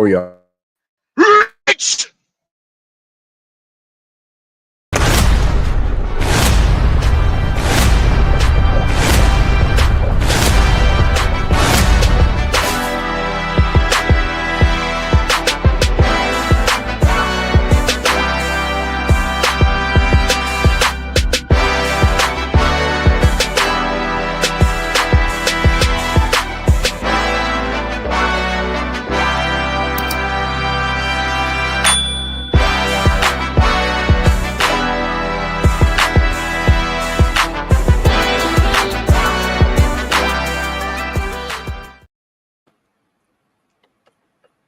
y'all. Rich.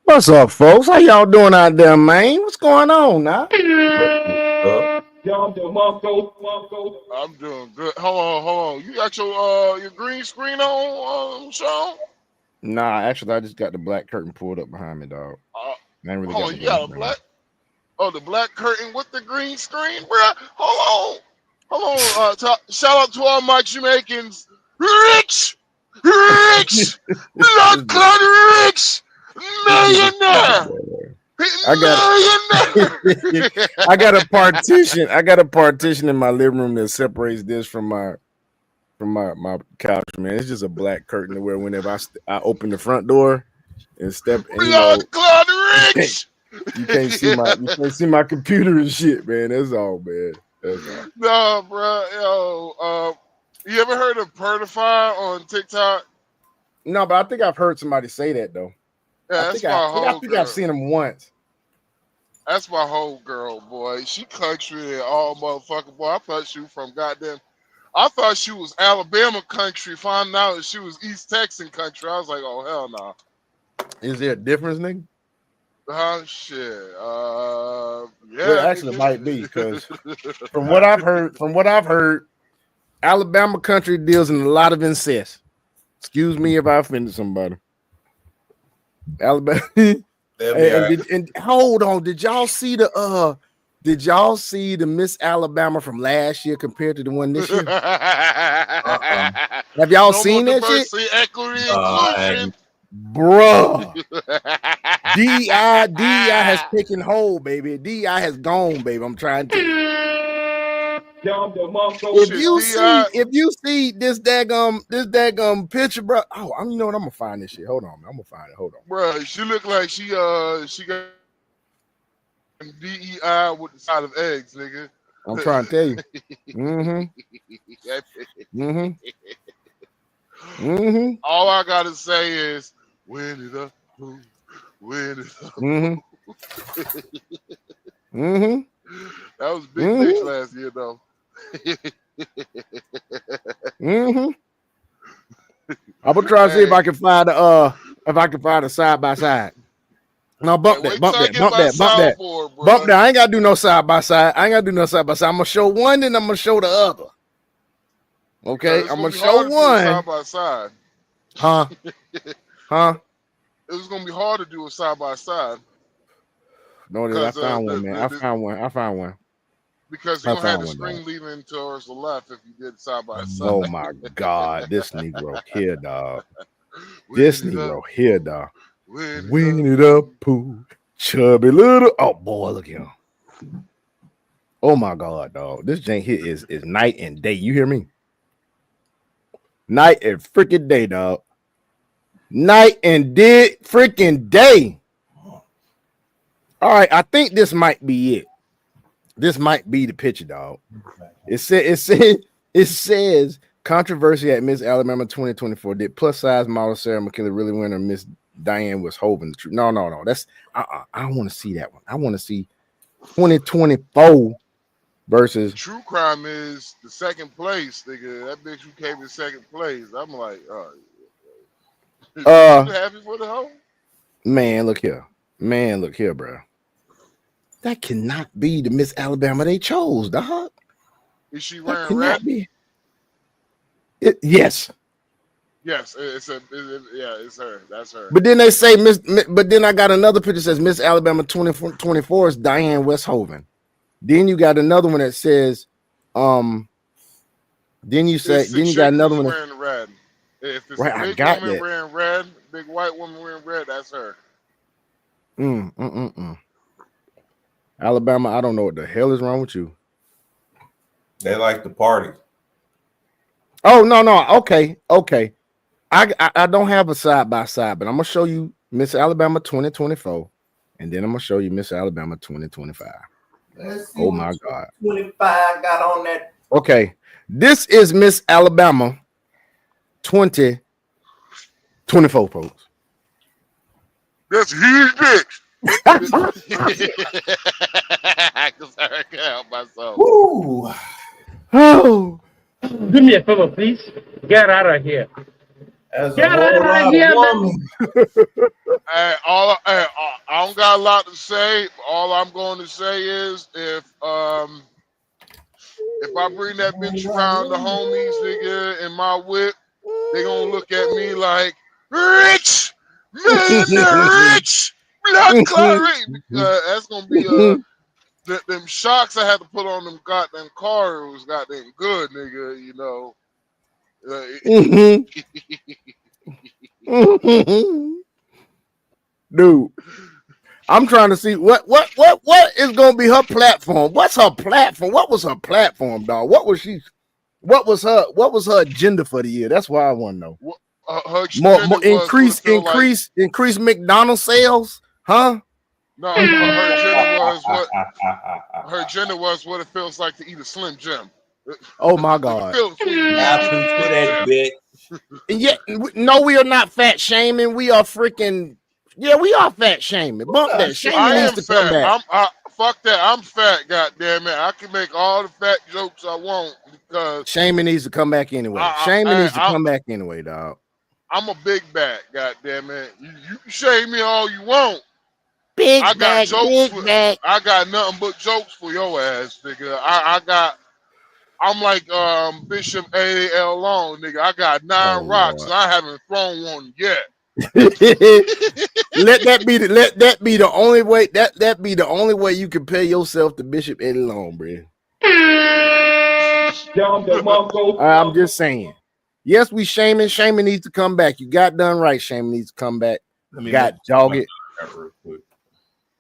What's up, folks? How y'all doing out there, man? What's going on now? I'm doing good. Hold on. You got your green screen on, Sean? Nah, actually, I just got the black curtain pulled up behind me, dog. I ain't really got You got a black. Oh, the black curtain with the green screen, bro. Hold on. Shout out to all my Jamaicans. Rich, blood clot, rich, millionaire. I got a partition. I got a partition in my living room that separates this from my couch, man. It's just a black curtain to where whenever I open the front door and step, and, blood clot, rich. You can't see my computer and shit, man. That's all, man. That's all. No, bro. Yo, you ever heard of Pertify on TikTok? No, but I think I've heard somebody say that though. Yeah, I think I've seen him once. That's my whole girl, boy. She country and all motherfucking boy. I thought she was from goddamn. I thought she was Alabama country. Found out that she was East Texan country. I was like, oh hell no. Is there a difference, nigga? Shit. Yeah. There actually might be, because from what I've heard, Alabama country deals in a lot of incest. Excuse me if I offended somebody. Alabama. And hold on, did y'all see the Miss Alabama from last year compared to the one this year? Have y'all seen that shit? Equity, inclusion. Bruh. DEI has taken hold, baby. DEI has gone, baby. I'm trying to. If you see this daggum picture, bro. Oh, you know what? I'm gonna find this shit. Hold on, man. I'm gonna find it. Hold on, bro. She look like she got DEI with the side of eggs, nigga. I'm trying to tell you. All I gotta say is win it up, win it up. That was big things last year, though. I'm gonna try to see if I can find a side by side. No, bump that. I ain't gotta do no side by side. I'm gonna show one, then I'm gonna show the other. Okay, I'm gonna show one side by side. Huh? It was gonna be hard to do a side by side. No, I found one, man. I found one. Because you're gonna have the screen leaving towards the left if you did side by side. Oh my God, this Negro here, dog. This Negro here, dog. Win it up, poo. Chubby little. Oh boy, look at him. Oh my God, dog. This jank here is night and day. You hear me? Night and freaking day, dog. Night and freaking day. All right, I think this might be it. This might be the picture, dog. It says controversy at Miss Alabama 2024. Did plus size model Sarah McKinley really win, or Miss Diane was hoping the truth? No. That's I don't want to see that one. I want to see 2024 versus True Crime is the second place, nigga. That bitch who came in second place. I'm like, you happy for the hoe? Man, look here, bro. That cannot be the Miss Alabama they chose, dog. Is she wearing red? Yes. Yes, it's her. That's her. But then they say but then I got another picture that says Miss Alabama 2024 is Diane Westhoven. Then you got another one that says, then you got another one wearing red. If it's right, a big woman wearing red, big white woman wearing red, that's her. Mm, mm, mm, mm. Alabama, I don't know what the hell is wrong with you. They like to party. Oh no, no, okay. I don't have a side by side, but I'm gonna show you Miss Alabama 2024, and then I'm gonna show you Miss Alabama 2025. Let's see Oh what my God. 25 got on that. Okay, this is Miss Alabama 2024, folks. That's a huge bitch. Cause I can't help myself. Woo! Oh, Do me a favor, please. Get out of here. That's a Get whole out of lot of here, man. woman. Hey, I don't got a lot to say. All I'm going to say is if I bring that bitch around the homies, nigga, in my whip, they gonna look at me like rich, millionaire, rich, blood clot rich. That's gonna be them shocks I had to put on them goddamn cars was goddamn good, nigga. You know. dude, I'm trying to see what is gonna be her platform. What's her platform? What was her platform, dog? What was her agenda for the year? That's why I want to know. Her More agenda was increase McDonald's sales, huh? no, her agenda was what her agenda was what it feels like to eat a Slim Jim. Oh my God! Happen to that bitch. And yet, no, we are not fat shaming. We are freaking we are fat shaming. Bump that. Shaming I needs am to come fat. back. Fuck that. I'm fat. Goddamn it! I can make all the fat jokes I want because Shaming needs to come back anyway. Shaming needs to come back anyway, dog. I'm a big back. Goddamn it! You can shame me all you want. Big I got back, jokes. big back. I got nothing but jokes for your ass, nigga. I'm like Bishop A.L. Long, nigga. I got 9 rocks and I haven't thrown one yet. let that be the only way. That be the only way you compare yourself to Bishop Eddie Long, bro. I'm just saying. Yes, we shaming. Shaming needs to come back. You got done right. Shaming needs to come back. God dog it.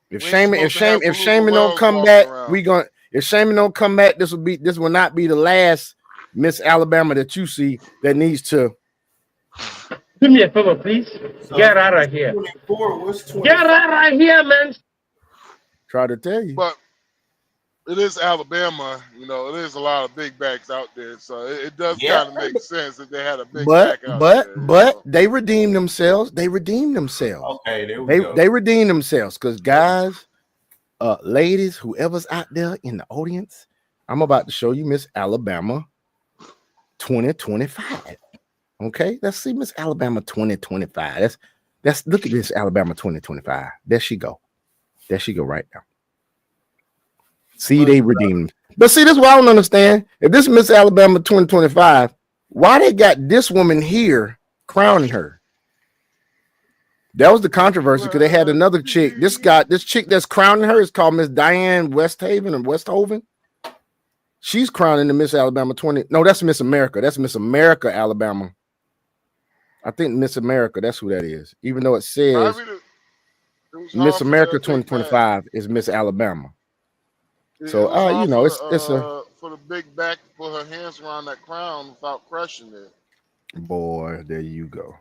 If shaming don't come back, if shaming don't come back, this will not be the last Miss Alabama that you see that needs to. Do me a favor, please. Get out of here. Get out of here, man. Try to tell you. But it is Alabama, you know, it is a lot of big backs out there, so it does kind of make sense that they had a big back out there. But they redeemed themselves. They redeemed themselves. Okay, there we go. They redeemed themselves because guys, ladies, whoever's out there in the audience, I'm about to show you Miss Alabama 2025. Okay, let's see Miss Alabama 2025. That's look at this Alabama 2025. There she go right now. See, they redeemed. But see, this is what I don't understand. If this is Miss Alabama 2025, why they got this woman here crowning her? That was the controversy because they had another chick. This chick that's crowning her is called Miss Diane Westhaven or Westhoven. She's crowning the Miss Alabama 20. No, that's Miss America. That's Miss America, Alabama. I think Miss America, that's who that is. Even though it says Miss America 2025 is Miss Alabama. So you know, it's a for the big back to put her hands around that crown without crushing it. Boy, there you go.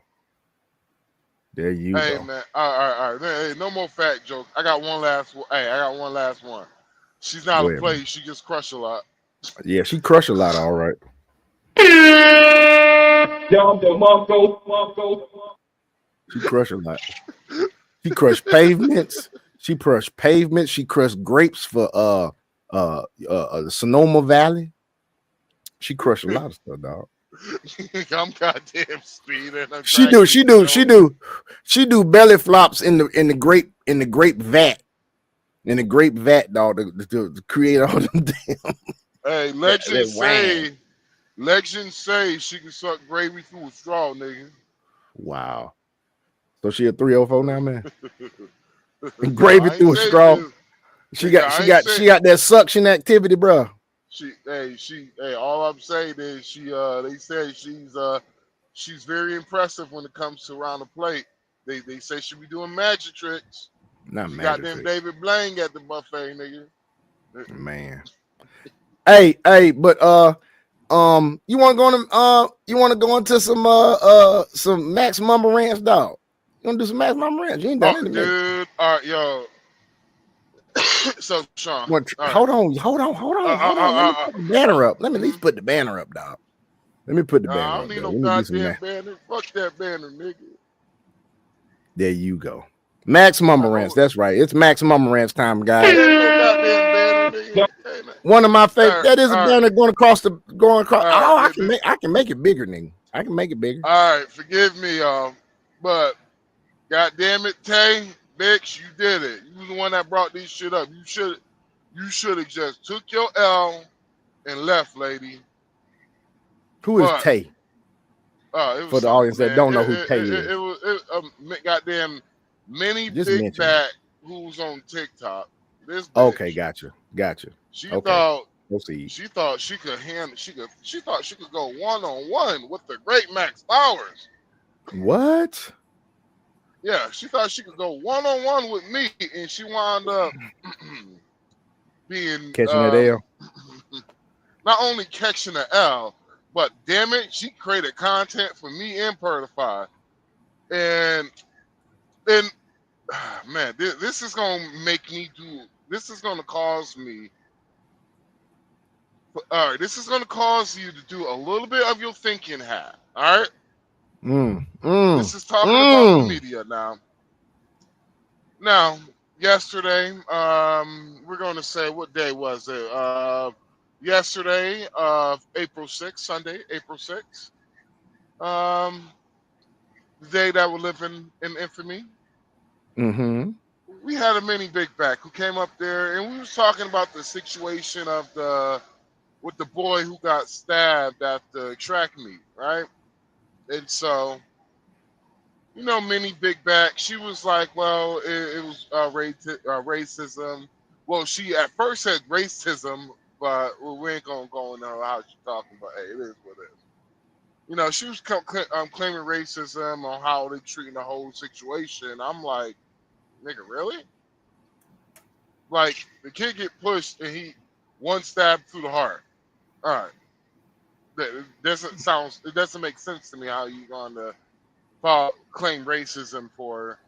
There you go. Hey man, all right. Hey, no more fat jokes. I got one last one. Hey, I got one last one. She's not a play. She just crushed a lot. Yeah, she crushed a lot. All right. She crushed a lot. She crushed pavements. She crushed pavements. She crushed grapes for Sonoma Valley. She crushed a lot of stuff, dog. I'm goddamn speeding. She do belly flops in the grape vat. In the grape vat, dog, to create all them damn. Hey, legends say she can suck gravy through a straw, nigga. Wow. So she a 304 now, man. Gravy through a straw. She got that suction activity, bro. All I'm saying is they say she's very impressive when it comes to around the plate. They say she be doing magic tricks. Not She got Magic them Fix. David Blaine at the buffet, nigga. Man. Hey, but you want to go into some Max Mama Ranch, dog? You want to do some Max Mama Ranch? You ain't done Oh, it in a minute. dude. All right, yo. So, Sean. What, All right. hold on. Let me put the banner up. Let me at least put the banner up, dog. Let me put the banner I up. don't need There. no Let me do some goddamn banner. Fuck that banner, nigga. There you go. Max Mama Ranch. That's right. It's Max Mama Ranch time, guys. Ain't no goddamn banner, nigga. One of my favorite. All That is a banner going across. All Oh, right, I can make it bigger, nigga. I can make it bigger. All right, forgive me, y'all, but goddamn it, Tay, bitch, you did it. You was the one that brought this shit up. You should have just took your L and left, lady. Who is Tay? It was For the audience that don't know who Tay is. It was goddamn mini Just big mention back who's on TikTok. This bitch, okay, gotcha. She okay. thought Proceed. she thought she could go one-on-one with the great Max Powers. What? Yeah, she thought she could go one-on-one with me, and she wound up being Catching that L. Not only catching the L, but damn it, she created content for me and Pertify. And man, this is gonna make me do. This is gonna cause me. All right, this is gonna cause you to do a little bit of your thinking hat. All right. This is talking about the media now. Now, yesterday, we're going to say, what day was it? Yesterday, April 6th, Sunday, April 6th. The day that we're living in infamy. Mm-hmm. We had a mini big back who came up there, and we was talking about the situation with the boy who got stabbed at the track meet, right? And so, you know, Minnie Big Back, she was like, well, it was racism. Well, she at first said racism, but we ain't going to go into how she's talking, but hey, it is what it is. You know, she was claiming racism on how they treating the whole situation. I'm like, nigga, really? Like, the kid get pushed and he one stab through the heart. All right. It doesn't make sense to me how you going to claim racism for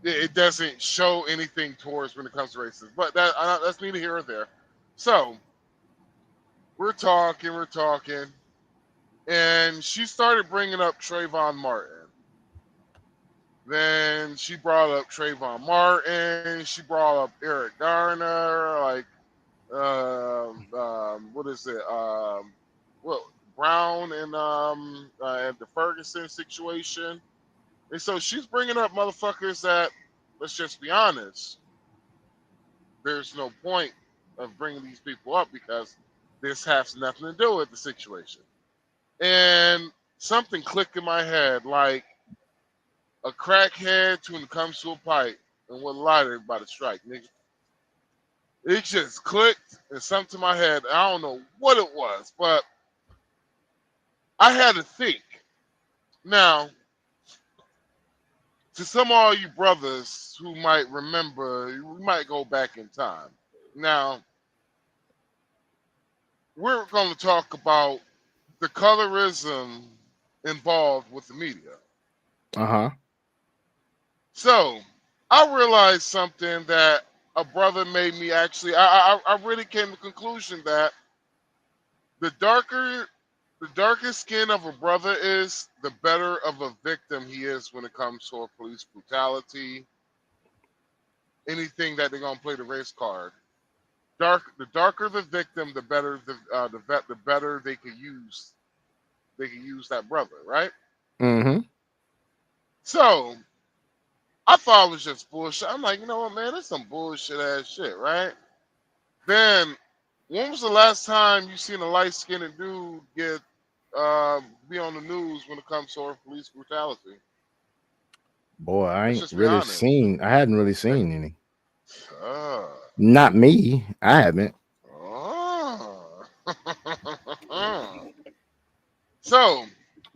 it doesn't show anything towards when it comes to racism, but that's neither here or there. So we're talking, and she started bringing up Trayvon Martin. Then she brought up Trayvon Martin. She brought up Eric Garner, like what is it? Brown and the Ferguson situation. And so she's bringing up motherfuckers that, let's just be honest, there's no point of bringing these people up because this has nothing to do with the situation. And something clicked in my head like a crackhead when it comes to a pipe and what lighter about to strike, nigga. It just clicked and something in my head. I don't know what it was, but I had to think. Now, to some of all you brothers who might remember, we might go back in time. Now, we're going to talk about the colorism involved with the media. Uh-huh. So, I realized something that a brother made me actually, I really came to the conclusion that the darker skin of a brother is, the better of a victim he is when it comes to police brutality, anything that they're gonna play the race card. The darker the victim, the better the better they can use that brother, right? Mm-hmm. So I thought it was just bullshit. I'm like, you know what, man, that's some bullshit ass shit, right? Then when was the last time you seen a light-skinned dude get be on the news when it comes to police brutality? Boy, I Let's ain't just be really honest. seen. I hadn't really seen any. Not me. I haven't. So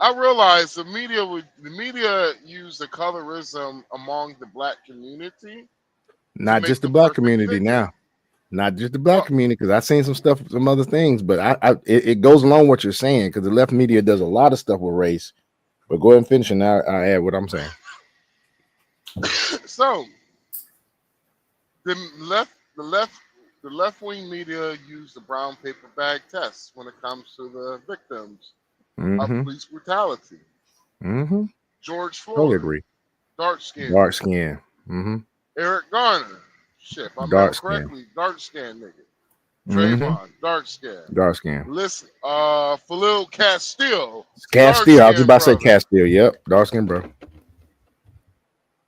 I realized the media used the colorism among the black community to Not make just the the black perfect community victim. now. Not just the black Well, community, because I've seen some stuff, some other things, but it goes along what you're saying, because the left media does a lot of stuff with race. But go ahead and finish, and I add what I'm saying. so the left wing media use the brown paper bag test when it comes to the victims of Mm-hmm. police brutality. Mm-hmm. George Totally Floyd, agree. dark skin. Dark skin. Mm-hmm. Eric Garner, shit, if I remember Dark skin. correctly, dark skin nigga. Mm-hmm. Trayvon, dark skin. Dark skin. Listen, Khalil Castile, Castile. I was dark-skinned about to say brother. Castile. Yep. Dark skin, bro.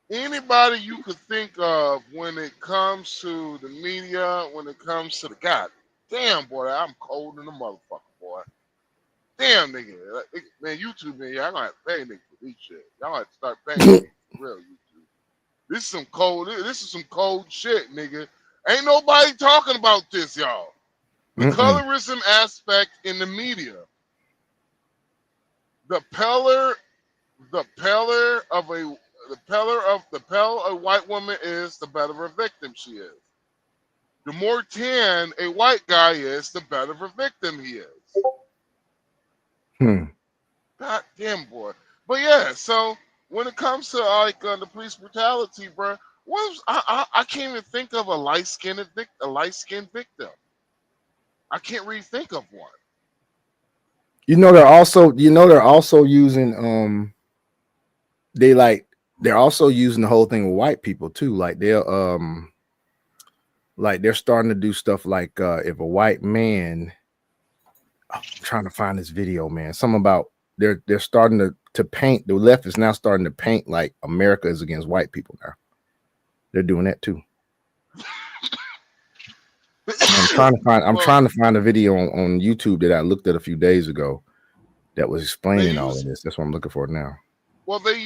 Anybody you could think of when it comes to the media, when it comes to the God damn boy, I'm cold in the motherfucker, boy. Damn nigga. Man, YouTube man, y'all gonna have to pay nigga for this shit. Y'all have to start paying me for real YouTube. This is some cold shit, nigga. Ain't nobody talking about this, y'all. The colorism aspect in the media. The paler a white woman is, the better of a victim she is. The more tan a white guy is, the better of a victim he is. God damn, boy. But yeah, so when it comes to like the police brutality, bro, I can't even think of a light-skinned victim. I can't really think of one. They're also using they're also using the whole thing with white people too. Like they're starting to do stuff like if a white man, I'm trying to find this video, man. Something about they're starting to paint, the left is now starting to paint like America is against white people now. They're doing that too. I'm trying to find a video on YouTube that I looked at a few days ago that was explaining all of this. That's what I'm looking for now. Well, they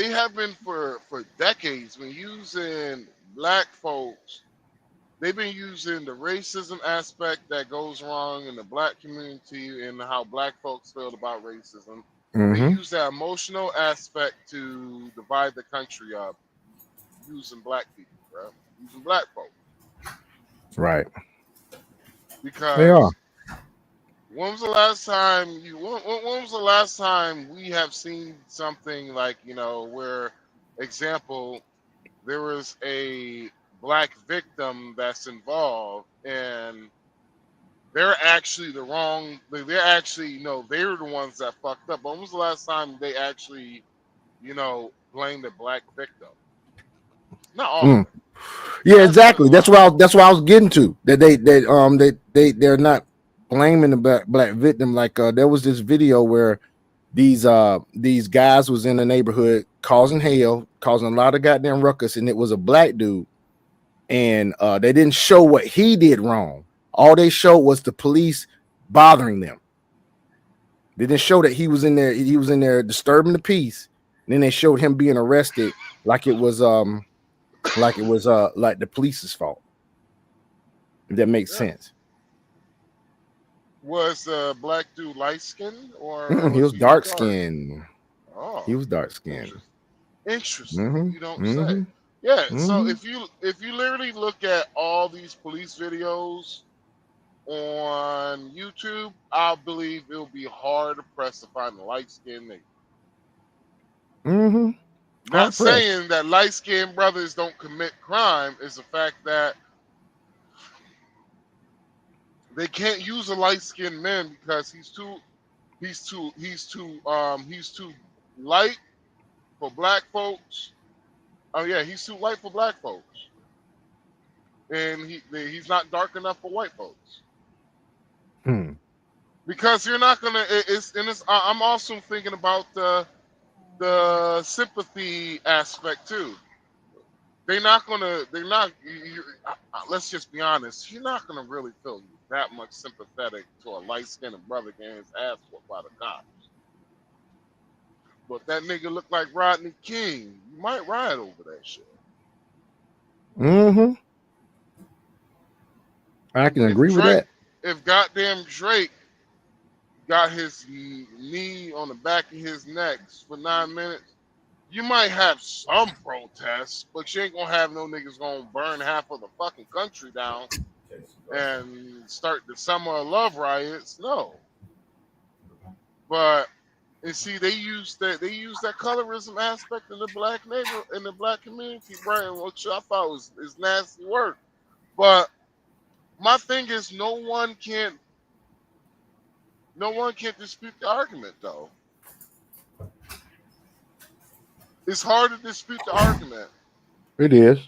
have been for decades been using black folks. They've been using the racism aspect that goes wrong in the black community and how black folks feel about racism. They use that emotional aspect to divide the country up, using black people, bro. Using black folks. Right. Because they are. when was the last time we have seen something like, where, example, there was a black victim that's involved and they're actually they're the ones that fucked up. But when was the last time they actually, blamed the black victim? Not often. Yeah, exactly. That's what I was getting to. That they're not blaming the black victim. Like there was this video where these guys was in the neighborhood causing hell, causing a lot of goddamn ruckus, and it was a black dude. And they didn't show what he did wrong. All they showed was the police bothering them. They didn't show that he was in there disturbing the peace. And then they showed him being arrested like it was like the police's fault. If that makes sense. Was the black dude light skinned or He was dark skinned? Oh, he was dark skinned. Interesting. You don't say. Yeah. So if you literally look at all these police videos on YouTube, I believe it'll be hard to press to find a light skinned nigga. Not saying that light skinned brothers don't commit crime. It's the fact that they can't use a light skinned man because he's too light for black folks. Oh yeah, he's too light for black folks, and he's not dark enough for white folks. Because you're not gonna. I'm also thinking about the sympathy aspect too. They're not. Let's just be honest. You're not gonna really feel that much sympathetic to a light skinned brother getting his ass whooped by the cops. But that nigga look like Rodney King. You might ride over that shit. I can agree with that. If goddamn Drake got his knee on the back of his neck for 9 minutes, you might have some protests, but you ain't gonna have no niggas gonna burn half of the fucking country down and start the summer of love riots. No. But and see, they use that colorism aspect in the black community, right? Which I thought is nasty work. But my thing is, no one can dispute the argument, though. It's hard to dispute the argument. It is.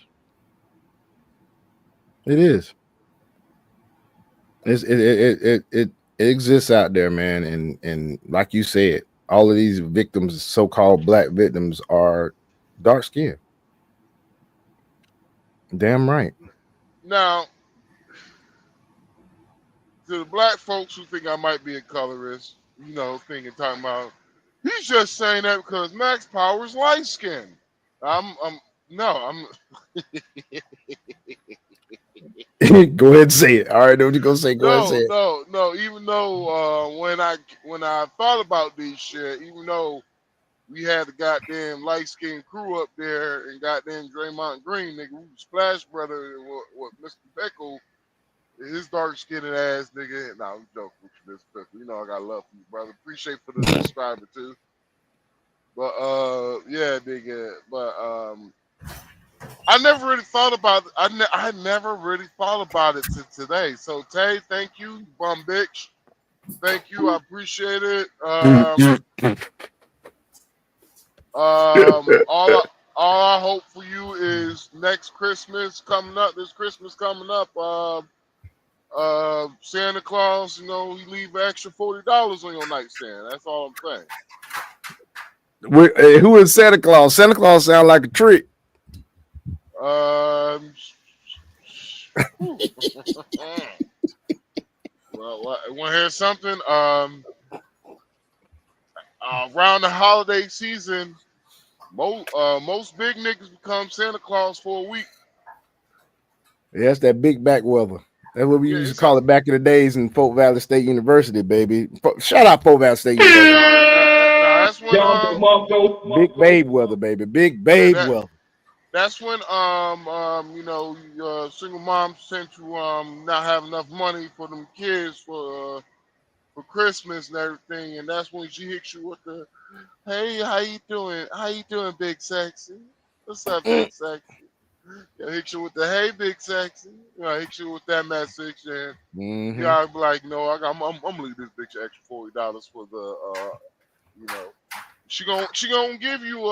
It is. It exists out there, man, and like you said, all of these victims, so-called black victims, are dark skinned. Damn right. Now, to the black folks who think I might be a colorist, talking about he's just saying that because Max Power's light skinned. I'm Go ahead and say it. All right, what you gonna say? Go ahead and say it. No. Even though when I thought about this shit, even though we had the goddamn light skinned crew up there and goddamn Draymond Green, nigga, who Splash Brother, what Mr. Beckle, his dark skinned ass nigga. Nah, I'm joking with you, Mr. Beckle. You know I got love for you, brother. Appreciate for the subscriber too. But yeah, nigga. But I never really thought about it. I never really thought about it today. So Tay, thank you, bum bitch. Thank you, I appreciate it. All I hope for you is next Christmas coming up. This Christmas coming up. Santa Claus, he leave an extra $40 on your nightstand. That's all I'm saying. Who is Santa Claus? Santa Claus sound like a trick. Well, want to hear something? Around the holiday season, most big niggas become Santa Claus for a week. Yeah, that's that big back weather. That's what we used to call it back in the days in Fort Valley State University, baby. Shout out Fort Valley State University. That's when big babe weather, baby. Big babe weather. That's when single moms tend to not have enough money for them kids for Christmas and everything, and that's when she hits you with the, "Hey, how you doing? How you doing, big sexy? What's up, big sexy?" Hit you with the, "Hey, big sexy." Hit you with that message, and I'll be like, "No, I'm leaving this bitch extra $40 for the She gonna give you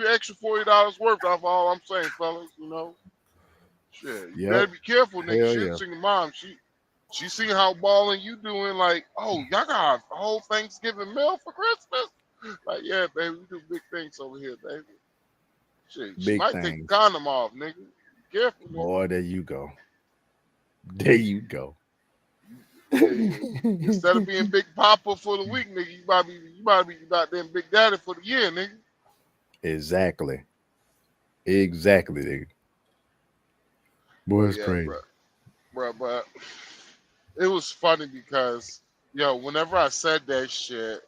extra $40 worth off all I'm saying, fellas. Shit, you better be careful, nigga. She's a single mom. She see how balling you doing. Like, oh, y'all got a whole Thanksgiving meal for Christmas. Like, yeah, baby, we do big things over here, baby. Shit, she might take the condom off, nigga. Be careful, nigga. Boy, there you go. There you go. Instead of being Big Papa for the week, nigga, you might be goddamn Big Daddy for the year, nigga. Exactly, nigga. Boy, it's crazy, bro. But it was funny because whenever I said that shit,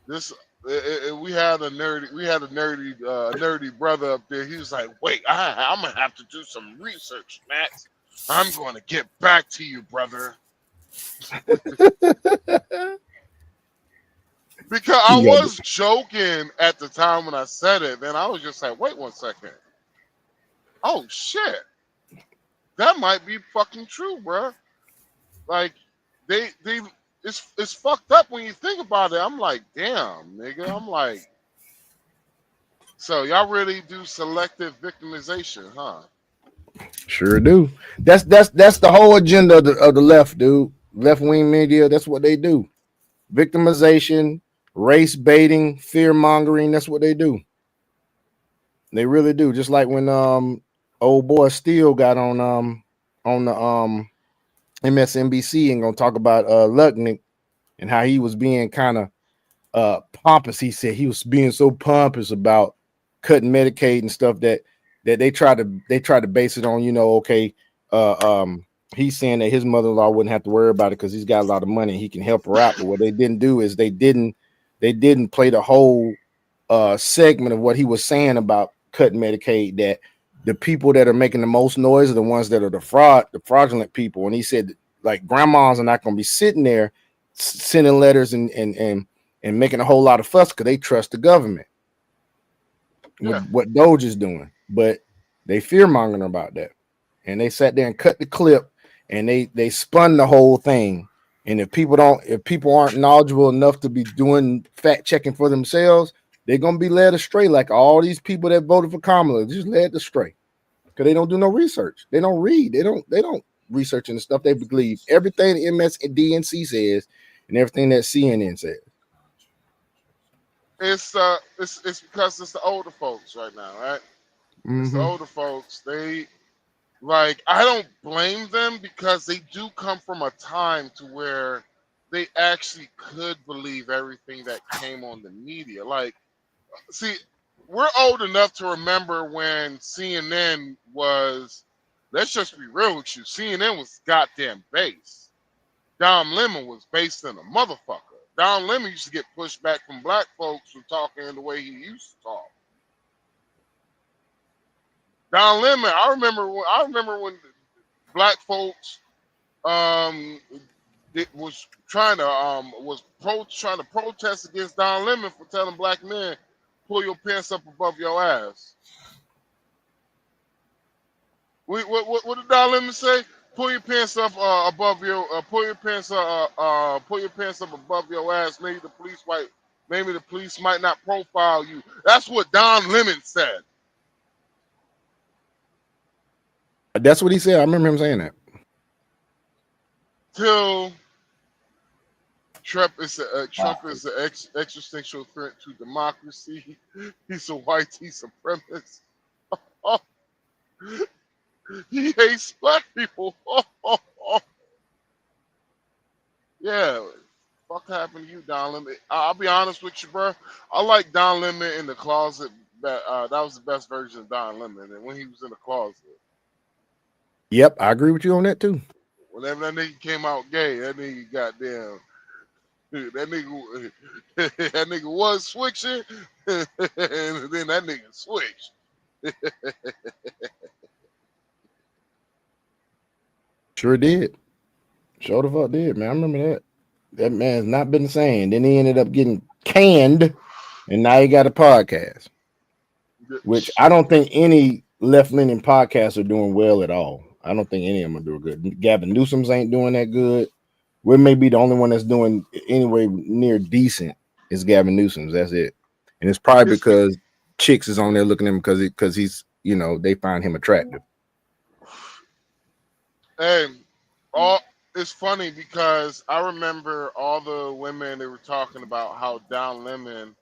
we had a nerdy brother up there. He was like, "Wait, I'm gonna have to do some research, Max. I'm gonna get back to you, brother." Because I was joking at the time when I said it, then I was just like, "Wait 1 second. Oh shit, that might be fucking true, bro." Like it's fucked up when you think about it. I'm like, damn, nigga. I'm like, so y'all really do selective victimization, huh? Sure do. That's the whole agenda of the left, dude. Left-wing media, that's what they do. Victimization, race baiting, fear mongering, that's what they do. They really do. Just like when old boy Steele got on the MSNBC and gonna talk about Lutnick and how he was being kind of pompous. He said he was being so pompous about cutting Medicaid and stuff that they try to base it on, he's saying that his mother-in-law wouldn't have to worry about it because he's got a lot of money and he can help her out. But what they didn't do is they didn't play the whole segment of what he was saying about cutting Medicaid, that the people that are making the most noise are the ones that are the fraudulent people. And he said, like, grandmas are not going to be sitting there sending letters and making a whole lot of fuss because they trust the government. Yeah. With what Doge is doing, but they fear-mongering about that. And they sat there and cut the clip and they spun the whole thing. And if people aren't knowledgeable enough to be doing fact checking for themselves, they're gonna be led astray, like all these people that voted for Kamala, just led astray because they don't do no research. They don't read. They don't research the stuff. They believe everything the MSDNC says and everything that CNN says. It's because it's the older folks right now, right? It's the older folks. They, like, I don't blame them because they do come from a time to where they actually could believe everything that came on the media. Like, see, we're old enough to remember when CNN was, let's just be real with you, CNN was goddamn based. Don Lemon was based in a motherfucker. Don Lemon used to get pushed back from black folks for talking the way he used to talk. Don Lemon, I remember when black folks was trying to protest against Don Lemon for telling black men, pull your pants up above your ass. What did Don Lemon say? Pull your pants up above your pull your pants up above your ass. Maybe the police might not profile you. That's what Don Lemon said. That's what he said. I remember him saying that. Till Trump is an existential threat to democracy. He's a white supremacist. He hates black people. Yeah, fuck happened to you, Don Lemon? I'll be honest with you, bro. I like Don Lemon in the closet. That was the best version of Don Lemon, and when he was in the closet. Yep, I agree with you on that too. Whenever that nigga came out gay, that nigga goddamn. That nigga was switching, and then that nigga switched. Sure did. Sure the fuck did, man. I remember that. That man's not been the same. Then he ended up getting canned, and now he got a podcast, which I don't think any left-leaning podcasts are doing well at all. I don't think any of them are doing good. Gavin Newsom's ain't doing that good. We may be the only one that's doing anyway near decent is Gavin Newsom's. That's it. And it's probably because chicks is on there looking at him because he's, you know, they find him attractive. Hey, it's funny because I remember all the women they were talking about how Don Lemon,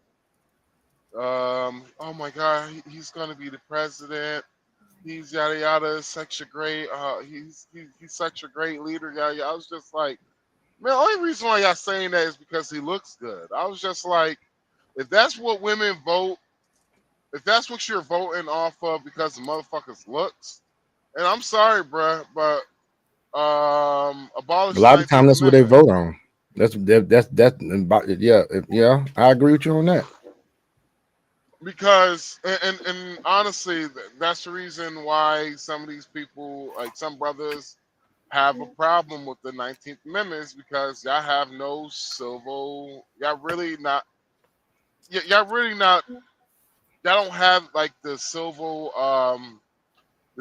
oh my God, he's gonna be the president. He's yada yada, such a great, he's such a great leader. Yada yada. I was just like, man, the only reason why y'all saying that is because he looks good. I was just like, if that's what women vote, if that's what you're voting off of because the motherfuckers looks, and I'm sorry, bruh, but abolish. A lot of times that's what they vote on. That's yeah. I agree with you on that. Because and honestly, that's the reason why some of these people, like some brothers, have a problem with the 19th Amendment is because y'all have no civil. Y'all don't have like the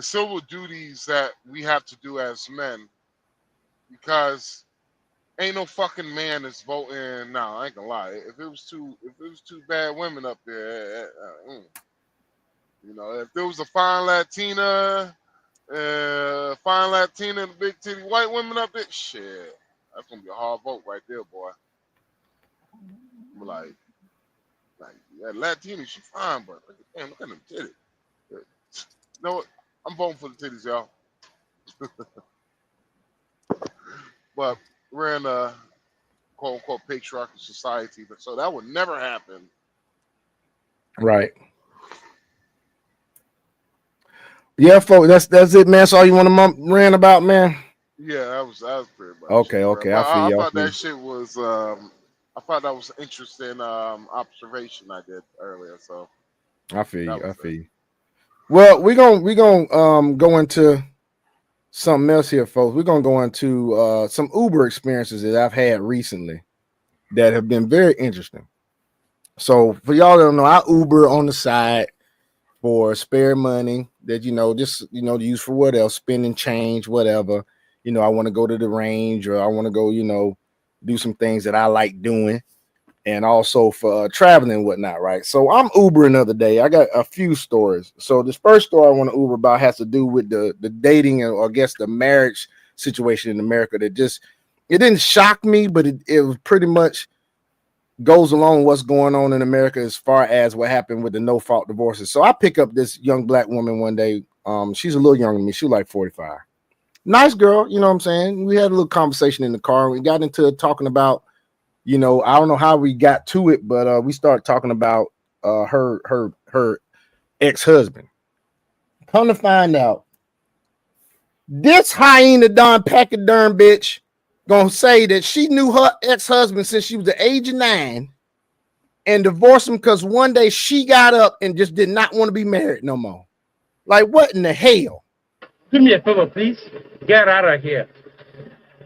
civil duties that we have to do as men, because ain't no fucking man that's voting. No, I ain't gonna lie. If it was two bad women up there, you know, if there was a fine Latina and the big titty white women up there, shit, that's gonna be a hard vote right there, boy. Like that Latina, she fine, but damn, look at them titties. You know what? I'm voting for the titties, y'all. But we're in a quote unquote patriarchal society, but so that would never happen. Right. Yeah, folks, that's it, man. That's all you want to rant about, man. Yeah, that was pretty much Okay, it, bro. okay, But I feel I you. I thought feel that you. shit was I thought that was interesting observation I did earlier. So I feel that you. I was feel it. you. Well, we gonna go into something else here, folks. We're gonna go into some Uber experiences that I've had recently that have been very interesting. So for y'all that don't know, I Uber on the side for spare money that just to use for what else, spending change, whatever. I want to go to the range or I want to go, do some things that I like doing, and also for traveling and whatnot, right? So I'm Ubering the other day. I got a few stories. So this first story I want to Uber about has to do with the dating or I guess the marriage situation in America that just it didn't shock me, but it was pretty much goes along with what's going on in America as far as what happened with the no fault divorces. So I pick up this young black woman one day. She's a little younger than me. She was like 45. Nice girl, you know what I'm saying? We had a little conversation in the car. We got into talking about, I don't know how we got to it, but we started talking about her ex-husband. Come to find out, this hyena Don Pachyderm bitch gonna say that she knew her ex-husband since she was the age of 9 and divorced him because one day she got up and just did not want to be married no more. Like, what in the hell? Do me a favor, please. Get out of here.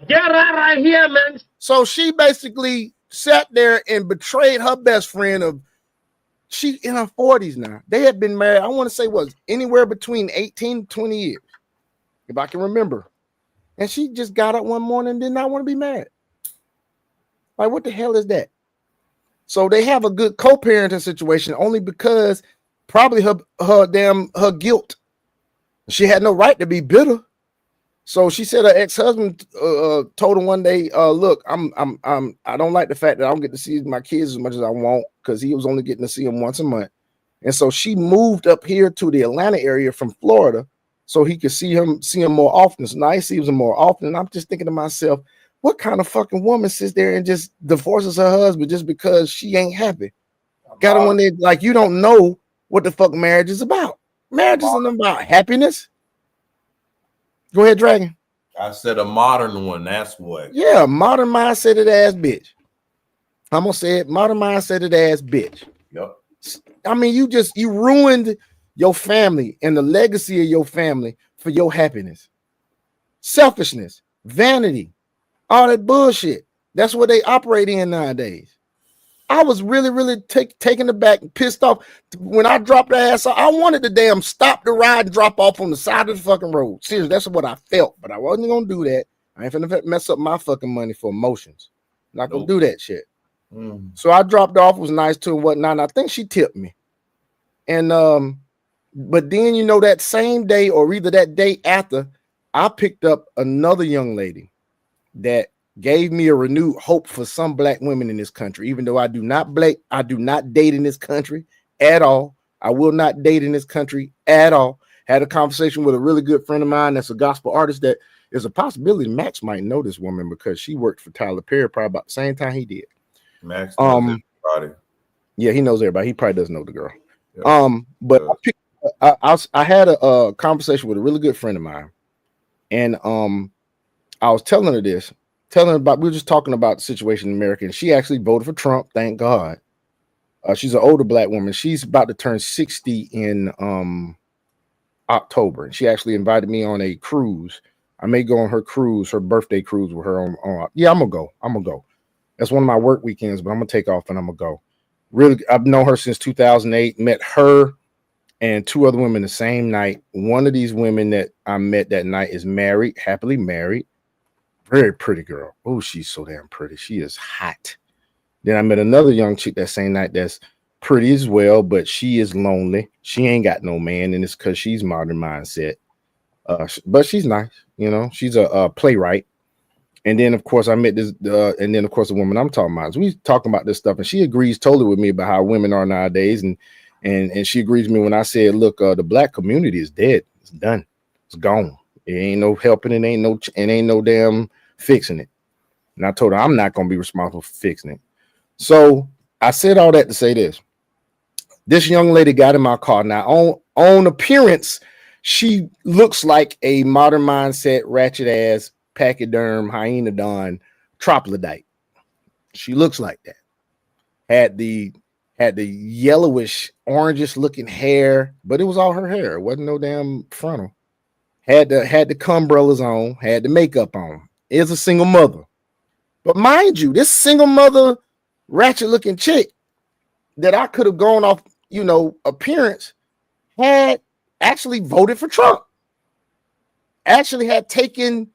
Get out of here, man. So she basically sat there and betrayed her best friend of she in her 40s now. They had been married, I want to say was anywhere between 18 to 20 years, if I can remember. And she just got up one morning and did not want to be married. Like, what the hell is that? So they have a good co-parenting situation only because probably her guilt. She had no right to be bitter. So she said her ex-husband told her one day, look, I don't like the fact that I don't get to see my kids as much as I want because he was only getting to see them once a month. And so she moved up here to the Atlanta area from Florida so he could see him more often. So now he sees him more often. And I'm just thinking to myself, what kind of fucking woman sits there and just divorces her husband just because she ain't happy? Got her one day, like, you don't know what the fuck marriage is about. Marriage isn't about happiness. Go ahead, Dragon. I said a modern one. That's what. Yeah, modern mindseted ass bitch. I'm gonna say it, modern mindseted ass bitch. Yep. I mean, you ruined your family and the legacy of your family for your happiness. Selfishness, vanity, all that bullshit. That's what they operate in nowadays. I was really, really taken aback and pissed off when I dropped the ass. I wanted to damn stop the ride and drop off on the side of the fucking road. Seriously, that's what I felt, but I wasn't gonna do that. I ain't finna mess up my fucking money for emotions. Not gonna do that shit. So I dropped off, was nice to her, whatnot. And I think she tipped me. And but then that same day or either that day after, I picked up another young lady that gave me a renewed hope for some black women in this country. Even though I do not date in this country at all. I will not date in this country at all. Had a conversation with a really good friend of mine that's a gospel artist that there's a possibility Max might know this woman because she worked for Tyler Perry probably about the same time he did. Max knows everybody. Yeah, he knows everybody. He probably doesn't know the girl. Yeah. But I had a conversation with a really good friend of mine, and I was telling her about, we were just talking about the situation in America, and she actually voted for Trump, thank God. She's an older black woman. She's about to turn 60 in October, and she actually invited me on a cruise. I may go on her cruise, her birthday cruise with her on. Yeah, I'm gonna go. That's one of my work weekends, but I'm gonna take off and I'm gonna go. Really, I've known her since 2008. Met her and 2 other women the same night. One of these women that I met that night is married, happily married. Very pretty girl. Oh, she's so damn pretty. She is hot. Then I met another young chick that same night that's pretty as well, but she is lonely. She ain't got no man, and it's because she's modern mindset. But she's nice, She's a playwright. And then, of course, I met this, and then, of course, the woman I'm talking about. So we talking about this stuff, and she agrees totally with me about how women are nowadays, and she agrees with me when I said, look, the black community is dead. It's done. It's gone. It ain't no helping. It ain't no damn fixing it. And I told her I'm not gonna be responsible for fixing it. So I said all that to say this. This young lady got in my car. Now, on appearance, she looks like a modern mindset, ratchet ass pachyderm hyenodon troglodite. She looks like that. Had the yellowish, orangish looking hair, but it was all her hair. It wasn't no damn frontal. Had the cumbrellas on, had the makeup on. Is a single mother. But mind you, this single mother, ratchet looking chick that I could have gone off, appearance, had actually voted for Trump. Actually had taken,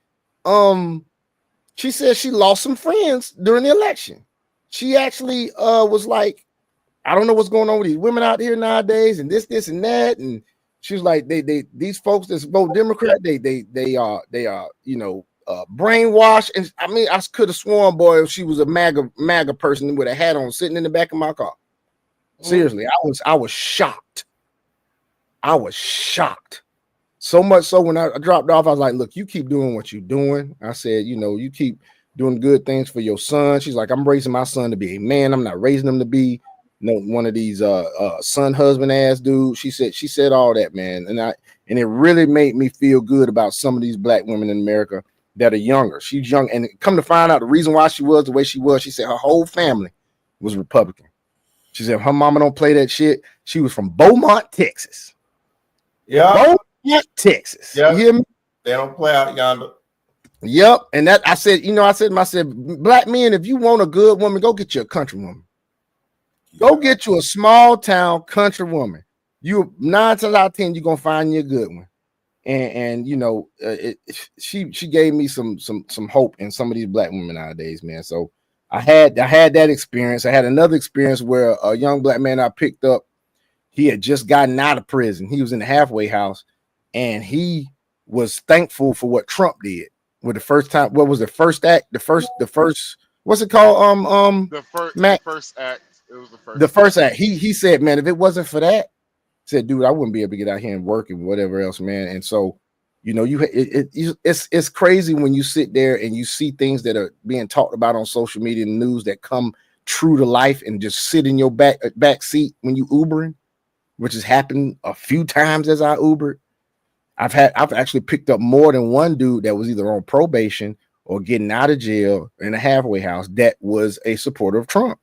she said she lost some friends during the election. She actually was like, I don't know what's going on with these women out here nowadays, and this, and that. And she was like, these folks that vote Democrat, they are brainwashed. And I mean, I could have sworn, boy, if she was a MAGA person with a hat on, sitting in the back of my car. Seriously, I was shocked. I was shocked. So much so when I dropped off, I was like, look, you keep doing what you're doing. I said, you keep doing good things for your son. She's like, I'm raising my son to be a man. I'm not raising him to be one of these son husband ass dudes. She said all that, man. And it really made me feel good about some of these black women in America that are younger. She's young, and come to find out the reason why she was the way she was, she said her whole family was Republican. She said her mama don't play that shit. She was from Beaumont, Texas. Yeah. Beaumont, Texas. Yeah. You hear me? They don't play out yonder. Yep. And that I said, black men, if you want a good woman, go get you a country woman. Go get you a small town country woman. You 9 times out of 10, you're gonna find you a good one. And she gave me some hope in some of these black women nowadays, man. So I had that experience. I had another experience where a young black man I picked up, he had just gotten out of prison. He was in the halfway house, and he was thankful for what Trump did. With the first time, what was the first act? The first, what's it called? The first act. It was the first. The first act. He said, man, if it wasn't for that, said, dude, I wouldn't be able to get out here and work and whatever else, man. And so, it's crazy when you sit there and you see things that are being talked about on social media and news that come true to life and just sit in your back seat when you Ubering, which has happened a few times as I Ubered. I've actually picked up more than one dude that was either on probation or getting out of jail in a halfway house that was a supporter of Trump.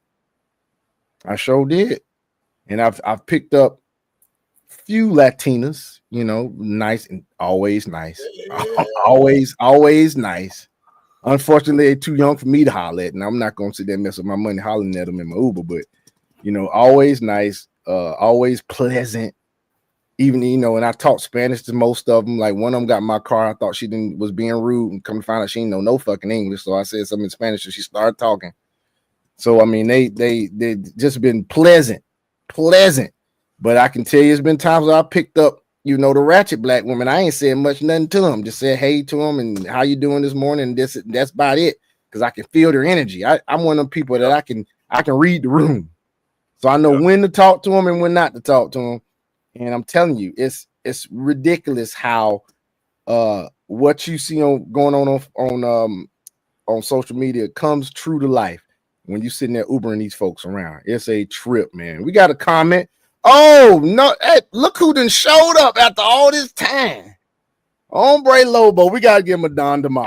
I sure did. And I've picked up few Latinas, nice and always nice. always nice. Unfortunately, they're too young for me to holler at, and I'm not gonna sit there and mess with my money hollering at them in my Uber, but always nice, always pleasant. Even and I talk Spanish to most of them. Like one of them got in my car. I thought she was being rude, and come to find out she didn't know no fucking English. So I said something in Spanish, and she started talking. So I mean, they just been pleasant. But I can tell you, it's been times where I picked up, the ratchet black woman. I ain't saying nothing to them. Just said hey to them and how you doing this morning. And that's about it, because I can feel their energy. I'm one of them people that I can read the room, so I know when to talk to them and when not to talk to them. And I'm telling you, it's ridiculous how what you see going on social media comes true to life when you're sitting there Ubering these folks around. It's a trip, man. We got a comment. Oh no! Hey, look who done showed up after all this time. Hombre Lobo. We gotta give him a Don DeMarco.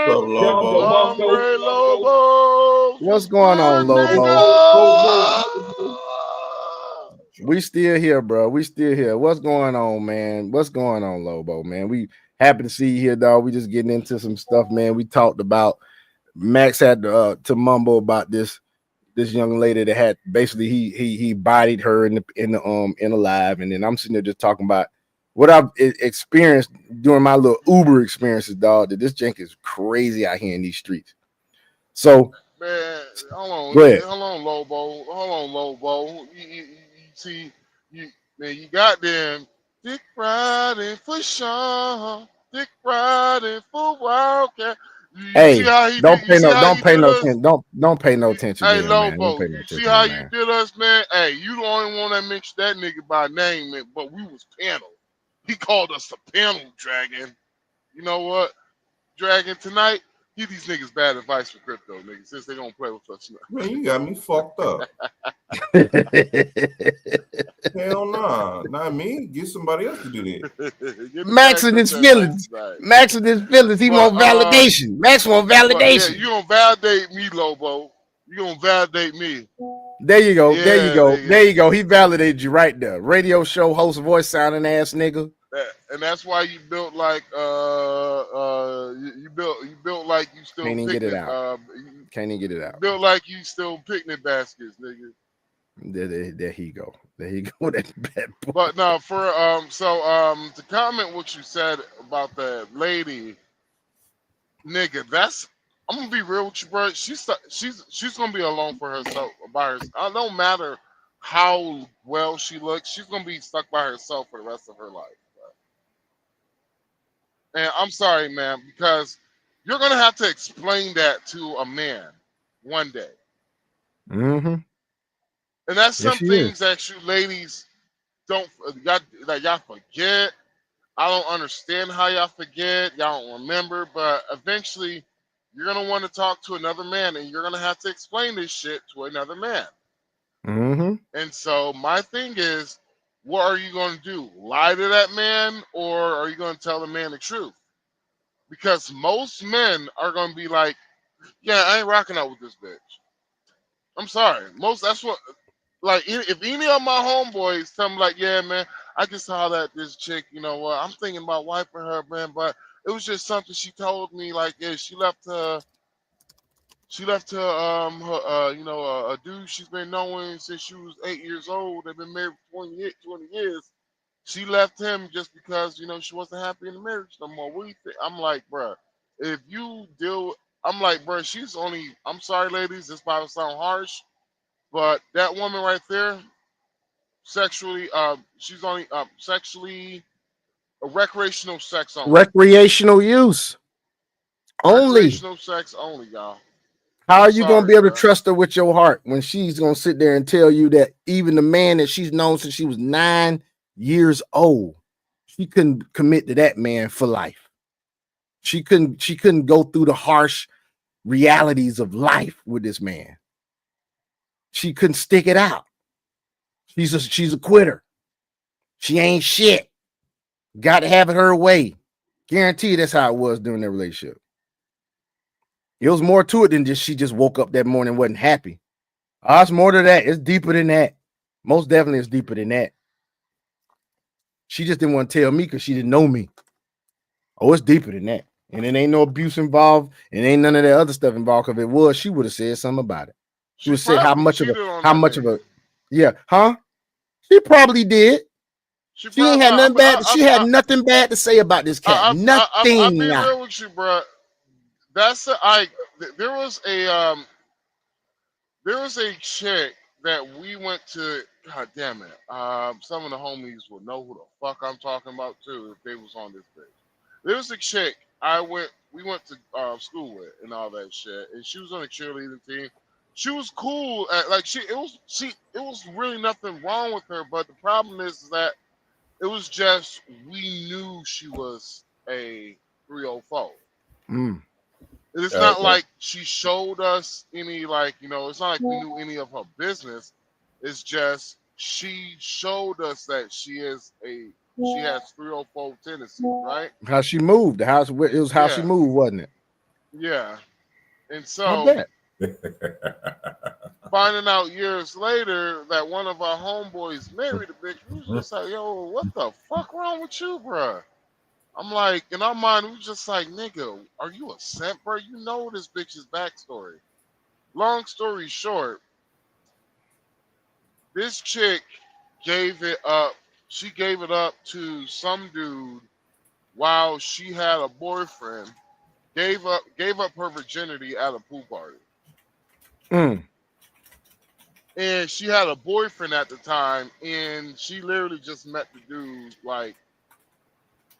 What's up, Lobo? Hombre Lobo. What's going on, Lobo? We still here, bro. We still here. What's going on, man? What's going on, Lobo, man? We happy to see you here, dog. We just getting into some stuff, man. We talked about Max had to mumble about this young lady that had basically he bodied her in the live, and then I'm sitting there just talking about what I've experienced during my little Uber experiences, dog. That this junk is crazy out here in these streets. So, man, hold on, Lobo. Hold on, Lobo. You see, you got them dick riding for Sean, dick riding for Wildcat. Hey, don't pay no attention. Hey, to Lobo, man. you see how you did us, man? Hey, you the only one that mentioned that nigga by name, man, but we was panel. He called us the panel dragon. You know what, Dragon? Tonight give these niggas bad advice for crypto, niggas, since they don't play with us. Man, you got me fucked up. Hell nah. Not me. Get somebody else to do that. Max and his feelings. Max and his feelings. He want validation. Max want validation. Yeah, you gonna validate me, Lobo. You gonna validate me. There you go. Yeah, there you go. nigga. There you go. He validated you right there. Radio show host, voice sounding ass nigga. And that's why you built like you built like you still Can't even get it picnic, out. Can't even get it out. built like you still picnic baskets, nigga. There he go. There he go. That bad boy. But no, for to comment what you said about the lady, nigga, that's I'm gonna be real with you, bro. She's gonna be alone for herself by herself. It don't matter how well she looks, she's gonna be stuck by herself for the rest of her life. And I'm sorry, man, because you're gonna have to explain that to a man one day. Mm-hmm. And that's some Yes, she things is. that you ladies don't that y'all forget. I don't understand how y'all forget, y'all don't remember, but eventually you're gonna want to talk to another man, and you're gonna have to explain this shit to another man. Mm-hmm. And so my thing is, what are you gonna do? Lie to that man, or are you gonna tell the man the truth? Because most men are gonna be like, yeah, I ain't rocking out with this bitch. I'm sorry. That's what, like, if any of my homeboys tell me, like, yeah, man, I just saw that this chick, you know what, I'm thinking about wiping her, man, but it was just something she told me, like, yeah, she left her, a dude she's been knowing since she was 8 years old. They've been married for 20 years. She left him just because, she wasn't happy in the marriage no more. What do you think? I'm like, bruh, if you deal, I'm like, bruh, I'm sorry, ladies, this might sound harsh, but that woman right there, sexually, she's only sexually, recreational sex only. Recreational use only. Recreational sex only, y'all. How I'm are you gonna be able to bruh. trust her with your heart when she's gonna sit there and tell you that even the man that she's known since she was 9 years old, she couldn't commit to that man for life. She couldn't go through the harsh realities of life with this man. She couldn't stick it out. She's a quitter. She ain't shit. Got to have it her way. Guarantee that's how it was during their relationship. It was more to it than just she just woke up that morning and wasn't happy. It's more to that. It's deeper than that. Most definitely it's deeper than that. She just didn't want to tell me because she didn't know me. Oh, it's deeper than that. And it ain't no abuse involved, and ain't none of that other stuff involved. If it was, she would have said something about it. She would have said how much of a yeah, huh? She probably did. She ain't had nothing bad. She had nothing bad to say about this cat. Nothing. I'll be real with you, bro. There was a chick that we went to. God damn it. Some of the homies will know who the fuck I'm talking about too if they was on this page. There was a chick we went to school with and all that shit, and she was on the cheerleading team. She was cool. It was really nothing wrong with her, but the problem is that it was just we knew she was a 304. It's not like she showed us any, like, it's not like we knew any of her business. It's just she showed us that she has 304 tendencies, right? How she moved. It was how she moved, wasn't it? Yeah. And so finding out years later that one of our homeboys married a bitch, we was just like, yo, what the fuck wrong with you, bruh? I'm like, in our mind, we was just like, nigga, are you a simp, bro? You know this bitch's backstory. Long story short, this chick gave it up. She gave it up to some dude while she had a boyfriend. Gave up her virginity at a pool party. And she had a boyfriend at the time, and she literally just met the dude like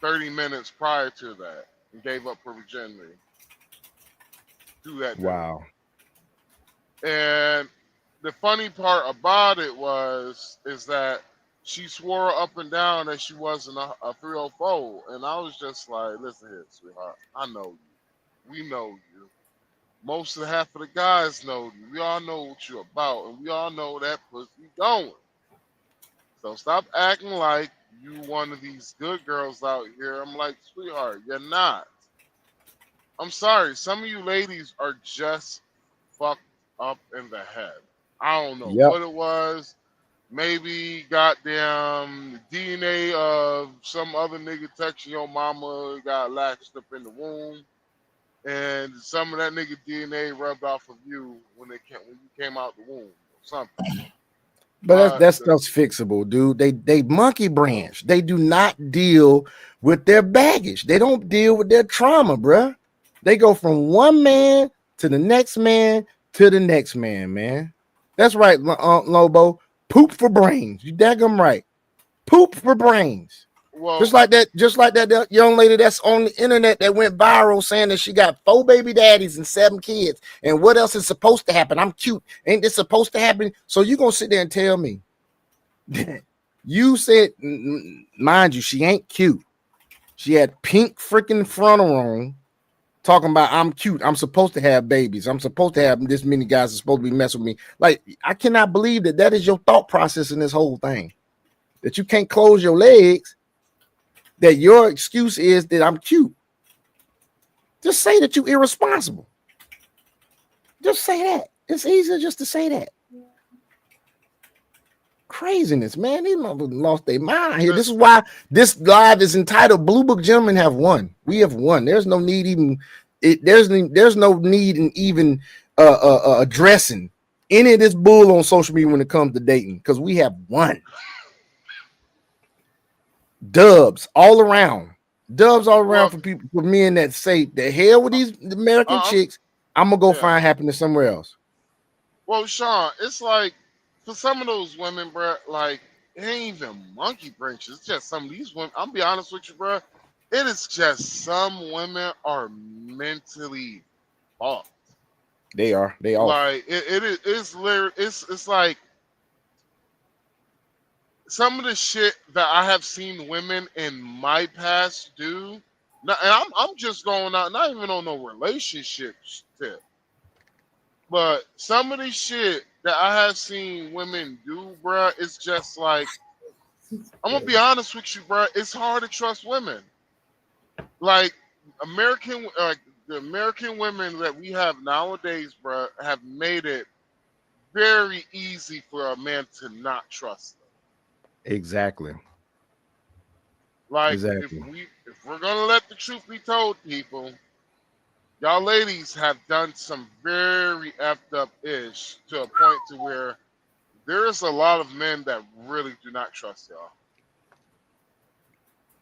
30 minutes prior to that and gave up her virginity to that dude. Wow. And the funny part about it is that she swore up and down that she wasn't a 304. And I was just like, listen here, sweetheart, I know you. We know you. Most of the half of the guys know you. We all know what you're about, and we all know that pussy going. So stop acting like you one of these good girls out here. I'm like, sweetheart, you're not. I'm sorry. Some of you ladies are just fucked up in the head. I don't know Yep. what it was. Maybe goddamn DNA of some other nigga touching your mama got latched up in the womb, and some of that nigga DNA rubbed off of you when you came out the womb or something. But that stuff's fixable, dude. They monkey branch. They do not deal with their baggage. They don't deal with their trauma, bruh. They go from one man to the next man to the next man, man. That's right, Lobo. Poop for brains. You daggum right. Poop for brains. Well, just like that young lady that's on the internet that went viral saying that she got 4 baby daddies and 7 kids. And what else is supposed to happen? I'm cute. Ain't this supposed to happen? So you gonna sit there and tell me you said, mind you, she ain't cute. She had pink freaking frontal on, talking about I'm cute. I'm supposed to have babies. I'm supposed to have this many guys are supposed to be messing with me. Like, I cannot believe that is your thought process in this whole thing. That you can't close your legs. That your excuse is that I'm cute. Just say that you're irresponsible. Just say that. It's easier just to say that. Craziness, man. These motherfuckers lost their mind here. This is why this live is entitled Blue Book Gentlemen Have Won. We have won. There's no need even there's no need in even addressing any of this bull on social media when it comes to dating, because we have won. Dubs all around for people, for men that say the hell with these American chicks. I'm gonna go find happiness somewhere else. Well, Sean, it's like for some of those women, bro, like it ain't even monkey branches. It's just some of these women. I'm be honest with you, bro. It is just some women are mentally off. They are. They are. Like it's literally it's like some of the shit that I have seen women in my past do. Now, and I'm just going out, not even on no relationship tip, but some of the shit that I have seen women do, bruh, it's just like, I'm gonna be honest with you, bruh, it's hard to trust women. Like the American women that we have nowadays, bruh, have made it very easy for a man to not trust them. Exactly. Like exactly. if we're gonna let the truth be told, people, y'all ladies have done some very effed up ish to a point to where there's a lot of men that really do not trust y'all.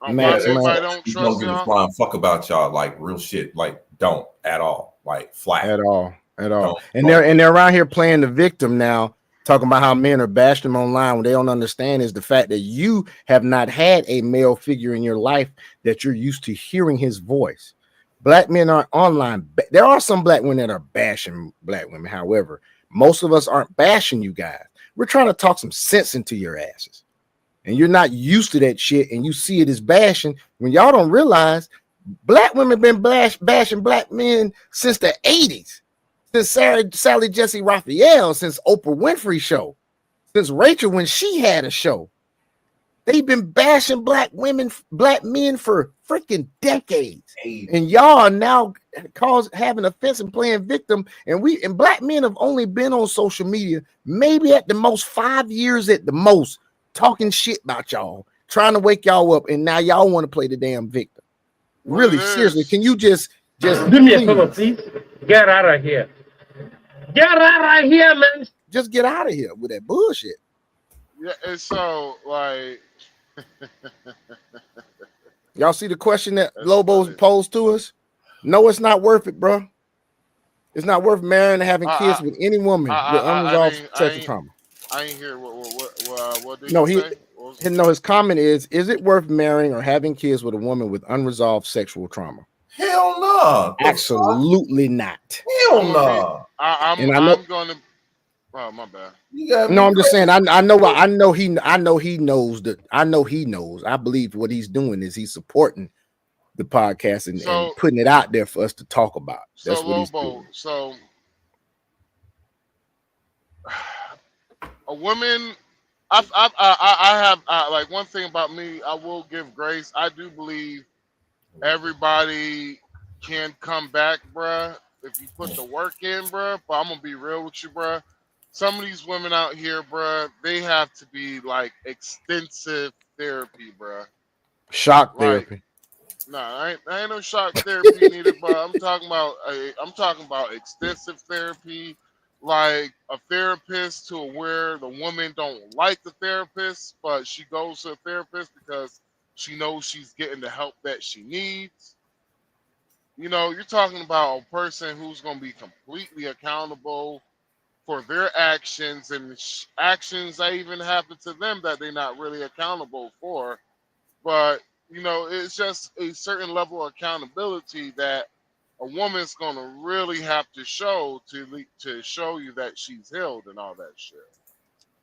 Don't give a flying fuck about y'all, like real shit. Like don't at all, like flat at all. And they're around here playing the victim now, talking about how men are bashing them online. What they don't understand is the fact that you have not had a male figure in your life that you're used to hearing his voice. Black men are online. There are some black women that are bashing black women. However, most of us aren't bashing you guys. We're trying to talk some sense into your asses. And you're not used to that shit, and you see it as bashing when y'all don't realize black women been bashing black men since the 80s. Since Sally Jesse Raphael, since Oprah Winfrey show, since Rachel when she had a show. They've been bashing black men for freaking decades. And y'all are now having offense and playing victim. And black men have only been on social media maybe at the most 5 years at the most, talking shit about y'all, trying to wake y'all up, and now y'all want to play the damn victim. Really, seriously, can you just do me a favor, please? Get out of here. Get out of here, man. Just get out of here with that bullshit. Yeah, and so like y'all see the question that Lobo posed to us? No, it's not worth it, bro. It's not worth marrying and having kids with any woman with unresolved sexual trauma. I ain't hear what did no, he say? No, his comment is it worth marrying or having kids with a woman with unresolved sexual trauma? Hell no. Absolutely not. Hell no. I'm gonna. Oh, my bad. No, I'm just saying. I know he knows that. I know he knows. I believe what he's doing is he's supporting the podcast and putting it out there for us to talk about. That's what he's doing. So a woman, I have like one thing about me. I will give grace. I do believe everybody can come back, bruh, if you put the work in, bruh. But I'm gonna be real with you, bruh. Some of these women out here, bruh, they have to be like extensive therapy, bruh. Shock therapy. Nah, I ain't no shock therapy needed, but I'm talking about extensive therapy, like a therapist to where the woman don't like the therapist, but she goes to a therapist because she knows she's getting the help that she needs. You know, you're talking about a person who's going to be completely accountable for their actions and actions that even happen to them that they're not really accountable for. But you know, it's just a certain level of accountability that a woman's gonna really have to show to show you that she's healed and all that shit.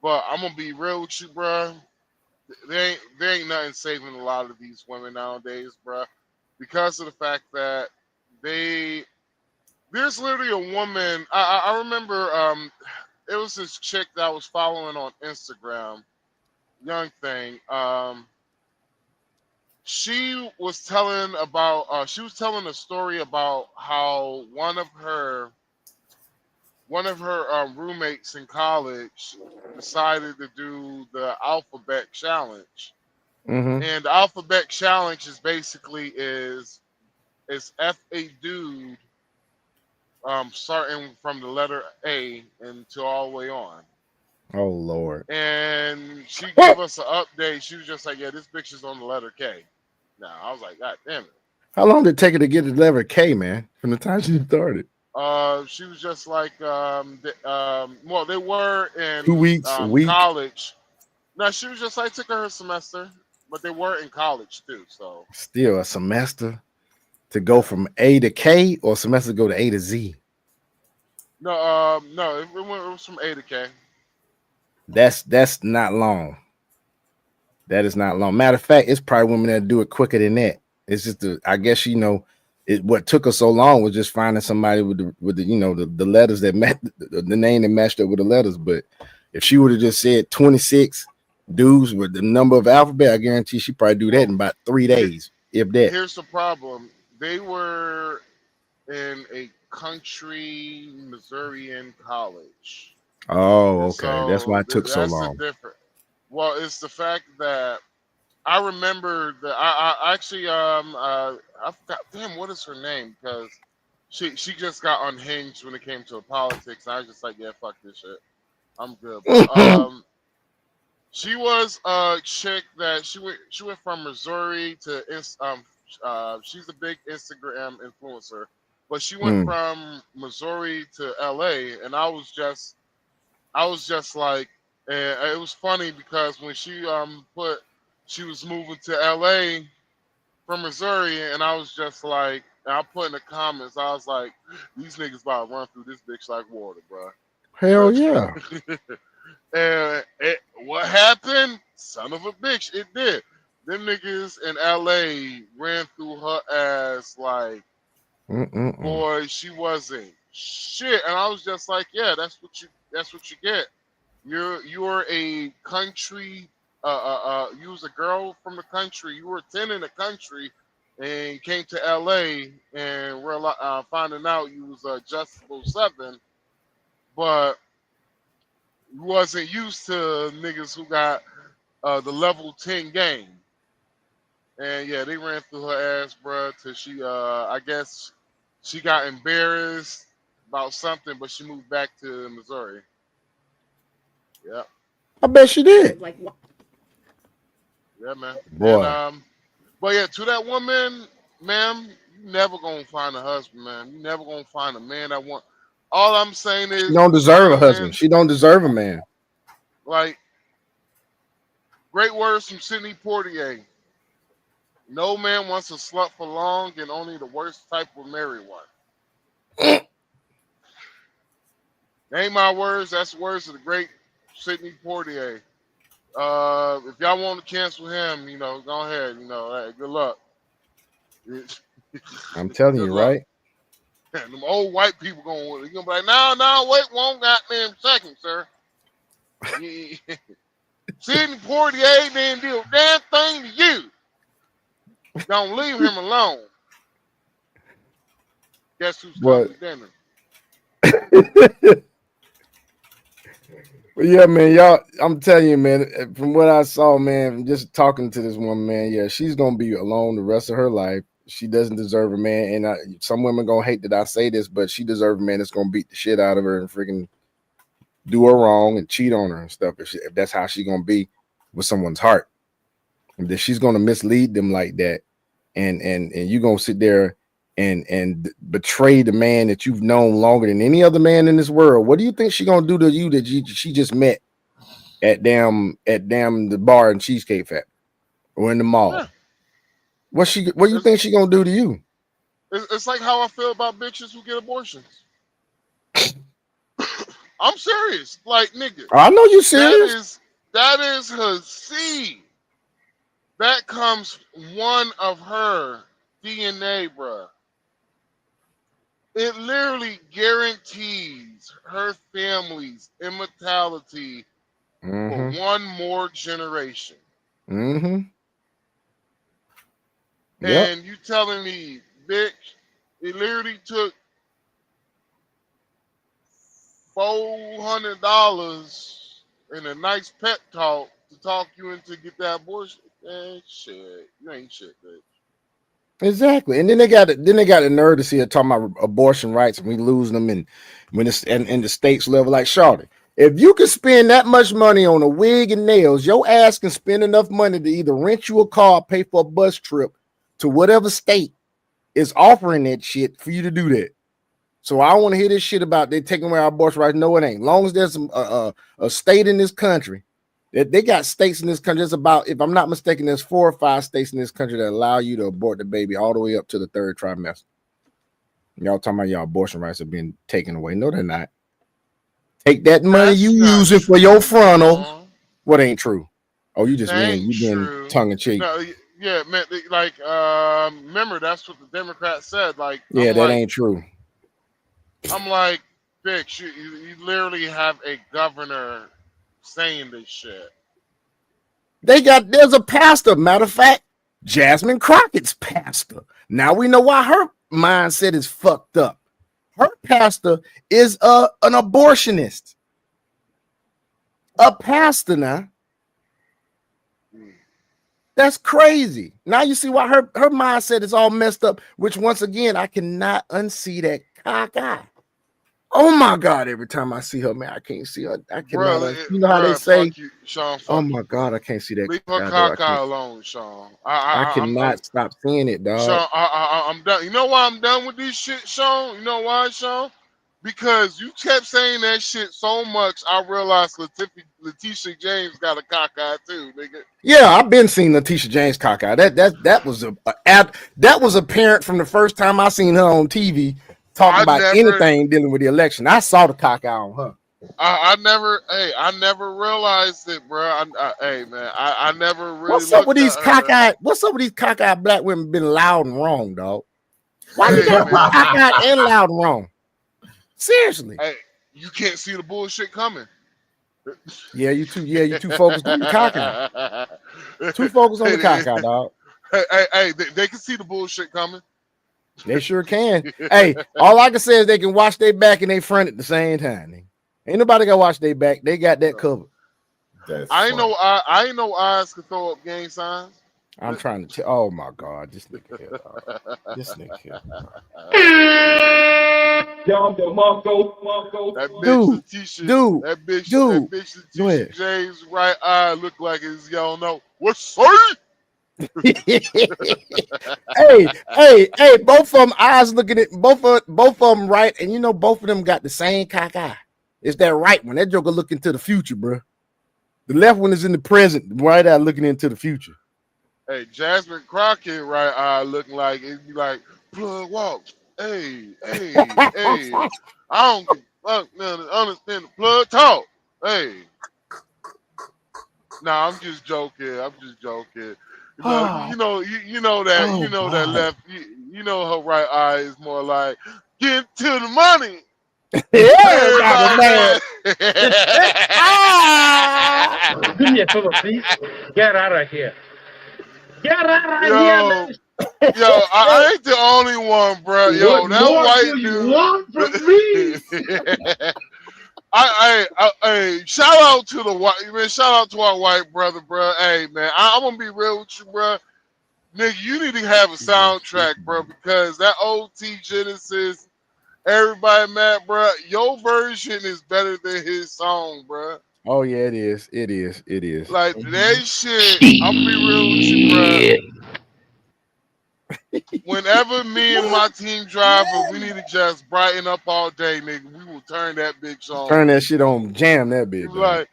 But I'm gonna be real with you, bruh. There ain't nothing saving a lot of these women nowadays, bruh, because of the fact that there's literally a woman. I remember it was this chick that I was following on Instagram, young thing. She was telling a story about how one of her roommates in college decided to do the alphabet challenge. Mm-hmm. And the alphabet challenge is basically is F a dude starting from the letter A until all the way on. Oh Lord. And she gave us an update. She was just like, yeah, this bitch is on the letter K. Now I was like, God damn it. How long did it take her to get the letter K, man? From the time she started? She was just like, well, they were in 2 weeks, a week, college. No, she was just like, took her semester, but they were in college too. So still a semester to go from A to K, or semester to go to A to Z. No, it was from A to K. That's not long. That is not long. Matter of fact, it's probably women that do it quicker than that. It's just I guess what took us so long was just finding somebody with the letters that met the name that matched up with the letters. But if she would have just said 26 dudes with the number of alphabet, I guarantee she probably do that in about 3 days, if that. Here's the problem: they were in a country Missourian college. Oh, okay. So that's why it took so long. Well, it's the fact that I remember that I actually I forgot. Damn, what is her name? Because she just got unhinged when it came to politics. And I was just like, yeah, fuck this shit. I'm good. But, she was a chick that she went from Missouri to she's a big Instagram influencer, but she went from Missouri to LA, and I was just like. And it was funny because when she she was moving to LA from Missouri, and I was just like, and I put in the comments, I was like, these niggas about to run through this bitch like water, bro. Hell yeah. And what happened? Son of a bitch, it did. Them niggas in LA ran through her ass like, boy, she wasn't shit. And I was just like, yeah, that's what you get. You're a country. You was a girl from the country. You were 10 in the country, and came to LA, and we're finding out you was adjustable 7, but you wasn't used to niggas who got the level 10 game. And yeah, they ran through her ass, bro, till she I guess she got embarrassed about something, but she moved back to Missouri. Yeah. I bet she did. Like what? Yeah, man. Boy. And, but yeah, to that woman, ma'am, you never gonna find a husband, man. You never gonna find a man that want. All I'm saying is, she don't deserve a husband. She don't deserve a man. Like, great words from Sidney Poitier. No man wants a slut for long, and only the worst type will marry one. Ain't my words. That's the words of the great Sidney Poitier. If y'all want to cancel him, go ahead. Hey, good luck. I'm telling you, right? And them old white people gonna be like, no, wait one goddamn second, sir. Sidney Poitier didn't do a damn thing to you. Don't leave him alone. Guess who's coming to dinner? Yeah, man, y'all. I'm telling you, man. From what I saw, man, just talking to this woman, man. Yeah, she's gonna be alone the rest of her life. She doesn't deserve a man, and some women gonna hate that I say this, but she deserves a man that's gonna beat the shit out of her and freaking do her wrong and cheat on her and stuff. If that's how she gonna be with someone's heart, and that she's gonna mislead them like that, and you gonna sit there and betray the man that you've known longer than any other man in this world. What do you think she gonna do to you that she just met at the bar in Cheesecake Factory or in the mall? Yeah. What do you think she gonna do to you? It's like how I feel about bitches who get abortions. I'm serious. Like, nigga. I know you serious. That is her seed. That comes one of her DNA, bruh. It literally guarantees her family's immortality for one more generation. Mm-hmm. Yep. And you telling me, bitch, it literally took $400 and a nice pep talk to talk you into get that abortion. Man, shit, you ain't shit, bitch. Exactly, and then they got the nerve to see her talking about abortion rights, and we losing them, and when it's in the states level, like Charlotte. If you can spend that much money on a wig and nails, your ass can spend enough money to either rent you a car, pay for a bus trip to whatever state is offering that shit for you to do that. So I want to hear this shit about they taking away our abortion rights. No, it ain't. Long as there's a state in this country. They got states in this country. It's about, if I'm not mistaken, there's 4 or 5 states in this country that allow you to abort the baby all the way up to the 3rd trimester. Y'all talking about y'all abortion rights are being taken away. No, they're not. Take that money you using for your frontal. What ain't true? Oh, you just mean you been tongue in cheek. No, yeah, man. Like, remember that's what the Democrats said. Like, yeah, that ain't true. I'm like, bitch, you literally have a governor saying this shit. There's a pastor. Matter of fact, Jasmine Crockett's pastor. Now we know why her mindset is fucked up. Her pastor is an abortionist. A pastor now. That's crazy. Now you see why her mindset is all messed up, which once again, I cannot unsee that cockeye. Oh my God, every time I see her, man, I can't see her. I cannot. You know how they say, you, Sean, oh my God, I can't see that. Leave her cockeye alone, Sean. I cannot stop seeing it, dog. Sean, I'm done. You know why I'm done with this shit, Sean? You know why, Sean? Because you kept saying that shit so much, I realized Letitia James got a cockeye too, nigga. Yeah, I've been seeing Letitia James cockeye. That was apparent from the first time I seen her on TV. Talking about anything dealing with the election. I saw the cockeye on her. I never realized it, bro. Hey, man, I never really. What's up with these cockeyed black women been loud and wrong, dog? Why you got cockeyed and loud and wrong? Seriously. Hey, you can't see the bullshit coming. Yeah, you too focused on the cockeye. Too focused on the cockeye, dog. Hey, they can see the bullshit coming. They sure can. Hey, all I can say is they can watch their back and their front at the same time. Ain't nobody got to watch their back. They got that covered. I ain't no eyes can throw up gang signs. I'm trying to tell. Oh my God, this nigga here. This nigga here. Dude. That bitch Letitia James' right eye look like his y'all know. What's up? hey, both of them eyes looking at both of them right, and you know both of them got the same cock eye. It's that right one. That joker looking to the future, bro. The left one is in the present, the right eye looking into the future. Hey, Jasmine Crockett right eye looking like it'd be like plug walk. Hey. I don't give a fuck, man. Understand the plug talk. Hey. Nah, I'm just joking. You know that left. You know her right eye is more like get to the money. Yeah, Do me a favor, please. Get out of here. Get out of here, man. Yo, I ain't the only one, bro. Yo, What that more white do you dude. want from me? I shout out to the white man. Shout out to our white brother, bro. Hey, man, I'm gonna be real with you, bro. Nigga, you need to have a soundtrack, bro, because that old T Genesis, everybody mad, bro. Your version is better than his song, bro. Oh yeah, it is. It is. It is. Like that shit. I'm gonna be real with you, bro. Whenever me and my team drive, we need to just brighten up all day, nigga. We will turn that bitch on. Turn that shit on, jam that bitch. Like,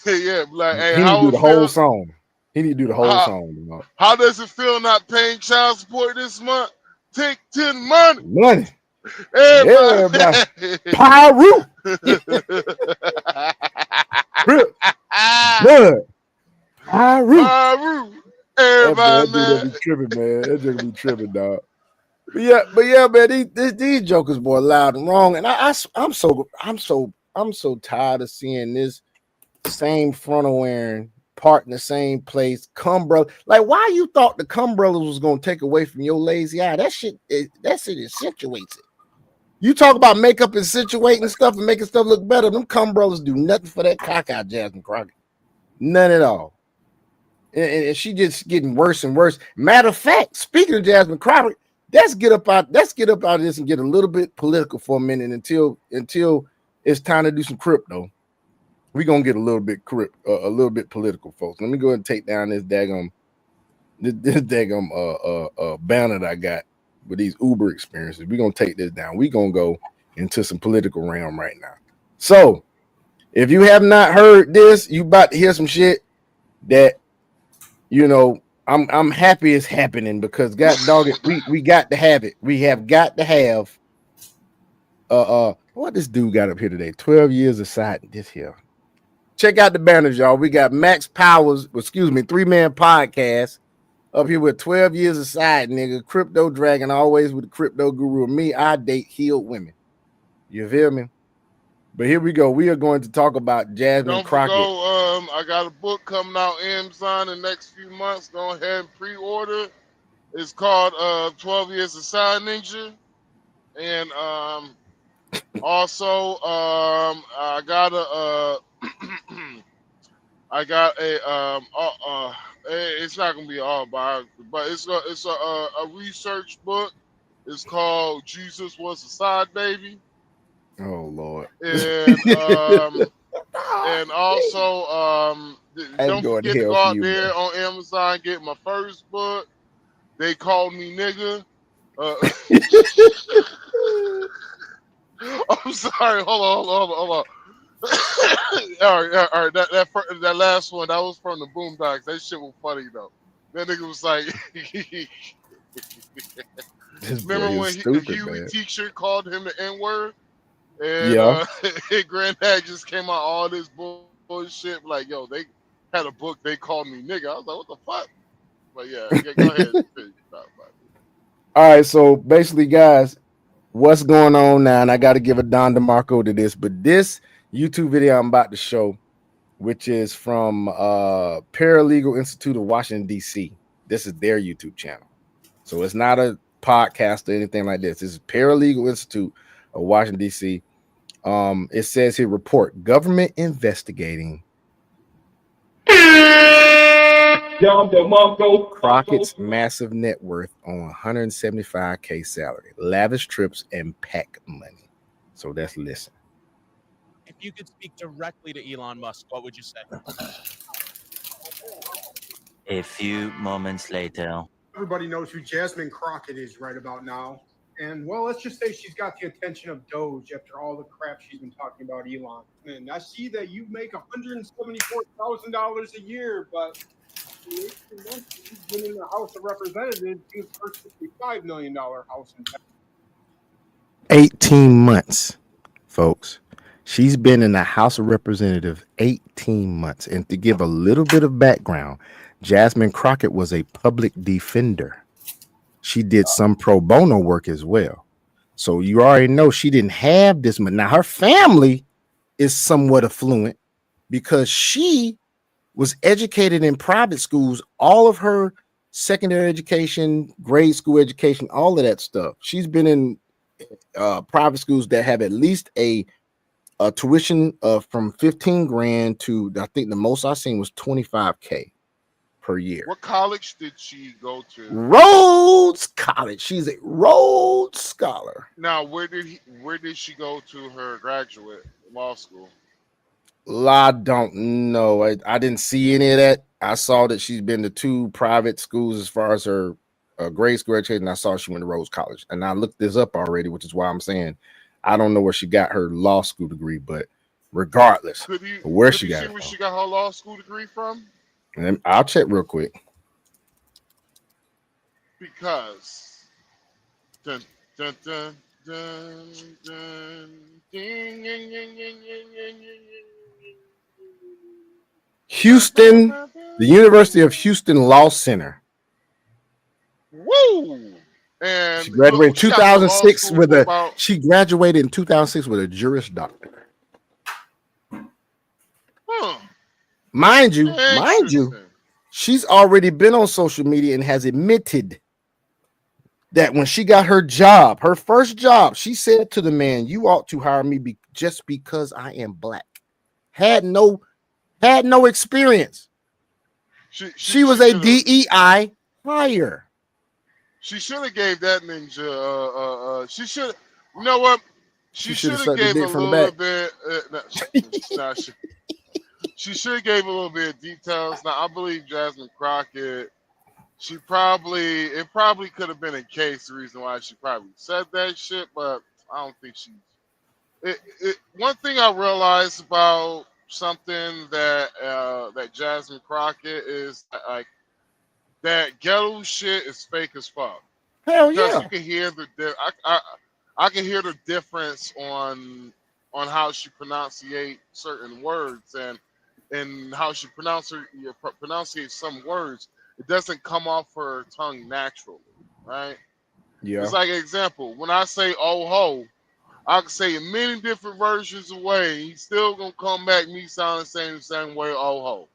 yeah, like, hey, he need to do the whole song. He need to do the whole song. You know? How does it feel not paying child support this month? Take 10 money. Money. Everybody. Pyru. Blood. Pyru. Everybody, man. That be tripping, man. That just be tripping, dog. But yeah, man. These jokers, boy, loud and wrong, and I'm so tired of seeing this same frontal wearing part in the same place. Cum brother, like why you thought the Cum brothers was gonna take away from your lazy eye? That shit accentuates it. You talk about makeup and situating stuff and making stuff look better. Them Cum brothers do nothing for that cock-out Jasmine Crockett. None at all. And she just getting worse and worse. Matter of fact, speaking of Jasmine Crockett, let's get up out of this and get a little bit political for a minute until it's time to do some crypto. We're gonna get a little bit political, folks. Let me go ahead and take down this daggum banner that I got with these Uber experiences. We're gonna take this down. We're gonna go into some political realm right now. So if you have not heard this, you about to hear some shit that I'm happy it's happening because God dog it, we got to have it. We have got to have what this dude got up here today. 12 years aside this here. Check out the banners, y'all. We got Max Powers, 3-man podcast up here with 12 years aside, nigga. Crypto Dragon, always with the crypto guru. Me, I date healed women. You feel me? But here we go. We are going to talk about Jasmine Crockett. I got a book coming out Amazon in the next few months. Go ahead and pre-order. It's called 12 Years Aside Ninja. And also I got a it's not gonna be all biography, but it's a research book. It's called Jesus Was a Side Baby. Oh Lord. And also don't forget to go out there on Amazon, get my first book. They Called Me Nigga. I'm sorry. Hold on. all right. That last one, that was from the Boondocks. That shit was funny though. That nigga was like, remember when the Huey teacher called him the N-word? And Granddad just came out all this bullshit. Like, yo, they had a book. They called me nigga. I was like, what the fuck? But yeah, go ahead. All right, so basically, guys, what's going on now? And I got to give a Don DeMarco to this, but this YouTube video I'm about to show, which is from Paralegal Institute of Washington, D.C. This is their YouTube channel. So it's not a podcast or anything like this. This is Paralegal Institute of Washington, D.C. It says here, report government investigating Crockett's massive net worth on $175K salary, lavish trips, and pack money. So let's listen. If you could speak directly to Elon Musk, what would you say? A few moments later. Everybody knows who Jasmine Crockett is right about now. And, well, let's just say she's got the attention of Doge after all the crap she's been talking about Elon. And I see that you make $174,000 a year, but in 18 months, she's been in the House of Representatives. She's first $55 million house in Texas. 18 months, folks. She's been in the House of Representatives 18 months. And to give a little bit of background, Jasmine Crockett was a public defender. She did some pro bono work as well. So you already know she didn't have this much. Now her family is somewhat affluent because she was educated in private schools. All of her secondary education, grade school education, all of that stuff. She's been in private schools that have at least a tuition of from 15 grand to, I think the most I've seen was 25K per year. What college did she go to? Rhodes College. She's a Rhodes Scholar. Now, where did she go to her graduate law school? I don't know. I didn't see any of that. I saw that she's been to 2 private schools as far as her grade school education. I saw she went to Rhodes College, and I looked this up already, which is why I'm saying I don't know where she got her law school degree, but regardless, where she got it from. She got her law school degree from? And I'll check real quick. Because dun, dun, dun, dun, dun, ding, ding, ding, ding, ding, ding. Houston, the University of Houston Law Center. Woo! And she graduated in 2006 with a. She graduated in 2006 with a Juris Doctor. Mind you, she's already been on social media and has admitted that when she got her job, her first job, she said to the man, "You ought to hire me just because I am black." Had no experience. She was a DEI hire. She should have gave that ninja. She should. You know what? She should have gave a little bit. She should have gave a little bit of details. Now I believe Jasmine Crockett. It probably could have been a case. The reason why she probably said that shit, but I don't think she. One thing I realized about something that Jasmine Crockett is like that ghetto shit is fake as fuck. Hell because yeah! You can hear I can hear the difference on how she pronunciate certain words and how she pronunciates some words. It doesn't come off her tongue naturally, right? Yeah. It's like an example. When I say "oh ho," I can say it many different versions of way. He's still gonna come back me sounding the same way. Oh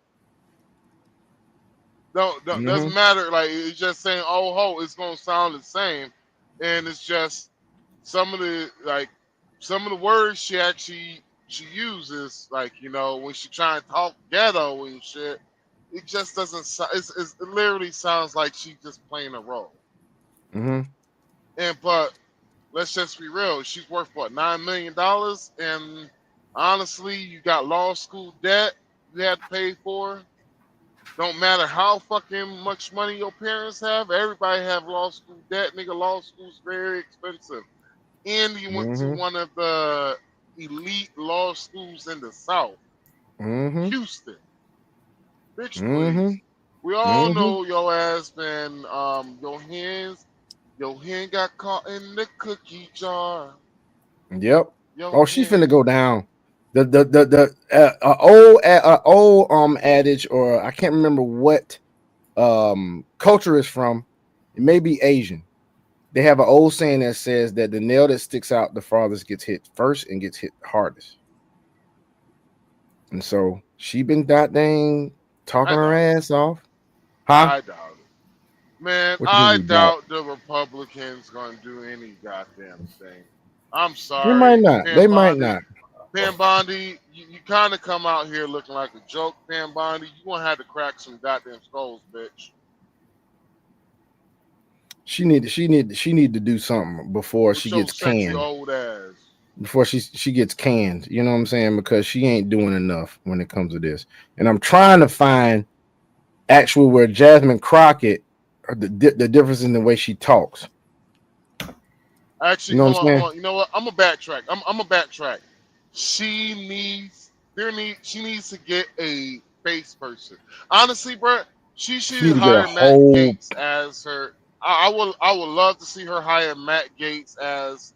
ho. Doesn't matter. Like it's just saying "oh ho," it's gonna sound the same, and it's just some of the words she uses, like when she try and talk ghetto and shit. It just doesn't. It literally sounds like she's just playing a role. But let's just be real. She's worth what, $9 million, and honestly, you got law school debt you had to pay for. Don't matter how fucking much money your parents have. Everybody have law school debt. Nigga, law school's very expensive. And you went to one of the elite law schools in the South, Houston. Bitch, please. We all know your ass been your hand got caught in the cookie jar. Yep. She finna go down. The old adage, or I can't remember what culture is from. It may be Asian. They have an old saying that says that the nail that sticks out the farthest gets hit first and gets hit hardest. And so she been dang talking her ass off. I doubt it. Man, I doubt the Republicans gonna do any goddamn thing. I'm sorry. They might not. They might not. Pam Bondi, you kind of come out here looking like a joke, Pam Bondi. You gonna have to crack some goddamn skulls, bitch. She need to do something before she gets canned. Old ass. Before she gets canned, you know what I'm saying? Because she ain't doing enough when it comes to this. And I'm trying to find actually where Jasmine Crockett, the difference in the way she talks. Actually, hold on. You know what? I'm a backtrack. I'm a backtrack. She needs to get a face person. Honestly, bro, she should hire Matt Gaetz as her. I would love to see her hire Matt Gaetz as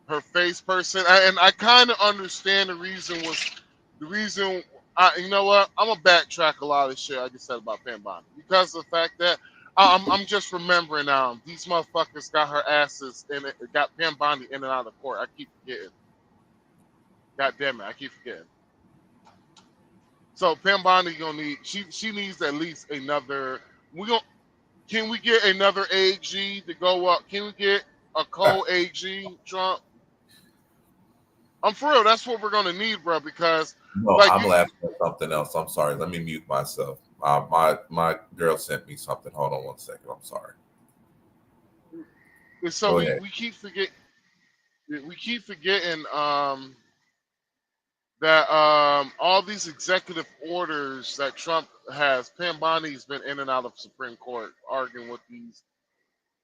her face person. And I kind of understand the reason You know what? I'm gonna backtrack a lot of shit I just said about Pam Bondi because of the fact that I'm just remembering now. These motherfuckers got her asses in it. Got Pam Bondi in and out of court. I keep forgetting. God damn it, I keep forgetting. So Pam Bondi gonna need. She needs at least another. Can we get another AG to go up? Can we get a co-AG Trump? I'm for real. That's what we're gonna need, bro. Because No, like I'm laughing at something else. I'm sorry. Let me mute myself. My girl sent me something. Hold on 1 second. I'm sorry. so Go ahead. we keep forgetting that all these executive orders that Trump has, Pam Bondi's been in and out of Supreme Court arguing with these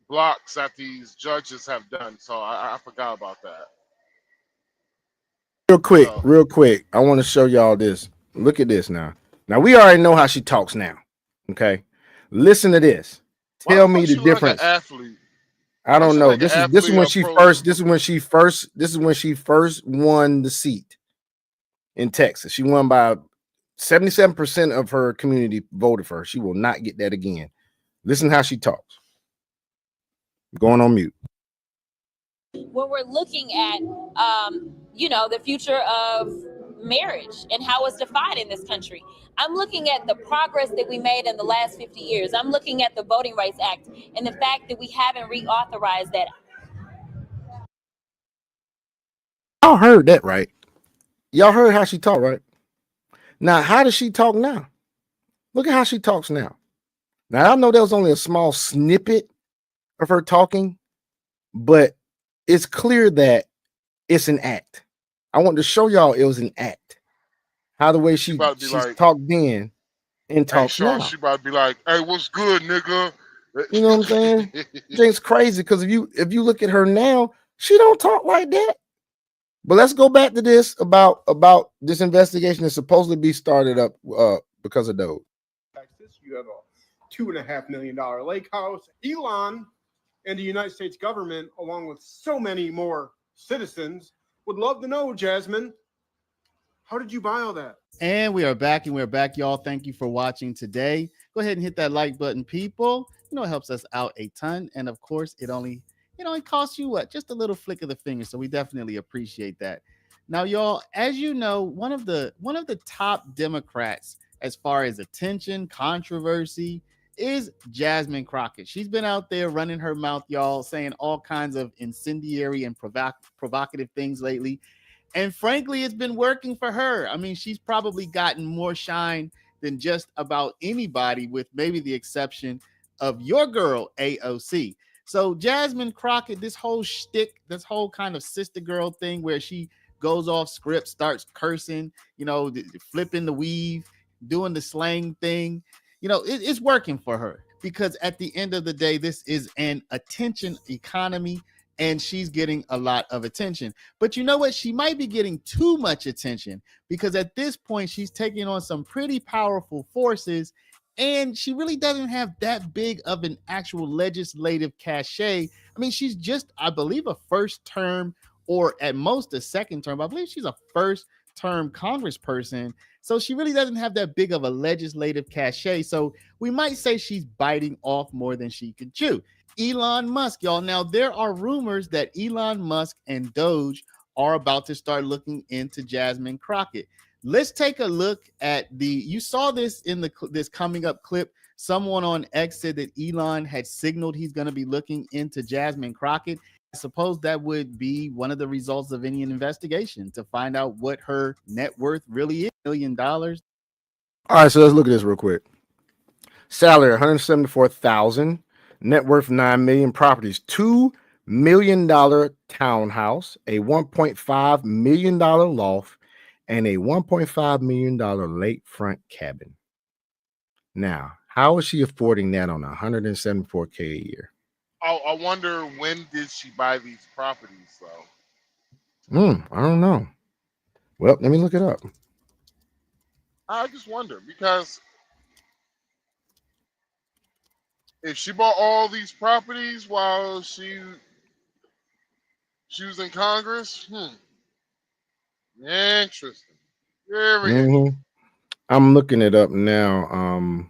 blocks that these judges have done. So I forgot about that. Real quick. I want to show y'all this. Look at this now. Now we already know how she talks now. Okay. Listen to this. Tell me the difference. Like an athlete. I don't know. Like this is when she first won the seat in Texas. She won by 77% of her community voted for her. She will not get that again. Listen how she talks. Going on mute. When we're looking at the future of marriage and how it's defined in this country, I'm looking at the progress that we made in the last 50 years. I'm looking at the Voting Rights Act and the fact that we haven't reauthorized that. Y'all heard that, right? Y'all heard how she talked, right? Now, how does she talk now? Look at how she talks now. Now, I know that was only a small snippet of her talking, but it's clear that it's an act. I want to show y'all it was an act. How the way she talked then and talks now. She about to be like, "Hey, what's good, nigga?" You know what I'm saying? Jake's crazy because if you look at her now, she don't talk like that. But let's go back to this about this investigation that supposedly be started up because of Doge. Texas, you have a $2.5 million lake house. Elon and the United States government, along with so many more citizens, would love to know, Jasmine, how did you buy all that? And we are back, y'all. Thank you for watching today. Go ahead and hit that like button, people. You know, it helps us out a ton. And of course, it costs you what? Just a little flick of the finger. So we definitely appreciate that. Now, y'all, as you know, one of the top Democrats as far as attention, controversy, is Jasmine Crockett. She's been out there running her mouth, y'all, saying all kinds of incendiary and provocative things lately. And frankly, it's been working for her. I mean, she's probably gotten more shine than just about anybody, with maybe the exception of your girl, AOC. So Jasmine Crockett, this whole shtick, this whole kind of sister girl thing where she goes off script, starts cursing, flipping the weave, doing the slang thing, it's working for her, because at the end of the day, this is an attention economy and she's getting a lot of attention. But you know what? She might be getting too much attention, because at this point, she's taking on some pretty powerful forces and she really doesn't have that big of an actual legislative cachet. I mean, she's just, I believe, a first term, or at most a second term. I believe she's a first term congressperson. So she really doesn't have that big of a legislative cachet. So we might say she's biting off more than she can chew. Elon Musk, y'all. Now, there are rumors that Elon Musk and Doge are about to start looking into Jasmine Crockett. Let's take a look at you saw this in this coming up clip. Someone on X said that Elon had signaled he's going to be looking into Jasmine Crockett. I suppose that would be one of the results of any investigation, to find out what her net worth really is, $1 million. All right, so let's look at this real quick. Salary, $174,000. Net worth, $9 million. Properties, $2 million townhouse, a $1.5 million loft, and a $1.5 million lakefront cabin. Now, how is she affording that on $174K a year? I wonder, when did she buy these properties, though? I don't know. Well, let me look it up. I just wonder, because if she bought all these properties while she was in Congress, interesting. Very interesting. I'm looking it up now.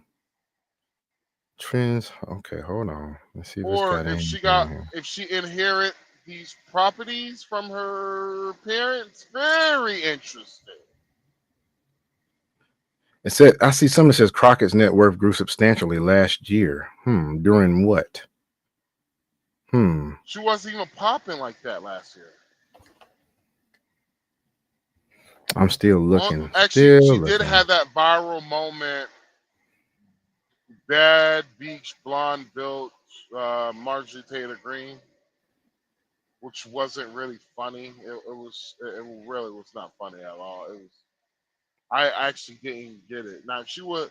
Trends. Okay, hold on. Let's see if it's Or got anything here. if she inherit these properties from her parents, very interesting. It said I see something that says Crockett's net worth grew substantially last year. During what? She wasn't even popping like that last year. I'm still looking. Actually, she did have that viral moment. Bad beach blonde built Marjorie Taylor Greene, which wasn't really funny. It really was not funny at all. It was. I actually didn't get it. Now if she would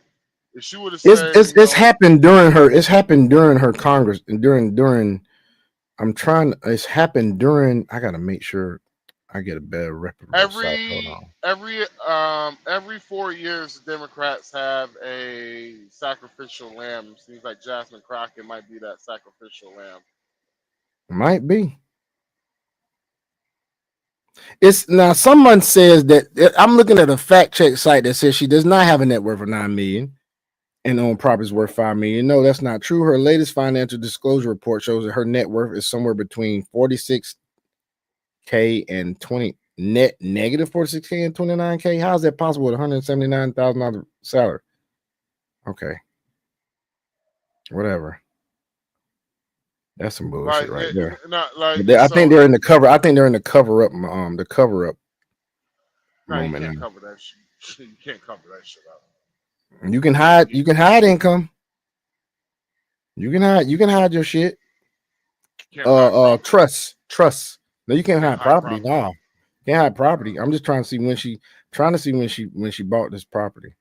have said, It's happened during her. It's happened during her Congress and during. It's happened during. I gotta make sure I get a better reputable site. Hold on. every 4 years, the Democrats have a sacrificial lamb. Seems like Jasmine Crockett might be that sacrificial lamb. Might be. It's now someone says that I'm looking at a fact check site that says she does not have a net worth of $9 million and own properties worth $5 million. No, that's not true. Her latest financial disclosure report shows that her net worth is somewhere between $46K and negative $46K and $29K. How is that possible with $179,000 salary? Okay, whatever. That's some bullshit right there. I think they're in the cover. I think they're in the cover up. The cover up moment. You can't cover that shit. You can't cover that shit up. You can hide. You can hide income. You can hide your shit. Trust. No, you can't hide property. No, can't hide property. I'm just trying to see when she bought this property.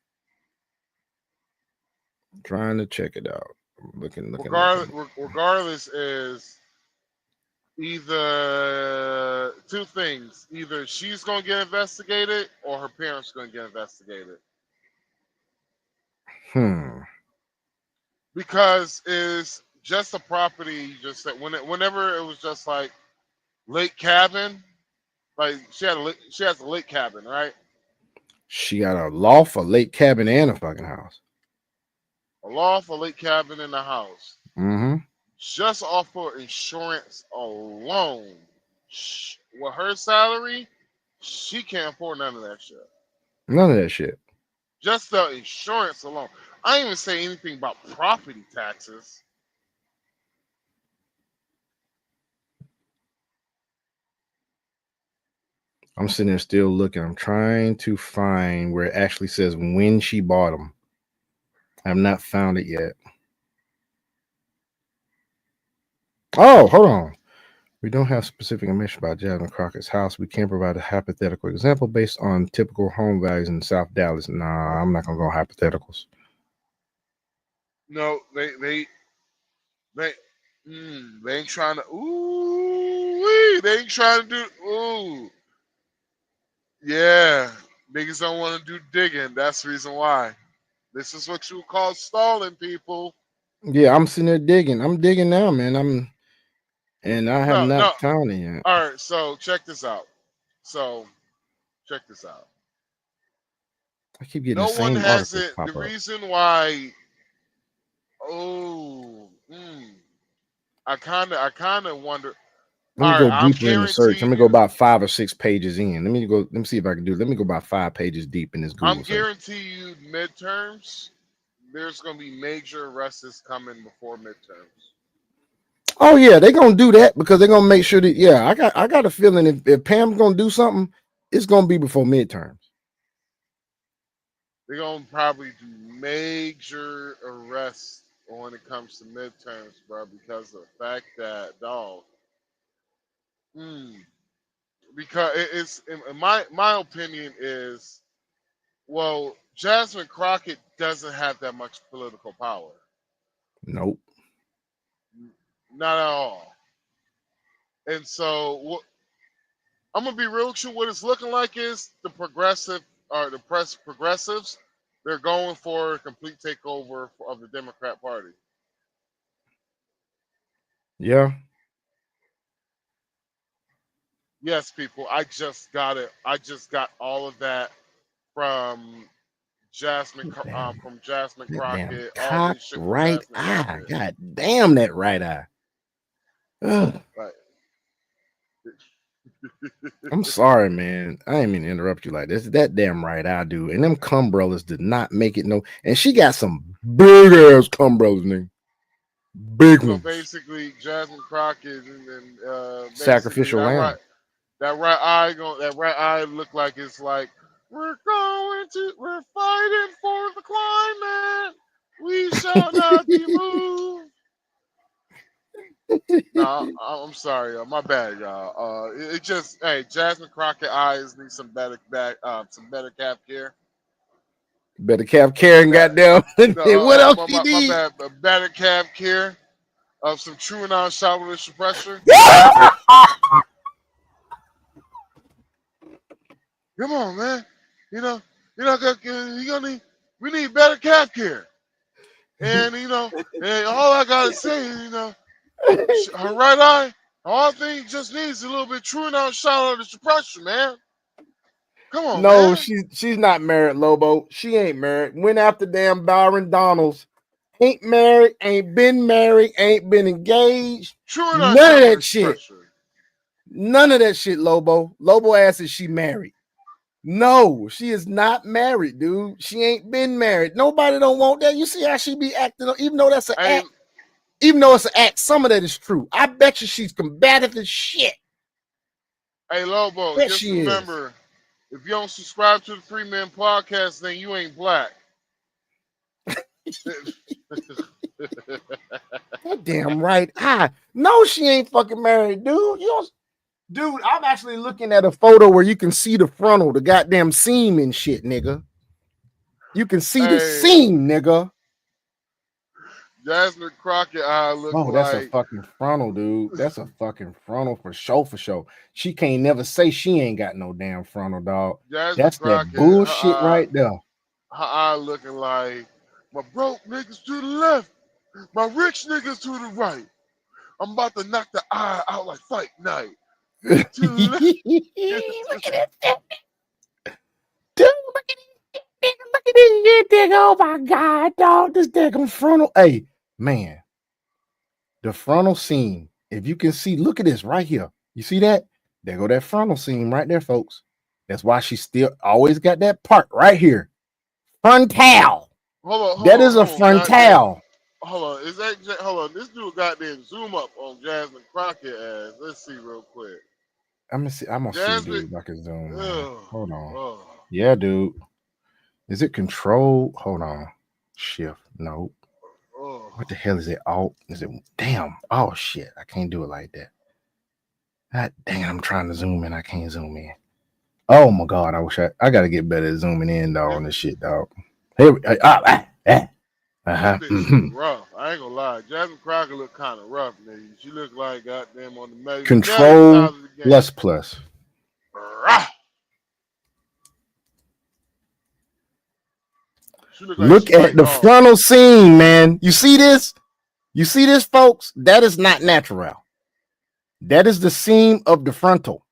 I'm trying to check it out. Looking. Regardless, is either two things: either she's gonna get investigated, or her parents are gonna get investigated. Because it's just a property. Just that whenever it was just like lake cabin, like she has a lake cabin, right? She got a loft, a lake cabin, and a fucking house. A loft, a lake cabin, in the house. Mm-hmm. Just off for insurance alone, with her salary, she can't afford none of that shit. None of that shit. Just the insurance alone. I ain't even say anything about property taxes. I'm sitting there still looking. I'm trying to find where it actually says when she bought them. I have not found it yet. Oh, hold on. We don't have specific information about Jasmine Crockett's house. We can provide a hypothetical example based on typical home values in South Dallas. Nah, I'm not gonna go hypotheticals. No, they ain't trying to. They ain't trying to do. Yeah, niggas don't want to do digging. That's the reason why. This is what you call stalling, people. Yeah, I'm sitting there digging. I'm digging now, man. I have not found it yet. All right, so check this out. I keep getting the same articles pop the up. reason why. I kind of wonder. Let me go deeper in the search. Let me go about 5 or 6 pages in. Let me see if I can do it. Let me go about 5 pages deep in this Google search. Guarantee you midterms, there's going to be major arrests coming before midterms. Oh yeah, they're gonna do that because they're gonna make sure that I got a feeling if Pam's gonna do something, it's gonna be before midterms. They're gonna probably do major arrests when it comes to midterms, bro, because of the fact that because it's in my opinion is, well, Jasmine Crockett doesn't have that much political power. Nope. Not at all. And so I'm gonna be real with you. What it's looking like is the progressives, they're going for a complete takeover of the Democrat Party. Yeah. Yes, people. I just got it. I just got all of that from Jasmine from Jasmine That damn Crockett. All cock these shit from right Jasmine eye. Crockett. God damn that right eye. Ugh. Like, I'm sorry, man. I ain't mean to interrupt you like this. That damn right eye, dude. And them cumbrellas did not make it no. And she got some big ass cumbrellas, nigga. Big so ones. basically, Jasmine Crockett and then basically Sacrificial lamb. that right eye look like it's like we're fighting for the climate. We shall not be moved. No, I'm sorry, my bad, y'all. It just Jasmine Crockett eyes need some better calf care. Better calf care and goddamn. What else my, you my need? bad, better calf care of some true non-shower suppressor. Come on, man. We need better calf care. And and all I gotta say is, her right eye, all thing just needs a little bit true non-shower suppressor, man. Come on, No, man. she's not married, Lobo. She ain't married. Went after damn Byron Donalds. Ain't married, ain't been engaged. True None of non-shower that shit. suppressor. None of that shit, Lobo. Lobo asks if she married. No, she is not married, dude. She ain't been married. Nobody don't want that. You see how she be acting, even though that's an act. Even though it's an act, some of that is true. I bet you she's combative as shit. Hey, Lobo, Bet just she remember, if you don't subscribe to the Free Men Podcast, then you ain't black. That damn right. No, she ain't fucking married, dude. Dude, I'm actually looking at a photo where you can see the frontal, the goddamn seam and shit, nigga. You can see the seam, nigga. Jasmine Crockett look like. That's a fucking frontal, dude. That's a fucking frontal for sure. She can't never say she ain't got no damn frontal, dog. Jasmine That's Crockett, that bullshit right there. Her eye looking like my broke niggas to the left, my rich niggas to the right. I'm about to knock the eye out like fight night. To the left. Look at that. Dude, look at this shit, nigga. Oh my god, dog. This damn frontal. Hey, man. The frontal seam. If you can see, look at this right here. You see that? There go that frontal seam right there, folks. That's why she still always got that part right here. Frontal. That is a frontal. Hold on. Hold on. This dude got there zoom up on Jasmine Crockett ass. Let's see real quick. I'm gonna see, dude, if I can zoom. Hold on. Oh. Yeah, dude. Is it control? Hold on. Shift. Nope. Oh. What the hell is it? Alt? Is it damn? Oh shit. I can't do it like that. God damn, I'm trying to zoom in. I can't zoom in. Oh my god, I gotta get better at zooming in, dog, on this shit, dog. Here Rough. I ain't gonna lie. Jasmine Crockett look kind of rough, nigga. She look like goddamn on the medical Control plus. Look at the frontal seam, man. You see this? You see this, folks? That is not natural. That is the seam of the frontal.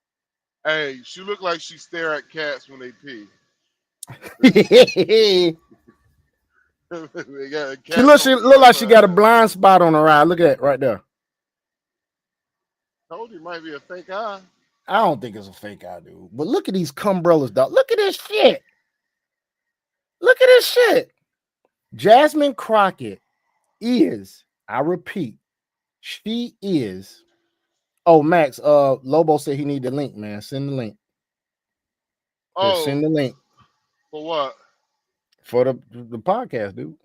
Hey, she look like she stare at cats when they pee. She look like she got a blind spot on her eye. Look at that right there. Told you it might be a fake eye. I don't think it's a fake eye, dude. But look at these cumbrellas, dog. Look at this shit. Look at this shit. Jasmine Crockett is, I repeat, she is. Oh, Max, Lobo said he need the link, man. Send the link. Oh, send the link. For what? For the podcast, dude.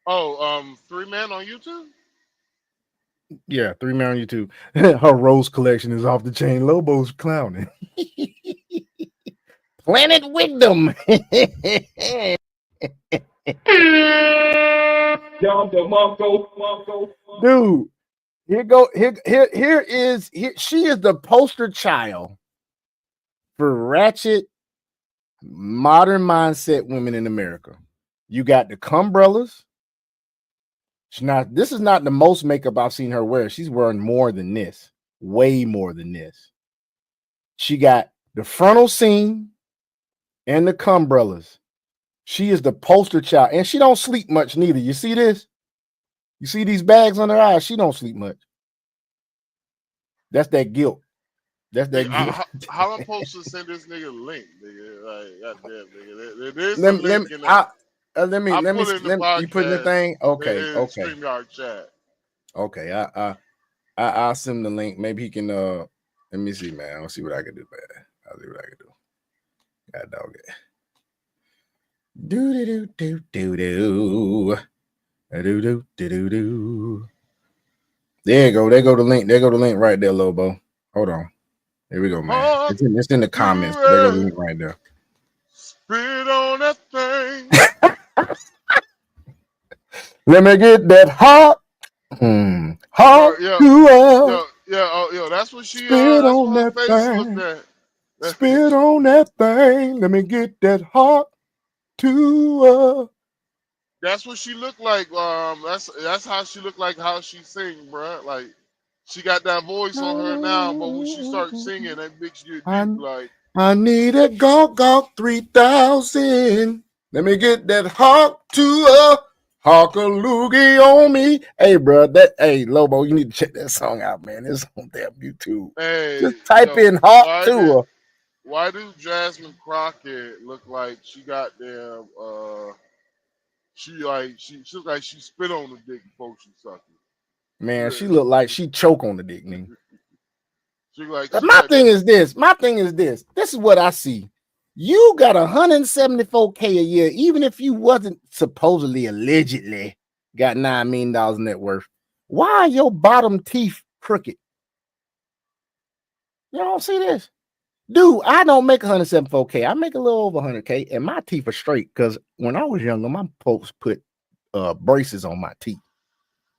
Oh, 3 Men on YouTube? Yeah, 3 Men on YouTube. Her rose collection is off the chain. Lobo's clowning. Planet Wisdom. Dude, she is the poster child for ratchet modern mindset women in America. You got the cumbrellas. This is not the most makeup I've seen her wear. She's wearing more than this, way more than this. She got the frontal seam and the cumbrellas. She is the poster child, and she don't sleep much neither. You see this? You see these bags on her eyes? She don't sleep much. That's that guilt. That's that guilt. How I'm supposed to send this nigga a link, nigga? Like, goddamn, nigga. There's a link in let me you put in the thing. Okay. StreamYard chat. Okay, I'll send the link. Maybe he can let me see, man. I'll see what I can do, man. I'll see what I can do. God dog it. Do. There you go. There go the link. There go the link right there, Lobo. Hold on. Here we go, man. It's in the comments. There go the link right there. Spit on that thing. Let me get that hot. Hot. Yo, that's what she spit on that thing. Spit on that thing. Let me get that hot to That's what she looked like. That's how she looked like. How she sing, bruh. Like she got that voice on her now, but when she starts singing, that bitch get deep. Like I need a Gawk 3000. Let me get that hawk to hawk a loogie on me. Hey, bro, Lobo, you need to check that song out, man. It's on damn YouTube. Hey, just type in hawk to Why do Jasmine Crockett look like she got damn? She look like she spit on the dick before she sucked it. Man, she looked like she choke on the dick, nigga. My thing is this. This is what I see. You got $174K a year, even if you wasn't supposedly allegedly got $9 million net worth. Why are your bottom teeth crooked? You don't see this? Dude, I don't make $174K. I make a little over $100K, and my teeth are straight because when I was younger, my folks put braces on my teeth.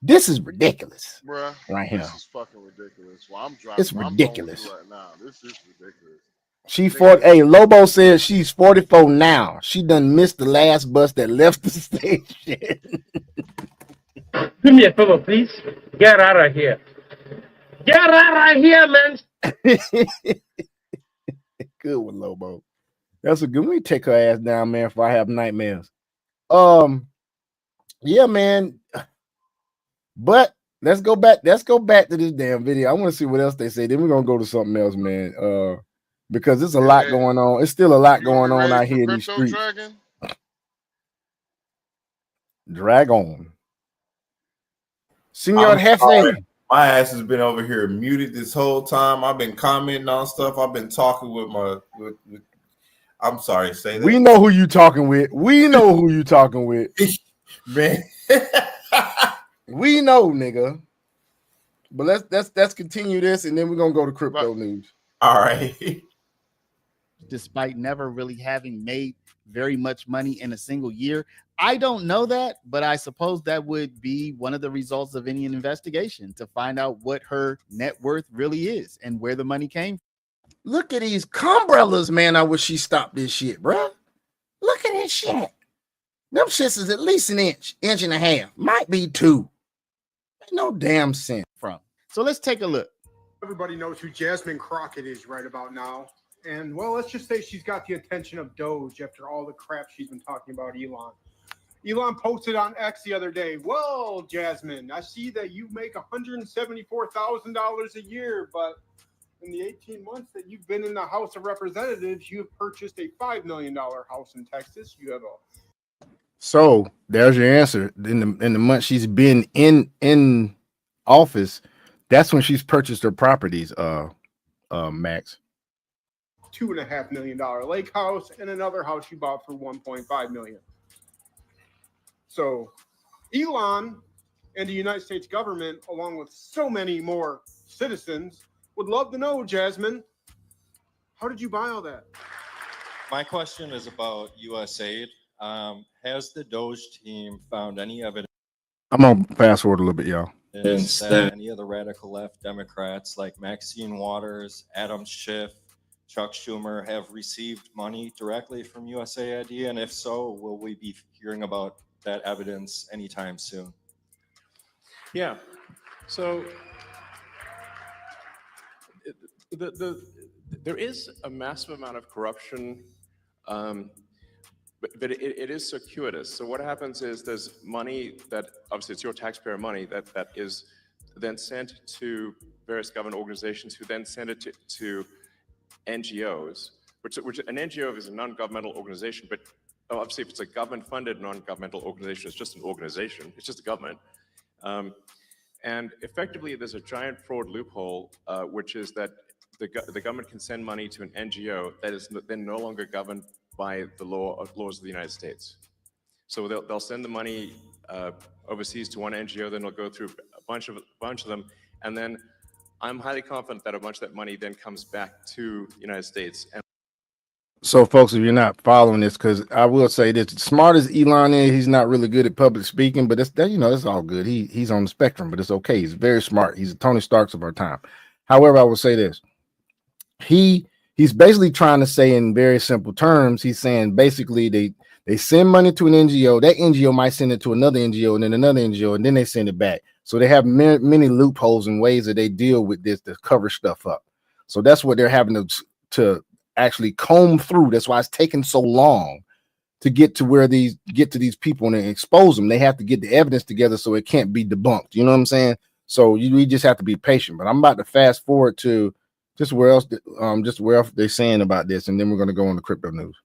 This is ridiculous, bruh. Right here. This is fucking ridiculous. Well, I'm driving. It's ridiculous right now. This is ridiculous. She 40. Hey, Lobo says she's 44 now. She done missed the last bus that left the station. Do me a favor, please. Get out of here. Get out of here, man. Good one, Lobo. That's a good. Let me take her ass down, man, if I have nightmares. Yeah, man. But let's go back to this damn video. I want to see what else they say. Then we're gonna go to something else, man. Because there's a lot going on. It's still a lot going on out here in these streets. Dragon. Senor Jefe. My ass has been over here muted this whole time. I've been commenting on stuff. I've been talking with I'm sorry, say that. We know who you talking with. Man. We know, nigga. But let's continue this, and then we're gonna go to crypto news. All right. Despite never really having made very much money in a single year, I don't know that, but I suppose that would be one of the results of any investigation to find out what her net worth really is and where the money came from. Look at these umbrellas, man. I wish she stopped this shit, bro. Look at this shit. Them shits is at least an inch and a half, might be 2. Ain't no damn sense from. So let's take a look. Everybody knows who Jasmine Crockett is right about now. And well, let's just say she's got the attention of Doge after all the crap she's been talking about Elon. Elon posted on X the other day, well, Jasmine, I see that you make $174,000 a year, but in the 18 months that you've been in the House of Representatives, you have purchased a $5 million house in Texas. You have a So there's your answer. In the month she's been in office, that's when she's purchased her properties, Max. $2.5 million lake house and another house you bought for $1.5 million. So Elon and the United States government, along with so many more citizens, would love to know, Jasmine, how did you buy all that? My question is about USAID. Has the Doge team found any evidence? I'm gonna fast forward a little bit, y'all. That any of the radical left Democrats like Maxine Waters, Adam Schiff, Chuck Schumer have received money directly from USAID? And if so, will we be hearing about that evidence anytime soon? Yeah. So there is a massive amount of corruption but it is circuitous. So what happens is there's money that, obviously it's your taxpayer money, that is then sent to various government organizations who then send it to NGOs, which an NGO is a non-governmental organization, but obviously if it's a government-funded non-governmental organization, it's just an organization, it's just a government. And effectively, there's a giant fraud loophole, which is that the government can send money to an NGO that is then no longer governed by the laws of the United States. So they'll send the money overseas to one NGO, then it'll go through a bunch of them, and then I'm highly confident that a bunch of that money then comes back to the United States. And So, folks, if you're not following this, because I will say this: smart as Elon is, he's not really good at public speaking, but it's all good. He's on the spectrum, but it's okay. He's very smart. He's a Tony Starks of our time. However, I will say this: he's basically trying to say in very simple terms. He's saying basically they send money to an NGO. That NGO might send it to another NGO, and then another NGO, and then they send it back. So they have many loopholes and ways that they deal with this to cover stuff up. So that's what they're having to actually comb through. That's why it's taking so long to get to these people and expose them. They have to get the evidence together so it can't be debunked. You know what I'm saying? So we just have to be patient. But I'm about to fast forward to where else they're saying about this, and then we're going to go on the crypto news.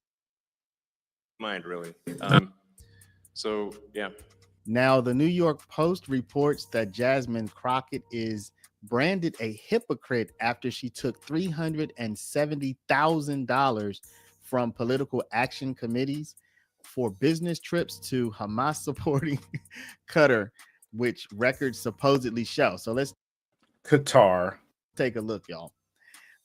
mind, really. So, yeah. Now, the New York Post reports that Jasmine Crockett is branded a hypocrite after she took $370,000 from political action committees for business trips to Hamas supporting Qatar, which records supposedly show. So let's Qatar take a look, y'all.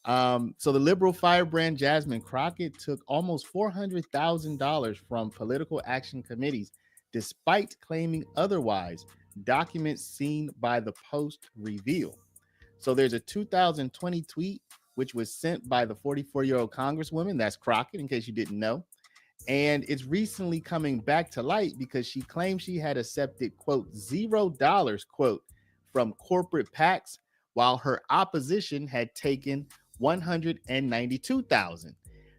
So the liberal firebrand Jasmine Crockett took almost $400,000 from political action committees, despite claiming otherwise, documents seen by the Post reveal. So there's a 2020 tweet, which was sent by the 44-year-old Congresswoman, that's Crockett, in case you didn't know. And it's recently coming back to light because she claimed she had accepted, quote, $0, quote, from corporate PACs, while her opposition had taken $192,000.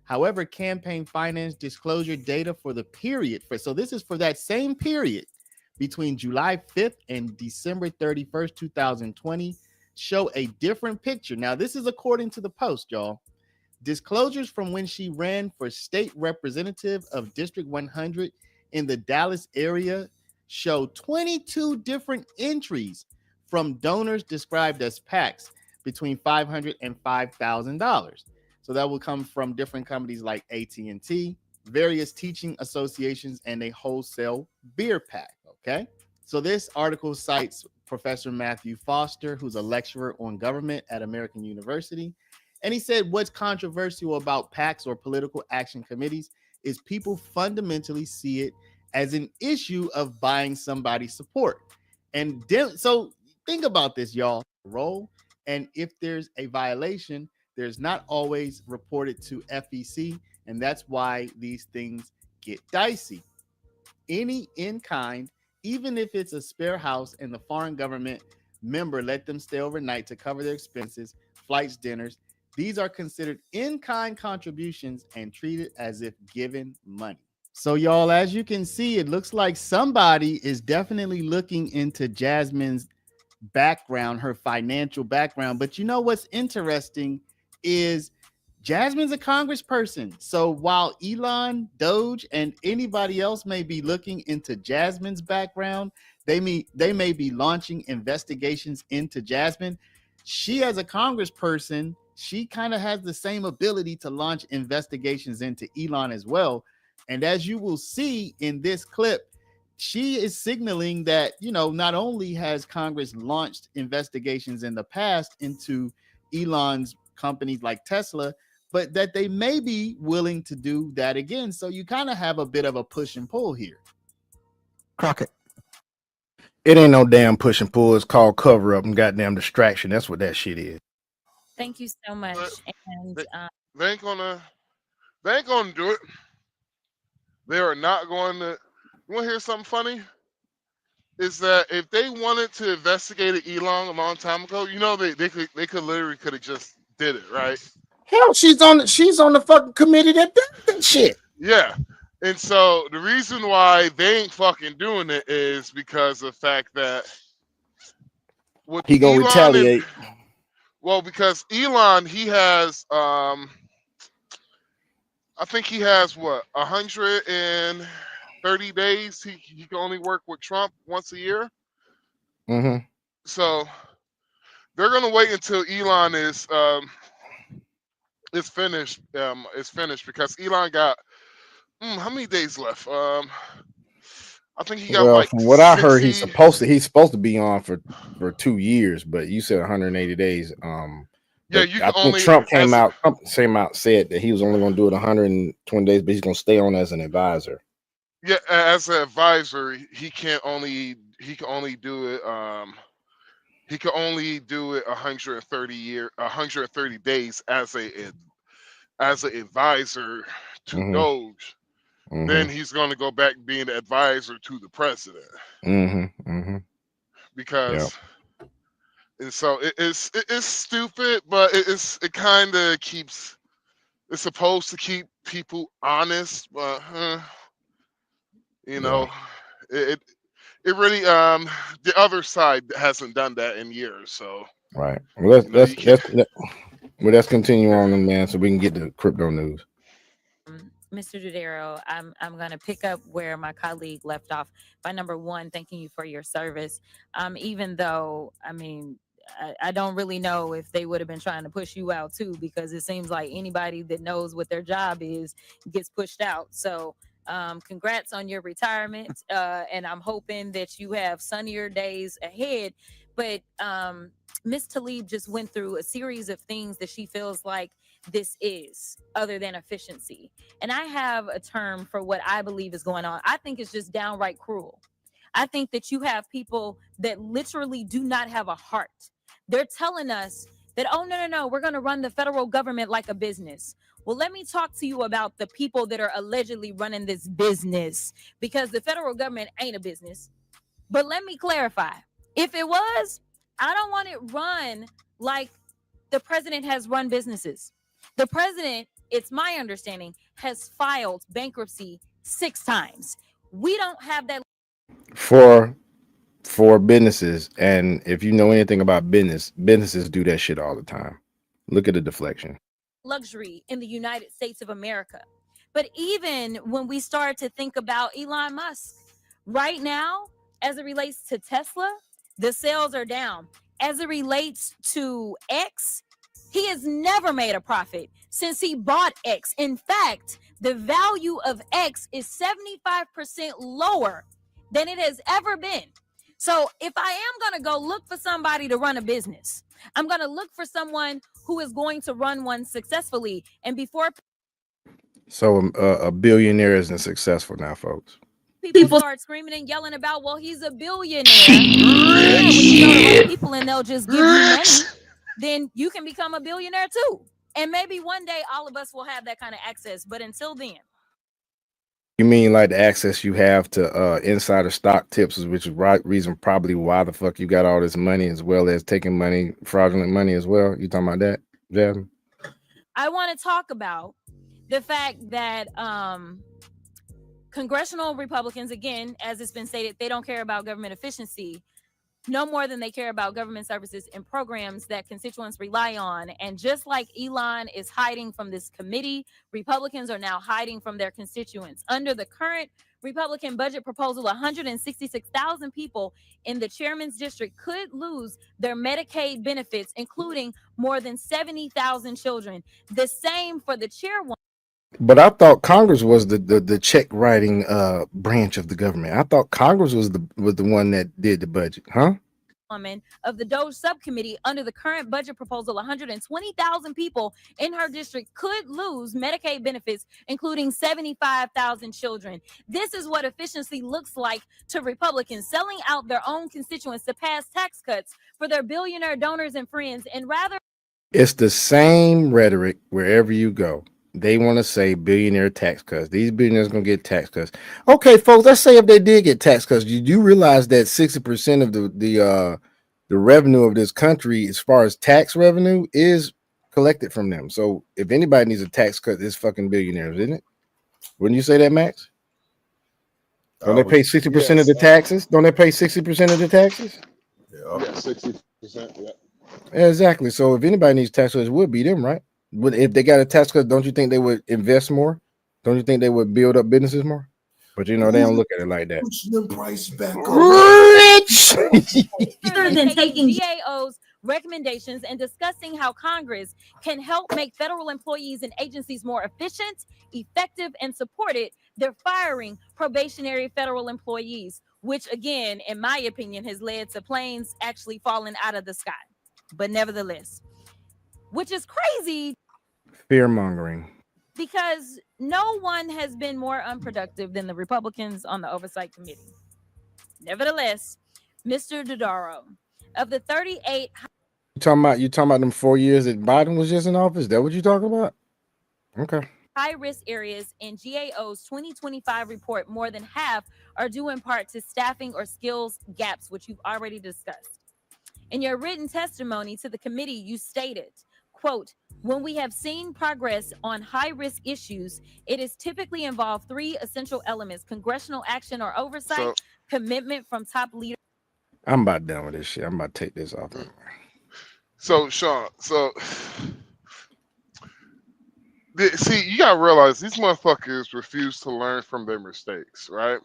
However, campaign finance disclosure data for the period, so this is for that same period between July 5th and December 31st, 2020, show a different picture. Now, this is according to the Post, y'all. Disclosures from when she ran for state representative of District 100 in the Dallas area show 22 different entries from donors described as PACs between $500 and $5,000. So that will come from different companies like AT&T, various teaching associations, and a wholesale beer pack. Okay. So this article cites Professor Matthew Foster, who's a lecturer on government at American University. And he said what's controversial about PACs or political action committees is people fundamentally see it as an issue of buying somebody's support. And so think about this, y'all. Role. And if there's a violation, there's not always reported to FEC. And that's why these things get dicey. Any in-kind, even if it's a spare house and the foreign government member let them stay overnight to cover their expenses, flights, dinners, these are considered in-kind contributions and treated as if given money. So, y'all, as you can see, it looks like somebody is definitely looking into Jasmine's background, her financial background. But you know what's interesting is Jasmine's a congressperson. So while Elon, Doge, and anybody else may be looking into Jasmine's background, they may be launching investigations into Jasmine. She, as a congressperson, she kind of has the same ability to launch investigations into Elon as well. And as you will see in this clip, she is signaling that, you know, not only has Congress launched investigations in the past into Elon's companies like Tesla, but that they may be willing to do that again. So you kind of have a bit of a push and pull here. Crockett. It ain't no damn push and pull. It's called cover up and goddamn distraction. That's what that shit is. Thank you so much. And they ain't gonna do it. They are not going to. You want to hear something funny? Is that if they wanted to investigate Elon a long time ago, you know, they could literally could have just did it, right? Hell, she's on the fucking committee that does that shit. Yeah. And so the reason why they ain't fucking doing it is because of the fact that with He gonna Elon retaliate. because Elon, he has I think he has what 130 days. He can only work with Trump once a year. Mm-hmm. So they're gonna wait until Elon is finished. Is finished because Elon got how many days left? I think he got Well, like from what I heard, 60. he's supposed to be on for 2 years, but you said 180 days. Yeah, but you I can think only Trump came out said that he was only going to do it 120 days, but he's going to stay on as an advisor. Yeah, as an advisor, he can only do it. He can only do it 130 days as an advisor to Mm-hmm. Doge. Mm-hmm. Then he's going to go back being an advisor to the president. Mm-hmm. Mm-hmm. Because and so it's stupid, but it kind of keeps. It's supposed to keep people honest, but you know, it really the other side hasn't done that in years. So right. Well, let's continue Sure. on, man, so we can get to crypto news. Mr. Dudero, I'm going to pick up where my colleague left off by number one, thanking you for your service. Even though, I mean, I don't really know if they would have been trying to push you out too, because it seems like anybody that knows what their job is gets pushed out. So congrats on your retirement. And I'm hoping that you have sunnier days ahead. But Ms. Tlaib just went through a series of things that she feels like this is other than efficiency. And I have a term for what I believe is going on. I think it's just downright cruel. I think that you have people that literally do not have a heart. They're telling us that, oh, no, we're going to run the federal government like a business. Well, let me talk to you about the people that are allegedly running this business, because the federal government ain't a business. But let me clarify. If it was, I don't want it run like the president has run businesses. The president, it's my understanding, has filed bankruptcy 6 times. We don't have that For businesses, and if you know anything about businesses do that shit all the time. Look at the deflection. luxury in the United States of America. But even when we start to think about Elon Musk, right now, as it relates to Tesla, the sales are down. As it relates to X, he has never made a profit since he bought X. In fact, the value of X is 75% lower than it has ever been. So if I am going to go look for somebody to run a business, I'm going to look for someone who is going to run one successfully. And before So a billionaire isn't successful now, folks. people start screaming and yelling about, well, he's a billionaire. Yeah, when you know the right people and they'll just give you money, then you can become a billionaire too. And maybe one day all of us will have that kind of access. But until then. You mean like the access you have to insider stock tips, which is reason probably why the fuck you got all this money, as well as taking money, fraudulent money as well? You talking about that, Jasmine? I want to talk about the fact that congressional Republicans, again, as it's been stated, they don't care about government efficiency no more than they care about government services and programs that constituents rely on. And just like Elon is hiding from this committee, Republicans are now hiding from their constituents. Under the current Republican budget proposal, 166,000 people in the chairman's district could lose their Medicaid benefits, including more than 70,000 children. The same for the chairwoman. But I thought Congress was the check writing branch of the government. I thought Congress was the one that did the budget, huh? Of the Doge subcommittee. Under the current budget proposal, 120,000 people in her district could lose Medicaid benefits, including 75,000 children. This is what efficiency looks like to Republicans, selling out their own constituents to pass tax cuts for their billionaire donors and friends, and rather it's the same rhetoric wherever you go. They want to say billionaire tax cuts. These billionaires going to get tax cuts. Okay, folks, let's say if they did get tax cuts, you do realize that 60% of the revenue of this country, as far as tax revenue, is collected from them. So if anybody needs a tax cut, it's fucking billionaires, isn't it? Wouldn't you say that, Max? Don't they pay 60% of the taxes? Don't they pay 60% of the taxes? Yeah, 60%. Yeah. Exactly. So if anybody needs tax cuts, it would be them, right? If they got a tax cut, don't you think they would invest more? Don't you think they would build up businesses more? But you know, they don't look at it like that. Price back Rich. Rather than taking GAO's recommendations and discussing how Congress can help make federal employees and agencies more efficient, effective, and supported, they're firing probationary federal employees, which again, in my opinion, has led to planes actually falling out of the sky. But nevertheless, which is crazy. Fear mongering. Because no one has been more unproductive than the Republicans on the Oversight Committee. Nevertheless, Mr. Dodaro, of the 38 You talking about them 4 years that Biden was just in office? Is that what you talking about? Okay. high-risk areas in GAO's 2025 report, more than half are due in part to staffing or skills gaps, which you've already discussed. In your written testimony to the committee, you stated, quote, when we have seen progress on high-risk issues, it has typically involved 3 essential elements: congressional action or oversight, commitment from top leaders. I'm about done with this shit. I'm about to take this off. So, Sean, see, you gotta realize these motherfuckers refuse to learn from their mistakes, right?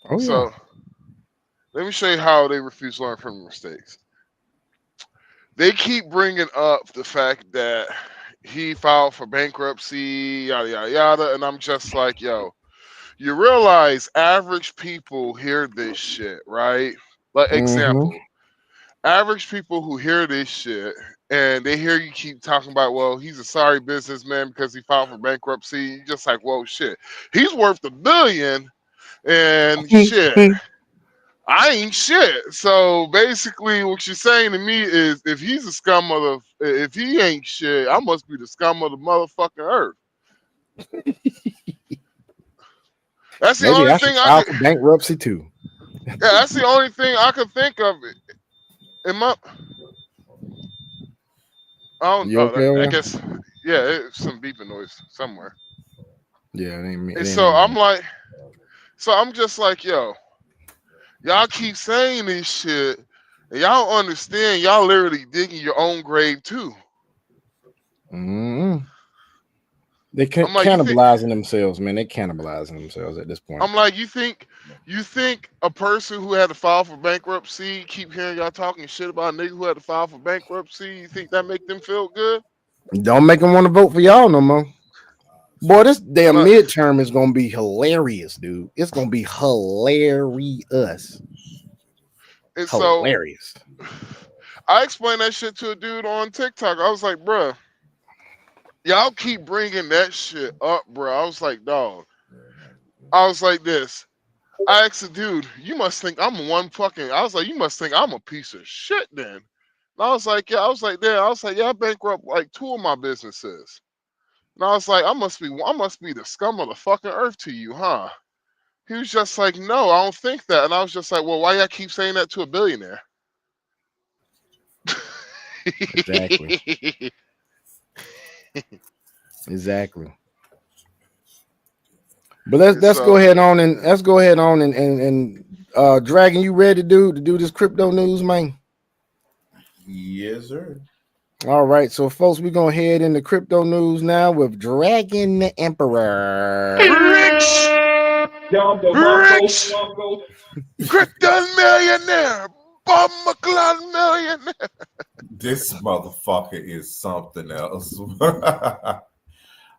Oh, yeah. So, let me show you how they refuse to learn from their mistakes. They keep bringing up the fact that he filed for bankruptcy, yada, yada, yada. And I'm just like, yo, you realize average people hear this shit, right? Like, example, average people who hear this shit and they hear you keep talking about, well, he's a sorry businessman because he filed for bankruptcy. You're just like, whoa, shit. He's worth $1 billion and shit. I ain't shit. So basically, what you're saying to me is, if he's a scum of the, if he ain't shit, I must be the scum of the motherfucking earth. That's the Maybe only I thing should I file could. for bankruptcy too. Yeah, that's the only thing I could think of. In my, I don't You know. okay over I there? guess, yeah, it's some beeping noise somewhere. Yeah, it ain't me. And so I'm like, so I'm just like, yo, y'all keep saying this shit, and y'all don't understand. Y'all literally digging your own grave too. They I'm like, cannibalizing themselves, man. They cannibalizing themselves at this point. I'm like, you think a person who had to file for bankruptcy, keep hearing y'all talking shit about a nigga who had to file for bankruptcy, you think that make them feel good? Don't make them want to vote for y'all no more. Boy, this damn midterm is gonna be hilarious, dude. It's gonna be hilarious. And hilarious. So I explained that shit to a dude on TikTok. I was like, bruh, y'all keep bringing that shit up, bro. I was like, dog. I was like this. I asked the dude, you must think I'm one fucking. I was like, you must think I'm a piece of shit then. And I was like, yeah. I was like, yeah, I bankrupt like 2 of my businesses. And I was like, I must be the scum of the fucking earth to you, huh? He was just like, no, I don't think that. And I was just like, well, why y'all keep saying that to a billionaire? Exactly. Exactly. But let's go ahead on and Dragon, you ready to do this crypto news, man? Yes, sir. All right, so folks, we're gonna head into crypto news now with Dragon the Emperor. Rich crypto millionaire, Bob McClellan millionaire. This motherfucker is something else. All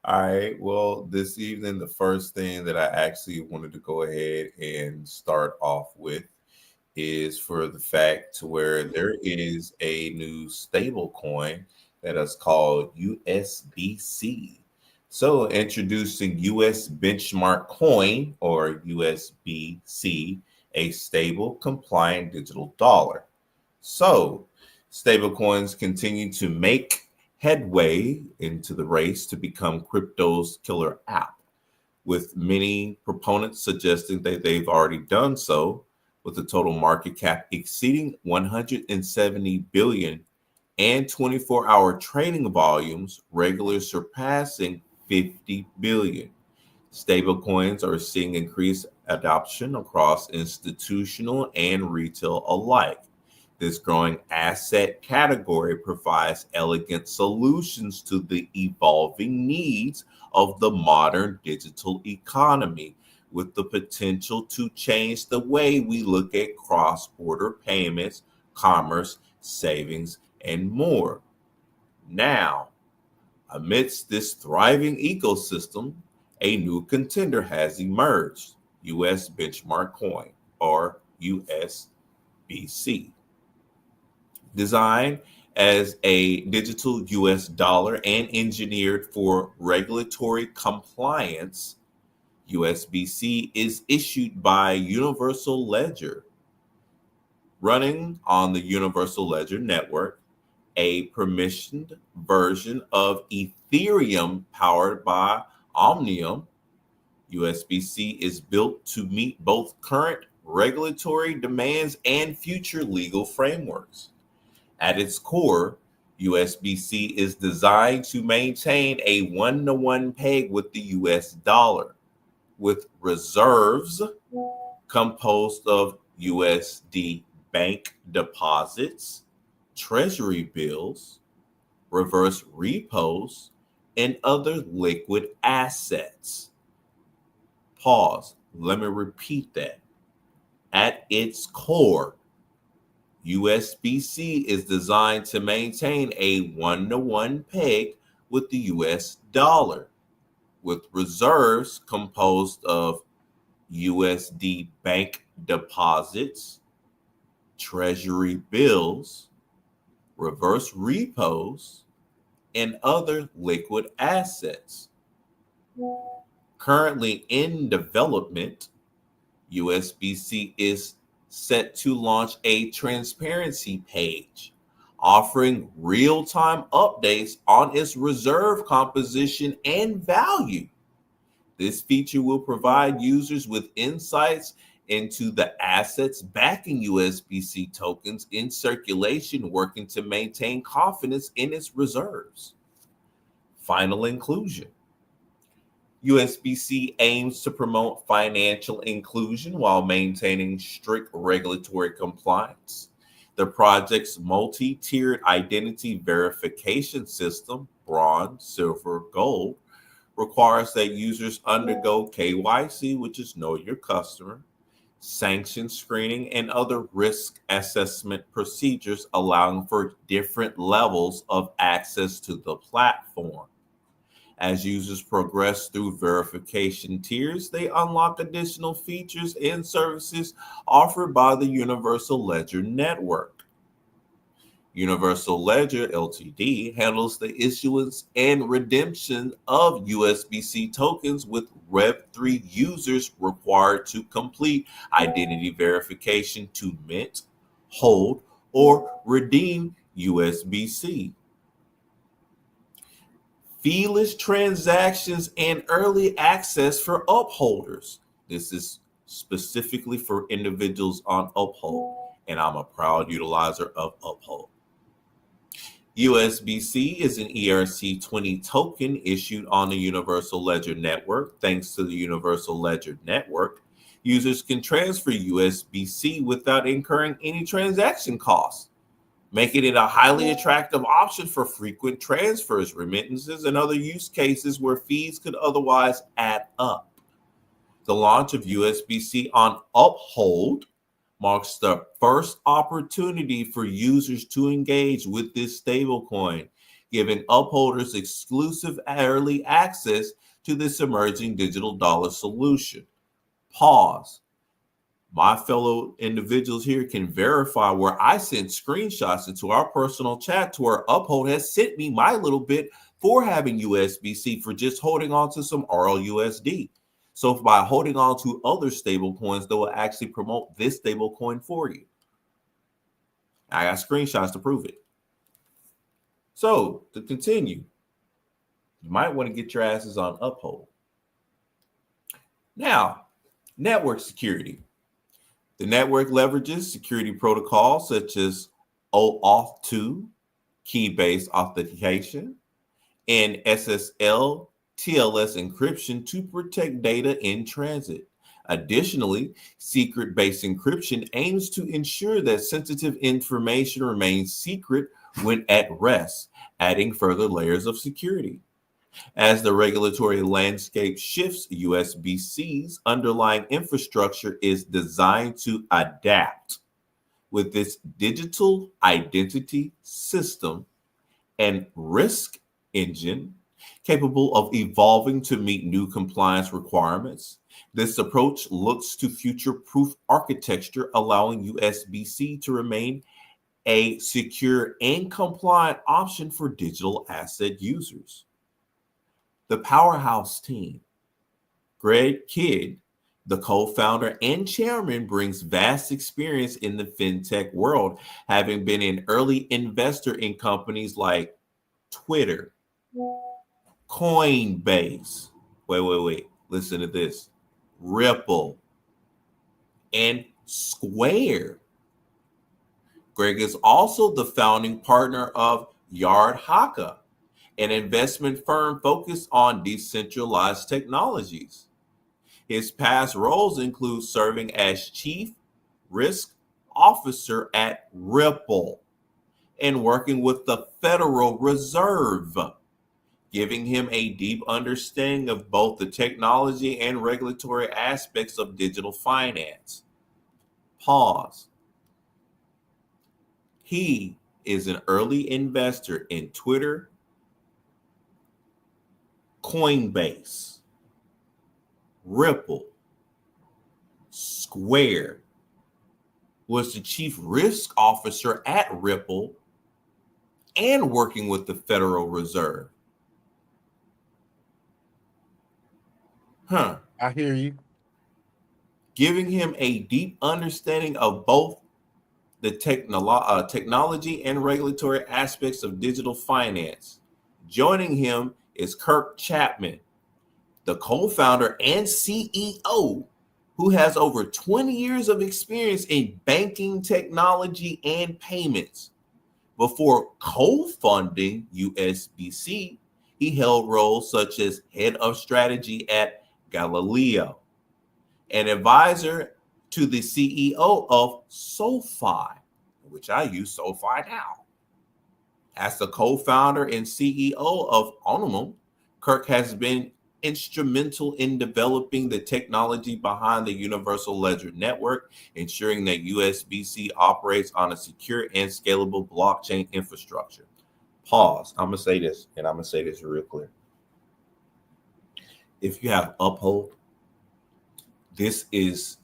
right. Well, this evening, the first thing that I actually wanted to go ahead and start off with is for the fact to where there is a new stable coin that is called USBC. So introducing US Benchmark Coin, or USBC, a stable compliant digital dollar. So stablecoins continue to make headway into the race to become crypto's killer app, with many proponents suggesting that they've already done so, with the total market cap exceeding 170 billion and 24-hour trading volumes regularly surpassing 50 billion. Stablecoins are seeing increased adoption across institutional and retail alike. This growing asset category provides elegant solutions to the evolving needs of the modern digital economy, with the potential to change the way we look at cross-border payments, commerce, savings, and more. Now, amidst this thriving ecosystem, a new contender has emerged, US Benchmark Coin, or USBC. Designed as a digital US dollar and engineered for regulatory compliance, USBC is issued by Universal Ledger. Running on the Universal Ledger network, a permissioned version of Ethereum powered by Omnium, USBC is built to meet both current regulatory demands and future legal frameworks. At its core, USBC is designed to maintain a one-to-one peg with the US dollar, with reserves composed of USD bank deposits, treasury bills, reverse repos, and other liquid assets. Pause. Let me repeat that. At its core, USBC is designed to maintain a one-to-one peg with the US dollar, with reserves composed of USD bank deposits, treasury bills, reverse repos, and other liquid assets. Currently in development, USBC is set to launch a transparency page offering real-time updates on its reserve composition and value. This feature will provide users with insights into the assets backing USBC tokens in circulation, working to maintain confidence in its reserves. Final inclusion. USBC aims to promote financial inclusion while maintaining strict regulatory compliance. The project's multi-tiered identity verification system, bronze, silver, gold, requires that users undergo KYC, which is Know Your Customer, sanction screening, and other risk assessment procedures, allowing for different levels of access to the platform. As users progress through verification tiers, they unlock additional features and services offered by the Universal Ledger network. Universal Ledger Ltd. handles the issuance and redemption of USBC tokens, with Web3 users required to complete identity verification to mint, hold, or redeem USBC. Feeless transactions and early access for upholders. This is specifically for individuals on Uphold, and I'm a proud utilizer of Uphold. USBC is an ERC20 token issued on the Universal Ledger network. Thanks to the Universal Ledger network, users can transfer USBC without incurring any transaction costs, making it a highly attractive option for frequent transfers, remittances, and other use cases where fees could otherwise add up. The launch of USBC on Uphold marks the first opportunity for users to engage with this stablecoin, giving upholders exclusive early access to this emerging digital dollar solution. Pause. My fellow individuals here can verify where I sent screenshots into our personal chat to where Uphold has sent me my little bit for having USBC for just holding on to some RLUSD. So by holding on to other stable coins, they will actually promote this stable coin for you. I got screenshots to prove it. So to continue, you might want to get your asses on Uphold. Now, network security. The network leverages security protocols such as OAuth 2, key-based authentication, and SSL TLS encryption to protect data in transit. Additionally, secret-based encryption aims to ensure that sensitive information remains secret when at rest, adding further layers of security. As the regulatory landscape shifts, USB-C's underlying infrastructure is designed to adapt. With this digital identity system and risk engine capable of evolving to meet new compliance requirements, this approach looks to future-proof architecture, allowing USB-C to remain a secure and compliant option for digital asset users. The Powerhouse team. Greg Kidd, the co-founder and chairman, brings vast experience in the fintech world, having been an early investor in companies like Twitter, Coinbase, wait, listen to this, Ripple, and Square. Greg is also the founding partner of Yard Haka, an investment firm focused on decentralized technologies. His past roles include serving as chief risk officer at Ripple and working with the Federal Reserve, giving him a deep understanding of both the technology and regulatory aspects of digital finance. Pause. He is an early investor in Twitter, Coinbase, Ripple, Square, was the chief risk officer at Ripple, and working with the Federal Reserve. I hear you. Giving him a deep understanding of both the technology and regulatory aspects of digital finance. Joining him is Kirk Chapman, the co-founder and CEO, who has over 20 years of experience in banking technology and payments. Before co-funding USB-C, he held roles such as head of strategy at Galileo, an advisor to the CEO of SoFi, which I use SoFi now. As the co-founder and CEO of Onum, Kirk has been instrumental in developing the technology behind the Universal Ledger Network, ensuring that USB-C operates on a secure and scalable blockchain infrastructure. Pause. I'm going to say this, and I'm going to say this real clear. If you have Uphold, this is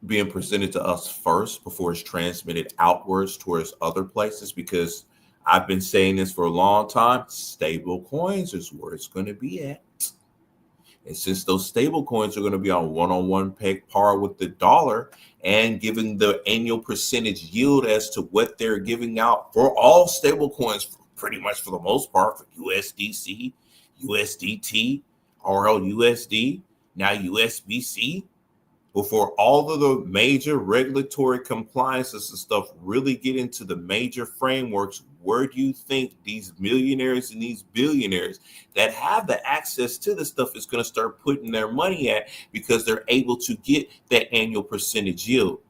being presented to us first before it's transmitted outwards towards other places, because I've been saying this for a long time. Stable coins is where it's going to be at. And since those stable coins are going to be on one-on-one peg par with the dollar and giving the annual percentage yield as to what they're giving out for all stable coins, pretty much for the most part, for USDC, USDT, RLUSD, now USB-C, before all of the major regulatory compliances and stuff really get into the major frameworks, where do you think these millionaires and these billionaires that have the access to this stuff is going to start putting their money at, because they're able to get that annual percentage yield?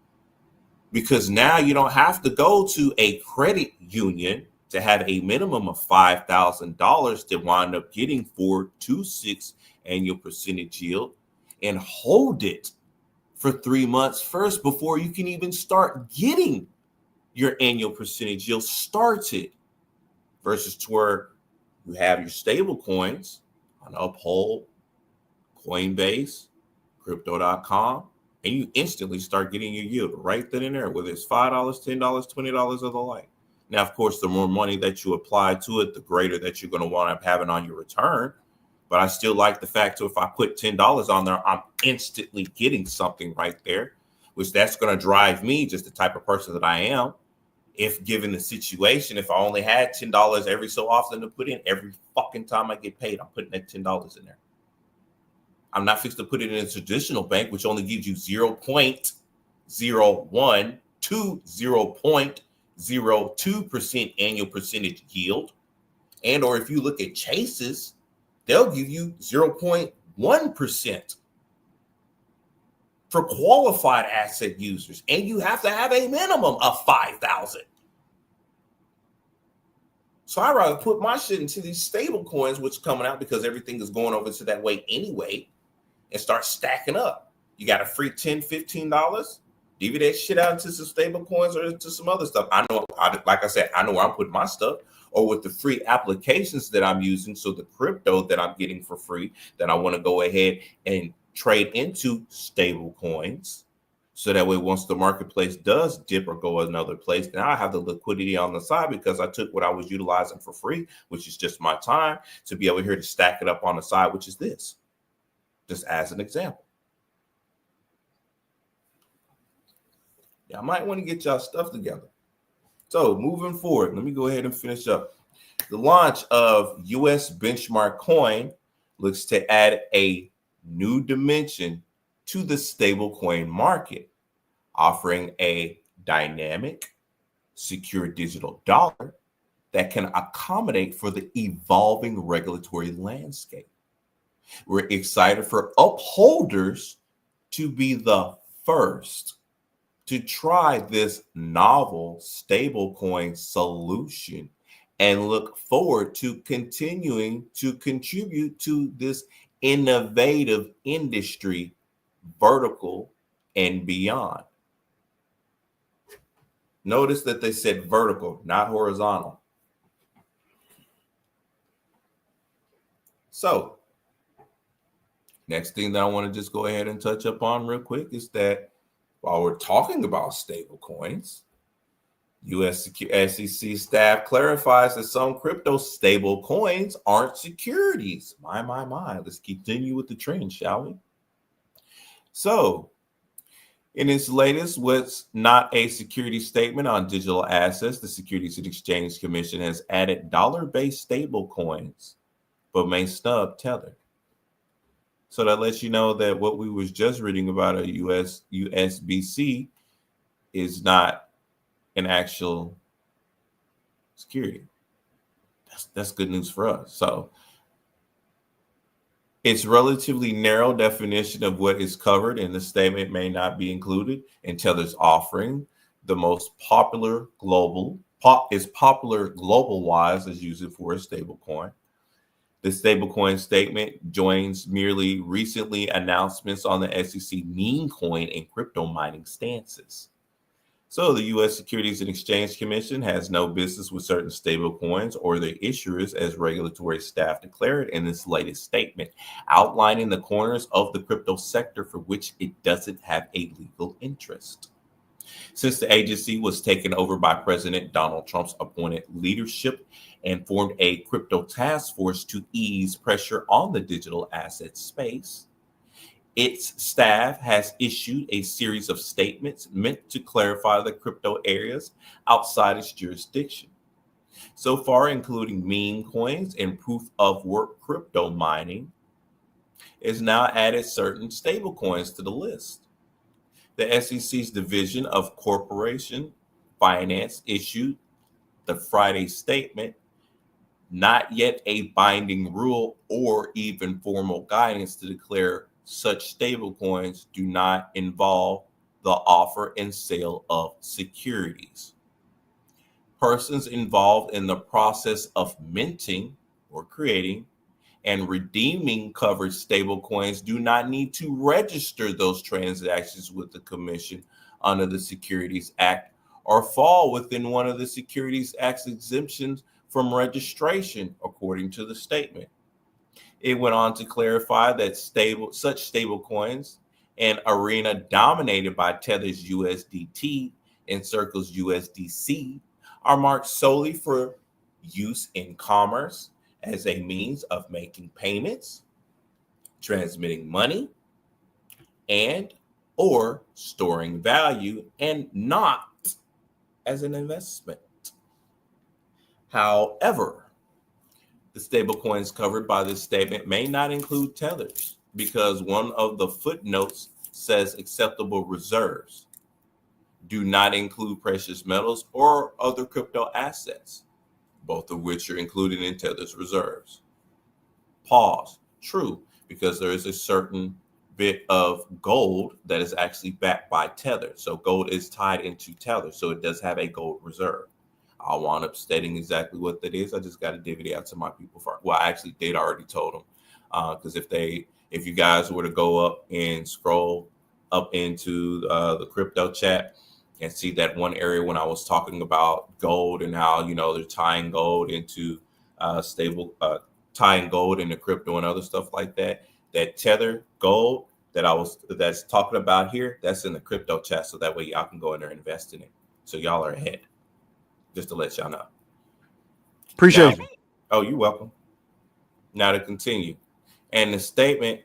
Because now you don't have to go to a credit union to have a minimum of $5,000 to wind up getting 4.26 annual percentage yield and hold it for 3 months first before you can even start getting your annual percentage yield started, versus to where you have your stable coins on Uphold, Coinbase, Crypto.com, and you instantly start getting your yield right then and there, whether it's $5, $10, $20 or the like. Now, of course, the more money that you apply to it, the greater that you're going to wind up having on your return. But I still like the fact that if I put $10 on there, I'm instantly getting something right there, which that's going to drive me, just the type of person that I am. If given the situation, if I only had $10 every so often to put in, every fucking time I get paid, I'm putting that $10 in there. I'm not fixed to put it in a traditional bank, which only gives you 0.01 to 0.02% annual percentage yield. And or if you look at Chase's, they'll give you 0.1%. for qualified asset users, and you have to have a minimum of 5,000. So I'd rather put my shit into these stable coins, which are coming out because everything is going over to that way anyway, and start stacking up. You got a free $10, $15. Divvy that shit out into some stable coins or into some other stuff. Like I said, I know where I'm putting my stuff, or with the free applications that I'm using. So the crypto that I'm getting for free, that I want to go ahead and trade into stable coins. So that way, once the marketplace does dip or go another place, then I have the liquidity on the side because I took what I was utilizing for free, which is just my time, to be able here to stack it up on the side, which is this, just as an example. I might want to get y'all stuff together. So moving forward, let me go ahead and finish up. The launch of US Benchmark Coin looks to add a new dimension to the stablecoin market, offering a dynamic, secure digital dollar that can accommodate for the evolving regulatory landscape. We're excited for upholders to be the first to try this novel stablecoin solution and look forward to continuing to contribute to this innovative industry vertical and beyond. Notice that they said vertical, not horizontal. So, next thing that I want to just go ahead and touch up on real quick is that while we're talking about stable coins, US SEC staff clarifies that some crypto stable coins aren't securities. My. Let's continue with the trend, shall we? So, in its latest, what's not a security statement on digital assets, the Securities and Exchange Commission has added dollar-based stable coins, but may snub Tether. So that lets you know that what we was just reading about a USBC is not an actual security. That's good news for us. So it's relatively narrow definition of what is covered in the statement may not be included until there's offering. The most popular global wise as used for a stable coin. The stablecoin statement joins merely recently announcements on the SEC meme coin and crypto mining stances. So the U.S. Securities and Exchange Commission has no business with certain stablecoins or their issuers, as regulatory staff declared in this latest statement, outlining the corners of the crypto sector for which it doesn't have a legal interest. Since the agency was taken over by President Donald Trump's appointed leadership and formed a crypto task force to ease pressure on the digital asset space, its staff has issued a series of statements meant to clarify the crypto areas outside its jurisdiction. So far, including meme coins and proof of work crypto mining, is now added certain stable coins to the list. The SEC's Division of Corporation Finance issued the Friday statement, not yet a binding rule or even formal guidance to declare such stablecoins do not involve the offer and sale of securities. Persons involved in the process of minting or creating and redeeming covered stablecoins do not need to register those transactions with the Commission under the Securities Act or fall within one of the Securities Act's exemptions from registration, according to the statement. It went on to clarify that such stablecoins, an arena dominated by Tether's USDT and Circle's USDC, are marked solely for use in commerce as a means of making payments, transmitting money, and or storing value, and not as an investment. However, the stablecoins covered by this statement may not include Tethers because one of the footnotes says acceptable reserves do not include precious metals or other crypto assets, both of which are included in Tether's reserves. Pause. True, because there is a certain bit of gold that is actually backed by Tether. So gold is tied into Tether. So it does have a gold reserve. I'll wind up stating exactly what that is. I just got to divvy it out to my people first. Well, I actually did already told them. Because if you guys were to go up and scroll up into the crypto chat and see that one area when I was talking about gold and how, you know, they're tying gold into tying gold into crypto and other stuff like that, that Tether gold that's talking about here, that's in the crypto chat. So that way y'all can go in there and invest in it. So y'all are ahead. Just to let y'all know. Appreciate you. Oh, you're welcome. Now to continue. And the statement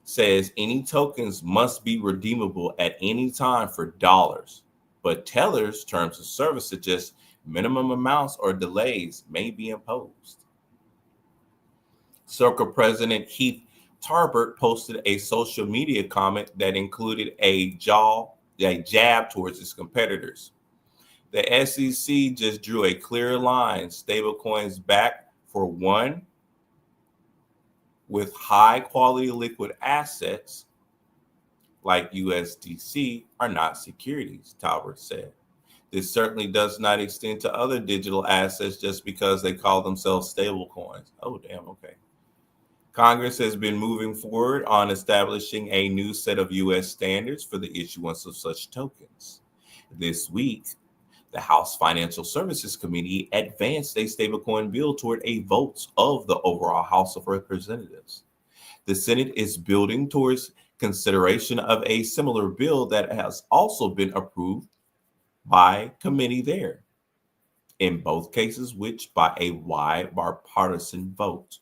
says any tokens must be redeemable at any time for dollars. But Tether's terms of service suggest minimum amounts or delays may be imposed. Circle President Heath Tarbert posted a social media comment that included a jab towards his competitors. The SEC just drew a clear line. Stablecoins back for one with high quality liquid assets like USDC are not securities, Talbert said. This certainly does not extend to other digital assets just because they call themselves stablecoins. Oh, damn, okay. Congress has been moving forward on establishing a new set of U.S. standards for the issuance of such tokens. This week, the House Financial Services Committee advanced a stablecoin bill toward a vote of the overall House of Representatives. The Senate is building towards consideration of a similar bill that has also been approved by committee there, in both cases, which by a wide bipartisan vote.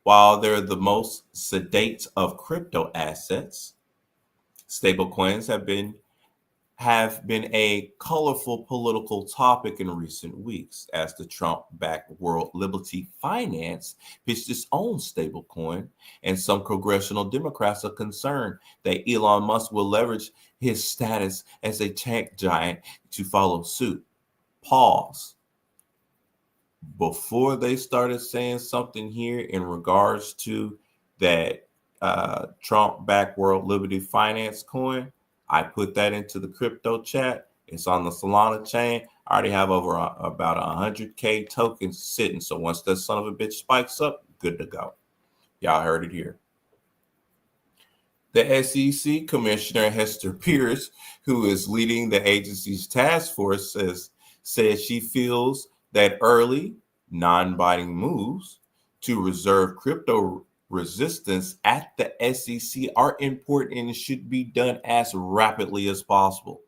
While they're the most sedate of crypto assets, stablecoins have been a colorful political topic in recent weeks as the Trump-backed World Liberty Finance pitched its own stablecoin, and some congressional Democrats are concerned that Elon Musk will leverage his status as a tech giant to follow suit. Pause. Before they started saying something here in regards to that Trump-backed World Liberty Finance coin, I put that into the crypto chat. It's on the Solana chain. I already have over about 100K tokens sitting. So once that son of a bitch spikes up, good to go. Y'all heard it here. The SEC Commissioner Hester Pierce, who is leading the agency's task force, said she feels that early, non-binding moves to reserve crypto resistance at the SEC are important and should be done as rapidly as possible.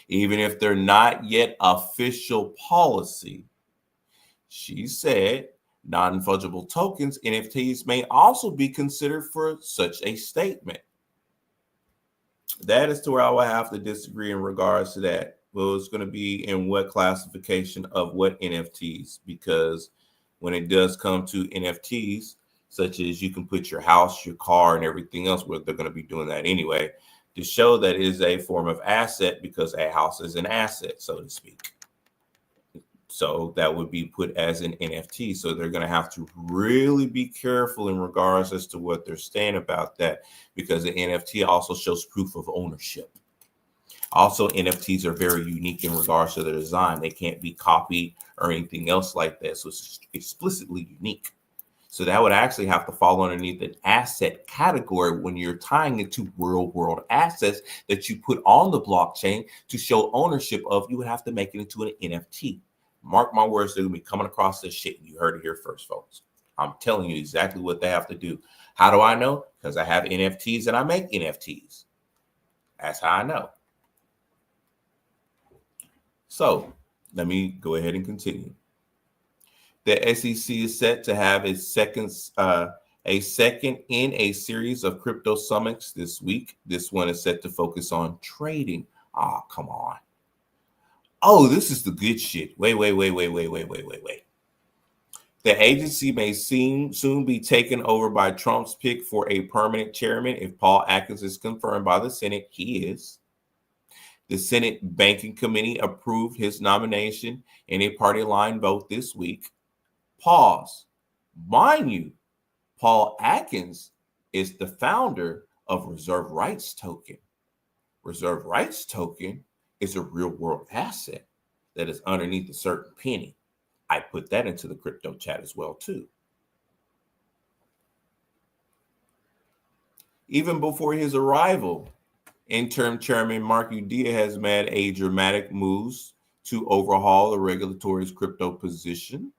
Even if they're not yet official policy, she said non-fungible tokens, NFTs, may also be considered for such a statement. That is to where I will have to disagree in regards to that. Well, it's going to be in what classification of what NFTs, because when it does come to NFTs, such as you can put your house, your car, and everything else, where they're going to be doing that anyway, to show that it is a form of asset, because a house is an asset, so to speak. So that would be put as an NFT. So they're going to have to really be careful in regards as to what they're saying about that, because the NFT also shows proof of ownership. Also, NFTs are very unique in regards to their design. They can't be copied or anything else like that. So it's explicitly unique. So that would actually have to fall underneath an asset category when you're tying it to real world assets that you put on the blockchain to show ownership of. You would have to make it into an NFT. Mark my words, they're going to be coming across this shit. You heard it here first, folks. I'm telling you exactly what they have to do. How do I know? Because I have NFTs and I make NFTs. That's how I know. So let me go ahead and continue. The SEC is set to have a second in a series of crypto summits this week. This one is set to focus on trading. Oh, come on. Oh, this is the good shit. Wait. The agency may soon be taken over by Trump's pick for a permanent chairman if Paul Atkins is confirmed by the Senate. He is. The Senate Banking Committee approved his nomination in a party line vote this week. Pause. Mind you, Paul Atkins is the founder of Reserve Rights Token. Reserve Rights Token is a real world asset that is underneath a certain penny. I put that into the crypto chat as well too. Even before his arrival, interim chairman Mark Udea has made a dramatic moves to overhaul the regulatory's crypto position.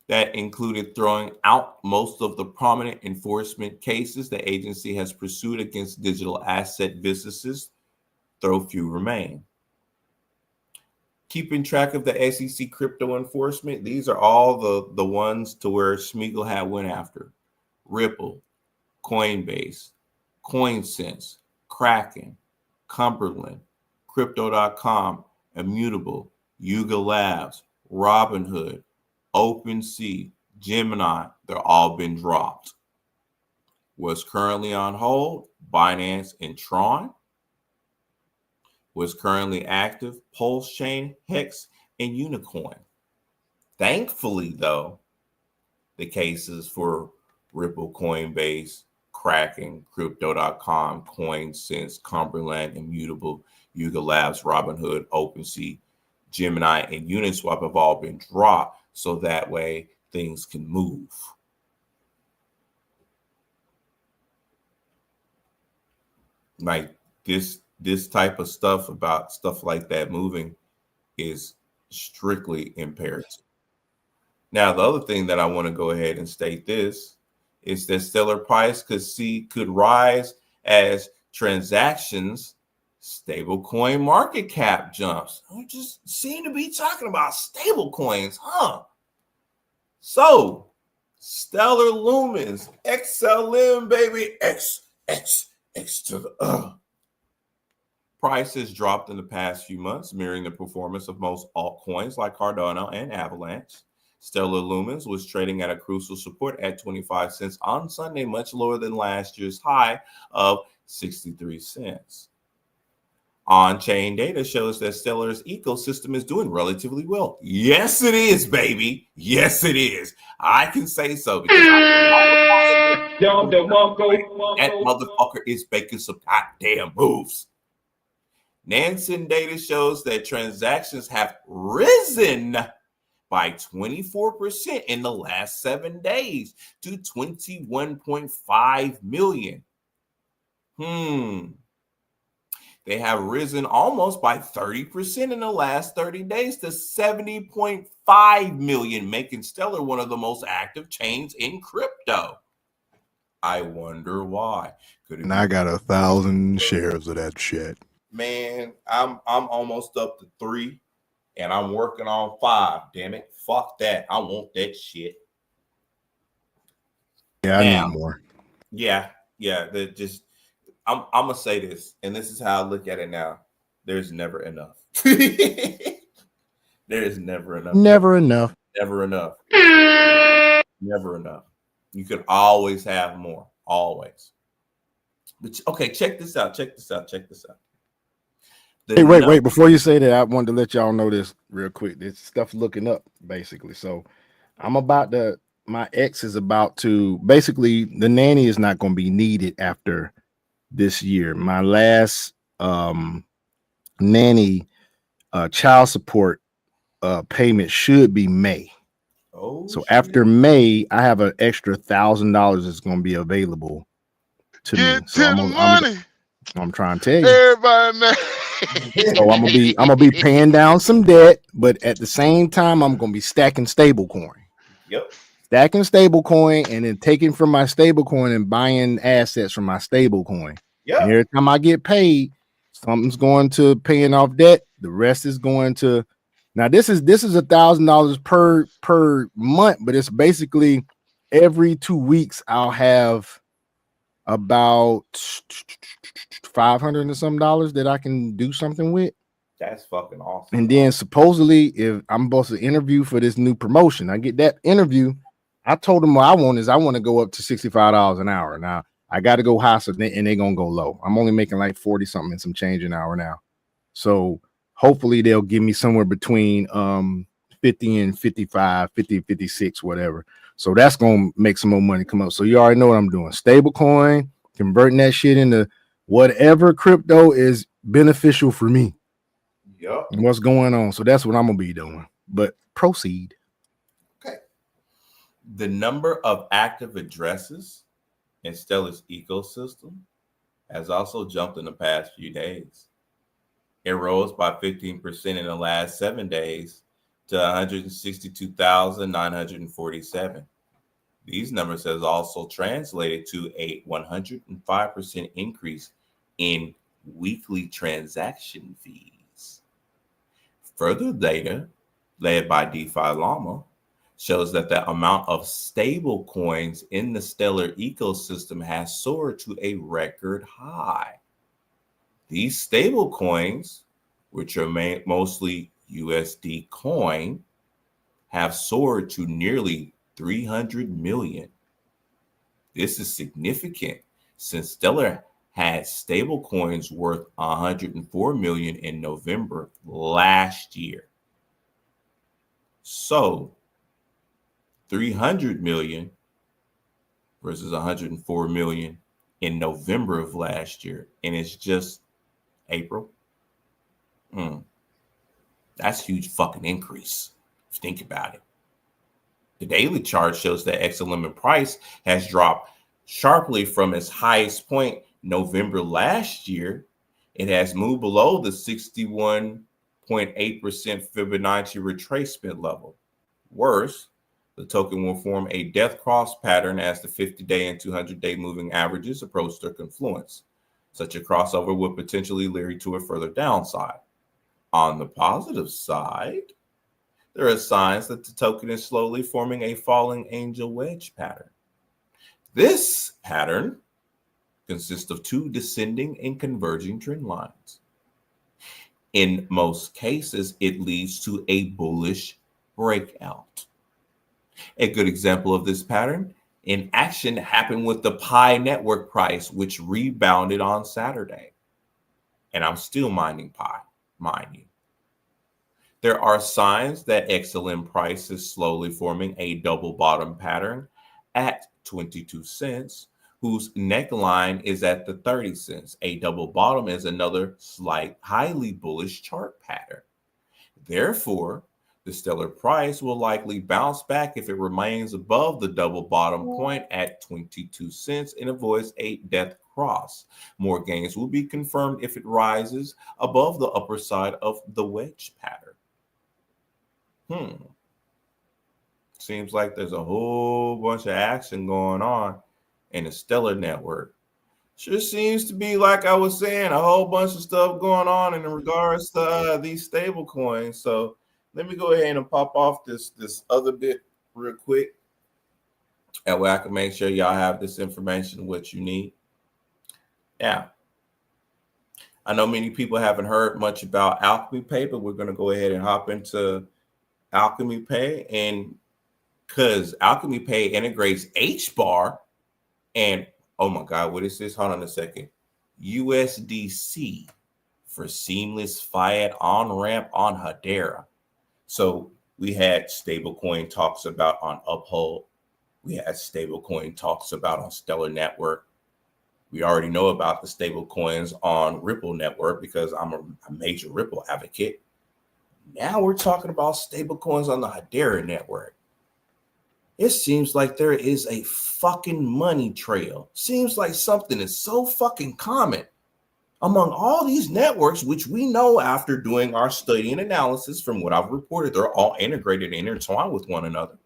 That included throwing out most of the prominent enforcement cases the agency has pursued against digital asset businesses, though few remain. Keeping track of the SEC crypto enforcement, these are all the ones to where Smeagol had went after. Ripple, Coinbase, CoinSense, Kraken, Cumberland, Crypto.com, Immutable, Yuga Labs, Robinhood, OpenSea, Gemini, they're all been dropped. What's currently on hold, Binance and Tron. What's currently active, Pulse Chain, Hex, and Unicoin. Thankfully, though, the cases for Ripple, Coinbase, Kraken, Crypto.com, CoinSense, Cumberland, Immutable, Yuga Labs, Robinhood, OpenSea, Gemini, and Uniswap have all been dropped, so that way things can move. Like this type of stuff about stuff like that moving is strictly imperative. Now, the other thing that I want to go ahead and state this is that Stellar price could rise as transactions stablecoin market cap jumps. We just seem to be talking about stable coins, huh? So, Stellar Lumens, XLM, baby, X to the prices dropped in the past few months, mirroring the performance of most altcoins like Cardano and Avalanche. Stellar Lumens was trading at a crucial support at 25 cents on Sunday, much lower than last year's high of 63 cents. On-chain data shows that Stellar's ecosystem is doing relatively well. Yes, it is, baby. Yes, it is. I can say so because that motherfucker is making some goddamn moves. Nansen data shows that transactions have risen by 24% in the last 7 days to 21.5 million. They have risen almost by 30% in the last 30 days to 70.5 million, making Stellar one of the most active chains in crypto. I wonder why. And I got 1,000 shares of that shit. Man, I'm almost up to 3, and I'm working on 5. Damn it, fuck that. I want that shit. Yeah, I need more. Yeah. I'm gonna say this, and this is how I look at it now. There's never enough. There is never enough. Never enough. Never enough. Never enough. You can always have more. Always. But okay, check this out. Hey, wait. Before you say that, I wanted to let y'all know this real quick. This stuff looking up, basically. So my ex is about to, basically, the nanny is not going to be needed after this year. My last nanny child support payment should be May. So after May, I have an extra $1,000 that's going to be available to me. So I'm trying to tell you. Everybody, man. So I'm gonna be paying down some debt, but at the same time, I'm gonna be stacking stablecoin. Yep. Stacking stablecoin and then taking from my stablecoin and buying assets from my stablecoin. Yeah. Every time I get paid, something's going to paying off debt. The rest is going to. Now this is $1,000 per month, but it's basically every 2 weeks I'll have about $500 and some dollars that I can do something with. That's fucking awesome. And then supposedly, if I'm supposed to interview for this new promotion, I get that interview. I told them what I want to go up to $65 an hour. Now I got to go high, and they're gonna go low. I'm only making like 40 something and some change an hour now. So hopefully they'll give me somewhere between 50 and 55, 50, 56, whatever. So that's gonna make some more money come up. So you already know what I'm doing. Stable coin, converting that shit into whatever crypto is beneficial for me. Yep. And what's going on. So that's what I'm gonna be doing. But proceed. The number of active addresses in Stellar's ecosystem has also jumped in the past few days. It rose by 15% in the last 7 days to 162,947. These numbers has also translated to a 105% increase in weekly transaction fees. Further data led by DeFi Llama shows that the amount of stable coins in the Stellar ecosystem has soared to a record high. These stable coins, which are mostly USD coin, have soared to nearly 300 million. This is significant since Stellar had stable coins worth 104 million in November last year. So 300 million versus 104 million in November of last year, and it's just April. That's a huge fucking increase. If you think about it. The daily chart shows that XLM price has dropped sharply from its highest point November last year. It has moved below the 61.8% Fibonacci retracement level. Worse, the token will form a death cross pattern as the 50-day and 200-day moving averages approach their confluence. Such a crossover would potentially lead to a further downside. On the positive side, there are signs that the token is slowly forming a falling angel wedge pattern. This pattern consists of two descending and converging trend lines. In most cases, it leads to a bullish breakout. A good example of this pattern in action happened with the Pi network price, which rebounded on Saturday. And I'm still mining Pi, mind you. There are signs that XLM price is slowly forming a double bottom pattern at 22 cents, whose neckline is at the 30 cents. A double bottom is another slight, highly bullish chart pattern. Therefore, the Stellar price will likely bounce back if it remains above the double bottom point at 22 cents and avoids a death cross. More gains will be confirmed if it rises above the upper side of the wedge pattern. Seems like there's a whole bunch of action going on in the Stellar network. Sure seems to be, like I was saying, a whole bunch of stuff going on in regards to these stable coins. So let me go ahead and pop off this other bit real quick. That way I can make sure y'all have this information, what you need. Yeah. I know many people haven't heard much about Alchemy Pay, but we're going to go ahead and hop into Alchemy Pay. And because Alchemy Pay integrates HBAR and, oh my God, what is this? Hold on a second. USDC for seamless fiat on-ramp on Hedera. So we had stablecoin talks about on Uphold. We had stablecoin talks about on Stellar Network. We already know about the stablecoins on Ripple Network because I'm a major Ripple advocate. Now we're talking about stablecoins on the Hedera Network. It seems like there is a fucking money trail. Seems like something is so fucking common among all these networks, which we know after doing our study and analysis from what I've reported, they're all integrated and intertwined with one another.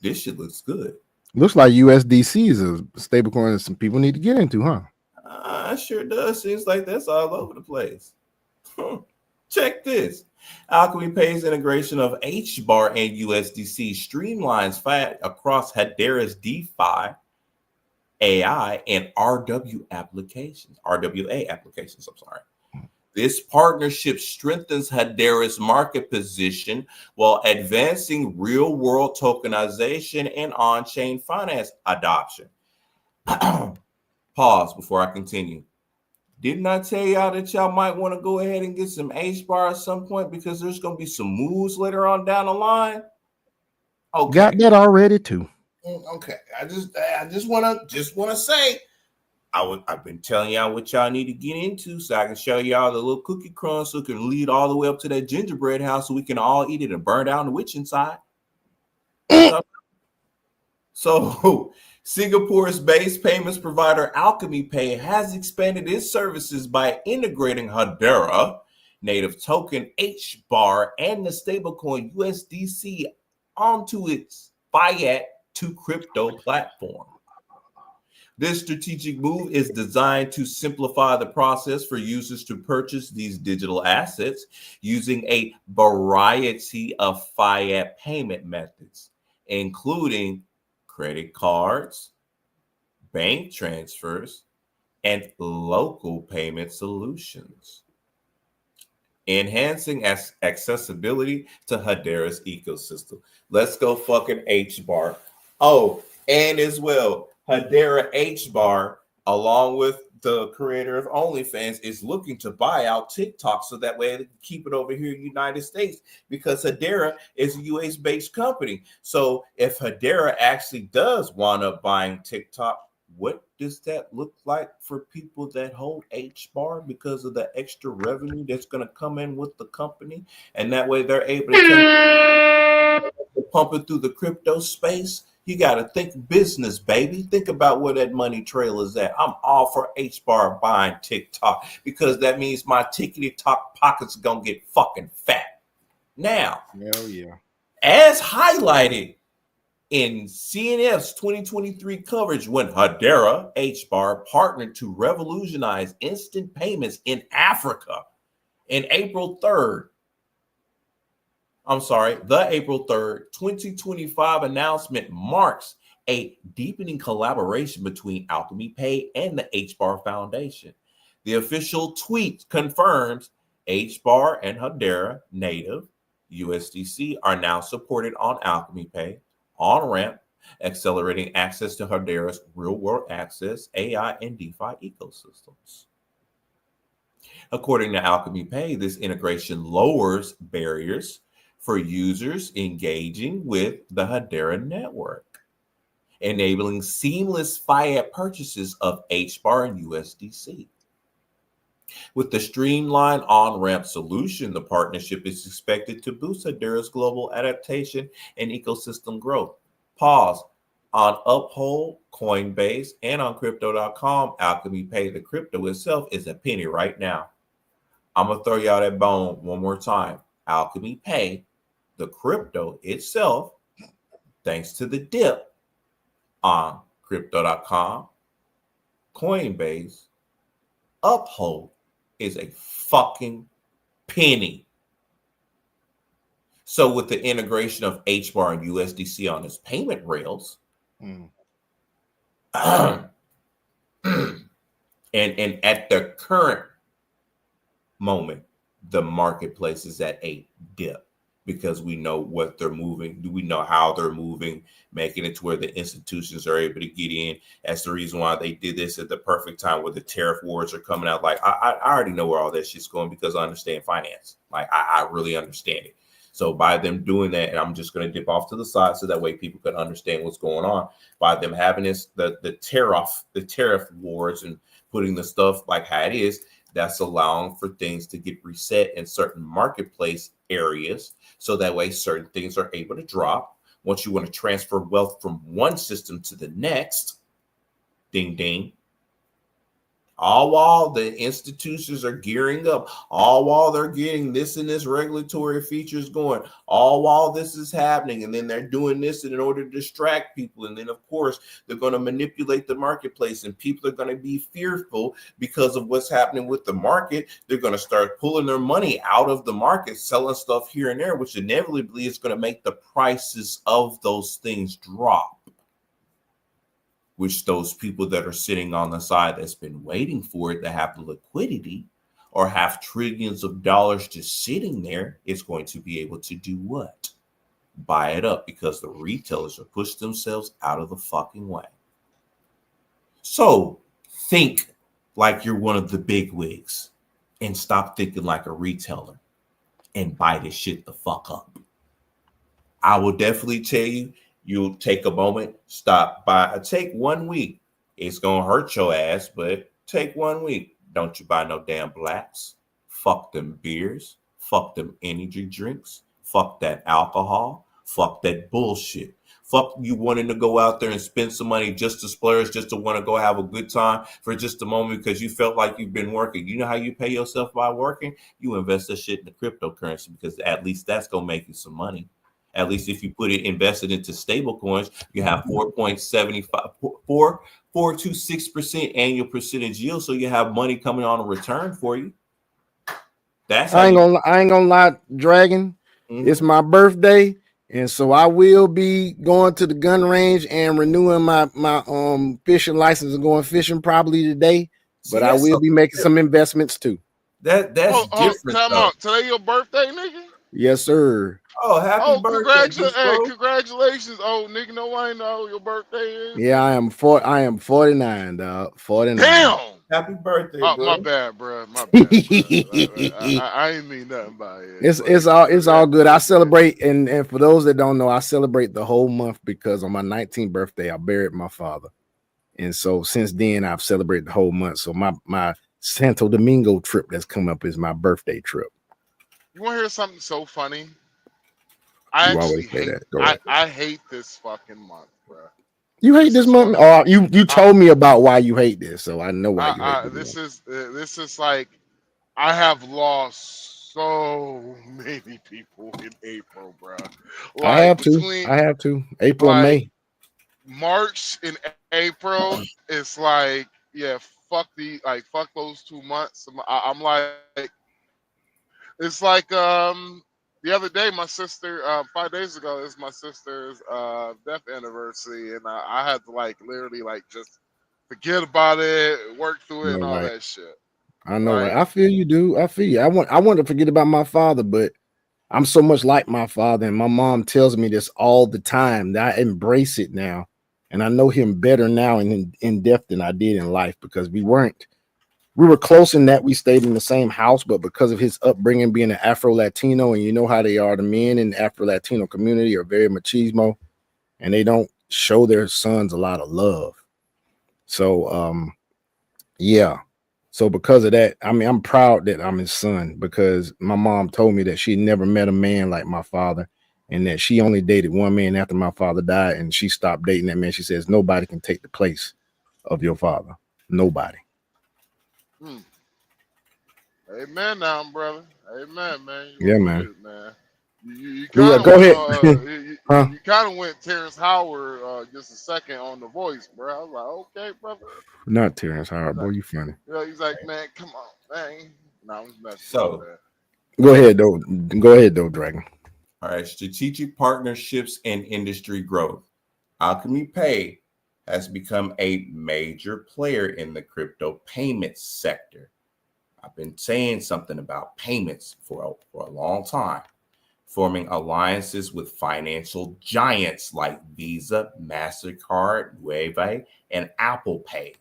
This shit looks good. Looks like USDC is a stablecoin that some people need to get into, huh? Sure does. Seems like that's all over the place. Check this. Alchemy Pay's integration of HBAR and USDC streamlines fiat across Hedera's DeFi, AI, and RWA applications. This partnership strengthens Hedera's market position while advancing real-world tokenization and on-chain finance adoption. Pause before I continue. Didn't I tell y'all that y'all might want to go ahead and get some HBAR at some point because there's going to be some moves later on down the line? Okay. Got that already too. Okay. I just want to say I've been telling y'all what y'all need to get into so I can show y'all the little cookie crumbs so it can lead all the way up to that gingerbread house so we can all eat it and burn down the witch inside. So Singapore's base payments provider Alchemy Pay has expanded its services by integrating Hedera, native token HBAR, and the stablecoin USDC onto its Fiat2 crypto platform. This strategic move is designed to simplify the process for users to purchase these digital assets using a variety of Fiat payment methods, including credit cards, bank transfers, and local payment solutions, enhancing accessibility to Hedera's ecosystem. Let's go fucking HBAR. Oh, and as well, Hedera HBAR, along with the creator of OnlyFans, is looking to buy out TikTok so that way they can keep it over here in the United States because Hedera is a US-based company. So if Hedera actually does wind up buying TikTok, what does that look like for people that hold HBAR because of the extra revenue that's going to come in with the company? And that way they're able to pump it through the crypto space. You got to think business, baby. Think about where that money trail is at. I'm all for HBAR buying TikTok because that means my tickety-tock pockets are going to get fucking fat. Now, hell yeah. As highlighted in CNF's 2023 coverage when Hedera HBAR partnered to revolutionize instant payments in Africa in the April 3rd, 2025 announcement marks a deepening collaboration between Alchemy Pay and the HBAR Foundation. The official tweet confirms HBAR and Hedera native USDC are now supported on Alchemy Pay, on-ramp, accelerating access to Hedera's real-world access, AI, and DeFi ecosystems. According to Alchemy Pay, this integration lowers barriers for users engaging with the Hedera network, enabling seamless Fiat purchases of HBAR and USDC. With the streamlined on-ramp solution, the partnership is expected to boost Hedera's global adaptation and ecosystem growth. Pause. On Uphold, Coinbase, and on Crypto.com, Alchemy Pay, the crypto itself, is a penny right now. I'm going to throw y'all that bone one more time. Alchemy Pay, the crypto itself, thanks to the dip on Crypto.com, Coinbase, Uphold, is a fucking penny. So with the integration of HBAR and USDC on its payment rails, and at the current moment, the marketplace is at a dip because we know what they're moving. Do we know how they're moving, making it to where the institutions are able to get in? That's the reason why they did this at the perfect time where the tariff wars are coming out. Like, I already know where all that shit's going because I understand finance. Like, I really understand it. So by them doing that, and I'm just going to dip off to the side so that way people can understand what's going on. By them having this, the tariff wars and putting the stuff like how it is, that's allowing for things to get reset in certain marketplace areas. So that way certain things are able to drop. Once you want to transfer wealth from one system to the next, ding, ding. All while the institutions are gearing up, all while they're getting this and this regulatory features going, all while this is happening, and then they're doing this in order to distract people. And then, of course, they're going to manipulate the marketplace, and people are going to be fearful because of what's happening with the market. They're going to start pulling their money out of the market, selling stuff here and there, which inevitably is going to make the prices of those things drop. Which those people that are sitting on the side that's been waiting for it to have the liquidity or have trillions of dollars just sitting there is going to be able to do what? Buy it up because the retailers have pushed themselves out of the fucking way. So think like you're one of the big wigs and stop thinking like a retailer and buy this shit the fuck up. I will definitely tell you, you'll take a moment, stop by, take 1 week. It's going to hurt your ass, but take 1 week. Don't you buy no damn blacks. Fuck them beers. Fuck them energy drinks. Fuck that alcohol. Fuck that bullshit. Fuck you wanting to go out there and spend some money just to splurge, just to want to go have a good time for just a moment because you felt like you've been working. You know how you pay yourself by working? You invest that shit in the cryptocurrency because at least that's going to make you some money. At least if you put it invested into stable coins, you have 4.6% annual percentage yield. So you have money coming on a return for you. That's I ain't gonna lie, Dragon. Mm-hmm. It's my birthday, and so I will be going to the gun range and renewing my fishing license and going fishing probably today. But I will be making some investments too. That's different. Time out. Today your birthday, nigga? Yes, sir. Oh, happy birthday! Congratulations, old nigga. No, I know your birthday is. Yeah, I am 49, dog. 49. Damn. Happy birthday, bro. My bad, bro. My bad. I ain't mean nothing by it. It's all good. I celebrate, and for those that don't know, I celebrate the whole month because on my 19th birthday, I buried my father. And so since then, I've celebrated the whole month. So my Santo Domingo trip that's come up is my birthday trip. You want to hear something so funny? I hate this fucking month, bro. You hate this month? Oh, you told me about why you hate this, so I know why you hate this. This is like I have lost so many people in April, bro. Like, I have to. April and May. March and April, it's like, yeah, fuck those 2 months. I'm like, it's like the other day, my sister, 5 days ago, is my sister's death anniversary, and I had to literally just forget about it, work through it, and all that shit. I know, right? I feel you, dude. I feel you. I want to forget about my father, but I'm so much like my father, and my mom tells me this all the time. That I embrace it now, and I know him better now in depth than I did in life because we were close in that we stayed in the same house, but because of his upbringing being an Afro-Latino, and you know how they are, the men in the Afro-Latino community are very machismo, and they don't show their sons a lot of love. So, yeah. So because of that, I mean, I'm proud that I'm his son because my mom told me that she never met a man like my father and that she only dated one man after my father died, and she stopped dating that man. She says, nobody can take the place of your father. Nobody. Amen now, brother. Amen, man. Yeah, man. You go ahead. You kind of went Terrence Howard just a second on The Voice, bro. I was like, okay, brother. Not Terrence Howard, boy. You funny. He's like, man, come on, man. No, I'm messing so, go ahead, though, Dragon. All right, strategic partnerships and industry growth. Alchemy Pay has become a major player in the crypto payments sector. I've been saying something about payments for a long time, forming alliances with financial giants like Visa, MasterCard, Wave, and Apple Pay.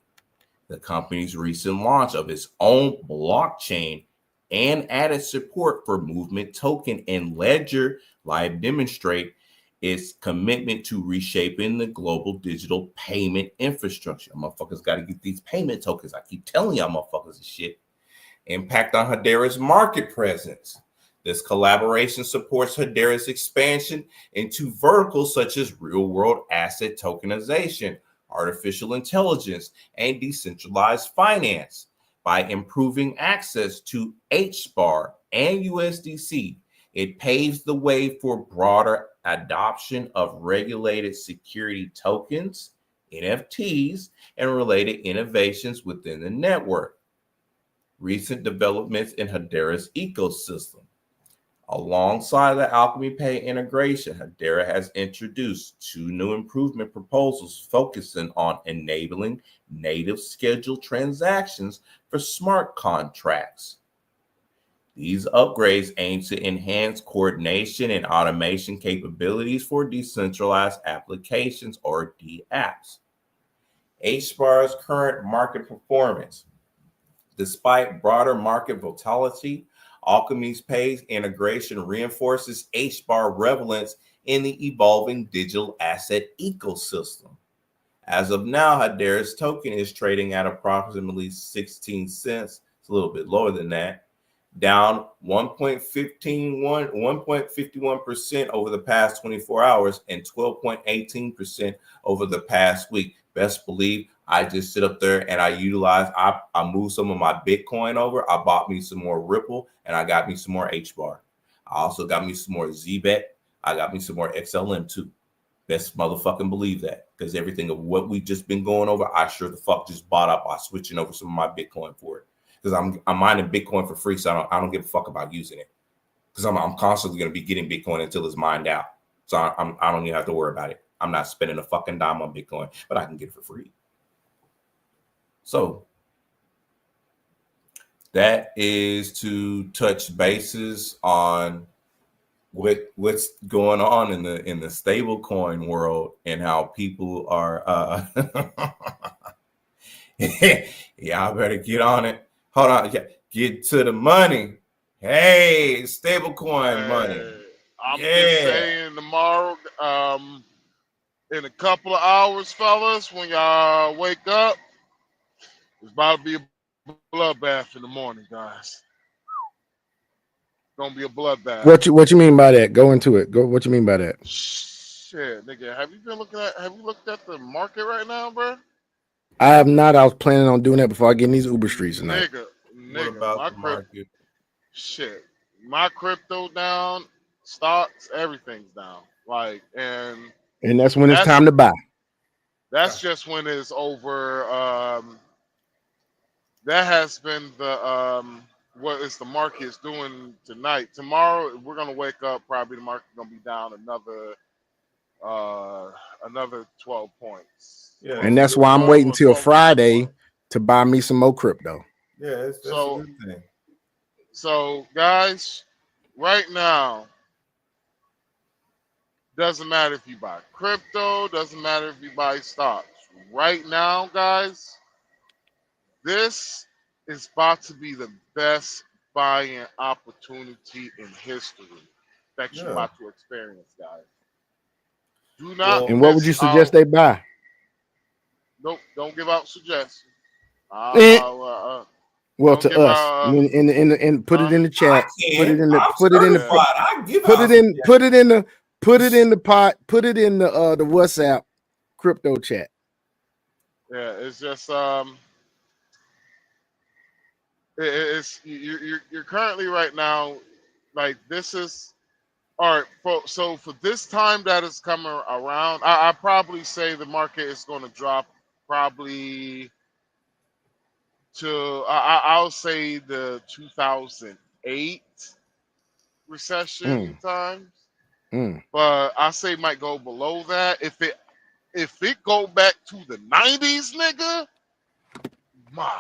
The company's recent launch of its own blockchain and added support for Movement Token and Ledger Live demonstrate its commitment to reshaping the global digital payment infrastructure. Motherfuckers got to get these payment tokens. I keep telling y'all motherfuckers this shit. Impact on Hedera's market presence. This collaboration supports Hedera's expansion into verticals such as real-world asset tokenization, artificial intelligence, and decentralized finance. By improving access to HBAR and USDC, it paves the way for broader adoption of regulated security tokens, NFTs, and related innovations within the network. Recent developments in Hedera's ecosystem. Alongside the Alchemy Pay integration, Hedera has introduced 2 new improvement proposals focusing on enabling native scheduled transactions for smart contracts. These upgrades aim to enhance coordination and automation capabilities for decentralized applications or DApps. HBAR's current market performance. Despite broader market volatility, Alchemy's Pay's integration reinforces HBAR relevance in the evolving digital asset ecosystem. As of now, Hedera's token is trading at approximately 16 cents. It's a little bit lower than that, down 1.51% over the past 24 hours and 12.18% over the past week. Best believe I just sit up there and I moved some of my Bitcoin over. I bought me some more Ripple and I got me some more HBAR. I also got me some more ZBET. I got me some more XLM too. Best motherfucking believe that, because everything of what we just been going over, I sure the fuck just bought up by switching over some of my Bitcoin for it. Because I'm mining Bitcoin for free, so I don't give a fuck about using it. Because I'm constantly going to be getting Bitcoin until it's mined out. So I don't even have to worry about it. I'm not spending a fucking dime on Bitcoin, but I can get it for free. So that is to touch bases on what's going on in the stable coin world and how people are y'all better get on it. Hold on, get to the money. Hey, stable coin money. I'm just saying tomorrow, in a couple of hours, fellas, when y'all wake up, it's about to be a bloodbath in the morning, guys. Gonna be a bloodbath. What you mean by that? Go into it. What you mean by that? Shit, nigga, have you looked at the market right now, bro? I have not. I was planning on doing that before I get in these Uber streets tonight. Nigga, my market? Shit, my crypto down, stocks, everything's down. Like, and that's when it's time to buy. That's just when it's over. That has been the what is the market's doing tonight. Tomorrow we're gonna wake up. Probably the market's gonna be down another 12 points. Yeah, and that's why I'm waiting till Friday to buy me some more crypto. Yeah, that's a good thing. So guys, right now, doesn't matter if you buy crypto, doesn't matter if you buy stocks. Right now, guys, this is about to be the best buying opportunity in history that you're about to experience, guys. Do not. And what would you suggest they buy? Nope, don't give out suggestions. Well, to us, and put it in the chat. Put it in the WhatsApp crypto chat. Yeah, it's just you're currently right now, like, this is all right. So for this time that is coming around, I probably say the market is going to drop probably to I'll say the 2008 recession times, but I say it might go below that. If it go back to the 90s, nigga, my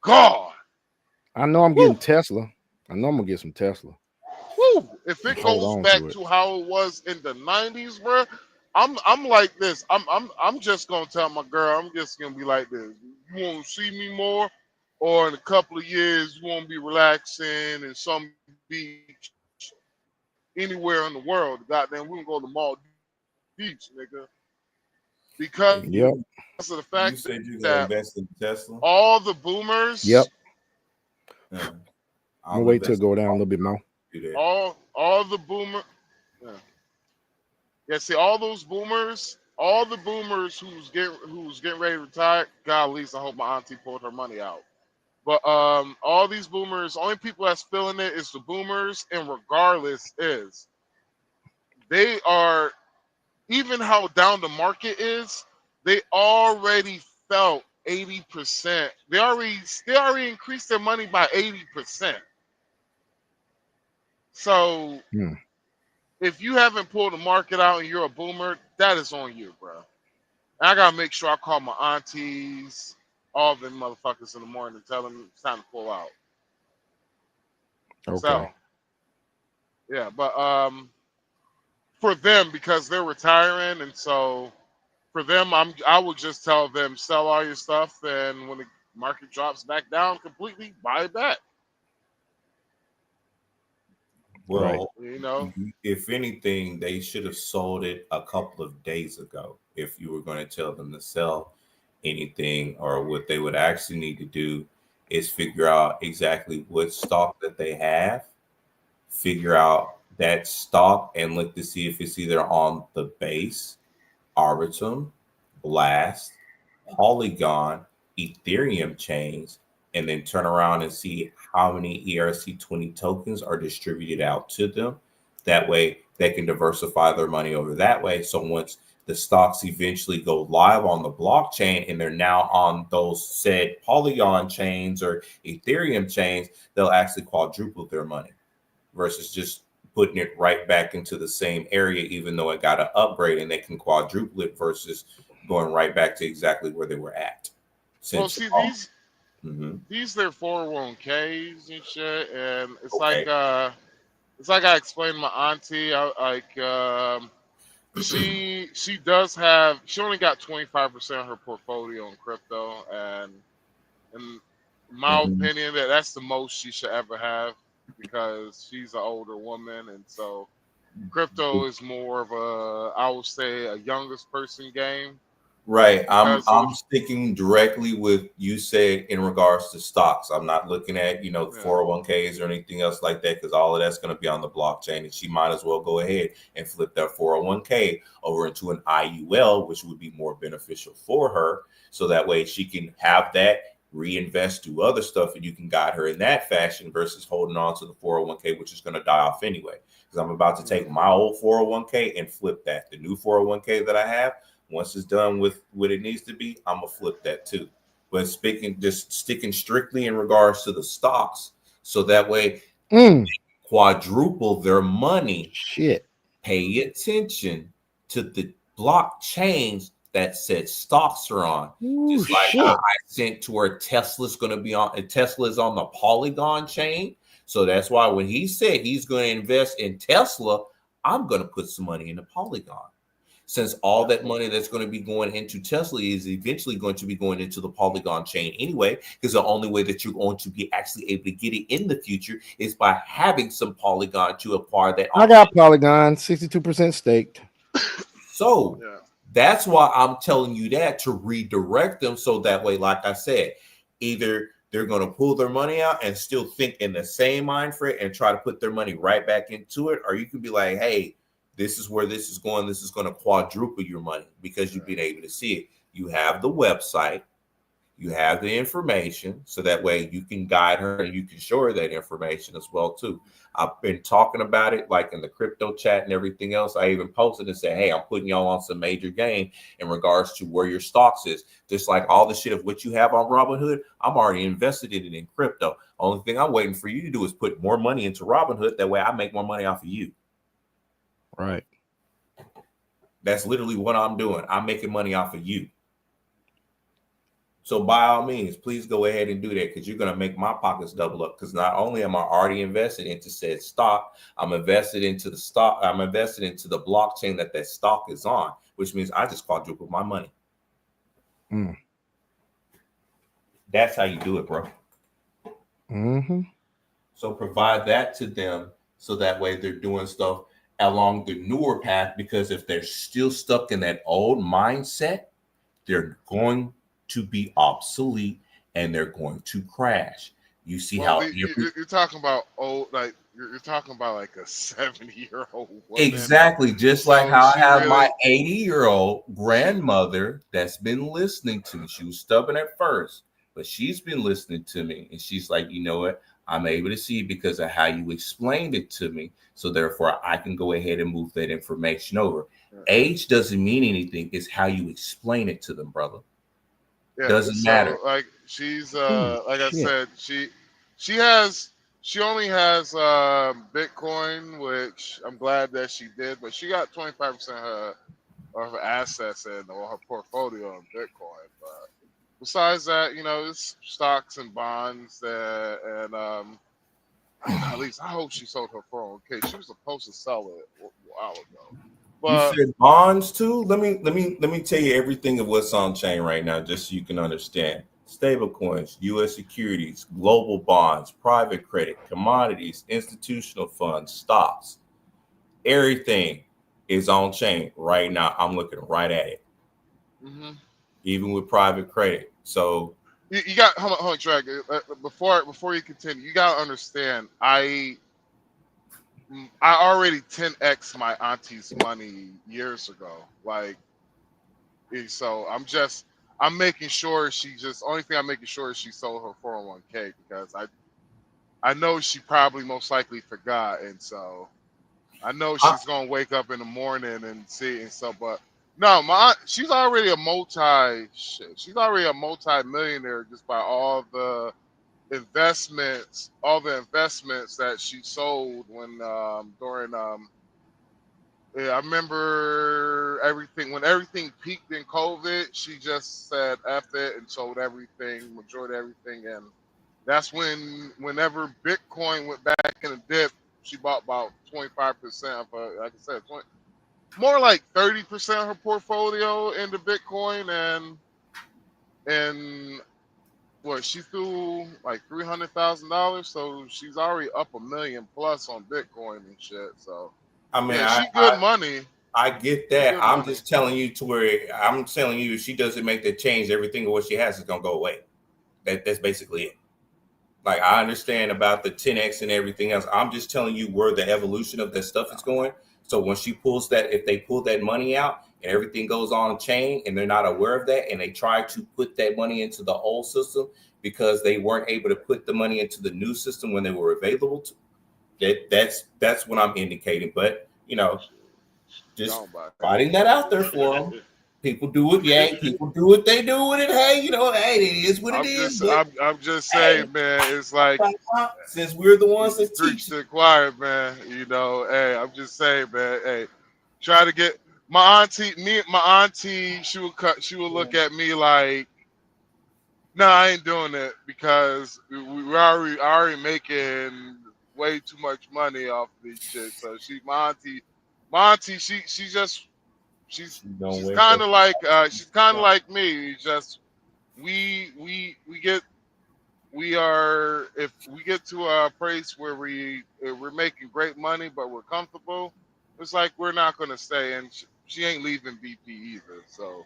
God. I know I'm getting Tesla. I know I'm gonna get some Tesla. Woo! If it goes back to how it was in the 90s, bro, I'm like this. I'm just gonna tell my girl, I'm just gonna be like this. You won't see me more, or in a couple of years, you won't be relaxing in some beach anywhere in the world. Goddamn, we can go to Maldives, nigga. Because of the fact you said you that invest in Tesla. All the boomers. Yep. I'm gonna wait till it go down a little bit more. All the boomer. Yeah, see, all the boomers who's getting ready to retire. God, at least I hope my auntie pulled her money out. But all these boomers, only people that's feeling it is the boomers, and regardless is they are, even how down the market is, they already felt 80%. They already increased their money by 80%. So if you haven't pulled the market out and you're a boomer, that is on you, bro. And I gotta make sure I call my aunties, all of them motherfuckers in the morning and tell them it's time to pull out. Okay. So, yeah, but for them, because they're retiring, and so for them, I would just tell them sell all your stuff, and when the market drops back down completely, buy it back. Well, You know, if anything, they should have sold it a couple of days ago. If you were going to tell them to sell anything, or what they would actually need to do is figure out exactly what stock that they have, figure out that stock, and look to see if it's either on the Base, Arbitrum, Blast, Polygon, Ethereum chains, and then turn around and see how many ERC20 tokens are distributed out to them. That way they can diversify their money over that way. So once the stocks eventually go live on the blockchain and they're now on those said Polygon chains or Ethereum chains, they'll actually quadruple their money versus just putting it right back into the same area, even though it got an upgrade, and they can quadruple it versus going right back to exactly where they were at. well, see these they're 401ks and shit, and it's like I explained to my auntie, she does have, she only got 25% of her portfolio in crypto, and in my opinion, that's the most she should ever have, because she's an older woman, and so crypto is more of a, I would say, a youngest person game. Right. I'm sticking directly with you said in regards to stocks. I'm not looking at, 401ks or anything else like that, because all of that's going to be on the blockchain, and she might as well go ahead and flip that 401k over into an IUL, which would be more beneficial for her. So that way she can have that, reinvest to other stuff, and you can guide her in that fashion versus holding on to the 401k, which is going to die off anyway. Because I'm about to take my old 401k and flip that. The new 401k that I have, once it's done with what it needs to be, I'm gonna flip that too. But sticking strictly in regards to the stocks, so that way they quadruple their money. Shit. Pay attention to the blockchains that said stocks are on. Just like I sent to where Tesla's going to be on, and Tesla's on the Polygon chain. So that's why when he said he's going to invest in Tesla, I'm going to put some money into Polygon. Since all that money that's going to be going into Tesla is eventually going to be going into the Polygon chain anyway, because the only way that you're going to be actually able to get it in the future is by having some Polygon to acquire that. I got Polygon, 62% staked. So that's why I'm telling you that, to redirect them. So that way, like I said, either they're going to pull their money out and still think in the same mind frame and try to put their money right back into it, or you can be like, hey, this is where this is going. This is going to quadruple your money because you've been able to see it. You have the website, you have the information, so that way you can guide her and you can show her that information as well too. I've been talking about it like in the crypto chat and everything else. I even posted and said, hey, I'm putting y'all on some major game in regards to where your stocks is. Just like all the shit of what you have on Robinhood, I'm already invested in it in crypto. Only thing I'm waiting for you to do is put more money into Robinhood. That way I make more money off of you. Right. That's literally what I'm doing. I'm making money off of you. So by all means, please go ahead and do that, because you're going to make my pockets double up. Because not only am I already invested into said stock, I'm invested into the stock. I'm invested into the blockchain that stock is on, which means I just quadrupled my money. That's how you do it, bro. So provide that to them, so that way they're doing stuff along the newer path, because if they're still stuck in that old mindset, they're going to be obsolete and they're going to crash. You see how you're talking about old, like you're talking about like a 70-year-old woman. Exactly, just like how I have my 80-year-old grandmother that's been listening to me. She was stubborn at first, but she's been listening to me, and she's like, you know what? I'm able to see because of how you explained it to me. So therefore, I can go ahead and move that information over. Age doesn't mean anything. It's how you explain it to them, brother. Doesn't matter. Like she's like I said, she only has Bitcoin, which I'm glad that she did, but she got 25% of her assets in, or her portfolio in Bitcoin. But besides that, it's stocks and bonds, and at least I hope she sold her 401k. She was supposed to sell it a while ago. But you said bonds too. Let me tell you everything of what's on chain right now, just so you can understand. stablecoins, U.S. securities, global bonds, private credit, commodities, institutional funds, stocks. Everything is on chain right now. I'm looking right at it, even with private credit. So you got hold on, Drag. Before you continue, you gotta understand. I already 10x my auntie's money years ago. Like, so I'm making sure only thing I'm making sure is she sold her 401k because I know she probably most likely forgot, and so I know she's gonna wake up in the morning and see and stuff. But no, she's already a multi-millionaire just by all the investments that she sold when during yeah, I remember when everything peaked in COVID, she just said F it and sold everything, majority of everything. And that's whenever Bitcoin went back in the dip, she bought about 25% of her, like I said, more like 30% of her portfolio into Bitcoin. And what, she threw like $300,000. So she's already up $1 million plus on Bitcoin and shit. So I mean, yeah, she good money. I get that. I'm just telling you to where I'm telling you if she doesn't make that change, everything of what she has is gonna go away. That's basically it. Like, I understand about the 10x and everything else. I'm just telling you where the evolution of that stuff is going. So when she pulls that, if they pull that money out and everything goes on chain and they're not aware of that and they try to put that money into the old system because they weren't able to put the money into the new system when they were available to, that's what I'm indicating. But you know, just fighting that out there for them. People do it, yeah. People do what they do with it. Hey, you know, hey, it is what it is. I'm just saying, man. It's like since we're the ones that preach to the choir, man. You know, hey, I'm just saying, man. Hey, try to get my auntie. She would look at me like, no, I ain't doing it because we're already making way too much money off of these shit. So my auntie, she's kind of like me. Just if we get to a place where we're making great money but we're comfortable, it's like we're not gonna stay. And she ain't leaving BP either. So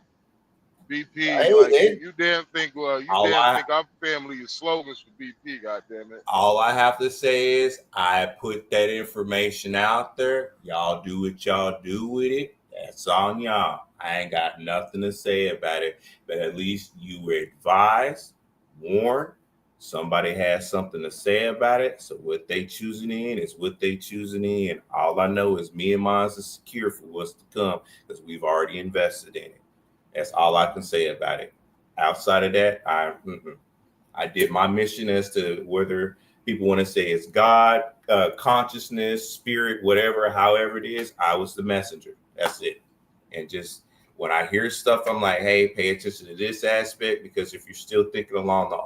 BP, like you damn think think our family is slogans for BP. Goddamn it! All I have to say is I put that information out there. Y'all do what y'all do with it. That's on y'all. I ain't got nothing to say about it, but at least you were advised, warned. Somebody has something to say about it. So what they choosing in is what they choosing in. All I know is me and mine is secure for what's to come because we've already invested in it. That's all I can say about it. Outside of that, I did my mission as to whether people want to say it's God, consciousness, spirit, whatever, however it is. I was the messenger. That's it. And just when I hear stuff, I'm like, hey, pay attention to this aspect because if you're still thinking along the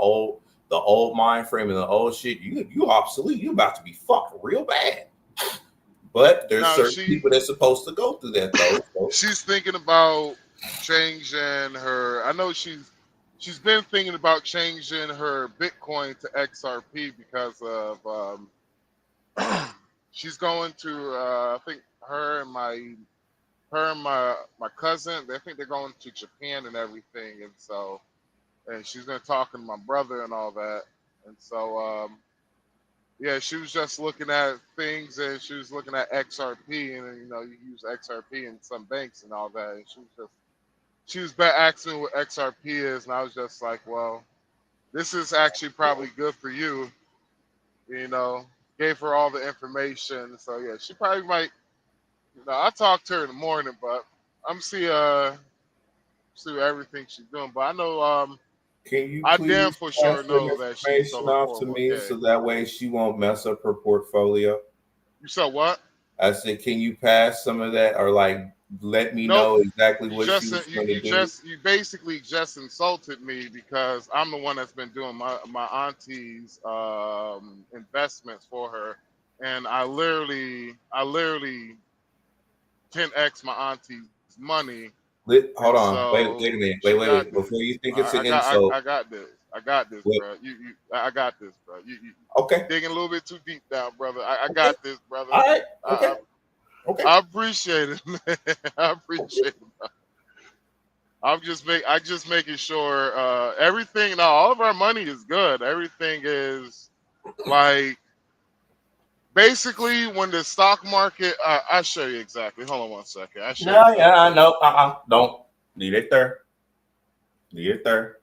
old mind frame and the old shit, you obsolete. You about to be fucked real bad. But there's certain people that's supposed to go through that though. So. She's thinking about changing her. I know she's been thinking about changing her Bitcoin to XRP because of she's going to I think her and my cousin, I think they're going to Japan and everything, and so she's been talking to my brother and all that, and so yeah, she was just looking at things and she was looking at XRP and you know you use XRP in some banks and all that, and she was asking me what XRP is, and I was just like, well, this is actually probably good for you, you know. Gave her all the information, so yeah, she probably might. You know, I talked to her in the morning, but I'm see everything she's doing. But I know can you I damn for sure know that she's off to me so that way she won't mess up her portfolio. You said what? I said, can you pass some of that or like let me know exactly what she was going to do? You basically just insulted me because I'm the one that's been doing my auntie's investments for her, and I literally 10x my auntie's money. Hold on, wait a minute, wait. Before you think it's an insult, I got this. I got this, What? bro. I got this, bro. You Okay. digging a little bit too deep now, brother. I got this, brother. All right. Okay. Okay. I appreciate it, man. I appreciate it. Bro. I'm just making sure everything. Now, all of our money is good. Everything is like basically when the stock market. I'll show you exactly. Hold on one second. I show No, you. yeah, no, don't need it there. Need it there.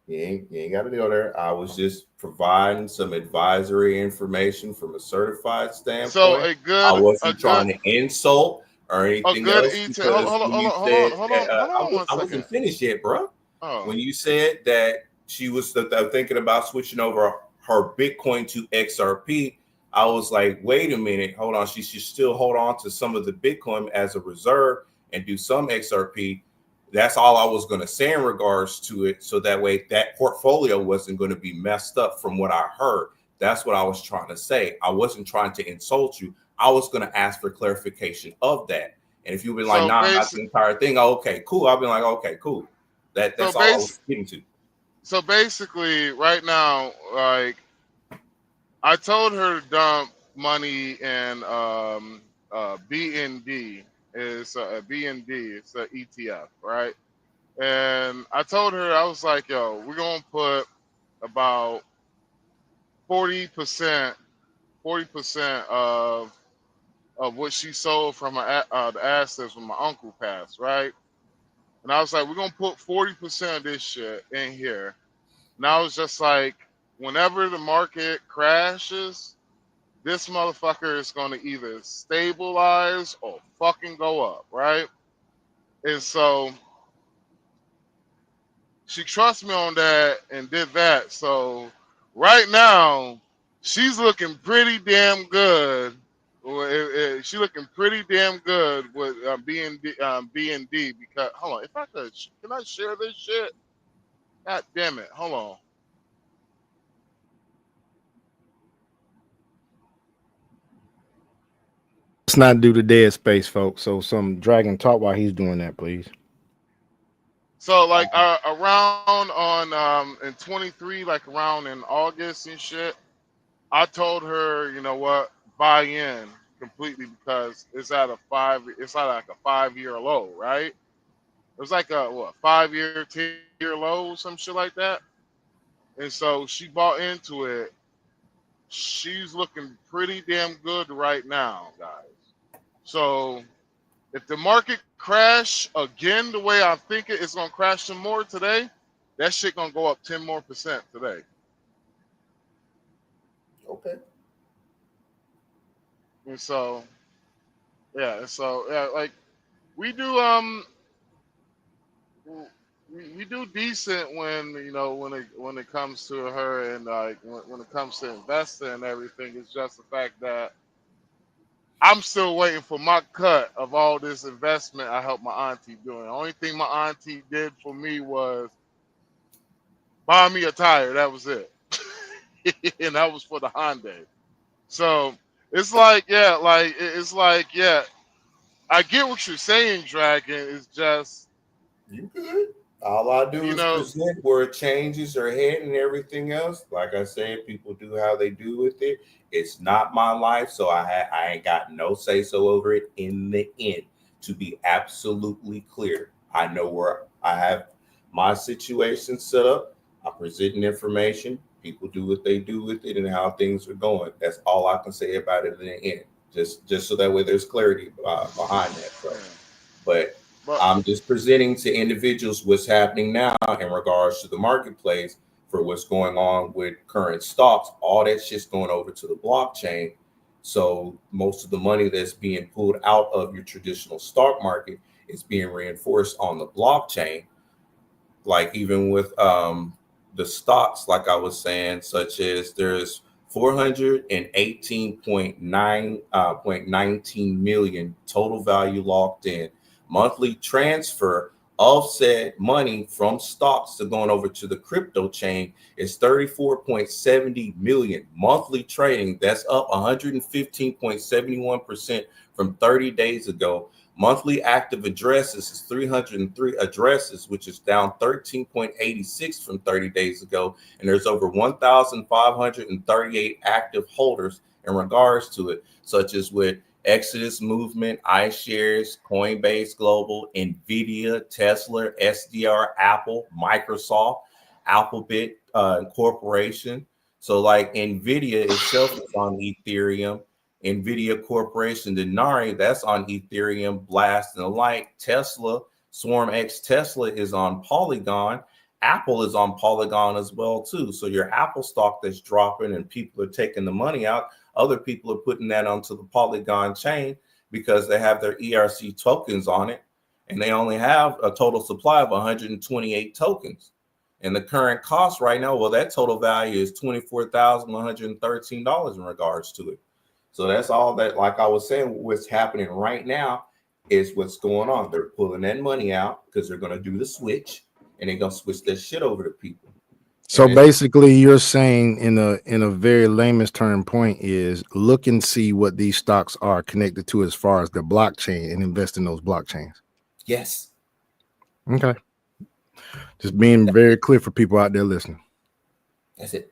You ain't got to go there. I was just providing some advisory information from a certified standpoint. So I wasn't trying to insult or anything else. Because hold when you on said, one I wasn't second. finished yet, bro. Oh. When you said that she was thinking about switching over her Bitcoin to XRP, I was like, wait a minute, hold on. She should still hold on to some of the Bitcoin as a reserve and do some XRP. That's all I was going to say in regards to it. So that way that portfolio wasn't going to be messed up from what I heard. That's what I was trying to say. I wasn't trying to insult you. I was going to ask for clarification of that. And if you've been like, nah, not the entire thing. Oh, okay, cool. I've been like, okay, cool. That's all I was getting to. So basically, right now, like I told her to dump money in BND. It's a BND. It's an ETF, right? And I told her, I was like, yo, we're gonna put about 40% of what she sold from the assets when my uncle passed, right? And I was like, we're gonna put 40% of this shit in here. And I was just like, whenever the market crashes, this motherfucker is gonna either stabilize or fucking go up, right? And so she trusts me on that and did that. So right now, she's looking pretty damn good. She's looking pretty damn good with BND because hold on, if I could, can I share this shit? God damn it, hold on. Let's not do the dead space, folks. So some dragon talk while he's doing that, please. So like around on in 23, like around in August and shit, I told her, you know what, buy in completely because it's at like a 5-year low, right? It was like a 5-year, 10-year low, some shit like that. And so she bought into it. She's looking pretty damn good right now, guys. So if the market crash again the way I think it's gonna crash some more today, that shit gonna go up 10% more today. Okay. And so yeah, like we do we do decent when when it comes to her and like when it comes to investing and everything. It's just the fact that I'm still waiting for my cut of all this investment I helped my auntie doing. The only thing my auntie did for me was buy me a tire. That was it. And that was for the Hyundai. So it's like, yeah, I get what you're saying, Dragon. It's just you good. All I do is present where changes are heading and everything else. Like I said, people do how they do with it. It's not my life, so I ain't got no say so over it in the end. To be absolutely clear, I know where I have my situation set up. I'm presenting information. People do what they do with it and how things are going. That's all I can say about it in the end. Just so that way there's clarity behind that. So. But I'm just presenting to individuals what's happening now in regards to the marketplace for what's going on with current stocks. All that shit's going over to the blockchain. So most of the money that's being pulled out of your traditional stock market is being reinforced on the blockchain. Like even with the stocks, like I was saying, such as there's 418.19 million total value locked in. Monthly transfer of said money from stocks to going over to the crypto chain is 34.70 million. Monthly trading, that's up 115.71% from 30 days ago. Monthly active addresses is 303 addresses, which is down 13.86 from 30 days ago. And there's over 1,538 active holders in regards to it, such as with Exodus Movement, iShares, Coinbase Global, NVIDIA, Tesla, SDR, Apple, Microsoft, Alphabet Corporation. So like NVIDIA itself is on Ethereum. NVIDIA Corporation, Denari, that's on Ethereum, Blast, and the like. Tesla, SwarmX Tesla is on Polygon. Apple is on Polygon as well, too. So your Apple stock that's dropping and people are taking the money out, other people are putting that onto the Polygon chain because they have their ERC tokens on it, and they only have a total supply of 128 tokens. And the current cost right now, well, that total value is $24,113 in regards to it. So that's all that, like I was saying, what's happening right now is what's going on. They're pulling that money out because they're going to do the switch, and they're going to switch that shit over to people. So basically, you're saying in a very layman's term point is look and see what these stocks are connected to as far as the blockchain and invest in those blockchains. Yes. Okay. Just being very clear for people out there listening. That's it.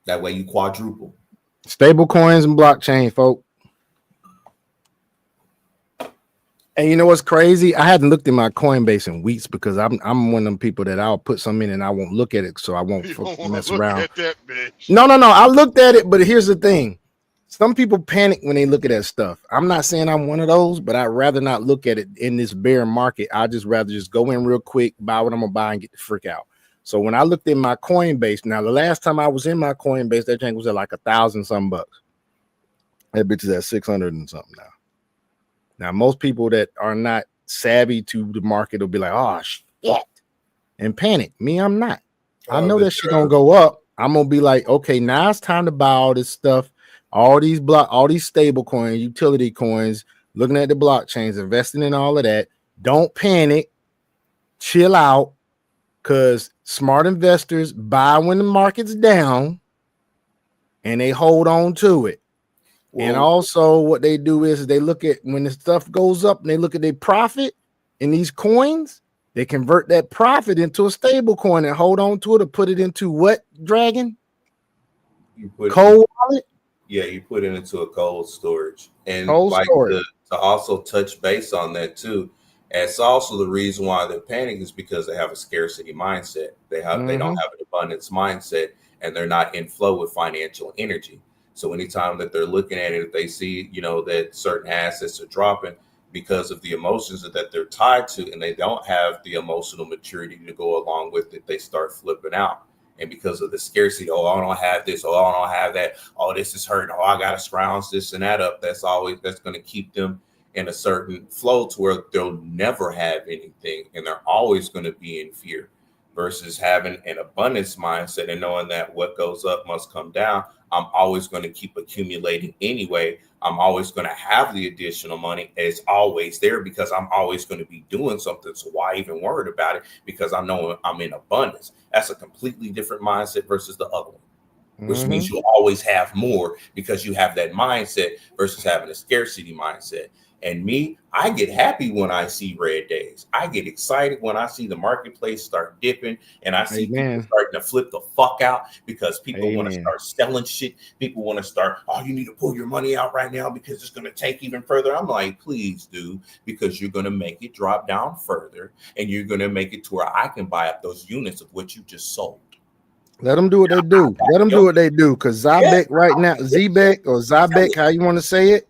That way you quadruple. Stable coins and blockchain, folk. And you know what's crazy? I hadn't looked at my Coinbase in weeks because I'm one of them people that I'll put some in and I won't look at it, so I won't mess around. At that bitch. No. I looked at it, but here's the thing. Some people panic when they look at that stuff. I'm not saying I'm one of those, but I'd rather not look at it in this bear market. I'd just rather just go in real quick, buy what I'm gonna buy, and get the frick out. So when I looked at my Coinbase, now the last time I was in my Coinbase, that thing was at like $1,000-something bucks. That bitch is at 600 and something now. Now most people that are not savvy to the market will be like, "Oh shit," and panic. Me, I'm not. I know that shit gonna go up. I'm gonna be like, okay, now it's time to buy all this stuff, all these stable coins, utility coins, looking at the blockchains, investing in all of that. Don't panic, chill out, because smart investors buy when the market's down and they hold on to it. And also what they do is they look at when the stuff goes up and they look at their profit in these coins, they convert that profit into a stable coin and hold on to it or put it into what, Dragon? You put cold wallet? Yeah, you put it into a cold storage. And Cold like storage. to also touch base on that too. It's also the reason why they're panicking is because they have a scarcity mindset. They don't have an abundance mindset, and they're not in flow with financial energy. So anytime that they're looking at it, if they see, that certain assets are dropping because of the emotions that they're tied to, and they don't have the emotional maturity to go along with it, they start flipping out. And because of the scarcity, oh, I don't have this, oh, I don't have that, oh, this is hurting, oh, I gotta scrounge this and that up. That's going to keep them in a certain flow to where they'll never have anything, and they're always going to be in fear. Versus having an abundance mindset and knowing that what goes up must come down. I'm always going to keep accumulating anyway. I'm always going to have the additional money. It's always there because I'm always going to be doing something. So why even worry about it? Because I know I'm in abundance. That's a completely different mindset versus the other one, which means you'll always have more because you have that mindset versus having a scarcity mindset. And me, I get happy when I see red days. I get excited when I see the marketplace start dipping and I see people starting to flip the fuck out because people want to start selling shit. People want to start, oh, you need to pull your money out right now because it's going to take even further. I'm like, please do, because you're going to make it drop down further and you're going to make it to where I can buy up those units of what you just sold. Let them do what they do. Let them do what they do. Because Zybeck right now, Zybeck, how you want to say it,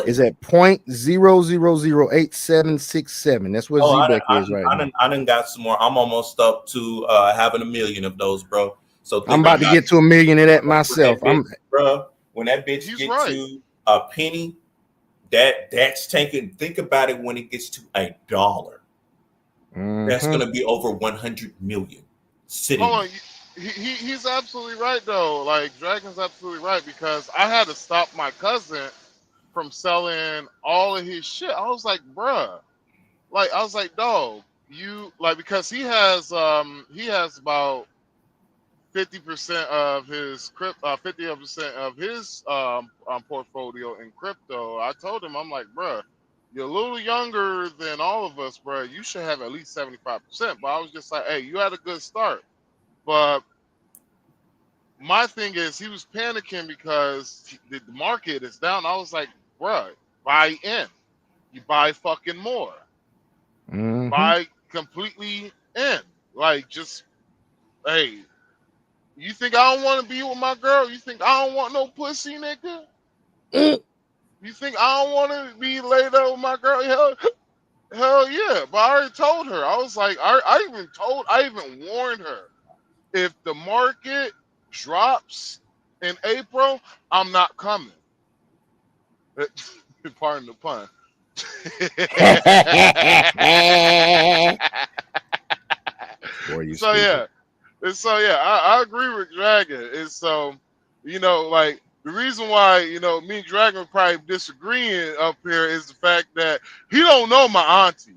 is at 0.00086767. That's what Zybeck is right now. I done got some more. I'm almost up to having 1 million of those, bro. So I'm about to get to 1 million of that myself. Bro, when that bitch gets to a penny, that's taking. Think about it when it gets to $1. That's gonna be over 100 million sitting. Hold on. He's absolutely right though. Like Dragon's absolutely right because I had to stop my cousin from selling all of his shit. I was like, bruh, like I was like, dog, you like because he has about 50% of his 50% of his portfolio in crypto. I told him, I'm like, bruh, you're a little younger than all of us, bro. You should have at least 75%. But I was just like, hey, you had a good start. But my thing is, he was panicking because the market is down. I was like, bro, buy in. You buy fucking more. Mhm. Buy completely in. Like, just, hey, you think I don't want to be with my girl? You think I don't want no pussy, nigga? You think I don't want to be laid up with my girl? Hell yeah. But I already told her. I was like, I even warned her. If the market drops in April, I'm not coming. Pardon the pun. Boy, you So stupid. yeah. And so yeah, I agree with Dragon. And so, like the reason why, me and Dragon are probably disagreeing up here is the fact that he don't know my auntie.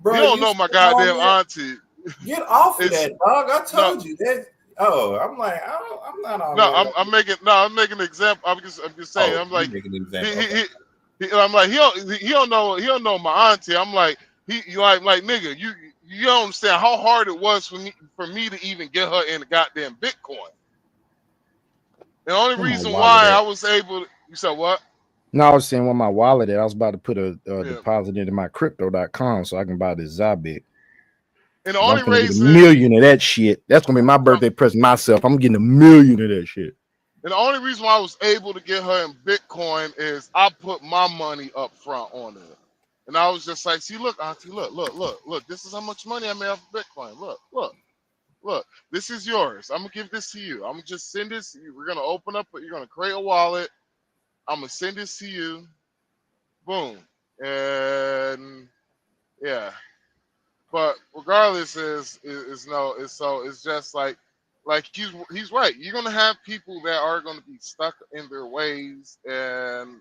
Bro, He don't you know my said all goddamn that. auntie. Get off of It's that, dog. I no, told you that. Oh, I'm like, I'm not on no, that. I'm making an example. I'm just saying. Oh, I'm you like, making an he, example. he, Okay. I'm like, he don't know my auntie. I'm like, you like nigga, you don't understand how hard it was for me to even get her in the goddamn Bitcoin. The only Where my reason wallet why I at? was able to, you said what? No, I was saying where my wallet at. I was about to put a Yeah. deposit into my crypto.com so I can buy this Zabit. And the I'm only gonna get a reason, million of that shit. That's gonna be my birthday present myself. I'm getting a million of that shit. and the only reason why I was able to get her in Bitcoin is I put my money up front on it. And I was just like, see, look, auntie, look, this is how much money I made off of Bitcoin. Look, this is yours. I'm gonna give this to you. I'm gonna just send this. We're gonna open up, you're gonna create a wallet. I'm gonna send this to you. Boom. And yeah. But regardless, it's just like he's right. You're gonna have people that are gonna be stuck in their ways, and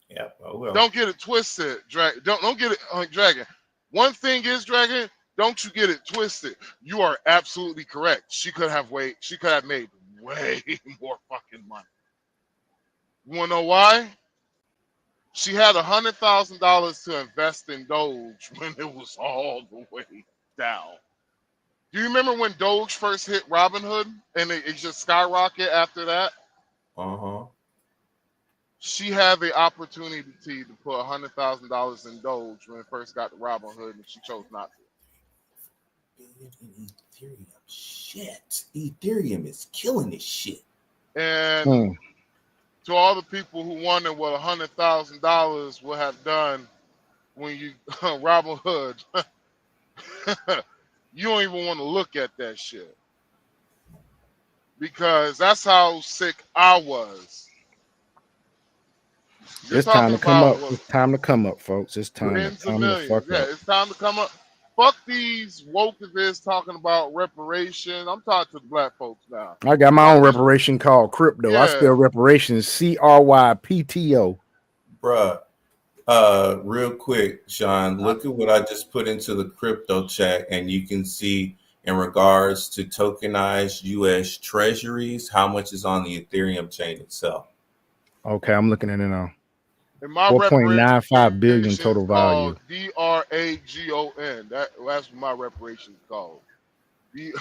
Yeah. Oh well. don't get it twisted, Don't get it, Dragon. One thing is, Dragon, don't you get it twisted. You are absolutely correct. She could have made way more fucking money. You wanna know why? She had $100,000 to invest in Doge when it was all the way down. Do you remember when Doge first hit Robinhood and it just skyrocketed after that? Uh-huh. She had the opportunity to put $100,000 in Doge when it first got to Robinhood, and she chose not to. Ethereum. Shit. Ethereum is killing this shit. And to all the people who wonder what $100,000 would have done when you Robinhood, you don't even want to look at that shit. Because that's how sick I was. It's time to come up. It's time to come up, folks. It's time tens to of come the millions. fuck Yeah, up. it's time to come up. Fuck these wokeists talking about reparation. I'm talking to the black folks now. I got my own reparation called crypto. I spell reparations CRYPTO. Bruh. Real quick, Sean, look at what I just put into the crypto chat, and you can see in regards to tokenized US treasuries, how much is on the Ethereum chain itself. Okay, I'm looking at it now. And my 4.95 billion total value. DRAGON. That's what my reparation is called. Dude,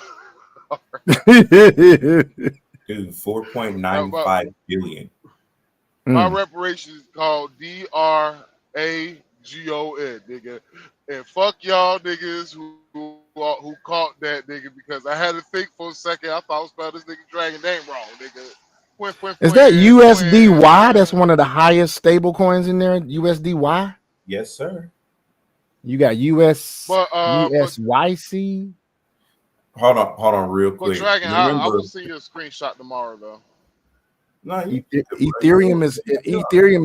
4.95 billion. My reparation is called DRAGON, nigga. And fuck y'all niggas who caught that nigga, because I had to think for a second. I thought I was spelled this nigga Dragon name wrong, nigga. Is that USDY? That's one of the highest stable coins in there. USDY. Yes, sir. You got USYC. Hold on, real quick. Dragon, I will send you a screenshot tomorrow, though. No, Ethereum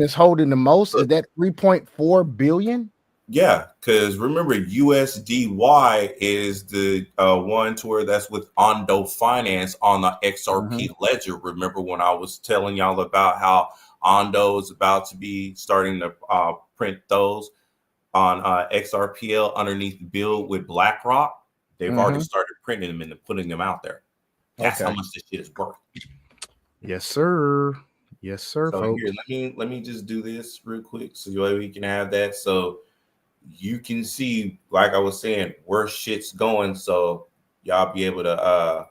is holding the most. Is that 3.4 billion? Yeah, because remember, USDY is the one to where that's with Ondo Finance on the XRP ledger. Remember when I was telling y'all about how Ondo is about to be starting to print those on XRPL underneath the bill with BlackRock? They've already started printing them and putting them out there. That's how much this shit is worth. Yes, sir. Yes, sir, So folks. here, let me just do this real quick so we can have that. So you can see, like I was saying, where shit's going. So y'all be able to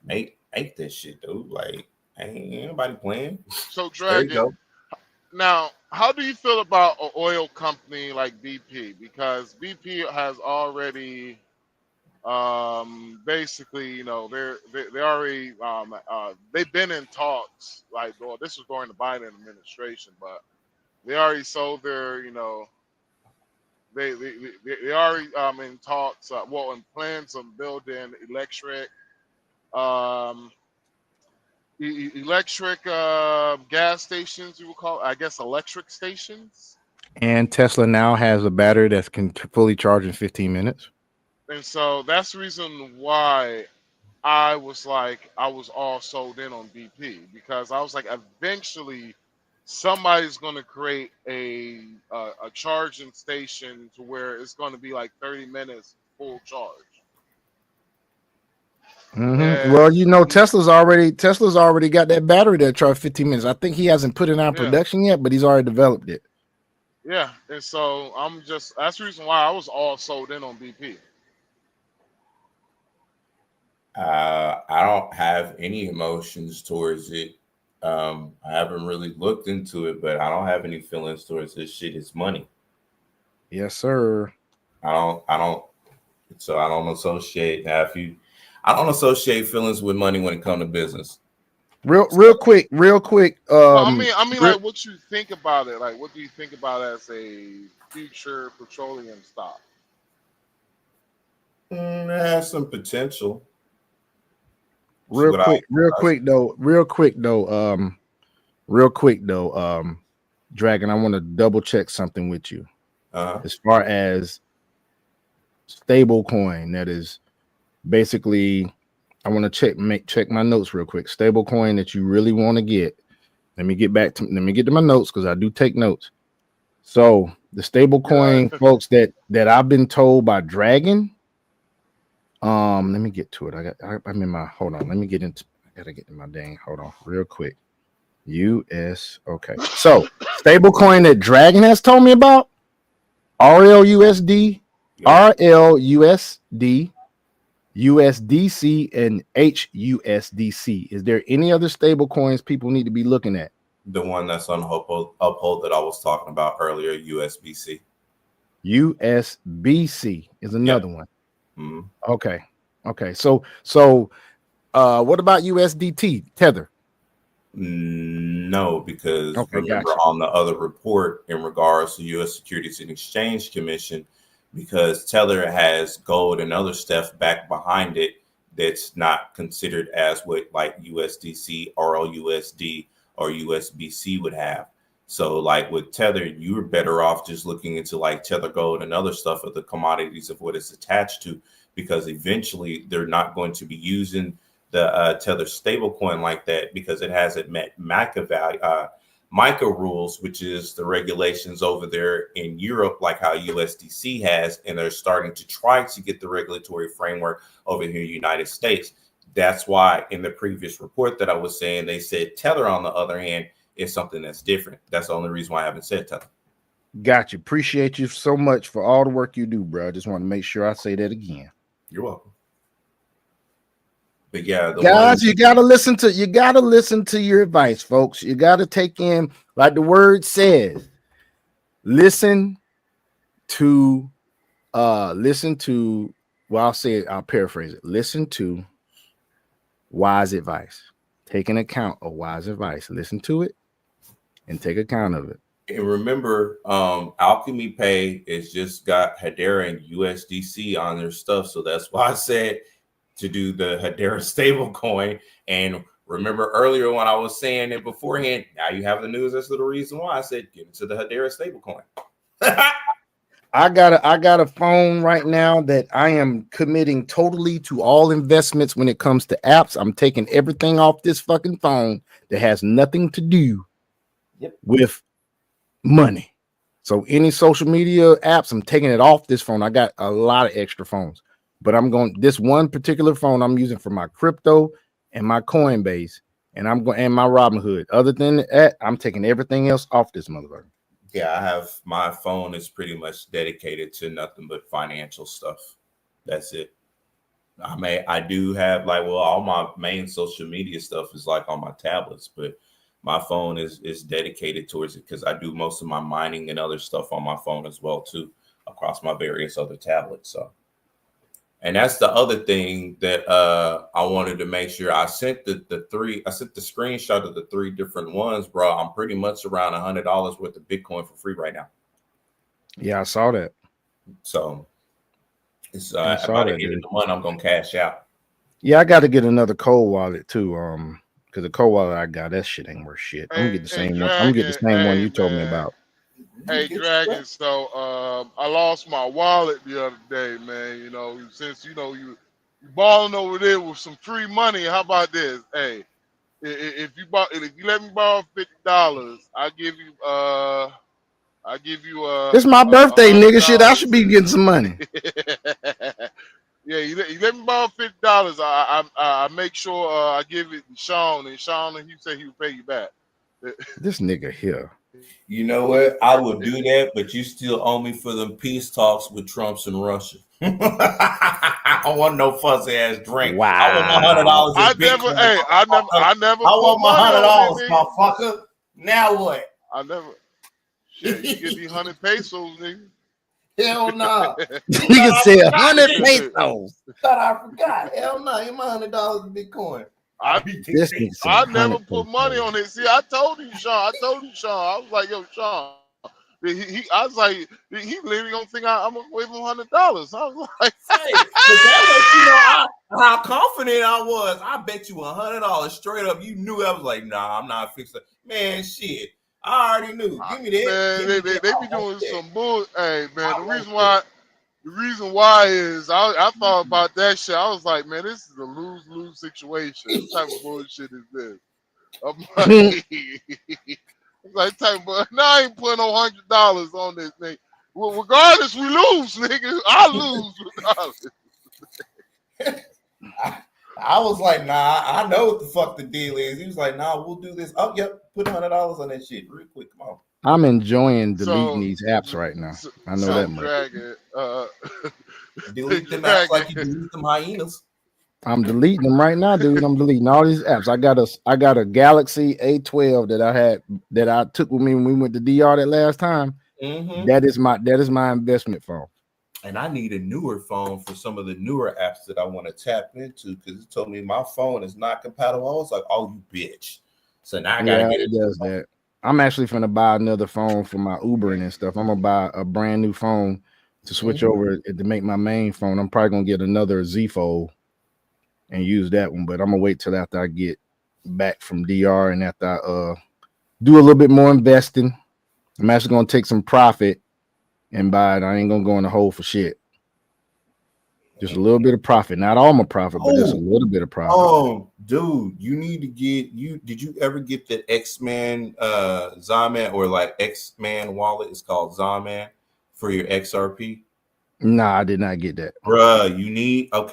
make this shit, dude. Like, ain't anybody playing. So There you Dragon, go. now how do you feel about an oil company like BP? Because BP has already basically, you know, they already they've been in talks, like, well, this was during the Biden administration, but they already sold their, you know, they already in talks, well, in plans of building electric electric gas stations, you would call it, I guess, electric stations. And Tesla now has a battery that can fully charge in 15 minutes. And so that's the reason why I was all sold in on BP, because I was like, eventually somebody's going to create a charging station to where it's going to be like 30 minutes full charge. Well, you know, Tesla's already got that battery that charge 15 minutes. I think he hasn't put it out production yet, but he's already developed it. Yeah, and so that's the reason why I was all sold in on BP. I don't have any emotions towards it. I haven't really looked into it, but I don't have any feelings towards this shit. It's money. Yes, sir. I don't associate I don't associate feelings with money when it comes to business. Real quick. I mean, like, what you think about it? Like, what do you think about as a future petroleum stock? It has some potential. Real quick though, Dragon, I want to double check something with you. As far as stable coin, that is basically, I want to check my notes real quick. Stable coin that you really want to get. Let me get to my notes, because I do take notes. So the stable coin, folks, that I've been told by Dragon. Let me get to it. I'm in my, hold on. I gotta get to my dang, hold on real quick. US. Okay. So stable coin that Dragon has told me about, RLUSD, RLUSD, USDC, and HUSDC. Is there any other stable coins people need to be looking at? The one that's on Uphold that I was talking about earlier, USBC. USBC is another one. Mm-hmm. Okay. So what about USDT Tether? No, because remember, gotcha. on the other report in regards to U.S. Securities and Exchange Commission, because Tether has gold and other stuff back behind it that's not considered as what like USDC, RLUSD, or USBC would have. So like with Tether, you were better off just looking into like Tether Gold and other stuff of the commodities of what it's attached to, because eventually they're not going to be using the Tether stablecoin like that, because it hasn't met MiCA rules, which is the regulations over there in Europe, like how USDC has, and they're starting to try to get the regulatory framework over here in the United States. That's why in the previous report that I was saying, they said Tether, on the other hand, is something that's different. That's the only reason why I haven't said Tether. Gotcha. Appreciate you so much for all the work you do, bro. I just want to make sure I say that again. You're welcome. But yeah, guys, you gotta listen to your advice, folks. You gotta take in, like the word says, listen to well, I'll paraphrase it. Listen to wise advice. Take an account of wise advice. Listen to it and take account of it. And remember, Alchemy Pay is just got Hedera and USDC on their stuff. So that's why I said to do the Hedera stablecoin. And remember earlier when I was saying it beforehand, now you have the news. That's the reason why I said get into the Hedera stablecoin. I got a phone right now that I am committing totally to all investments when it comes to apps. I'm taking everything off this fucking phone that has nothing to do with money. So any social media apps, I'm taking it off this phone. I got a lot of extra phones, but this one particular phone I'm using for my crypto and my Coinbase and I'm going and my Robinhood. Other than that, I'm taking everything else off this motherfucker. Yeah, I have my phone is pretty much dedicated to nothing but financial stuff. That's it. I do have like, well, all my main social media stuff is like on my tablets, but my phone is dedicated towards it because I do most of my mining and other stuff on my phone as well too, across my various other tablets. So, and that's the other thing that I wanted to make sure I sent the screenshot of the 3 different ones, bro. I'm pretty much around $100 worth of Bitcoin for free right now. Yeah, I saw that. So it's about the end of the month. I'm gonna cash out. Yeah, I got to get another cold wallet too. Because the cold wallet I got, that shit ain't worth shit. I'm gonna get the same one. I'm gonna get the same one you told me about. Hey, Dragon. So I lost my wallet the other day, man. You know, since you balling over there with some free money. How about this? Hey, if you let me borrow $50, I give you It's my birthday, nigga. Shit, I should be getting some money. Yeah, you let me borrow $50. I make sure I give it to Sean, and he said he would pay you back. This nigga here. You know what? I will do that, but you still owe me for them peace talks with Trumps and Russia. I don't want no fussy ass drink. Wow. I want my $100. I never. I want my $100, motherfucker. Now what? I never. Shit, you get these 100 pesos, nigga. Hell no. Nigga said 100 pesos. Thought I forgot. Hell no. Give my $100 in Bitcoin. I never put money on it. See, I told you, Sean. I was like, yo, Sean. I was like, he literally don't think I'm gonna wave him $100. I was like, hey, but that lets you know how confident I was. I bet you $100 straight up. You knew I was like, nah, I'm not fixing. Man, shit. I already knew. Give me that. Man, they be doing some bull. Hey, man, the reason why is I thought about that shit. I was like, man, this is a lose-lose situation. What type of bullshit is this? I'm like, no, I ain't putting no $100 on this thing. Well, regardless, we lose, nigga. I lose regardless. I was like, nah, I know what the fuck the deal is. He was like, nah, we'll do this. Oh, yep, put $100 on that shit real quick. Come on. I'm enjoying deleting these apps right now. I know that much. Delete them apps like you delete them hyenas. I'm deleting them right now, dude. I'm deleting all these apps. I got a Galaxy A12 that I took with me when we went to DR that last time. Mm-hmm. That is my investment phone. And I need a newer phone for some of the newer apps that I want to tap into because it told me my phone is not compatible. I was like, oh, you bitch. So now I gotta get it. Does that. I'm actually finna buy another phone for my Ubering and stuff. I'm gonna buy a brand new phone to switch over to make my main phone. I'm probably gonna get another Z Fold and use that one, but I'm gonna wait till after I get back from DR and after I do a little bit more investing. I'm actually gonna take some profit and buy it. I ain't gonna go in the hole for shit. Just a little bit of profit, not all my profit, but just a little bit of profit. Oh, dude, you need to get Did you ever get that X-Man Zman or like X-Man wallet? It's called Zman for your XRP. Nah, I did not get that, bruh. You need I'm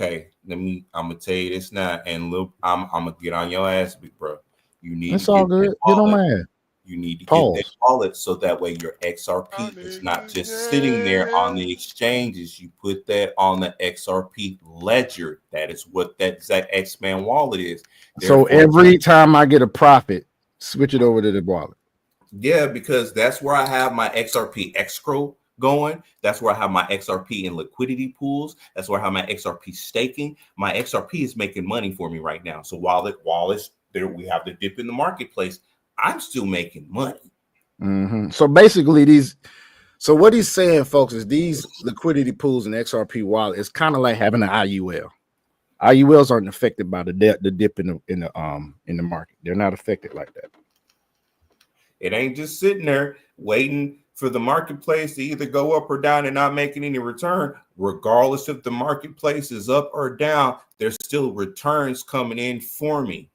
gonna tell you this now, and look, I'm gonna get on your ass, big bro. You need. It's all good. Get on my ass. You need to get that wallet so that way your XRP is not just sitting there on the exchanges. You put that on the XRP ledger. That is what that X-Man wallet is. So every time I get a profit, switch it over to the wallet. Yeah, because that's where I have my XRP escrow going. That's where I have my XRP in liquidity pools. That's where I have my XRP staking. My XRP is making money for me right now. So while it's there, we have the dip in the marketplace. I'm still making money. Mm-hmm. So basically, what he's saying, folks, is these liquidity pools and XRP wallet is kind of like having an IUL. IULs aren't affected by the dip in the market. They're not affected like that. It ain't just sitting there waiting for the marketplace to either go up or down and not making any return. Regardless if the marketplace is up or down, there's still returns coming in for me.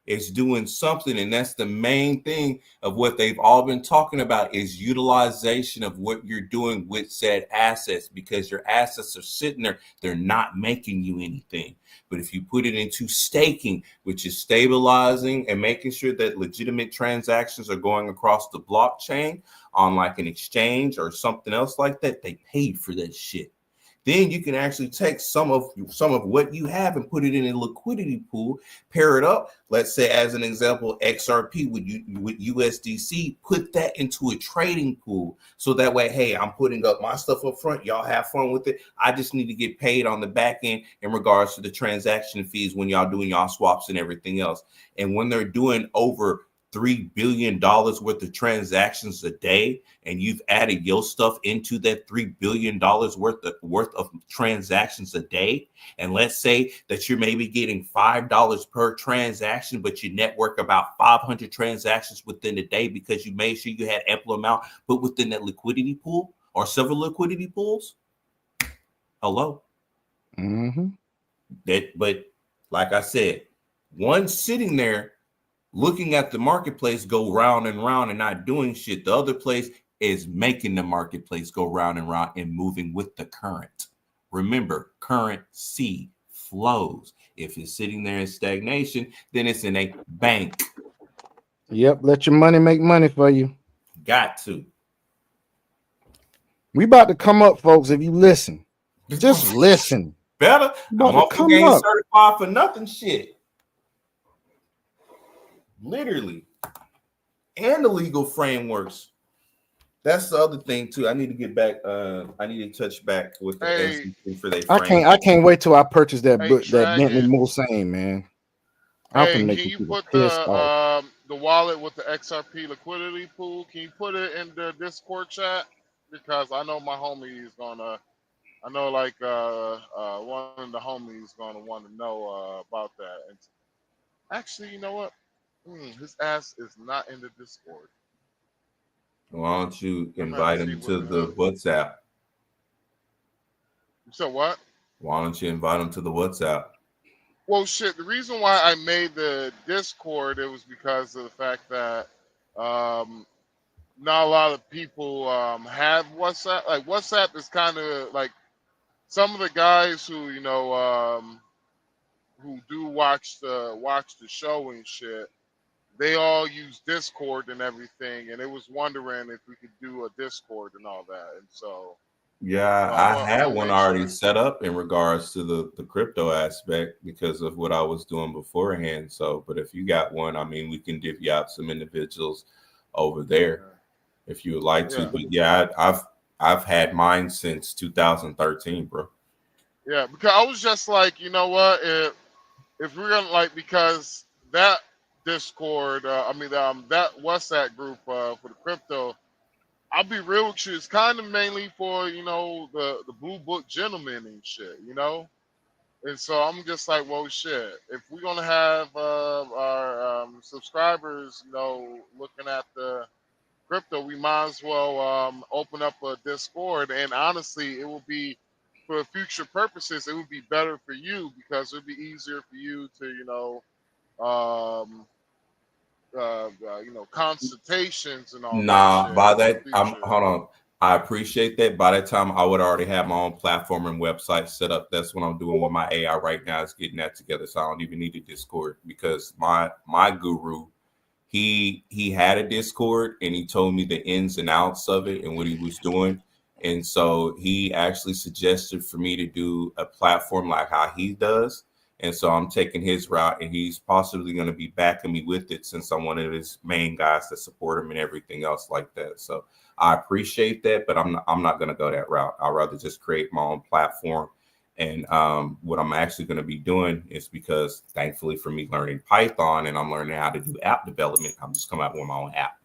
It's doing something, and that's the main thing of what they've all been talking about is utilization of what you're doing with said assets, because your assets are sitting there. They're not making you anything. But if you put it into staking, which is stabilizing and making sure that legitimate transactions are going across the blockchain on like an exchange or something else like that, they paid for that shit. Then you can actually take some of what you have and put it in a liquidity pool, pair it up. Let's say, as an example, XRP with USDC, put that into a trading pool. So that way, hey, I'm putting up my stuff up front. Y'all have fun with it. I just need to get paid on the back end in regards to the transaction fees when y'all doing y'all swaps and everything else. And when they're doing over $3 billion worth of transactions a day, and you've added your stuff into that $3 billion worth of transactions a day, and let's say that you're maybe getting $5 per transaction, but you network about 500 transactions within a day because you made sure you had ample amount put within that liquidity pool or several liquidity pools. Hello. Mm-hmm. But like I said, one sitting there looking at the marketplace go round and round and not doing shit. The other place is making the marketplace go round and round and moving with the current. Remember, currency flows. If it's sitting there in stagnation, then it's in a bank. Yep, let your money make money for you. Got to. We about to come up, folks. If you listen, just listen. Better. I'm off the game certified for nothing shit. Literally. And the legal frameworks. That's the other thing too. I need to get back. I need to touch back with the SEC for their framework. I can't wait till I purchase that book, that Bentley Mulsanne, man. Can you put the wallet with the XRP liquidity pool? Can you put it in the Discord chat? Because I know my homie is gonna. I know like one of the homies is gonna want to know about that. And actually, you know what? His ass is not in the Discord. Why don't you invite him to the WhatsApp? So what? Why don't you invite him to the WhatsApp? Well, shit. The reason why I made the Discord, it was because of the fact that not a lot of people have WhatsApp. Like WhatsApp is kind of like some of the guys who who do watch the show and shit. They all use Discord and everything, and it was wondering if we could do a Discord and all that. And so, yeah, I had one already set up in regards to the crypto aspect because of what I was doing beforehand. So, but if you got one, I mean, we can divvy out some individuals over there if you would like to. But yeah, I've had mine since 2013, bro. Yeah, because I was just like, you know what, if we're gonna because that Discord, that WhatsApp group for the crypto, I'll be real with you, it's kind of mainly for the Blue Book gentlemen and shit, and so I'm just like, well, shit, if we're gonna have our subscribers, looking at the crypto, we might as well open up a Discord, and honestly, it will be for future purposes, it would be better for you because it would be easier for you to consultations and all that shit. By that, hold on. I appreciate that. By that time, I would already have my own platform and website set up. That's what I'm doing with my AI right now, is getting that together. So I don't even need a Discord because my guru, he had a Discord and he told me the ins and outs of it and what he was doing. And so he actually suggested for me to do a platform like how he does. And so I'm taking his route, and he's possibly going to be backing me with it since I'm one of his main guys that support him and everything else like that. So I appreciate that, but I'm not going to go that route. I'd rather just create my own platform. And what I'm actually going to be doing is, because thankfully for me learning Python and I'm learning how to do app development, I'm just coming out with my own app.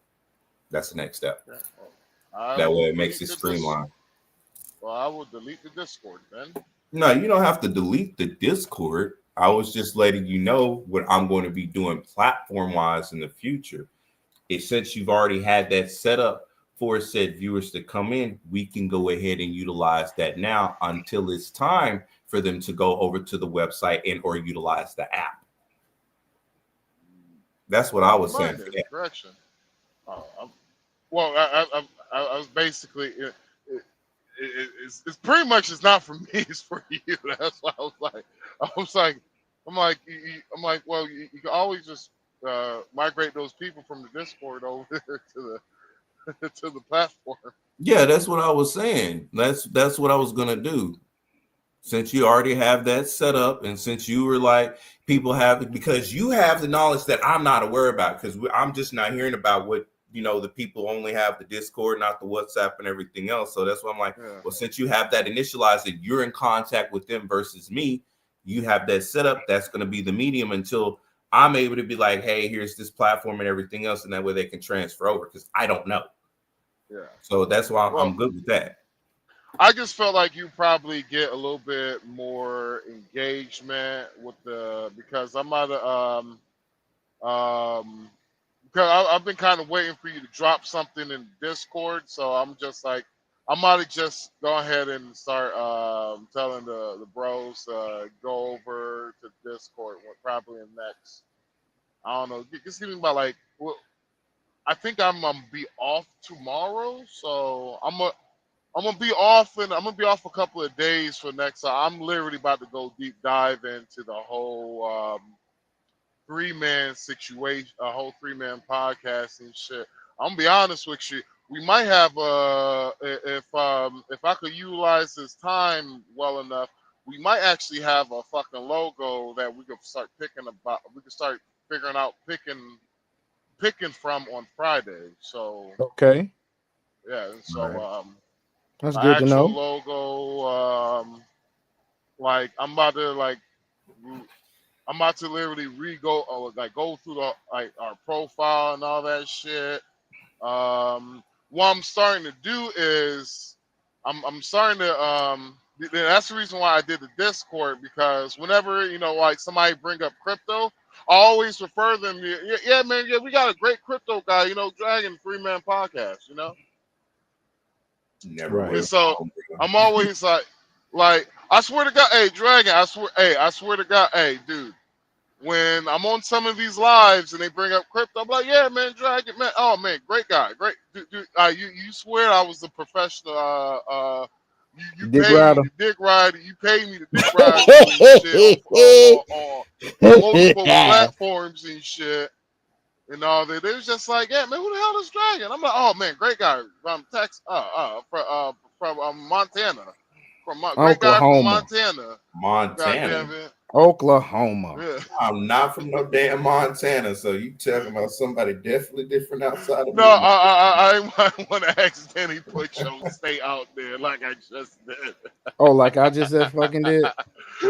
That's the next step. That way it makes it streamlined. Well, I will delete the Discord then. No, you don't have to delete the Discord. I was just letting you know what I'm going to be doing platform-wise in the future. Since you've already had that set up for said viewers to come in, we can go ahead and utilize that now until it's time for them to go over to the website and or utilize the app. That's what I was saying. Monday, For that. correction. Well, I was basically it's pretty much it's not for me, it's for you. That's why I'm like, well, you can always just migrate those people from the Discord over to the to the platform. Yeah, that's what I was saying. That's what I was gonna do. Since you already have that set up, and since you were like, people have it because you have the knowledge that I'm not aware about, because I'm just not hearing about what the people only have the Discord, not the WhatsApp and everything else. So that's why I'm like, well, since you have that initialized, that you're in contact with them versus me, you have that set up. That's going to be the medium until I'm able to be like, hey, here's this platform and everything else, and that way they can transfer over, because I don't know. Yeah. So that's why I'm good with that. I just felt like you probably get a little bit more engagement with because I'm out of because I've been kind of waiting for you to drop something in Discord, so I'm just like I might have just go ahead and start telling the bros go over to Discord probably in next, I don't know, just give me about like, well, I think I'm gonna be off tomorrow, so I'm gonna be off, and I'm gonna be off a couple of days for next. So I'm literally about to go deep dive into the whole 3-man situation, a whole 3-man podcast and shit. I'm gonna be honest with you. We might have if I could utilize this time well enough, we might actually have a fucking logo that we could start picking about. We could start figuring out picking from on Friday. So Okay. yeah, and so That's an good to actual know. logo, like I'm about to literally go through our profile and all that shit. What I'm starting to do is I'm starting to that's the reason why I did the Discord, because whenever like somebody bring up crypto, I always refer them. Yeah, man, yeah, we got a great crypto guy, Dragon 3-man podcast, Never Right. And so I'm always like I swear to God, hey Dragon, I swear to God, hey dude, when I'm on some of these lives and they bring up crypto, I'm like, yeah, man, Dragon, man, oh man, great guy, great dude. You swear I was a professional. You Dick paid rider. me to dick ride. You paid me to dick ride you and shit on multiple platforms and shit. And all that. It was just like, yeah, man, who the hell is Dragon? I'm like, oh man, great guy from Texas, from Montana, great guy from Oklahoma. Montana. Montana. Goddamn it. Oklahoma. Yeah. I'm not from no damn Montana, so you talking about somebody definitely different outside of No, me. I might want to accidentally put your state out there like I just did. Oh, like I just fucking did.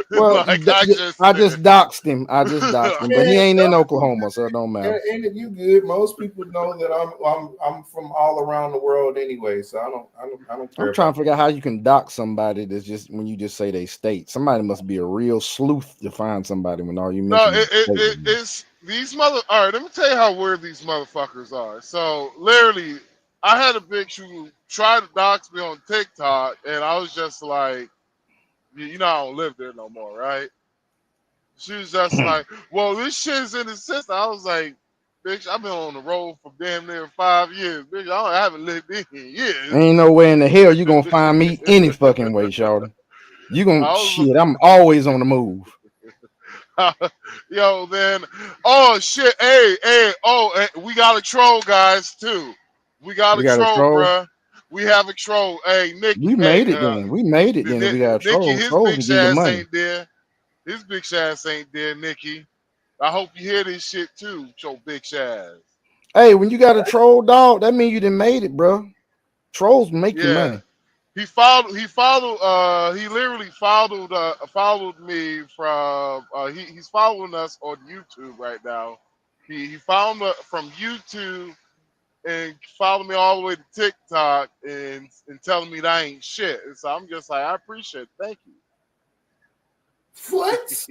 Well, Like I just doxed him. I just doxed him, but he ain't in Oklahoma, so it don't matter. And you good. Most people know that I'm from all around the world anyway, so I don't care. I'm trying to figure out how you can dox somebody that's just when you just say they state. Somebody must be a real sleuth to find somebody when all you mention. No, it's these mother. All right, let me tell you how weird these motherfuckers are. So literally, I had a bitch who tried to dox me on TikTok, and I was just like, I don't live there no more, right? She was just like, well, this shit's in the system. I was like, bitch, I've been on the road for damn near 5 years, bitch. I haven't lived in years. Ain't no way in the hell you gonna find me any fucking way, shorty. You gonna shit? I'm always on the move. Yo, then, oh shit, hey, we got a troll, guys, too. We got a troll, bruh. We have a troll. Hey, Nikki. We made it then. We made it then. We got a troll. Nikki, his Trolls bitch give you ass money. ain't there. His bitch ass ain't there, Nikki. I hope you hear this shit too, your bitch ass. Hey, when you got a troll dog, that means you done made it, bro. Trolls make you money. He literally followed me from he's following us on YouTube right now. He found me from YouTube and followed me all the way to TikTok and telling me that I ain't shit. And so I'm just like, I appreciate it. Thank you. What?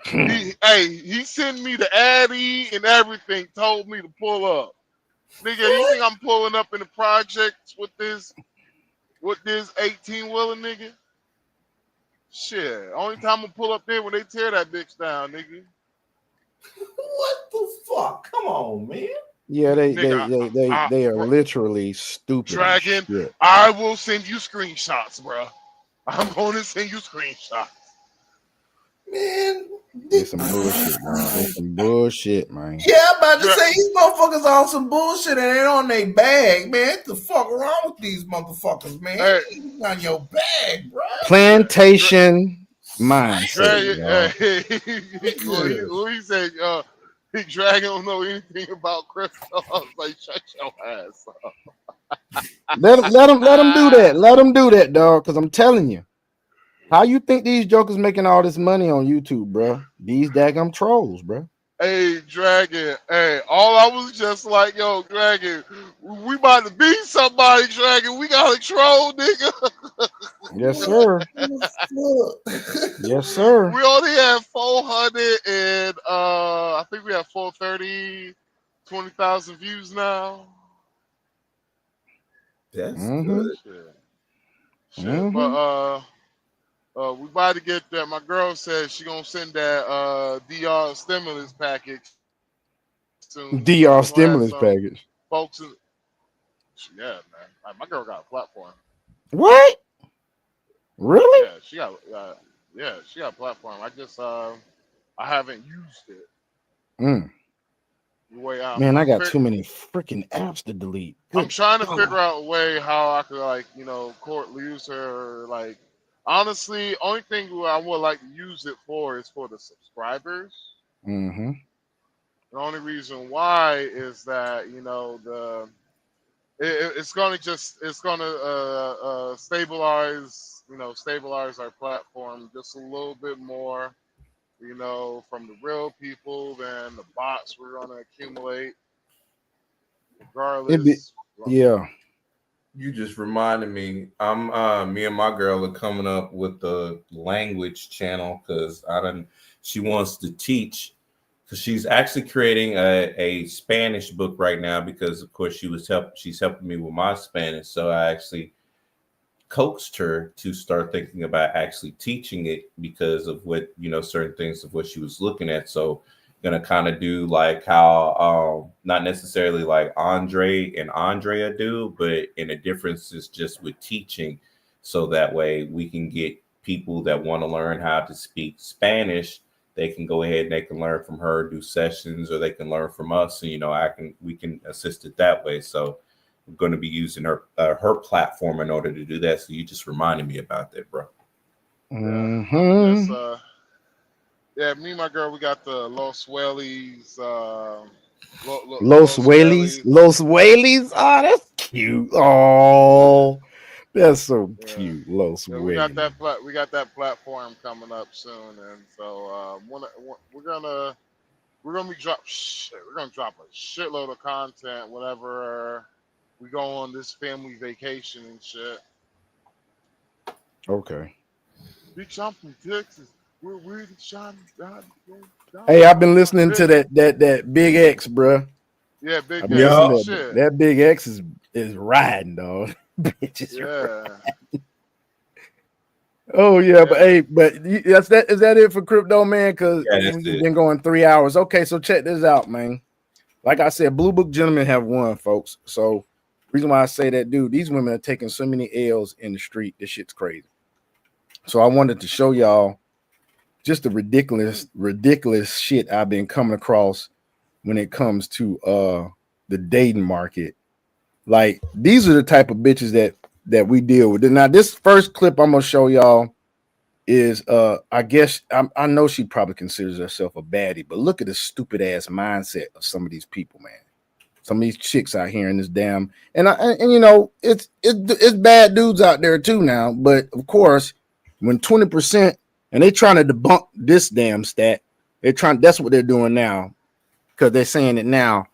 He sent me the Addy and everything, told me to pull up. Nigga, you think I'm pulling up in the projects with this 18-wheeler, nigga? Shit. Only time I'm pull up there when they tear that bitch down, nigga. What the fuck? Come on, man. Yeah, Nigga, they are bro, literally stupid. as Dragon, shit. I will send you screenshots, bro. I'm going to send you screenshots. Man, It's some bullshit, man. It's some bullshit, man. yeah, I'm about to say these motherfuckers on some bullshit and ain't on their bag, man. What the fuck wrong with these motherfuckers, man? Hey. It's on your bag, bro. Plantation mindset, Dragon, y'all. what he said, Dragon don't know anything about crypto. I was like, shut your ass up. Let them do that. Let them do that, dog. Because I'm telling you, how you think these jokers making all this money on YouTube, bro? These daggum trolls, bro. Hey, Dragon. Hey, all I was just like, yo, Dragon, we about to beat somebody, Dragon. We got a troll, nigga. Yes, sir. Yes, sir. We only have 400 and I think we have 430, 20,000 views now. That's good. Shit. But we about to get that. My girl said she gonna send that DR stimulus package soon. DR stimulus package. Folks, yeah, man. My girl got a platform. What? Really? Yeah, she got. She got a platform. I just I haven't used it. The way Man, I got too many freaking apps to delete. I'm trying to figure out a way how I could, like, court use her. Like, honestly, only thing I would like to use it for is for the subscribers. Mm-hmm. The only reason why is that it's gonna stabilize our platform just a little bit more, from the real people than the bots we're gonna accumulate. Regardless, yeah. You just reminded me. Me and my girl are coming up with the language channel because she wants to teach, because she's actually creating a Spanish book right now, because of course she's helping me with my Spanish. So I actually coaxed her to start thinking about actually teaching it because of what, certain things of what she was looking at. So gonna kind of do like how not necessarily like Andre and Andrea do, but in a difference is just with teaching, so that way we can get people that want to learn how to speak Spanish. They can go ahead and they can learn from her, do sessions, or they can learn from us. And we can assist it that way. So I'm going to be using her platform in order to do that. So you just reminded me about that, bro. Mm-hmm. Yeah, me and my girl, we got the Los Whaley's. Los Whaley's. Oh, that's cute. Oh, that's so cute. Los We Whaley's. got that platform coming up soon, and so we're gonna drop a shitload of content whenever we go on this family vacation and shit. Okay. Big Sean from Texas. We're really Sean. Hey, I've been listening to that Big X, bro. Yeah, Big X. That Big X is riding, dog. Bitch is riding. Oh yeah, but is that it for crypto, man? Because we've been going 3 hours. Okay, so check this out, man. Like I said, Blue Book gentlemen have won, folks. So reason why I say that, dude, these women are taking so many L's in the street. This shit's crazy. So I wanted to show y'all just the ridiculous shit I've been coming across when it comes to the dating market. Like, these are the type of bitches that we deal with. Now, this first clip I'm gonna show y'all is I guess I know she probably considers herself a baddie, but look at the stupid ass mindset of some of these people, man. Some of these chicks out here in this damn and it's bad dudes out there too now, but of course when 20%, and they trying to debunk this damn stat, that's what they're doing now, because they're saying that now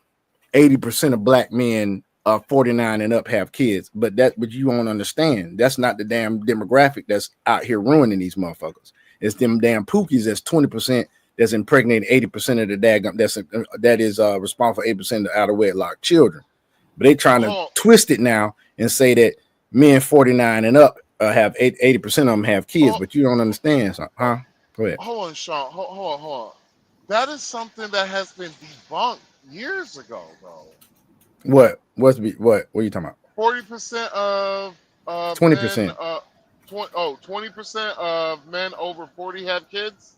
80% of black men 49 and up have kids, but you won't understand. That's not the damn demographic that's out here ruining these motherfuckers. It's them damn pookies that's 20% that's impregnating 80% of the that is responsible for 8% of the out of wedlock children. But they trying to twist it now and say that men 49 and up have 80% of them have kids, but you don't understand, huh? Go ahead. Hold on, Sean. Hold on. That is something that has been debunked years ago, though. What? What are you talking about? 40% of 20%. men, 20% of men over 40 have kids.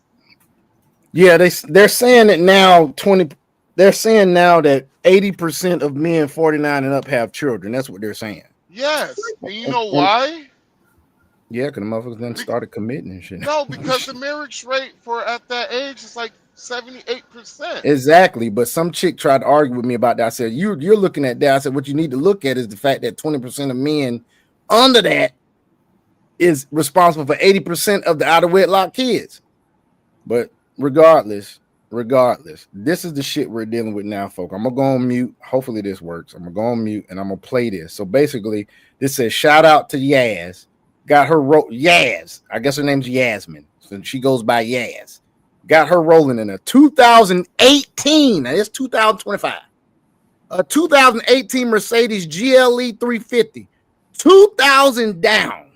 Yeah, they're saying that now 20. They're saying now that 80% of men 49 and up have children. That's what they're saying. Yes, and you know why? Yeah, because the motherfuckers then started committing and shit. No, because the marriage rate for at that age is like 78%. Exactly, but some chick tried to argue with me about that. I said, you're looking at that. I said, what you need to look at is the fact that 20% of men under that is responsible for 80% of the out of wedlock kids. But regardless, this is the shit we're dealing with now, folk. I'm gonna go on mute. Hopefully this works. I'm gonna go on mute and I'm gonna play this. So basically, this says shout out to Yaz. Got her Yaz. I guess her name's Yasmin. So she goes by Yaz. Got her rolling in a 2018. Now it's 2025. A 2018 Mercedes GLE 350. 2,000 down.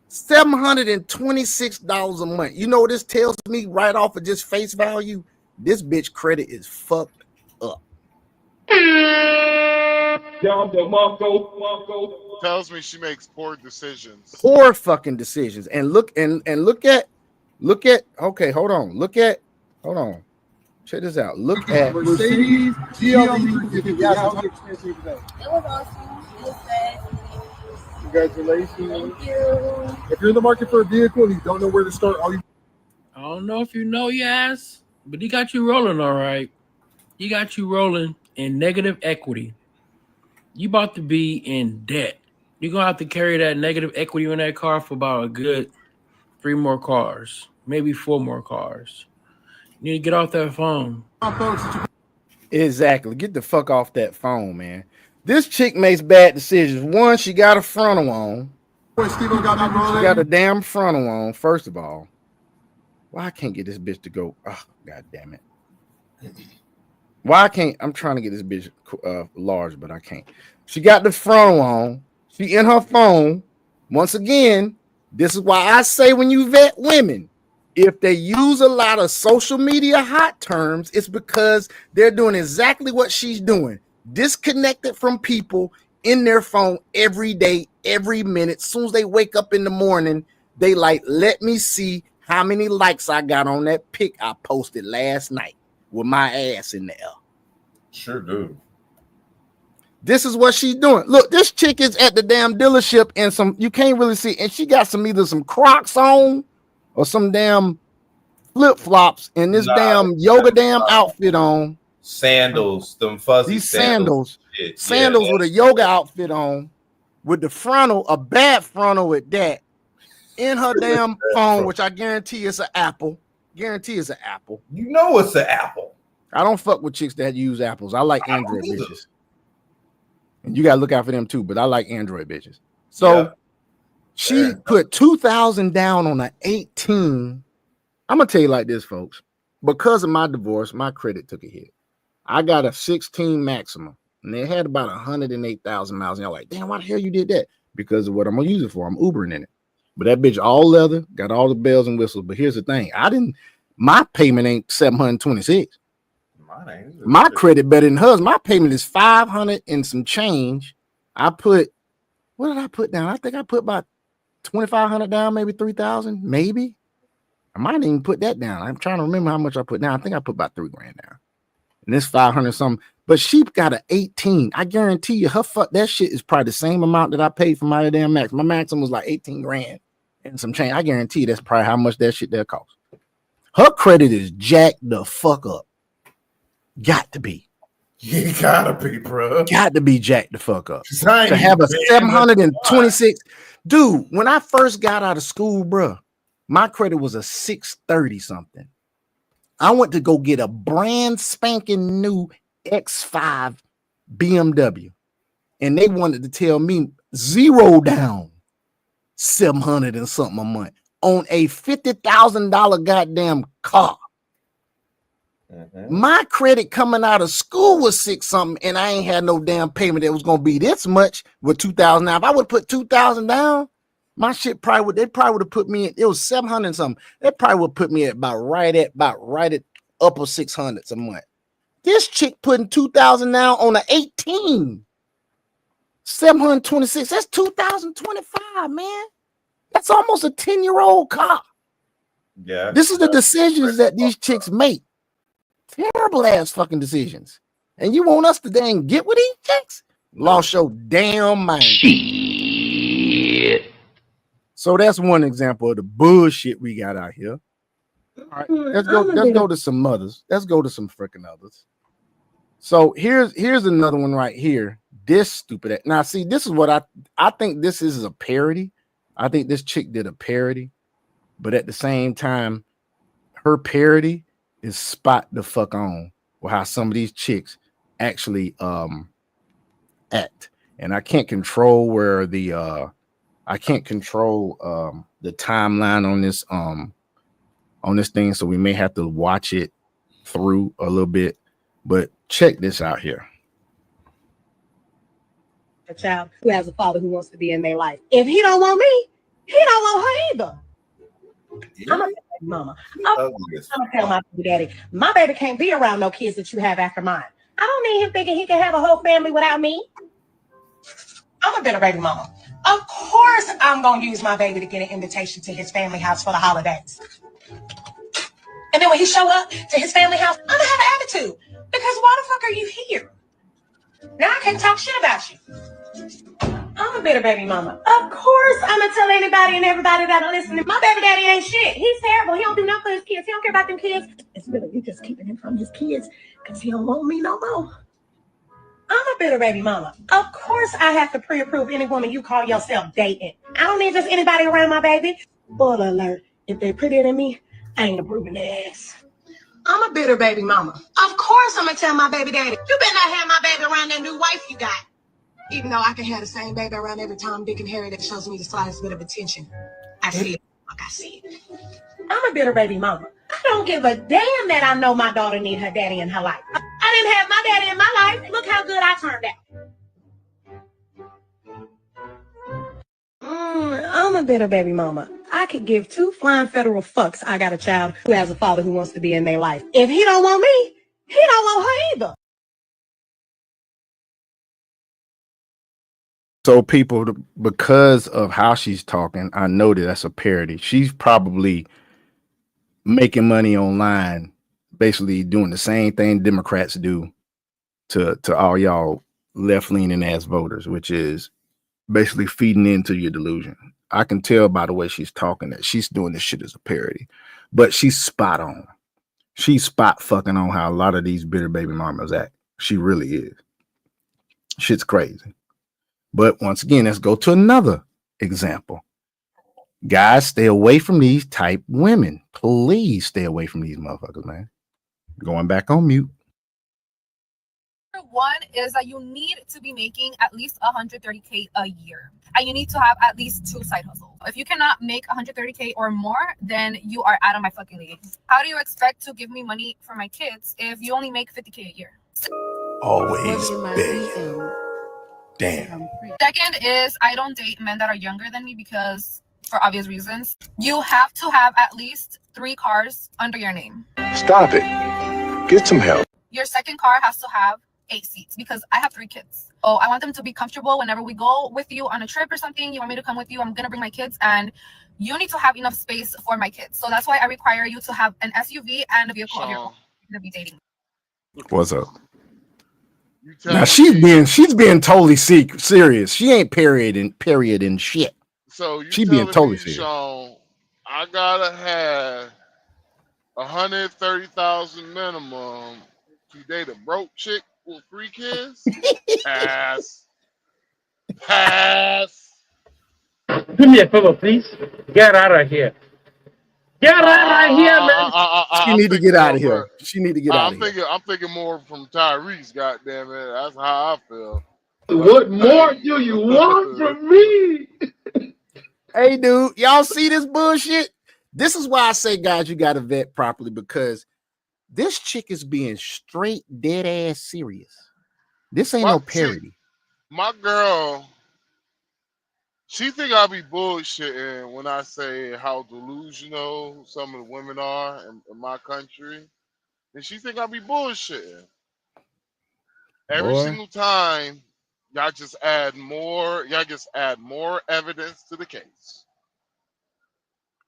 $726 a month. You know what this tells me right off of just face value? This bitch credit is fucked up. Tells me she makes poor decisions. Poor fucking decisions. And look at okay, hold on. Hold on. Check this out. Look at Mercedes GLE 350. Yeah, how expensive is that? It was awesome. It was fast. Congratulations. Thank you. If you're in the market for a vehicle and you don't know where to start, I don't know if you know Yaz, but he got you rolling all right. He got you rolling in negative equity. You about to be in debt. You're going to have to carry that negative equity in that car for about a good 3 more cars, maybe 4 more cars. You need to get off that phone. Exactly. Get the fuck off that phone, man. This chick makes bad decisions. One, she got a frontal on. She got a damn frontal on, first of all. Why I can't get this bitch to go? Oh, god damn it. Why I can't? I'm trying to get this bitch large, but I can't. She got the frontal on. She in her phone. Once again, this is why I say when you vet women, if they use a lot of social media hot terms, it's because they're doing exactly what she's doing. Disconnected from people in their phone every day, every minute. As soon as they wake up in the morning, they like, let me see how many likes I got on that pic I posted last night with my ass in the air. Sure do. This is what she's doing. Look, this chick is at the damn dealership and you can't really see, and she got either some Crocs on or some damn flip-flops and this damn yoga outfit on. Sandals, them fuzzy these sandals yeah, with a yoga outfit on, with the frontal, a bad frontal at that, in her damn phone, which I guarantee is an Apple. Guarantee is an Apple. You know it's an Apple. I don't fuck with chicks that use Apples. I like Android bitches. And you gotta look out for them too, but I like Android bitches. So she put 2,000 down on an 18. I'm gonna tell you like this, folks. Because of my divorce, my credit took a hit. I got a 16 Maxima, and they had about 108,000 miles. And y'all like, damn, why the hell you did that? Because of what I'm gonna use it for. I'm Ubering in it. But that bitch all leather, got all the bells and whistles. But here's the thing: my payment ain't 726. My credit better than hers. My payment is 500 and some change. What did I put down? I think I put about 2,500 down, maybe 3,000, maybe. I might even put that down. I'm trying to remember how much I put down. I think I put about $3,000 down. And this 500 something. But she got an 18. I guarantee you, that shit is probably the same amount that I paid for my damn Max. My Maxim was like $18,000 and some change. I guarantee you that's probably how much that shit there cost. Her credit is jacked the fuck up. Got to be. You gotta be, bro. Got to be jacked the fuck up. To have a 726. Dude, when I first got out of school, bro, my credit was a 630 something. I went to go get a brand spanking new X5 BMW, and they wanted to tell me 0 down, 700 and something a month on a $50,000 goddamn car. My credit coming out of school was 6 something, and I ain't had no damn payment that was gonna be this much with 2,000. Now, if I would put 2,000 down, my shit they probably would have put me in. It was 700 something. They probably would put me at about right at upper 600s a month. This chick putting 2,000 now on an 18. 726. That's 2025, man. That's almost a 10-year-old car. Yeah. This is the decisions that these chicks make. Terrible ass fucking decisions. And you want us to dang get with these chicks? Lost your damn mind. Shit. So that's one example of the bullshit we got out here. All right, let's go to some others. Let's go to some freaking others. So here's another one right here. This stupid. Now, see, this is what I think this is a parody. I think this chick did a parody, but at the same time, her parody is spot the fuck on with how some of these chicks actually act. And I can't control where the the timeline on this thing, so we may have to watch it through a little bit. But check this out here. A child who has a father who wants to be in their life. If he don't want me, he don't want her either. I'm a mama. I'm gonna tell my daddy, my baby can't be around no kids that you have after mine. I don't need him thinking he can have a whole family without me. I'm a better baby mama. Of course, I'm gonna use my baby to get an invitation to his family house for the holidays. And then when he show up to his family house, I'm gonna have an attitude. Because why the fuck are you here? Now I can't talk shit about you. I'm a better baby mama. Of course, I'm gonna tell anybody and everybody that'll listen. My baby daddy ain't shit. He's terrible. He don't do nothing for his kids. He don't care about them kids. It's really you just keeping him from his kids because he don't want me no more. I'm a better baby mama. Of course, I have to pre-approve any woman you call yourself dating. I don't need just anybody around my baby. Spoiler alert: if they're prettier than me, I ain't approving their ass. I'm a bitter baby mama. Of course, I'm gonna tell my baby daddy, you better not have my baby around that new wife you got. Even though I can have the same baby around every Tom, Dick, and Harry that shows me the slightest bit of attention. I see it like I see it. I'm a bitter baby mama. I don't give a damn that I know my daughter need her daddy in her life. I didn't have my daddy in my life. Look how good I turned out. I'm a bitter baby mama. I could give two flying federal fucks. I got a child who has a father who wants to be in their life. If he don't want me, he don't want her either. So people, because of how she's talking, I know that that's a parody. She's probably making money online, basically doing the same thing Democrats do to all y'all left-leaning ass voters, which is basically feeding into your delusion. I can tell by the way she's talking that she's doing this shit as a parody, but she's spot on. She's spot fucking on how a lot of these bitter baby mamas act. She really is. Shit's crazy. But once again, let's go to another example. Guys, stay away from these type women. Please stay away from these motherfuckers, man. Going back on mute. One is that you need to be making at least 130K a year, and you need to have at least 2 side hustles. If you cannot make 130K or more, then you are out of my fucking league. How do you expect to give me money for my kids if you only make 50K a year? Always big. Damn. Second is I don't date men that are younger than me because, for obvious reasons, you have to have at least 3 cars under your name. Stop it. Get some help. Your second car has to have 8 seats because I have 3 kids. Oh, I want them to be comfortable whenever we go with you on a trip or something. You want me to come with you? I'm gonna bring my kids, and you need to have enough space for my kids. So that's why I require you to have an SUV and a vehicle of your own. You're gonna be dating. What's up? Now she's being totally serious. She ain't period and shit. So you she being totally serious. Sean, I gotta have 130,000 minimum to date a broke chick with 3 kids. Pass. Do me a favor, please. Get out of here. Get out of here, man. She need to get out of here. She need to get out of here. I'm thinking more from Tyrese. Goddamn it, that's how I feel. What more do you want from me? Hey, dude, y'all see this bullshit? This is why I say, guys, you got to vet properly, because this chick is being straight dead ass serious. This ain't no parody. My girl, she think I be bullshitting when I say how delusional some of the women are in my country. and she think I be bullshitting. Every Boy. single time, y'all just add more evidence to the case.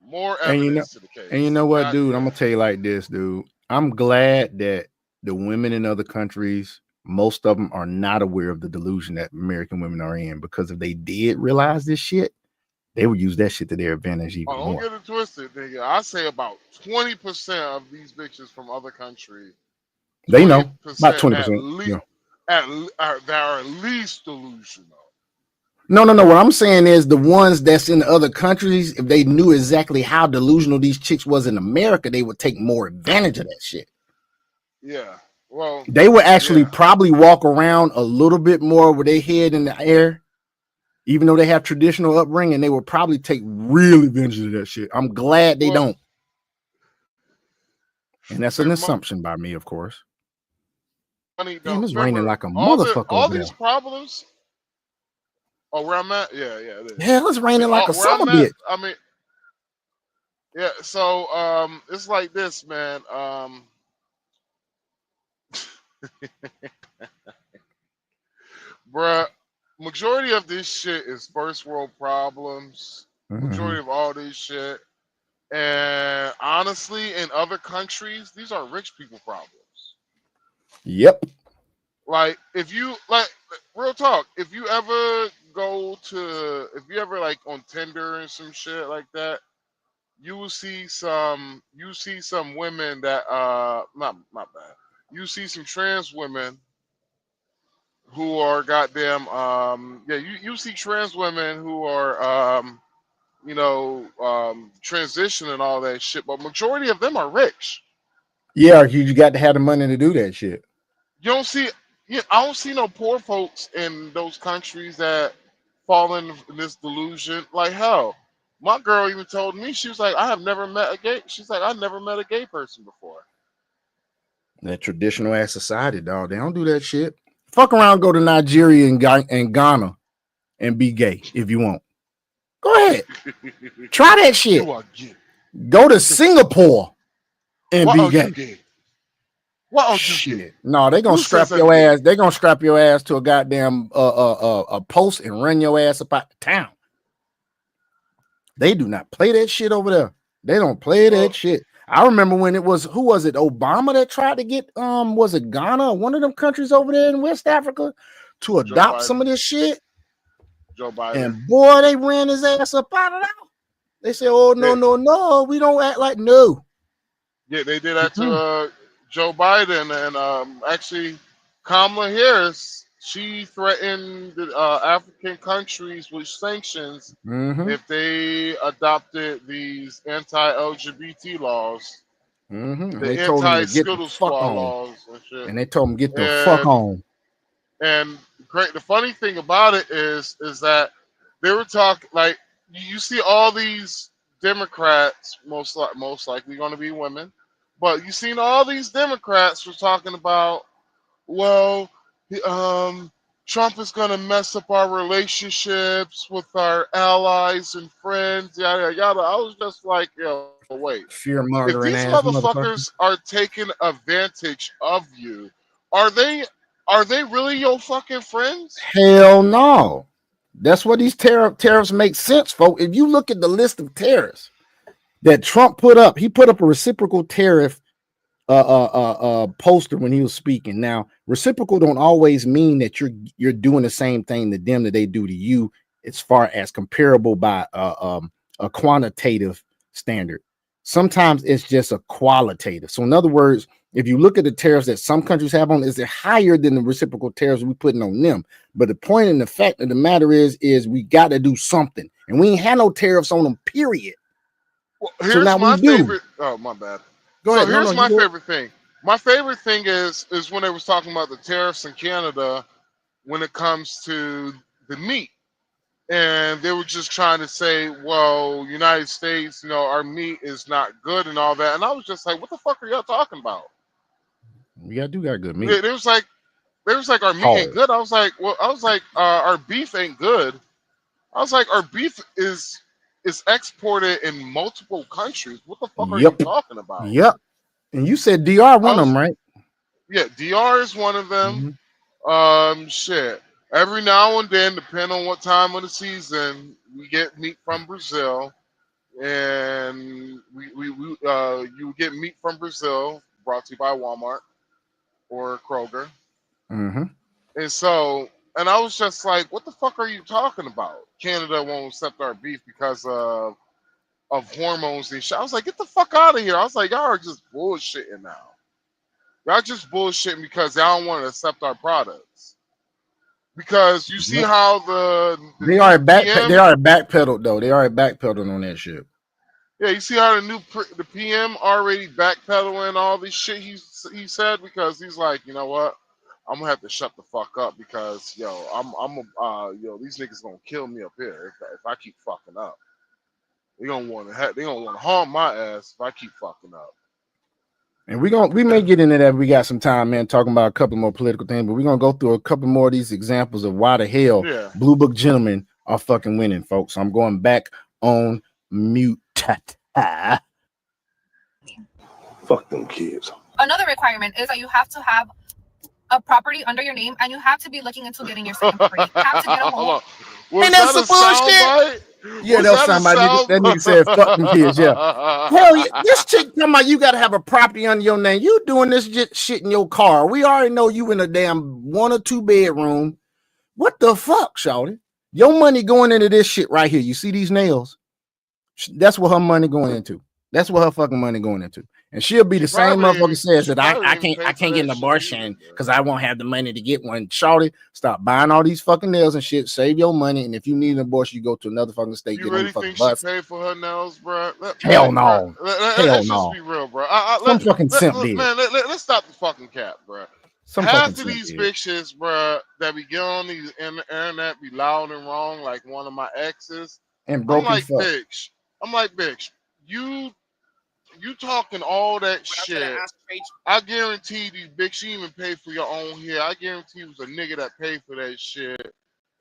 More And evidence to the case. and you know what, God dude? damn. I'm gonna tell you like this, dude. I'm glad that the women in other countries, most of them are not aware of the delusion that American women are in, because if they did realize this shit, they would use that shit to their advantage even Oh, don't more. get it twisted, nigga. I say about 20% of these bitches from other countries. They know about 20% at 20%. least Yeah. that are at least delusional. No. What I'm saying is the ones that's in other countries, if they knew exactly how delusional these chicks was in America, they would take more advantage of that shit. Yeah. Well, They would actually probably walk around a little bit more with their head in the air, even though they have traditional upbringing. They would probably take real advantage of that shit. I'm glad they don't. And that's an assumption by me, of course. Money Damn, don't it's raining remember like a all motherfucker all over these there. problems. Oh, where I'm at? Yeah, it is. Hell, it's raining like a Where I'm summer at, bitch. I mean, yeah. So it's like this, man. Bruh, majority of this shit is first world problems. Majority of all this shit. And honestly, in other countries, these are rich people problems. Yep. Like, if you like real talk, if you ever like on Tinder and some shit like that, you will see some women that not bad. You see some trans women who are goddamn you see trans women who are transition and all that shit, but majority of them are rich. Yeah, you got to have the money to do that shit. You don't see I don't see no poor folks in those countries that fall in this delusion. Like hell, my girl even told me, she was like, I never met a gay person before. That traditional ass society, dog. They don't do that shit. Fuck around, go to Nigeria and Ghana and be gay if you want. Go ahead. Try that shit. You are gay. Go to Singapore and Why be are gay. you gay? Why are you Shit. gay? No, they gonna Who strap says your I'm gay? ass. They gonna strap your ass to a goddamn a post and run your ass up out the town. They do not play that shit over there. They don't play that shit. I remember when it was, who was it? Obama that tried to get was it Ghana, one of them countries over there in West Africa, to adopt some of this shit. Joe Biden. And boy, they ran his ass up out of there. They said, "Oh no, we don't act like no." Yeah, they did that to Joe Biden, and actually Kamala Harris. She threatened the African countries with sanctions if they adopted these anti-LGBT laws, And the they told him to get the anti-Skittle fuck Squad on. laws and shit. And they told him get the fuck on. And great. The funny thing about it is that they were talking like you see all these Democrats, most likely going to be women, but you seen all these Democrats were talking about, well, Trump is going to mess up our relationships with our allies and friends, yada yada. I was just like, yo, wait. Fear If mongering these ass motherfuckers are taking advantage of you, are they really your fucking friends? Hell no. That's what these tariffs make sense, folks. If you look at the list of tariffs that Trump put up, he put up a reciprocal tariff poster when he was speaking. Now, reciprocal don't always mean that you're doing the same thing to them that they do to you, as far as comparable by a quantitative standard. Sometimes it's just a qualitative. So in other words, if you look at the tariffs that some countries have on, they're higher than the reciprocal tariffs we're putting on them. But the point and the fact of the matter is we got to do something, and we ain't had no tariffs on them. Period. Well, So here's now my we do. favorite. Oh, my bad. Go ahead. Here's my you go. favorite thing. My favorite thing is when they was talking about the tariffs in Canada when it comes to the meat. And they were just trying to say, well, United States, our meat is not good and all that. And I was just like, what the fuck are y'all talking about? Yeah, do got good meat. They was like, our meat ain't good. I was like, our beef ain't good. I was like, our beef is exported in multiple countries. What the fuck are you talking about? Yep. And you said DR one of them, right? Yeah, DR is one of them. Shit. Every now and then, depending on what time of the season, we get meat from Brazil, and you get meat from Brazil, brought to you by Walmart or Kroger. Mm-hmm. And so, and I was just like, what the fuck are you talking about? Canada won't accept our beef because of hormones and shit. I was like, get the fuck out of here. I was like, y'all are just bullshitting now. Y'all just bullshitting because y'all don't want to accept our products. Because you see how they are backpedaled though. They are backpedaled on that shit. Yeah, you see how the PM already backpedaling all this shit he said, because he's like, you know what, I'm gonna have to shut the fuck up because these niggas gonna kill me up here if I keep fucking up. They gonna want to harm my ass if I keep fucking up. And we may get into that. We got some time, man, talking about a couple more political things, but we're gonna go through a couple more of these examples of why the hell Blue Book gentlemen are fucking winning, folks. So I'm going back on mute. Fuck them kids. Another requirement is that you have to have a property under your name, and you have to be looking into getting your second property. You have to get a home. Was that some bullshit? Yeah, that was somebody. That nigga said, "Fuck them kids." Yeah, hell yeah. This chick talking about you got to have a property under your name. You doing this shit in your car? We already know you in a damn 1 or 2 bedroom. What the fuck, shawty? Your money going into this shit right here. You see these nails? That's what her money going into. That's what her fucking money going into. And she'll be the same motherfucker says that I can't get an abortion because I won't have the money to get one. Shawty, stop buying all these fucking nails and shit. Save your money, and if you need an abortion, you go to another fucking state. You really think she paid for her nails, bro? Hell no. Let's just be real, bro. Let's stop the fucking cap, bro. Half of these bitches, bro, that be get on these internet be loud and wrong, like one of my exes. And broken I'm like, bitch, you talking all that shit. I guarantee you, bitch, you even pay for your own hair. I guarantee you was a nigga that paid for that shit,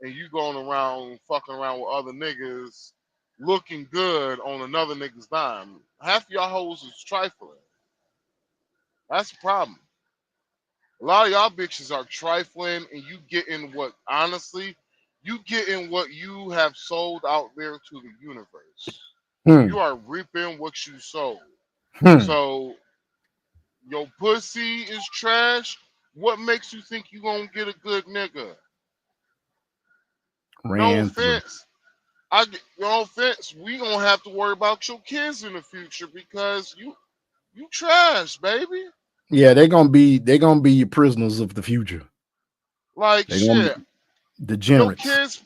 and you going around fucking around with other niggas looking good on another nigga's dime. Half y'all hoes is trifling. That's the problem. A lot of y'all bitches are trifling, and you getting what you have sold out there to the universe. You are reaping what you sowed. So your pussy is trash. What makes you think you gonna get a good nigga? No offense. No offense. We gonna have to worry about your kids in the future because you trash, baby. Yeah, they're gonna be your prisoners of the future. Like shit. Degenerates. Your kids.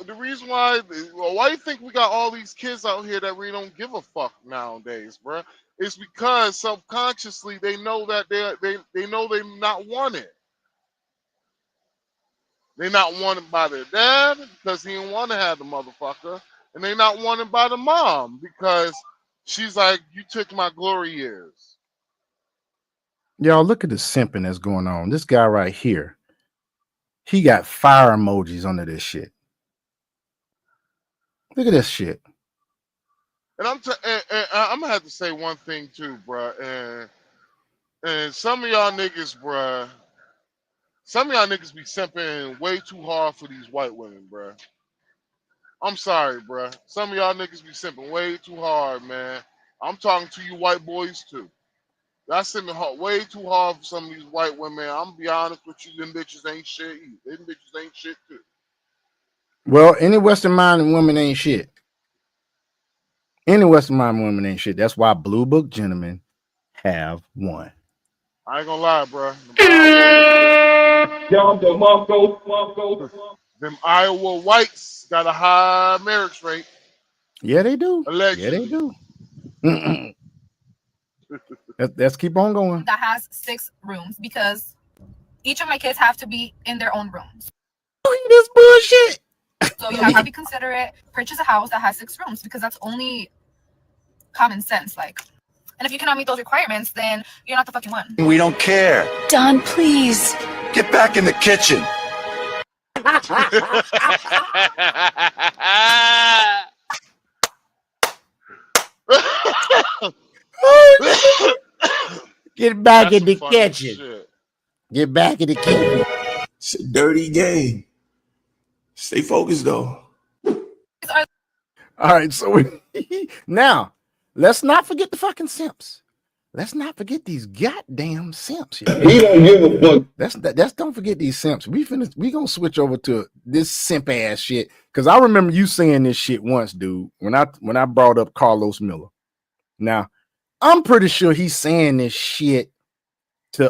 The reason why you think we got all these kids out here that really don't give a fuck nowadays, bro? It's because subconsciously they know that they know they're not wanted. They're not wanted by their dad because he didn't want to have the motherfucker, and they're not wanted by the mom because she's like, you took my glory years. Y'all look at the simping that's going on. This guy right here, he got fire emojis under this shit. Look at this shit. And I'm gonna have to say one thing too, bruh. And some of y'all niggas, bruh, be simping way too hard for these white women, bruh. I'm sorry, bruh. Some of y'all niggas be simping way too hard, man. I'm talking to you white boys too. Y'all simping way too hard for some of these white women. I'm gonna be honest with you, them bitches ain't shit either. Them bitches ain't shit too. Well, any Western-minded woman ain't shit. Any Western-minded woman ain't shit. That's why Blue Book gentlemen have won. I ain't gonna lie, bro. Them Iowa whites got a high marriage rate. Yeah, they do. Allegedly. Yeah, they do. Let's keep on going. That has 6 rooms because each of my kids have to be in their own rooms. This bullshit. So you have to be considerate. Purchase a house that has 6 rooms because that's only common sense. Like, and if you cannot meet those requirements, then you're not the fucking one. We don't care. Don, please. Get back in the kitchen. Get back That's in the some funny kitchen. shit. Get back in the kitchen. It's a dirty game. Stay focused though. All right, so now let's not forget the fucking simps. Let's not forget these goddamn simps. He don't give a fuck. That's don't forget these simps. We gonna switch over to this simp ass shit because I remember you saying this shit once, dude. When I brought up Carlos Miller. Now I'm pretty sure he's saying this shit to he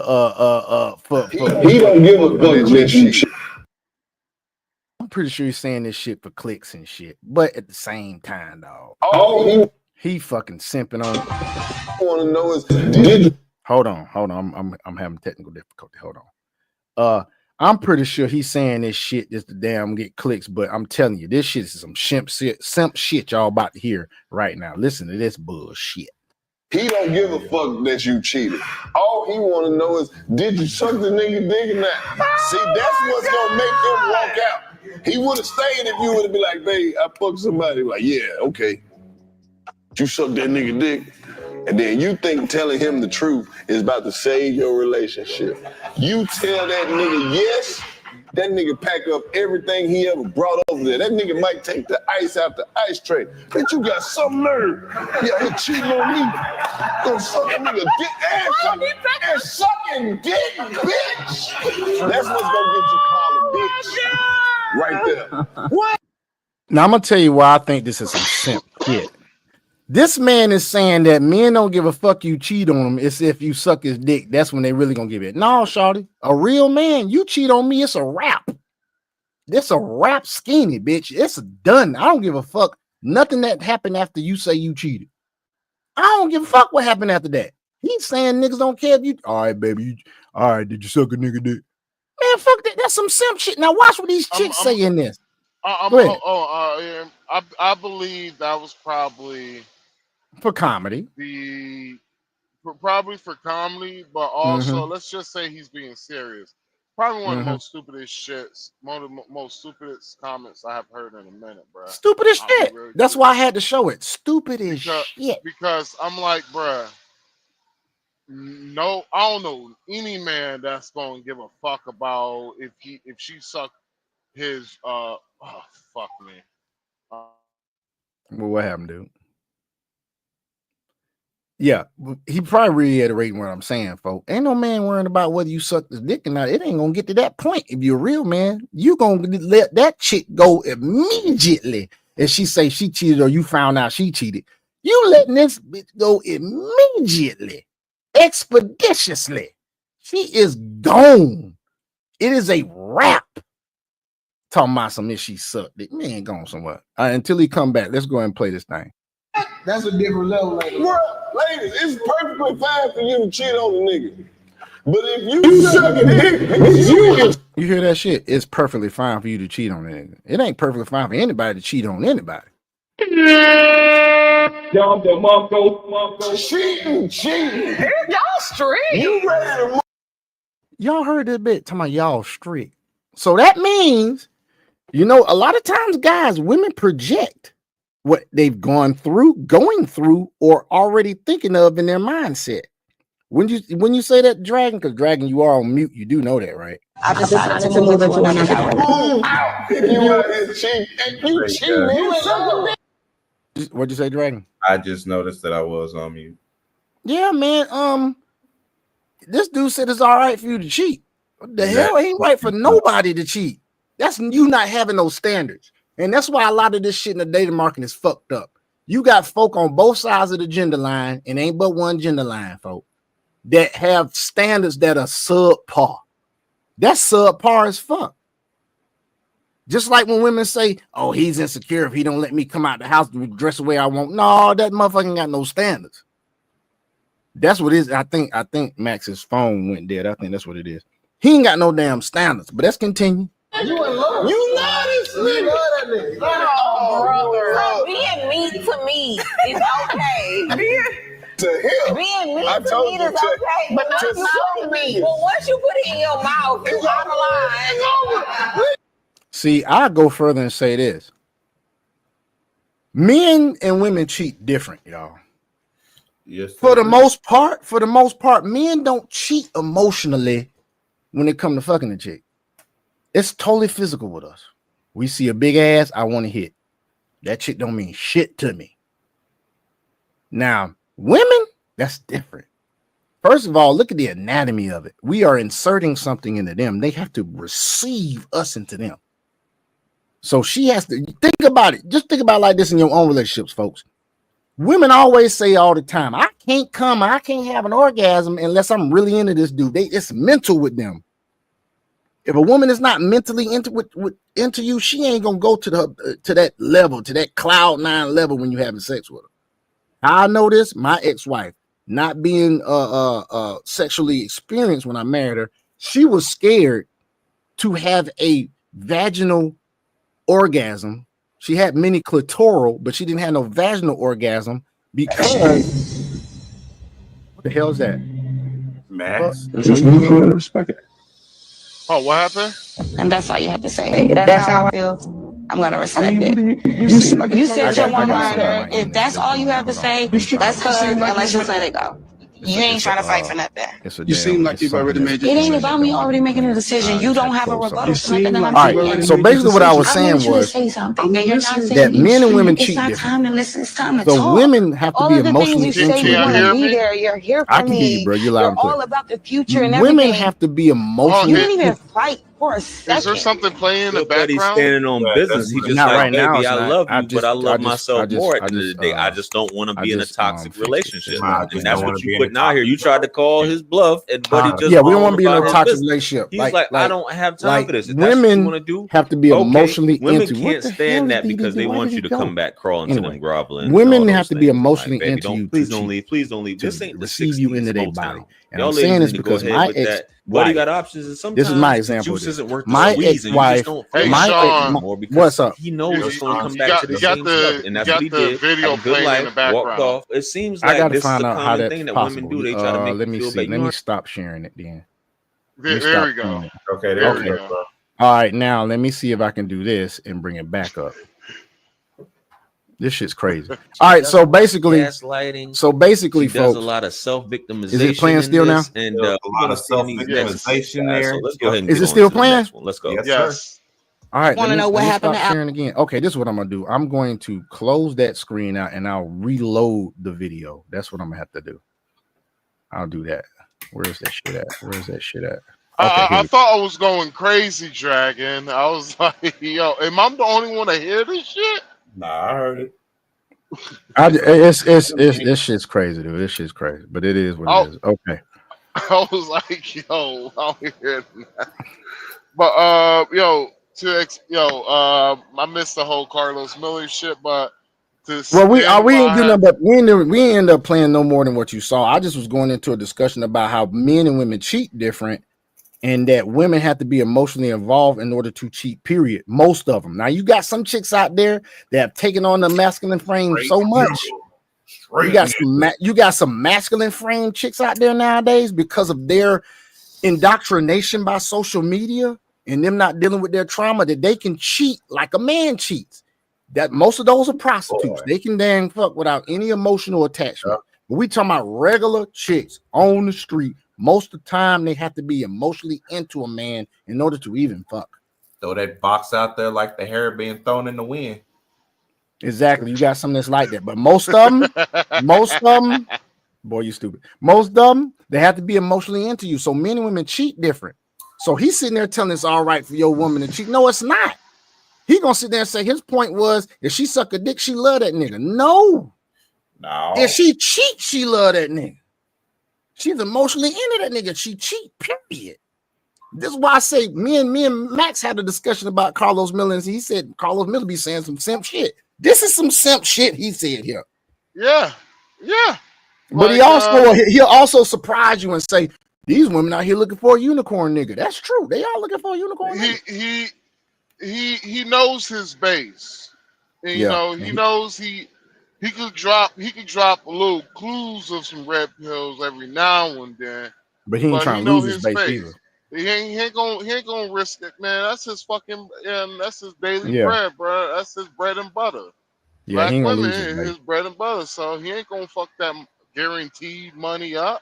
don't give a fuck. I'm pretty sure he's saying this shit for clicks and shit, but at the same time, dog, he fucking simping on. I want to know is hold on. I'm having technical difficulty. Hold on. I'm pretty sure he's saying this shit just to damn get clicks, but I'm telling you, this shit is some simp shit y'all about to hear right now. Listen to this bullshit. He don't give a fuck that you cheated. All he want to know is, did you suck the nigga dick or not? See, that's what's gonna make him walk out. He would have stayed if you would have been like, babe, I fucked somebody. Like, yeah, okay. You sucked that nigga dick. And then you think telling him the truth is about to save your relationship. You tell that nigga yes, that nigga pack up everything he ever brought over there. That nigga might take the ice out the ice tray. But you got some nerve. Yeah, he cheating on me. Gonna suck a nigga dick and sucking dick, bitch. That's what's gonna get you called a bitch. Right there. What? Now I'm gonna tell you why I think this is some simp shit. This man is saying that men don't give a fuck you cheat on him. It's if you suck his dick. That's when they really gonna give it. No, shawty. A real man, you cheat on me, it's a wrap. This a rap skinny, bitch. It's done. I don't give a fuck. Nothing that happened after you say you cheated. I don't give a fuck what happened after that. He's saying niggas don't care if you. All right, baby. All right, did you suck a nigga dick? Man, fuck that. That's some simp shit. Now watch what these chicks say in this. I believe that was probably for comedy. Probably for comedy, but also let's just say he's being serious. Probably one of the most stupidest shits, one of the most stupidest comments I have heard in a minute, bro. Stupid as shit. That's why I had to show it. Stupid as shit. Because I'm like, bruh, no, I don't know any man that's gonna give a fuck about if she sucked his fuck me. Well, what happened, dude? Yeah, he probably reiterating what I'm saying, folks. Ain't no man worrying about whether you suck his dick or not. It ain't gonna get to that point. If you're a real man, you gonna let that chick go immediately. If she say she cheated or you found out she cheated, you letting this bitch go immediately, expeditiously. She is gone. It is a wrap. Talking about some if she sucked it. Man, gone somewhere. Until he come back, let's go ahead and play this thing. That's a different level. Ladies, it's perfectly fine for you to cheat on a nigga. But if you suck a dick, you hear that shit? It's perfectly fine for you to cheat on a nigga. It ain't perfectly fine for anybody to cheat on anybody. Cheating. Y'all straight. You ready to Y'all heard that bit talking about y'all strict. So that means, you know, a lot of times, guys, women project what they've going through, or already thinking of in their mindset. When you say that, Dragon, because Dragon, you are on mute, you do know that, right? I decided to move into another What'd you say, Dragon? I just noticed that I was on mute. Yeah, man. This dude said it's all right for you to cheat. What the hell? Ain't right for nobody to cheat. That's you not having those standards. And that's why a lot of this shit in the dating market is fucked up. You got folk on both sides of the gender line, and ain't but one gender line, folk, that have standards that are subpar. That's subpar as fuck. Just like when women say, oh, he's insecure if he don't let me come out the house to dress the way I want. No, that motherfucker ain't got no standards. That's what it is. I think Max's phone went dead. I think that's what it is. He ain't got no damn standards, but let's continue. You love this nigga. Brother, being mean to me is okay. To him, Being mean I to told me you is okay, but not to me. Well, once you put it in your mouth, it's out of line. See, I go further and say this. Men and women cheat different, y'all. Yes, For they the do. most part, men don't cheat emotionally when it comes to fucking a chick. It's totally physical with us. We see a big ass, I want to hit. That chick don't mean shit to me. Now, women, that's different. First of all, look at the anatomy of it. We are inserting something into them. They have to receive us into them. So she has to think about it. Just think about it like this in your own relationships, folks. Women always say all the time, I can't come, I can't have an orgasm unless I'm really into this dude. It's mental with them. If a woman is not mentally into you, she ain't gonna go to that level, to that cloud nine level when you're having sex with her. I know this. My ex-wife, not being sexually experienced when I married her, she was scared to have a vaginal orgasm. She had many clitoral, but she didn't have no vaginal orgasm because what the hell is that? Max. Respect it. Oh, what happened? And that's all you have to say. That's how I feel. I'm gonna respect it. You said your one liner. If that's all you have to say, let's hug and let's just let it go. You ain't trying to fight for nothing. You seem like you've already made your It decision. ain't about me already making a decision. You don't have a rebuttal for nothing that I'm All saying. right. So basically, what I was saying I want you to was say something. And you're not saying that men and women cheat it's not different. time to listen. It's time to So talk. women have to all be of the things emotionally you say into you it. want to be there. You're here for I can me. hear you, bro. You're loud You're and clear. all about the future and Women everything. have to be You emotionally. didn't even fight for a Is there second. something playing in the Buddy's background? standing on business. He just Not like, right now, baby, it's I not. love I you, just- but I I love just- myself I just- more at I the end of just, the day. I just don't want to I be in a just, toxic fixed it. relationship. It's not- And just that's don't what wanna you be in a putting out here. You tried to call his bluff, and Buddy just yeah, we don't on want to be in about no his toxic business. relationship. He's like, I don't have time like for this. If that's what you women want to do, have to be okay. emotionally Women into. What can't the hell stand is that because they Why want did you he to go? come back crawling to Anyway, them groveling. and women all have those to be things. emotionally Like, baby, into you. please don't leave. Please don't leave. To This ain't the receive you 60s into their Motown. body. And Y'all I'm ladies saying this need to go because ahead my with that. ex-wife. Buddy got options, and sometimes This is my the example. Of juice this. isn't worth the My squeeze, and you just ex-wife. don't Hey, feel My like Sean. anymore because what's up? he knows it's going to come You back got to the you got same stuff, and you that's what got he the did. Have video a good playing in life, the walked background. off. It seems I like got to this is find a out how common that's thing that possible. women do. They try to make Let you me feel see. better. Let You me know, stop sharing it then. Let me There stop we go. sharing it. Okay, There there we we go. go. All right, now let me see if I can do this and bring it back up. This shit's crazy. All right, so basically, gaslighting. folks, She does a lot of self-victimization. is it playing in still now? this, and There's a we're lot gonna of see in these next self-victimization guys. So there. let's go ahead and Is get it on still to the playing? next one. Let's go. Yes, Yes. All right, Want to know what let me happened stop to sharing again. Okay, this is what I'm gonna do. I'm going to close that screen out and I'll reload the video. That's what I'm gonna have to do. I'll do that. Where's that shit at? Where's that shit at? Okay, here I we go. thought I was going crazy, Dragon. I was like, yo, am I the only one to hear this shit? Nah, I heard it. This shit's crazy, dude. This shit's crazy, but it is what Oh. it is. Okay. I was like, yo, I don't hear that. But I missed the whole Carlos Miller shit, but to Well, we stand ain't by- doing nothing, but we didn't end up playing no more than what you saw. I just was going into a discussion about how men and women cheat different, and that women have to be emotionally involved in order to cheat. Period. Most of them. Now, you got some chicks out there that have taken on the masculine frame so much. You got some masculine frame chicks out there nowadays because of their indoctrination by social media and them not dealing with their trauma, that they can cheat like a man cheats. That most of those are prostitutes. They can dang fuck without any emotional attachment. But we talking about regular chicks on the street. Most of the time they have to be emotionally into a man in order to even fuck. Throw that box out there like the hair being thrown in the wind. Exactly. You got something that's like that. But most of them, boy, you stupid. Most of them, they have to be emotionally into you. So men and women cheat different. So he's sitting there telling it's all right for your woman to cheat. No, it's not. He gonna sit there and say his point was if she suck a dick, she love that nigga. No. If she cheat, she love that nigga. She's emotionally into that nigga. She cheat, period. This is why I say me and Max had a discussion about Carlos Miller. And he said Carlos Miller be saying some simp shit. This is some simp shit he said here. Yeah. But he'll also surprise you and say these women out here looking for a unicorn nigga. That's true. They are looking for a unicorn nigga. He knows his base. And, you know, he knows he could drop little clues of some red pills every now and then. But he ain't trying to lose his base either. He ain't gonna risk it, man. That's his fucking that's his daily bread, bro. That's his bread and butter. Yeah, Black he ain't gonna women lose his base. his bread and butter, so he ain't gonna fuck guaranteed money up?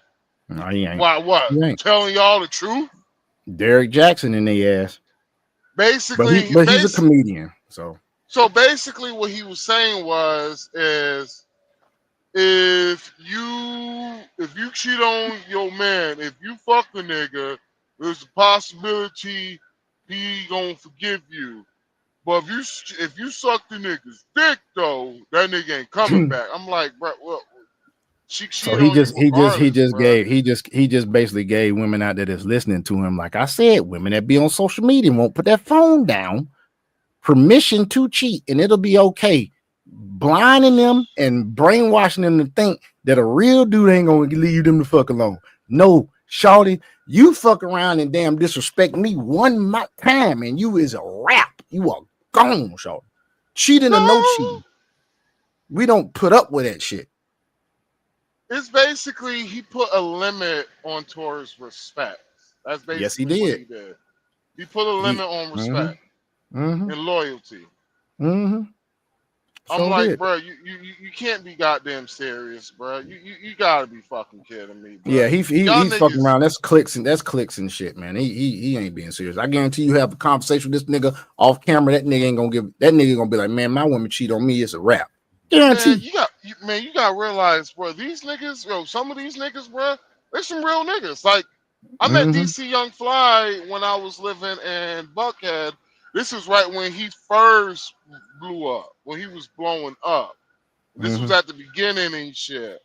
No, he ain't. What? He ain't. Telling y'all the truth? Derek Jackson in their ass. Basically, But he's a comedian, so So basically, what he was saying is if you cheat on your man, if you fuck a nigga, there's a possibility he gonna forgive you. But if you suck the nigga's dick though, that nigga ain't coming back. I'm like, bro, well, she so cheated on you regardless, he just basically gave women out there that's listening to him, like I said, women that be on social media won't put that phone down, permission to cheat, and it'll be okay. Blinding them and brainwashing them to think that a real dude ain't gonna leave them the fuck alone. No, shawty, you fuck around and damn disrespect me one time, and you is a wrap. You are gone, shawty. Cheating or no cheating, we don't put up with that shit. It's basically he put a limit on towards respect. That's basically Yes, he what did. he did. He put a limit on respect Mm-hmm. and loyalty. Mm-hmm. I'm like, bro, you can't be goddamn serious, bro. You gotta be fucking kidding me, bro. Yeah, he's Y'all fucking niggas- around. That's clicks and shit, man. He ain't being serious. I guarantee you have a conversation with this nigga off camera. That nigga ain't gonna give. That nigga gonna be like, man, my woman cheat on me. It's a wrap. Guarantee. Man, you gotta realize, bro, these niggas, some of these niggas, bro, they're some real niggas. Like, I met DC Young Fly when I was living in Buckhead. This is right when he first blew up, when he was blowing up. This was at the beginning and shit.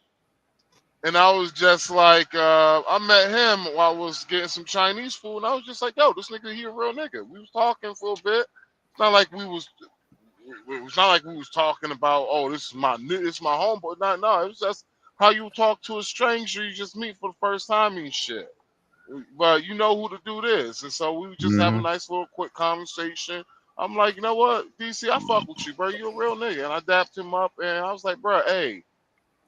And I was just like, I met him while I was getting some Chinese food, and I was just like, yo, this nigga, he a real nigga. We was talking for a bit. It's not like we was talking about, oh, this is my homeboy. No, it was just how you talk to a stranger you just meet for the first time and shit. But you know who to do this. And so we just have a nice little quick conversation. I'm like, you know what, DC, I fuck with you, bro. You a real nigga. And I dapped him up and I was like, bro, hey,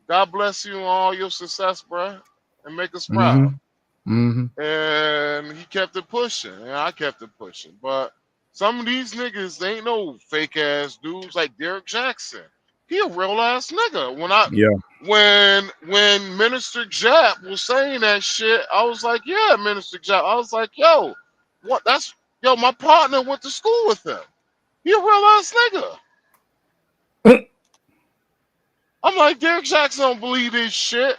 God bless you and all your success, bro. And make us proud. And he kept it pushing. And I kept it pushing. But some of these niggas, they ain't no fake ass dudes like Derek Jackson. He a real ass nigga. When Minister Jap was saying that shit, I was like, yeah, Minister Jap. I was like, yo, what? My partner went to school with him. He a real ass nigga. I'm like, Derek Jackson don't believe this shit.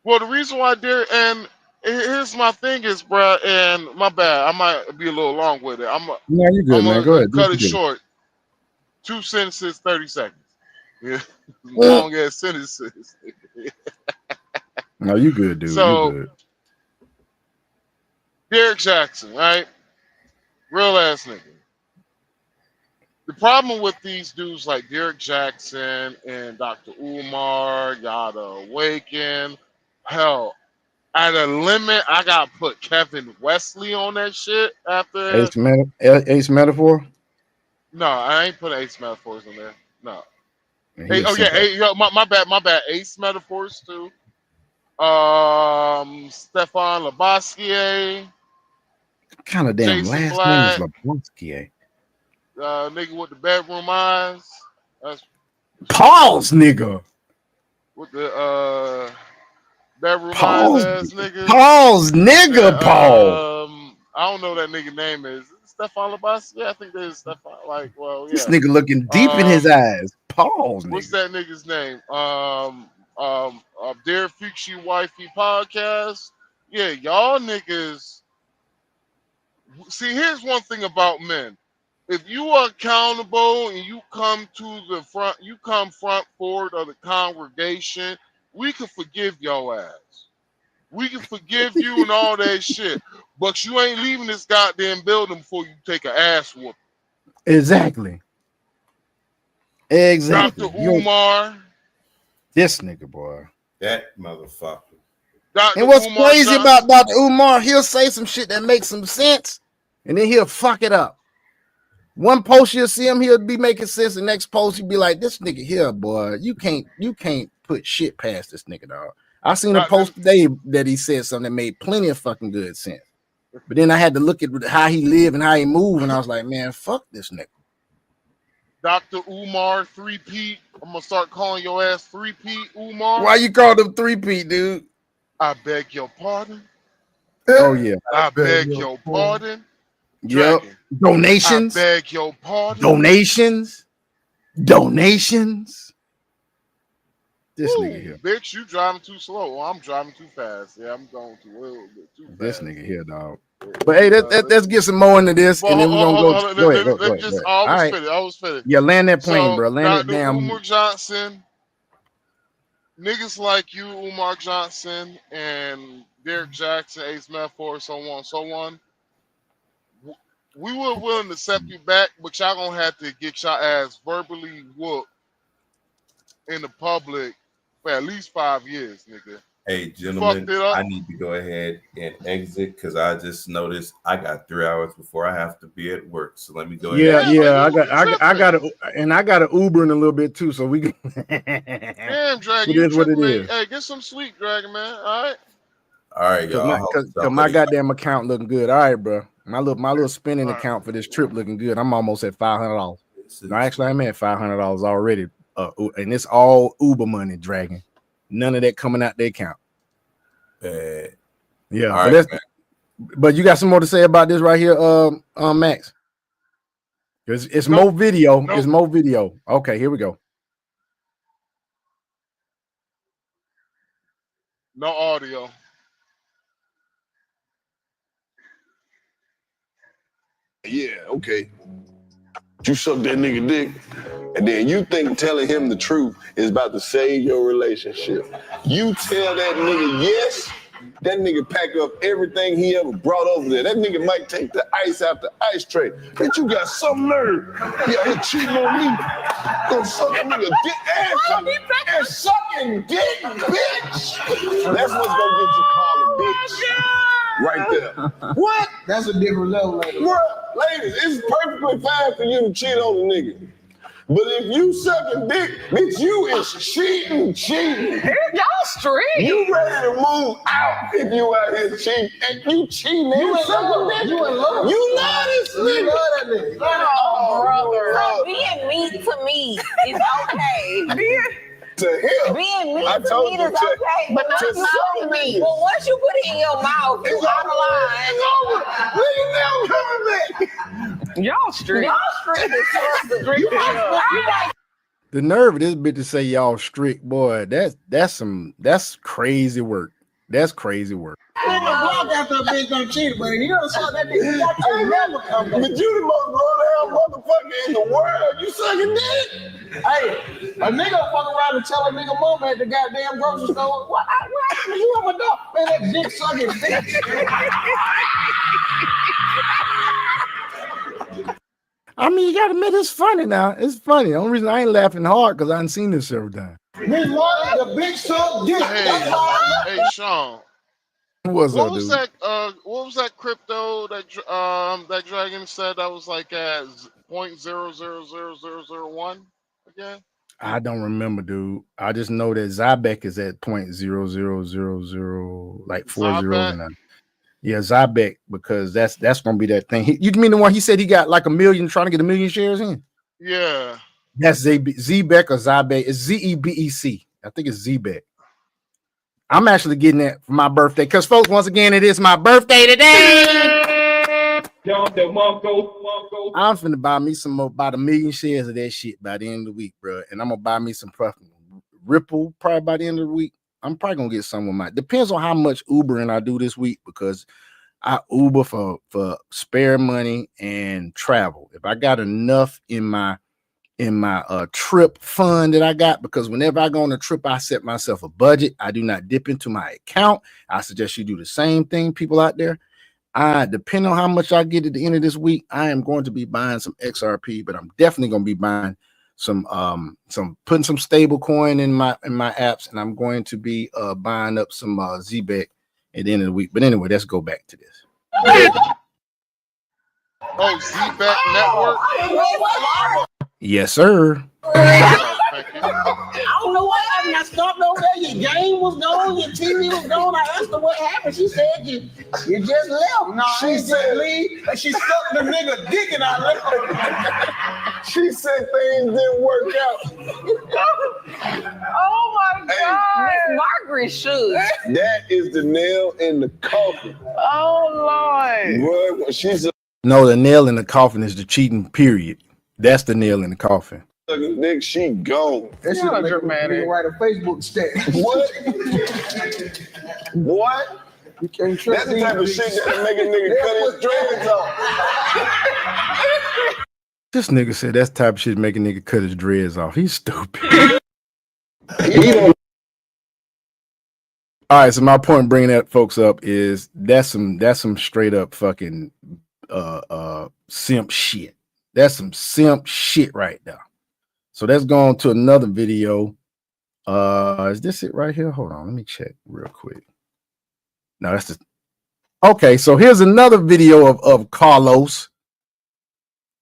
Well, the reason why and here's my thing is, bro, and my bad, I might be a little long with it. You good, man. Go ahead. Cut it short. 2 sentences, 30 seconds. Yeah, long ass sentences. No, you good, dude. So, you good. Derek Jackson, right? Real ass nigga. The problem with these dudes like Derek Jackson and Dr. Umar, Yada Awaken, hell, at a limit, I got to put Kevin Wesley on that shit after. Ace Metaphor? No, I ain't put Ace Metaphors in there. No. He My bad. Ace Metaphors too. Stefan Labosquier. Kind of damn Jason last Black. name is Labosquier. Nigga with the bedroom eyes. That's Pause, nigga. with the bedroom Pause. eyes ass nigga. Pause, nigga. Yeah, Pause. I don't know what that nigga name is. Stefan Labosquier? Yeah, I think that is Stefan. Like, well, yeah. This nigga looking deep in his eyes. Pause, nigga. What's that nigga's name? Dear Future Wifey podcast. Yeah, y'all niggas. See, here's one thing about men. If you are accountable and you come to the front, you come front forward of the congregation, we can forgive your ass. We can forgive you and all that shit. But you ain't leaving this goddamn building before you take an ass whooping. Exactly. Dr. Umar. This nigga, boy. That motherfucker. Dr. And what's Umar crazy Johnson. about Dr. Umar, he'll say some shit that makes some sense, and then he'll fuck it up. One post you'll see him, he'll be making sense. The next post you'll be like, this nigga here, boy, you can't put shit past this nigga, dog. I seen a post today that he said something that made plenty of fucking good sense. But then I had to look at how he live and how he move, and I was like, man, fuck this nigga. Dr. Umar 3P. I'm gonna start calling your ass 3P Umar. Why you call them 3P, dude? I beg your pardon. Oh yeah. I beg your pardon. Yep. Donations. I beg your pardon. Donations. This nigga here. Bitch, you driving too slow. Well, I'm driving too fast. Yeah, I'm going too a little bit too fast. This nigga here, dog. But hey, let's get some more into this, and then we're gonna go. Go ahead. I was finished. Yeah, land that plane, So, bro. Land Dr. it damn. Umar Johnson, niggas like you, Umar Johnson, and Derek Jackson, Ace Metaphor, so on and so on. We were willing to accept you back, but y'all gonna have to get your ass verbally whooped in the public for at least 5 years, nigga. Hey, gentlemen, Fucked it up. I need to go ahead and exit because I just noticed I got 3 hours before I have to be at work. So let me go ahead. Yeah. I got a Uber in a little bit too, so we can. Damn, Dragon, It you is what it tripping. is. Hey, get some sleep, Dragon, man. All right. All right, y'all. Cause my goddamn account looking good. All right, bro. My little spending account for this trip looking good. I'm almost at $500. No, actually, I'm at $500 already. And it's all Uber money, Dragon. None of that coming out their account. Yeah, All but, right, but you got some more to say about this right here, Max? It's more video. It's more video. Okay, here we go. No audio. Yeah, okay. You suck that nigga dick, and then you think telling him the truth is about to save your relationship. You tell that nigga yes, that nigga pack up everything he ever brought over there. That nigga might take the ice out the ice tray. Bitch, you got some nerve. Yeah, he cheating on me. Gonna suck a nigga dick and sucking dick, bitch. That's what's gonna get you called a bitch. Right there. What? That's a different level. Well, ladies, it's perfectly fine for you to cheat on a nigga. But if you sucking dick, bitch, you is cheating. Y'all straight. You ready to move out if you out here cheating. And you cheating and You in sucking love. dick. You in love. You love this You nigga. love that nigga. Oh, brother. brother. Being mean to me is okay. To him. Being mean I to told me you is to- okay, but not to to suck me. me. Well, once you put it in your mouth, you It's out of line. Nigga, never coming back. Y'all straight. Y'all straight. You like The nerve of this bitch to say y'all strict, boy. That's crazy work. That's crazy work. Nigga block after a bitch done cheated, but you done saw that nigga. You got to never come back. But you the most grown ass motherfucker in the world. You sucking dick. Hey, a nigga fuck around and tell a nigga mama at the goddamn grocery store, what happened to you on my dog? Man, that dick sucking bitch. I mean, you gotta admit it's funny now. It's funny. The only reason I ain't laughing hard because I done seen this several times. Miss Martin, the big suck dick. That's all I know. Hey, Sean. What's What up, was dude? that? What was that crypto that that Dragon said that was like at 0.000001 again? I don't remember, dude. I just know that Zybeck is at 0.0000, like 4 zeros in there. Yeah, Zybeck, because that's gonna be that thing. You mean the one he said he got like 1 million, trying to get 1 million shares in? Yeah. That's Zbeck or Zybeck. It's Zebec. I think it's Zbeck. I'm actually getting that for my birthday because, folks, once again, it is my birthday today. I'm finna buy me some more, about 1 million shares of that shit by the end of the week, bro. And I'm gonna buy me some Ripple probably by the end of the week. I'm probably gonna get some of my. Depends on how much Ubering I do this week because I Uber for spare money and travel. If I got enough in my trip fund that I got, because whenever I go on a trip, I set myself a budget. I do not dip into my account. I suggest you do the same thing, people out there. Depending on how much I get at the end of this week, I am going to be buying some XRP, but I'm definitely going to be buying some putting some stable coin in my apps, and I'm going to be buying up some Zbeck at the end of the week. But anyway, let's go back to this. Oh, Zbeck Network. Yes, sir. I don't know what happened. I stopped over there. Your game was gone. Your TV was gone. I asked her what happened. She said you just left. No, she said leave. And she sucked the nigga dick and I left. She said things didn't work out. Oh my God. Miss Margaret should. That is the nail in the coffin. Oh Lord. Boy, she's a No, the nail in the coffin is the cheating. Period. That's the nail in the coffin. nigga, she gone. That shit make dramatic. Write a Facebook status. What? What? You can't That's trust the type of shit that make a nigga cut his dreads off. This nigga said that's the type of shit make a nigga cut his dreads off. He's stupid. All right, so my point in bringing that folks up is that's some straight up fucking simp shit. That's some simp shit right there. So let's go on to another video. Is this it right here? Hold on, let me check real quick. No, that's just okay. So here's another video of Carlos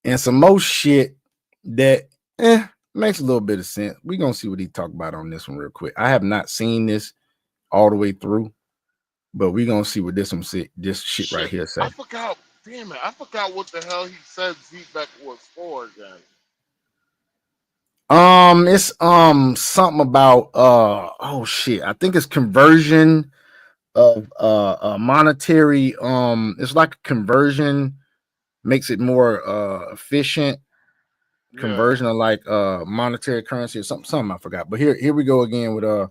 and some more shit that makes a little bit of sense. We're gonna see what he talked about on this one real quick. I have not seen this all the way through, but we're gonna see what this shit right here say. I forgot. Damn it! I forgot what the hell he said Z-Beck was for again. It's something about oh shit. I think it's conversion of monetary. It's like a conversion makes it more efficient. Conversion of like monetary currency or something I forgot. But here we go again with that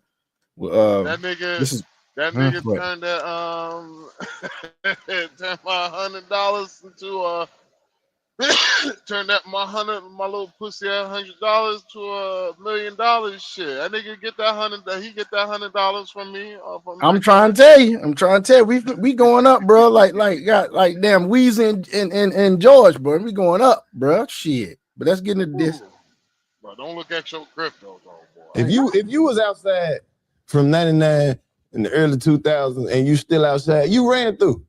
nigga. This is that nigga what? turned that turned my $100 into turn that my little pussy at $100 to $1 million shit. That nigga get that he get that $100 from me. I'm trying to tell you. We going up, bro. Like damn Weezy and George, bro. We going up, bro. Shit. But let's get into this. Bro, don't look at your crypto though, boy. If you was outside from 99 in the early 2000s and you still outside, you ran through.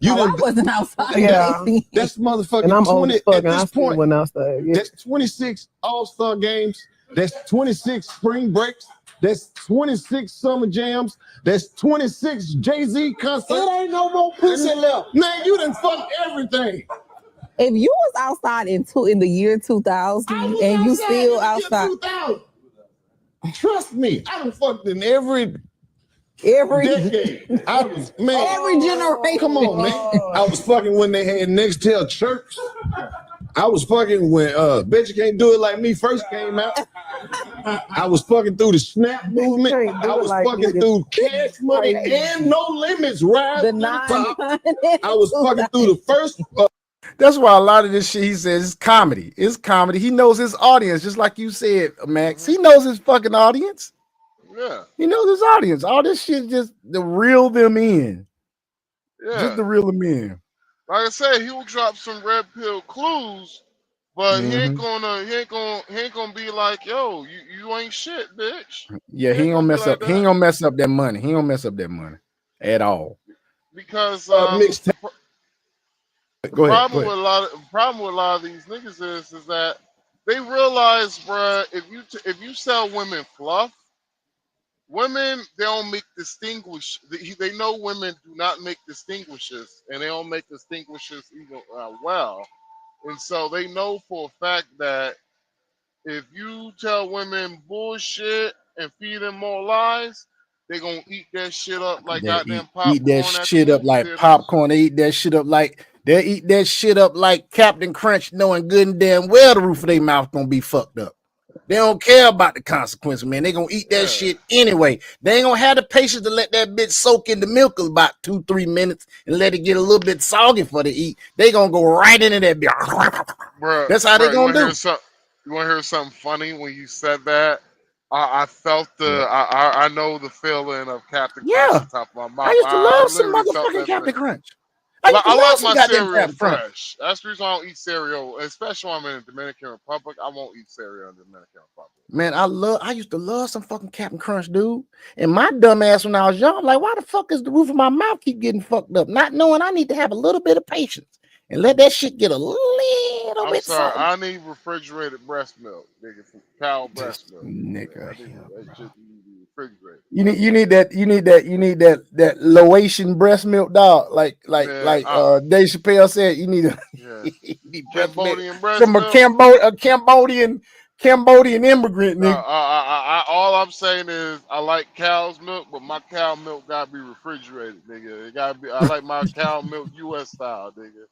Yeah. I wasn't outside. Yeah. That's motherfucking And I'm 20 old as fuck, at and I this still point. went outside. Yeah. That's 26 All-Star games. That's 26 spring breaks. That's 26 summer jams. That's 26 Jay-Z concerts. It ain't no more pussy left. Man, you done fucked everything. If you was outside in the year 2000 and you still outside, Trust me, I done fucked in every decade. I was every generation. Come on, man. I was fucking when they had Nextel Church. I was fucking when Bet You Can't Do It Like Me first came out. I was fucking through the Snap movement. I was fucking through Cash Money and No Limits. Right? I was fucking through the first. That's why a lot of this shit he says is comedy. It's comedy. He knows his audience, just like you said, Max. He knows his fucking audience. Yeah. He knows his audience. All this shit just to reel them in. Yeah. Just to reel them in. Like I said, he will drop some red pill clues, but he ain't gonna be like, yo, you ain't shit, bitch. Yeah, he ain't gonna mess up. He ain't gonna mess up that money. He ain't gonna mess up that money at all. Because Go ahead. problem with a lot of these niggas is that they realize, bruh, if you sell women fluff, women they don't make distinguish. They know women do not make distinguishes, and they don't make distinguishes even well. And so they know for a fact that if you tell women bullshit and feed them more lies, they gonna eat that shit up like goddamn popcorn. Eat that shit up like popcorn. They eat that shit up like they eat that shit up like Captain Crunch, knowing good and damn well the roof of their mouth gonna be fucked up. They don't care about the consequences, man. They gonna eat that shit anyway. They ain't gonna have the patience to let that bitch soak in the milk about 2-3 minutes and let it get a little bit soggy for to eat. They gonna go right into that bitch. Bruh, That's how they gonna do. You want to hear something funny? When you said that, I felt I know the feeling of Captain Crunch on top of my mouth. I used to love some literally felt motherfucking that Captain thing. Crunch. I love like some my goddamn cereal Captain Crunch. fresh. That's the reason I don't eat cereal, especially when I'm in the Dominican Republic. I won't eat cereal in the Dominican Republic. Man, I used to love some fucking Captain Crunch, dude. And my dumb ass when I was young, I'm like, why the fuck is the roof of my mouth keep getting fucked up? Not knowing I need to have a little bit of patience and let that shit get a little I'm bit sorry, soggy. I need refrigerated breast milk, nigga, from cow breast milk. Nigga. That shit need to be refrigerated. You need that Laotian breast milk, dog. Like Dave Chappelle said, you need Yeah. you need breast milk Cambodian breast from a milk. Cambodian immigrant, nigga. All I'm saying is I like cow's milk, but my cow milk gotta be refrigerated, nigga. It gotta be. I like my cow milk U.S. style, nigga.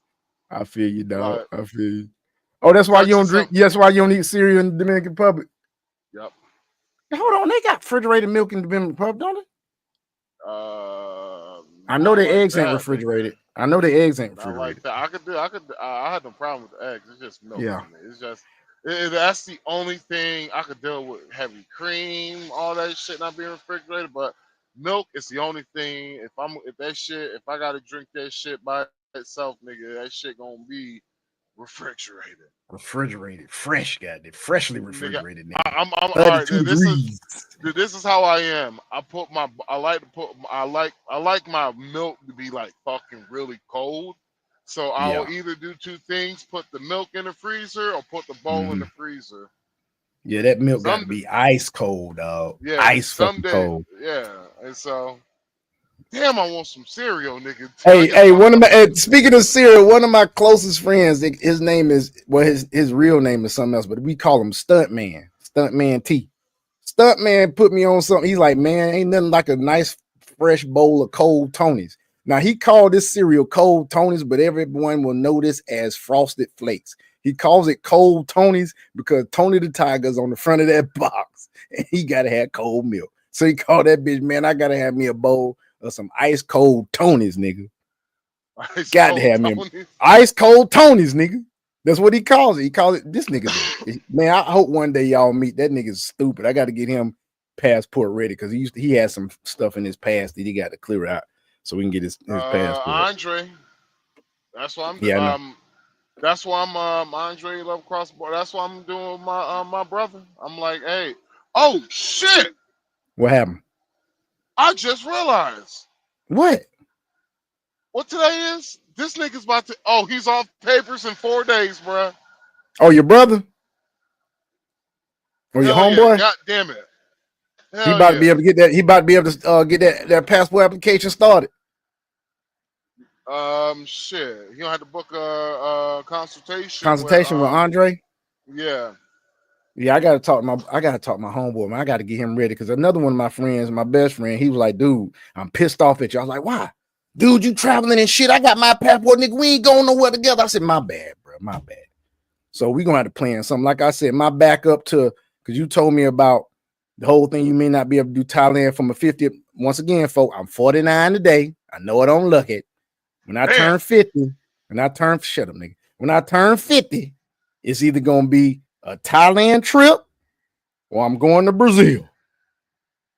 I feel you, dog. Like, I feel you. Oh, that's why you don't purchase drink. some- That's why you don't eat cereal in the Dominican Republic. Yep. Hold on, they got refrigerated milk in the Dominican Republic, don't they? I know not the like eggs ain't that, refrigerated. I know the eggs ain't Not refrigerated. like that. I had no problem with the eggs. It's just milk. Yeah. in it. It's just that's the only thing I could deal with. Heavy cream, all that shit not being refrigerated, but milk is the only thing. If I gotta drink that shit by itself, nigga, that shit gonna be refrigerated. Refrigerated, fresh, goddamn, freshly Nigga, refrigerated. I'm all right. 32 This degrees. this is how I am. I like my milk to be like fucking really cold. So I'll Yeah. either do two things: put the milk in the freezer or put the bowl in the freezer. Yeah, that milk got to Some- be ice cold, dog. Yeah, Ice fucking someday. cold. Yeah, and so, damn, I want some cereal, nigga. Hey, one of my speaking of cereal, one of my closest friends, his name is his real name is something else, but we call him Stuntman T. Stuntman put me on something. He's like, man, ain't nothing like a nice fresh bowl of cold Tony's. Now he called this cereal Cold Tony's, but everyone will know this as Frosted Flakes. He calls it Cold Tony's because Tony the Tiger's on the front of that box, and he gotta have cold milk. So he called that bitch, man, I gotta have me a bowl of some ice cold Tony's, nigga. Got to have me ice cold Tony's, nigga. That's what he calls it. He calls it this nigga. Man, I hope one day y'all meet that nigga's stupid. I got to get him passport ready because he had some stuff in his past that he got to clear out so we can get his passport. Andre. That's what I'm. Yeah, I know. That's why I'm Andre Love Cross Border. That's what I'm doing with my brother. I'm like, hey, oh shit! What happened? I just realized What? what today is. This nigga's about to. Oh, he's off papers in 4 days, bruh. Oh, your brother? Or your Hell yeah, homeboy? God damn it! He Hell about to yeah. be able to get that. He about to be able to get that passport application started. Shit. You don't have to book a consultation. Consultation with Andre. Yeah. Yeah, I gotta talk to my homeboy, man. I gotta get him ready because another one of my friends, my best friend, he was like, dude, I'm pissed off at you. I was like, why? Dude, you traveling and shit. I got my passport, nigga. We ain't going nowhere together. I said, my bad, bro. My bad. So we gonna have to plan something. Like I said, my backup to because you told me about the whole thing. You may not be able to do Thailand from a 50th. Once again, folks, I'm 49 today. I know I don't look it. When I turn 50, shut up, nigga. When I turn 50, it's either gonna be a Thailand trip or I'm going to Brazil.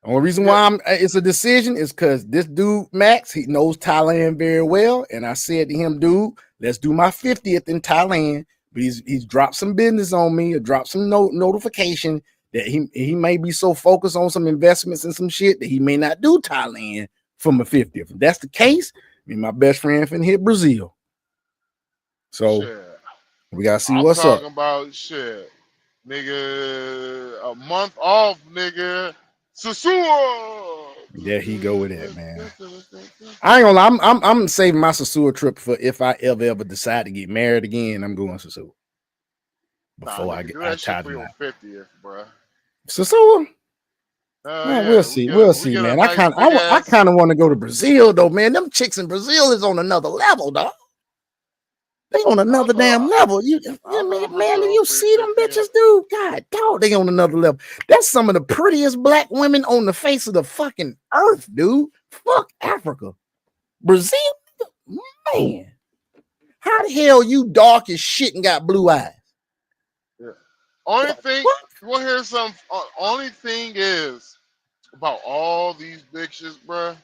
The only reason why it's a decision is because this dude, Max, he knows Thailand very well. And I said to him, dude, let's do my 50th in Thailand. But he's dropped some business on me or dropped some notification that he may be so focused on some investments and some shit that he may not do Thailand from a 50th. If that's the case, me and my best friend finna hit Brazil. So we gotta see what's up. Talking about shit, nigga. A month off, nigga. Sasua. There he go with that, man. I ain't gonna lie, I'm saving my Sasua trip for if I ever decide to get married again. I'm going Sasua before I get tired of that. 50th, bro. Sasua. Man, we'll see, man. I kind of want to go to Brazil though, man. Them chicks in Brazil is on another level, dog. They on another damn level. You man, you see them bitches, dude? God, dog, they on another level. That's some of the prettiest black women on the face of the fucking earth, dude. Fuck Africa. Brazil, man. How the hell you dark as shit and got blue eyes? Only thing, well, here's some. Only thing is about all these bitches, bruh.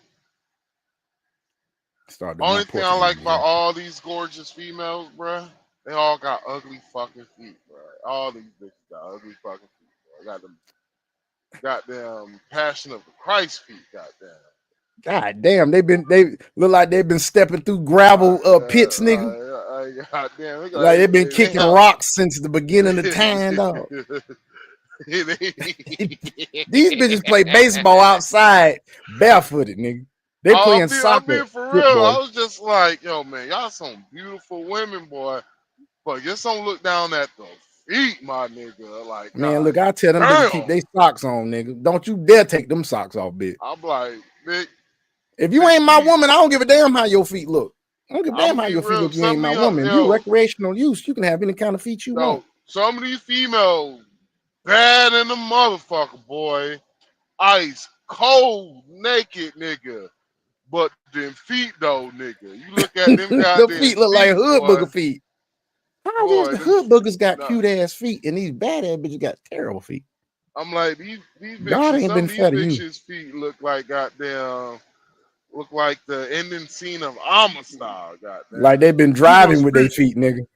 Only thing I like about all these gorgeous females, bruh, they all got ugly fucking feet, bruh. All these bitches got ugly fucking feet, bruh. Got them goddamn Passion of the Christ feet, goddamn. God damn, they look like they've been stepping through gravel pits, nigga. Goddamn, Like they've been kicking rocks since the beginning of time, dog. These bitches play baseball outside barefooted, nigga. They playing soccer. I mean, for real, I was just like, yo, man, y'all some beautiful women, boy. But just don't look down at the feet, my nigga. Like, man, look, I tell them bitches keep their socks on, nigga. Don't you dare take them socks off, bitch. I'm like, bitch. If you ain't my woman, I don't give a damn how your feet look. I don't give a damn how your feet look. You ain't my woman. If you recreational use, you can have any kind of feet you want. Some of these females bad in the motherfucker, boy. Ice cold, naked, nigga. But them feet though, nigga. You look at them goddamn the feet look like hood booger feet. How is the hood boogers got cute ass feet and these bad ass bitches got terrible feet? I'm like, these bitches, God ain't been fair to you. bitches' feet look like goddamn, look like the ending scene of Amistad, goddamn. Like they've been driving with their feet, nigga.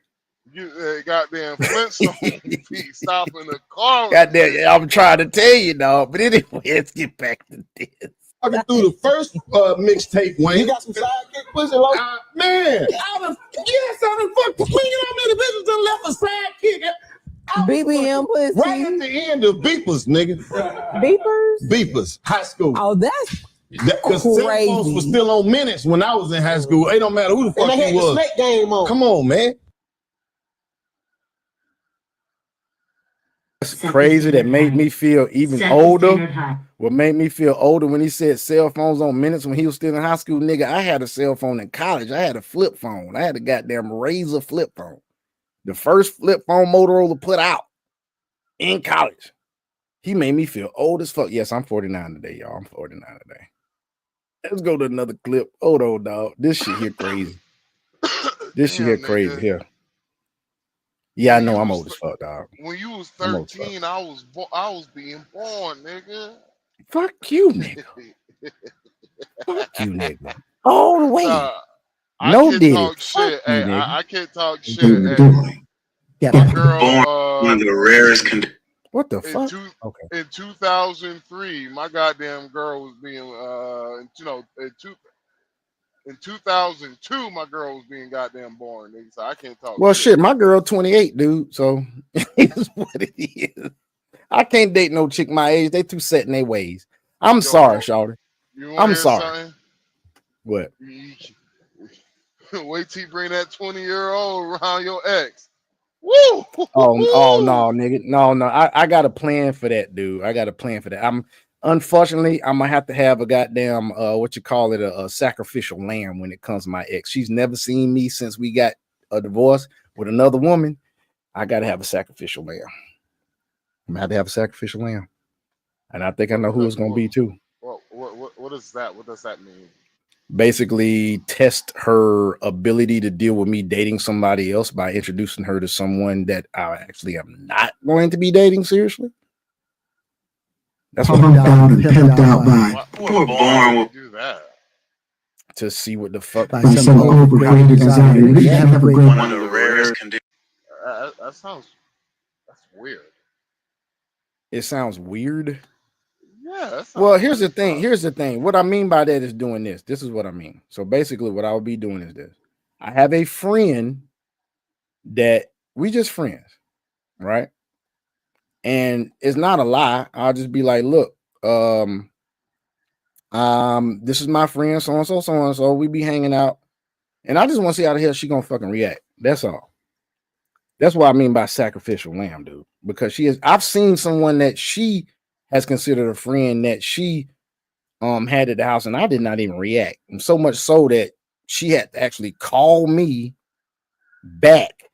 You goddamn Flintstone feet stopping the car. Goddamn, I'm trying to tell you, dog. But anyway, let's get back to this. Fucking through the first mixtape, Wayne. You got some sidekick pussy, low? Man. Yes, I done fucked the queen. You know how many bitches done left a sidekick? BBM pussy. Right at the end of Beepers, nigga. Beepers? Beepers, high school. Oh, that's Because cell phones were still on minutes when I was in high school. It don't matter who the fuck And they had you the was. snake game on. Come on, man. That's crazy. That made me feel even older. What made me feel older when he said cell phones on minutes when he was still in high school, nigga. I had a cell phone in college. I had a flip phone. I had a goddamn Razor flip phone. The first flip phone Motorola put out in college. He made me feel old as fuck. Yes, I'm 49 today, y'all. I'm 49 today. Let's go to another clip. Hold on, dog. This shit here crazy. This shit here crazy here. Yeah, I know I'm old as fuck, dog. When you was 13, I was being born, nigga. Fuck you, nigga. Fuck you, nigga. All the way. No did it. Hey, I can't talk shit. Hey, yeah, my girl, one of the rarest conditions. What the fuck? In 2003, my goddamn girl was being, in 2002, my girl was being goddamn born, nigga. So I can't talk. Well, shit, my girl 28, dude. So it's what it is. I can't date no chick my age. They too set in their ways. I'm sorry, Shawty. I'm sorry. Something? What? Wait till you bring that 20-year-old around your ex. Woo! Oh no, nigga. No. I got a plan for that, dude. I got a plan for that. Unfortunately, I'm gonna have to have a goddamn a sacrificial lamb when it comes to my ex. She's never seen me since we got a divorce with another woman. I gotta have a sacrificial lamb. I'm gonna have to have a sacrificial lamb. And I think I know who it's gonna be too. What is that? What does that mean? Basically test her ability to deal with me dating somebody else by introducing her to someone that I actually am not going to be dating seriously. That's what I'm pimped out by. You were born with do that. To see what the fuck by some overrated desire. One of the rarest conditions. That's weird. It sounds weird. Yeah. Well, here's the thing. What I mean by that is doing this. This is what I mean. So basically, what I'll be doing is this. I have a friend that we just friends, right? And it's not a lie. I'll just be like, look, this is my friend, so and so. We be hanging out, and I just want to see how the hell she gonna fucking react. That's all. That's what I mean by sacrificial lamb, dude. Because I've seen someone that she has considered a friend that she had at the house, and I did not even react. And so much so that she had to actually call me back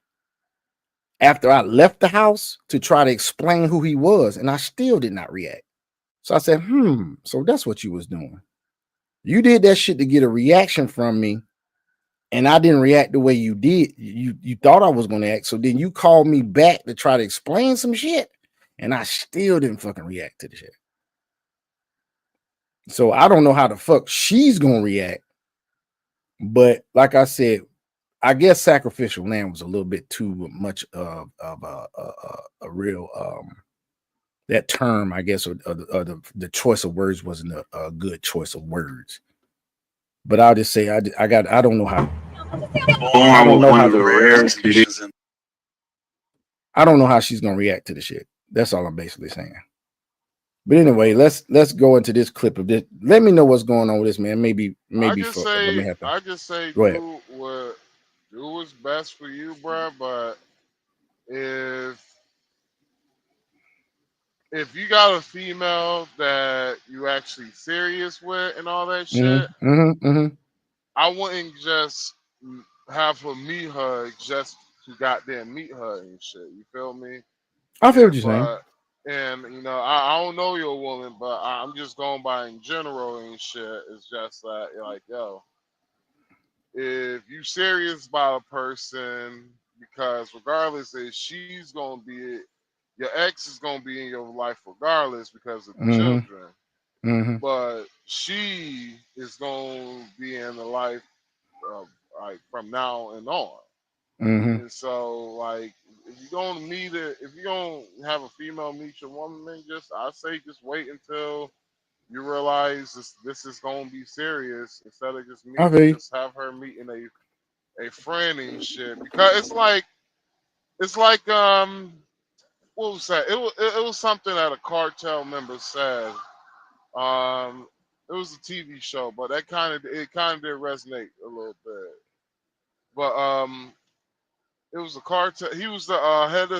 after I left the house to try to explain who he was, and I still did not react. So I said, so that's what you was doing. You did that shit to get a reaction from me, and I didn't react the way you did. You thought I was going to act, so then you called me back to try to explain some shit, and I still didn't fucking react to the shit. So I don't know how the fuck she's going to react, but like I said, I guess sacrificial lamb was a little bit too much of a real that term, I guess, or the choice of words wasn't a good choice of words. But I'll just say I don't know how. I don't know how the rarest conditions. I don't know how she's gonna react to the shit. That's all I'm basically saying. But anyway, let's go into this clip of this. Let me know what's going on with this, man. Maybe I just let me have to. I just say Go ahead. do what's best for you, bro. But if you got a female that you actually serious with and all that shit, I wouldn't just have her meet her just to goddamn meet her and shit. You feel me? I feel what you're saying. And you know, I don't know your woman, but I'm just going by in general and shit. It's just that like, yo, if you serious about a person, because regardless if she's gonna be your ex is gonna be in your life regardless because of the children. But she is gonna be in the life of like from now and on. And so like if you're gonna if you're gonna have a female meet your woman, I say just wait until you realize this is gonna be serious instead of just just have her meeting a friend and shit. Because it's like what was that? It was something that a cartel member said. It was a TV show, but it kind of did resonate a little bit. But it was a cartel. He was the head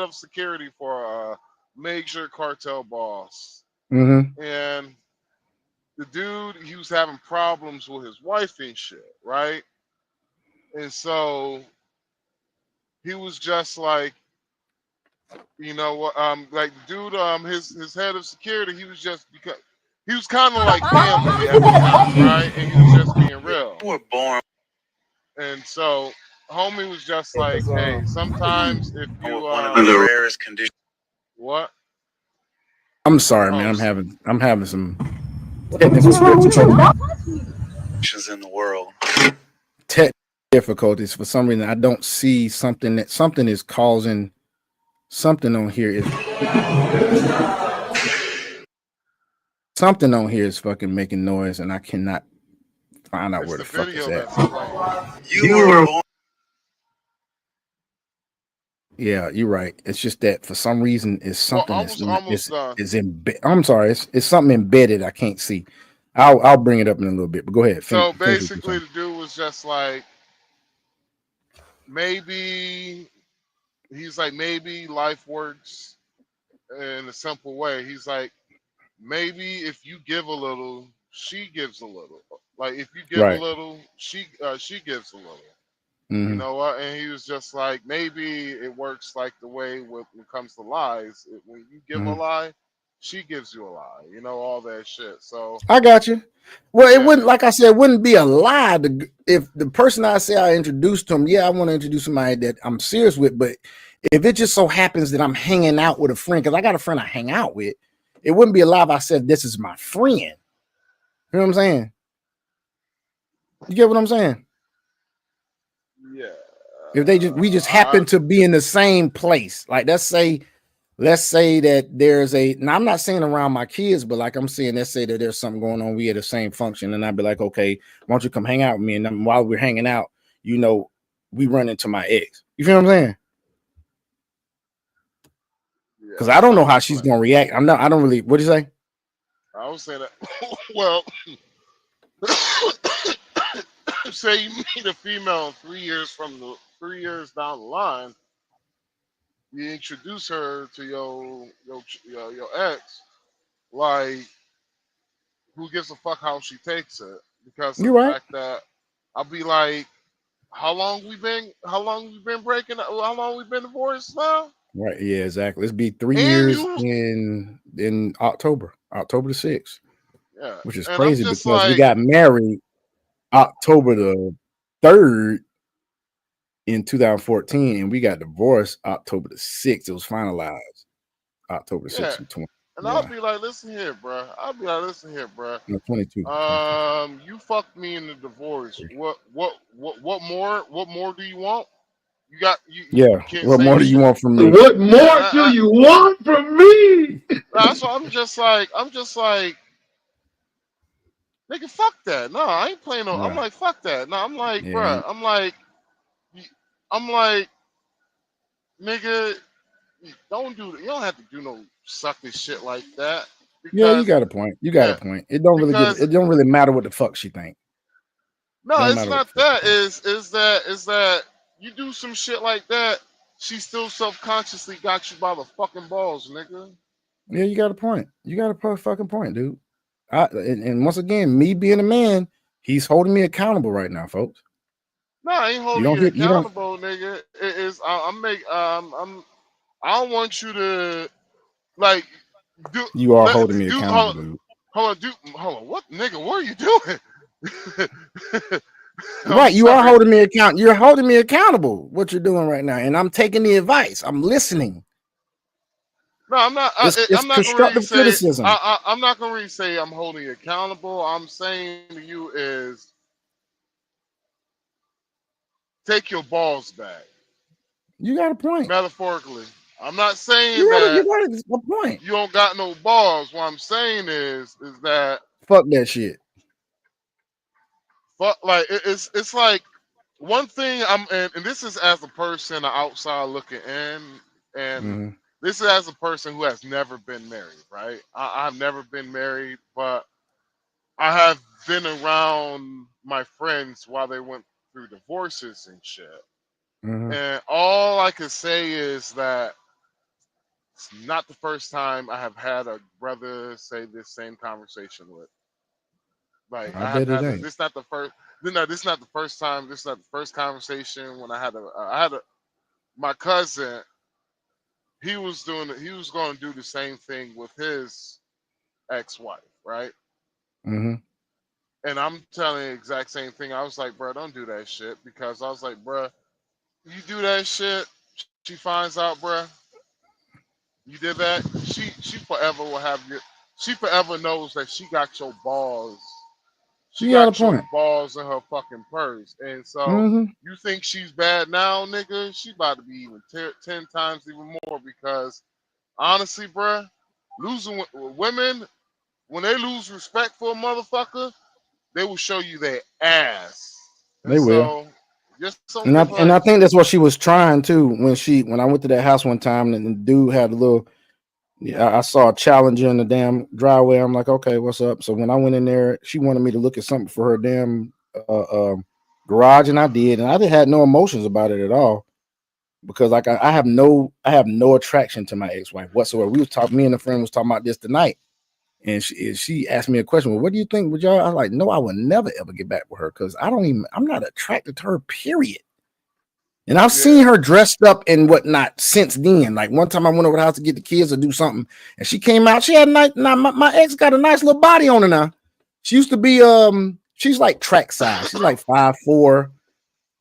of security for a major cartel boss, and the dude, he was having problems with his wife and shit, right? And so he was just like, you know what, like the dude, his head of security, he was just because he was kind of like family at the time, right? And he was just being real. You were born. And so homie was just like, hey, sometimes if you one of the rarest conditions. What? I'm sorry, man. I'm having some technical in the world. difficulties for some reason. I don't see something is causing something on here is fucking making noise, and I cannot find out where the fuck is at. You were born. Yeah, you're right. It's just that for some reason it's something I'm sorry, it's something embedded I can't see. I'll bring it up in a little bit, but go ahead. So basically the dude was just like, maybe life works in a simple way. He's like, maybe if you give a little, she gives a little. Like if you give a little, she gives a little. You know what? And he was just like, maybe it works like the way when it comes to lies. When you give a lie, she gives you a lie. You know, all that shit. So I got you. Well, it wouldn't, like I said, it wouldn't be a lie if the person I say I introduced to him. Yeah, I want to introduce somebody that I'm serious with, but if it just so happens that I'm hanging out with a friend, because I got a friend I hang out with, it wouldn't be a lie if I said this is my friend. You know what I'm saying? You get what I'm saying? Yeah. If we just happen to be in the same place, like let's say that there's now I'm not saying around my kids, but like I'm saying, let's say that there's something going on, we at the same function, and I'd be like, okay, why don't you come hang out with me? And then while we're hanging out, you know, we run into my ex. You feel what I'm saying? Because I don't know how she's gonna react. I don't really. What do you say? I was saying that. Well, say you meet a female 3 years down the line, you introduce her to your ex, like, who gives a fuck how she takes it? Because of the fact that I'll be like, how long we been divorced now? Right, yeah, exactly. It's be 3 years in October the 6th. Yeah, which is crazy because we got married October the 3rd in 2014, and we got divorced October the 6th. It was finalized October 6th. And I'll be like, listen here, bro. No, 22. You fucked me in the divorce. What more do you want? What more do you want from me? What more do you want from me? That's why I'm just like, nigga, fuck that. No, I ain't playing no. I'm like, fuck that. No, I'm like, bruh. I'm like, nigga, don't do. You don't have to do no sucker shit like that. Yeah, you Because got a point. You got a point. It don't really because it don't really matter what the fuck she think. no, Don't it's matter what not the fuck. that. Is that you do some shit like that? She still subconsciously got you by the fucking balls, nigga. Yeah, you got a point. You got a fucking point, dude. And once again, me being a man, he's holding me accountable right now, folks. No, I ain't You holding don't you get you don't accountable, nigga. It is I don't want you to like do you are let holding me do accountable, dude. hold on, what nigga, what are you doing? I'm Right, you are sorry. holding me account. You're holding me accountable. What you're doing right now, and I'm taking the advice. I'm listening. No, I'm not. It's I'm not gonna really constructive say. criticism. I'm not gonna really say I'm holding you accountable. I'm saying to you is take your balls back. You got a point. Metaphorically, I'm not saying You that got a point. you don't got no balls. What I'm saying is that Fuck that shit. like it's like one thing. And this is as a person outside looking in, and Mhm. this is as a person who has never been married. Right? I've never been married, but I have been around my friends while they went through divorces and shit. Mhm. And all I can say is that it's not the first time I have had a brother say this same conversation with. Like I I have bet it had ain't. this not the first. No, this is not the first time. This is not the first conversation when I had my cousin. He was going to do the same thing with his ex-wife, right? Mm-hmm. And I'm telling you the exact same thing. I was like, bro, don't do that shit. Because I was like, bro, you do that shit, she finds out, bro, you did that, she forever will have your, she forever knows that she got your balls. She You got a got your point. balls in her fucking purse. And so Mm-hmm. you think she's bad now, nigga? She about to be even 10 times even more because honestly, bro, losing women, when they lose respect for a motherfucker, they will show you their ass. And They will. so, just don't And give and her. I think that's what she was trying to when I went to that house one time and the dude had a little. Yeah, I saw a Challenger in the damn driveway. I'm like, okay, what's up? So when I went in there, she wanted me to look at something for her damn garage, and I did, and I had no emotions about it at all because like I have no attraction to my ex-wife whatsoever. We was talking, me and a friend was talking about this tonight, and she asked me a question. Well, what do you think? Would y'all? I was like, no, I would never ever get back with her because I'm not attracted to her. Period. And I've seen her dressed up and whatnot since then. Like one time I went over the house to get the kids or do something, and she came out. She had a nice. Now my ex got a nice little body on her now. She used to be she's like track size. She's like 5'4".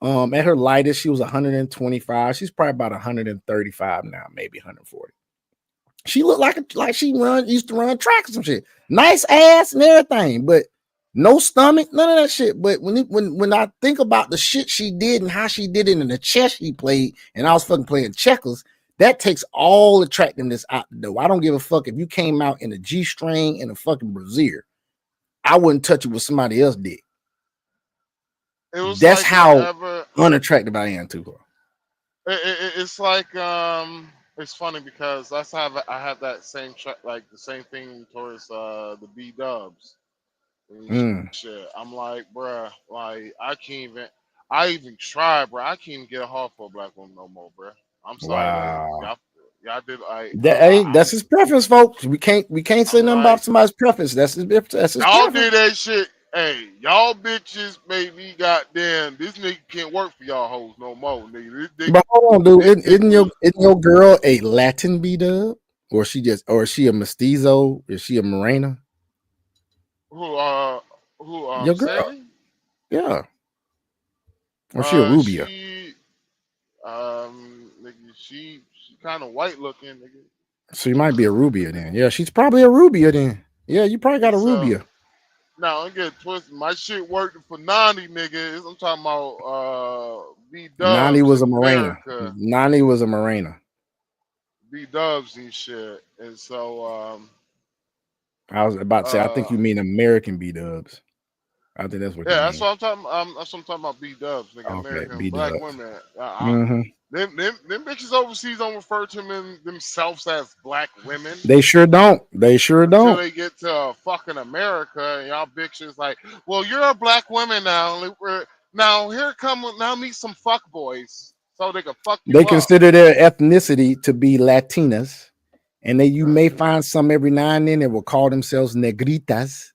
At her lightest, she was 125. She's probably about 135 now, maybe 140. She looked like she used to run track or some shit. Nice ass and everything, but no stomach, none of that shit. But when I think about the shit she did and how she did it in the chess she played, and I was fucking playing checkers, that takes all attractiveness out the door. I don't give a fuck if you came out in a G-string and a fucking brassiere. I wouldn't touch it with somebody else's dick. That's like how unattractive I am to her. It's like it's funny because I have that same like the same thing towards the B-dubs. Shit, I'm like, bruh, like I even try, bruh. I can't even get a heart for a black woman no more, bruh. I'm sorry, Wow. like, y'all did like That's his preference, folks. We can't say nothing about somebody's preference. That's his y'all preference. did that shit. Hey, y'all bitches made me goddamn. This nigga can't work for y'all hoes no more, nigga. But hold on, dude. Isn't your girl a Latin B-dub? Or is she a mestizo? Is she a morena? Who Your girl. Sammy? Yeah. Or she a Rubia? Nigga, she kind of white looking, nigga. So you might be a Rubia then. Yeah, she's probably a Rubia then. Yeah, you probably got a Rubia. No, don't get twisted. My shit working for 90 niggas. I'm talking about B-dubs. Nani was a morena. America. Nani was a morena. B-dubs and shit. And so I was about to say, I think you mean American B-dubs. I think that's what you mean. that's what I'm talking. That's what I'm talking about. B-dubs, nigga. Okay, American B-dubs. black women. Them bitches overseas don't refer to themselves as black women. They sure don't. They sure Until don't. they get to fucking America, and y'all bitches like, well, you're a black woman now. Now meet some fuck boys so they can fuck you They up. consider their ethnicity to be Latinas, and you may find some every now and then that will call themselves negritas.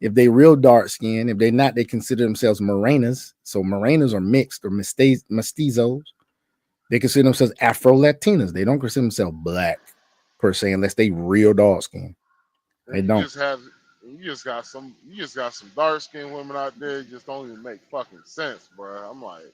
If they real dark skin, if they not, they consider themselves morenas. So morenas are mixed or mestizos. They consider themselves Afro-Latinas. They don't consider themselves black per se, unless they real dark skin. They don't. You just got some dark skinned women out there just don't even make fucking sense, bro. I'm like,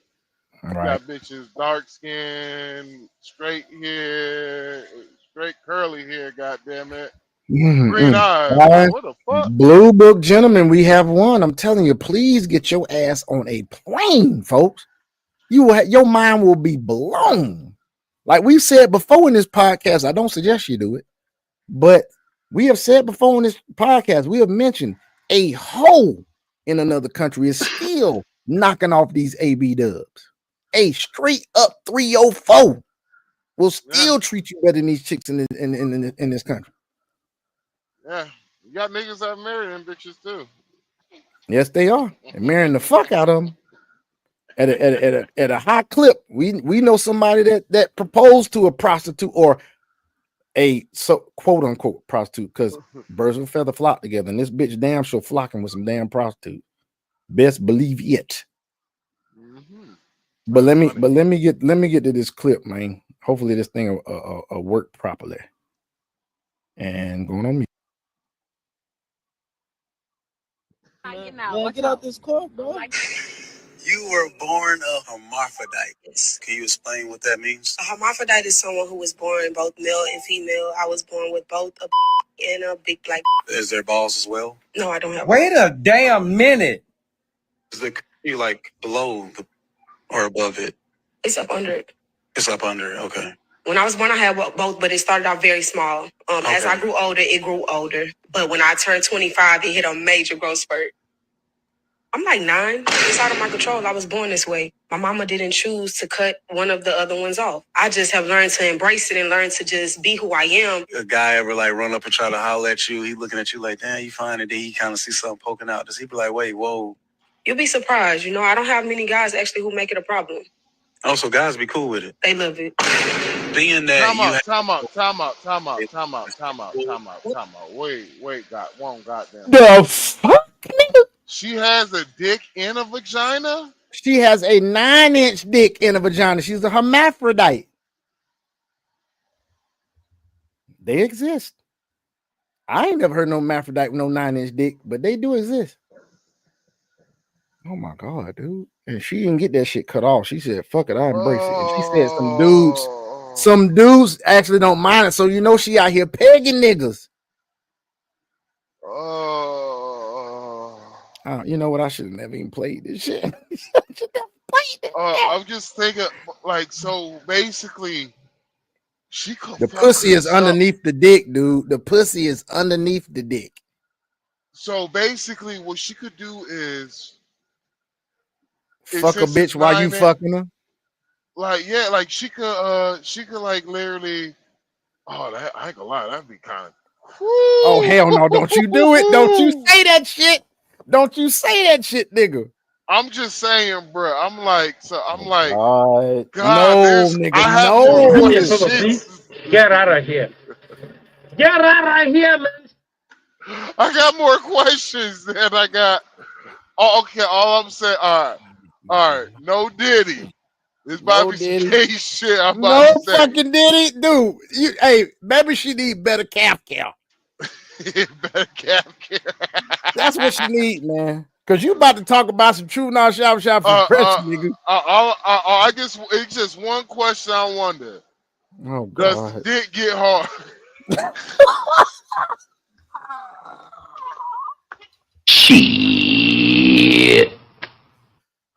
you got bitches dark skin, straight hair, straight curly hair, goddamn it. Green eyes. Like, what the fuck? Blue Book gentlemen, we have one. I'm telling you, please get your ass on a plane, folks. Your mind will be blown. Like we've said before in this podcast, I don't suggest you do it, but we have said before in this podcast, we have mentioned a hoe in another country is still knocking off these AB dubs. A straight up 304 will still treat you better than these chicks in this country. Yeah, you got niggas that marry them bitches too. Yes, they are. They're marrying the fuck out of them at a high clip. We know somebody that proposed to a prostitute or a quote unquote prostitute, because birds of a feather flock together, and this bitch damn sure flocking with some damn prostitute. Best believe it. But let me get to this clip, man. Hopefully this thing will work properly. And going on mute. Man, get out this car, bro. You were born a hermaphrodite. Can you explain what that means? A hermaphrodite is someone who was born both male and female. I was born with both a and a big black. Is there balls as well? No, I don't have. Wait a damn minute. Is the you like below or above it? It's up under it. It's up under. Okay. When I was born, I had both, but it started off very small. As I grew older, it grew older. But when I turned 25, it hit a major growth spurt. I'm like 9. It's out of my control. I was born this way. My mama didn't choose to cut one of the other ones off. I just have learned to embrace it and learn to just be who I am. A guy ever like run up and try to holler at you? He looking at you like, damn, you fine, and then he kind of see something poking out. Does he be like, wait, whoa? You'll be surprised. I don't have many guys actually who make it a problem. Oh, so guys be cool with it. They love it. Being that Time out. Wait, goddamn. The fuck? She has a dick and a vagina? She has a 9-inch dick in a vagina. She's a hermaphrodite. They exist. I ain't never heard no hermaphrodite with no 9-inch dick, but they do exist. Oh my God, dude. And she didn't get that shit cut off. She said, fuck it, I embrace it. And she said some dudes actually don't mind it. So she out here pegging niggas. You know what? I should have never even played this shit. I'm just thinking, like, so basically, she could. The pussy is underneath the dick, dude. The pussy is underneath the dick. So basically, what she could do is fuck a bitch while you fucking her. Like, yeah, like she could like literally. Oh, I ain't gonna lie, that'd be kind of. Oh hell no! Don't you do it! Don't you say that shit! Don't you say that shit, nigga! I'm just saying, bro. I'm like, God, no, nigga, Do me a favor, please. Get out of here. Get out of here, man. I got more questions than I got. Oh, okay. All I'm saying, all right. No Diddy. It's about to be some gay shit. I'm about to say. Fucking Diddy, dude. Hey, maybe she need better calf care. Better calf care. That's what she need, man. Cause you about to talk about some true non-shop for press, nigga. I guess it's just one question I wonder. Oh God. Does the dick get hard? Shit.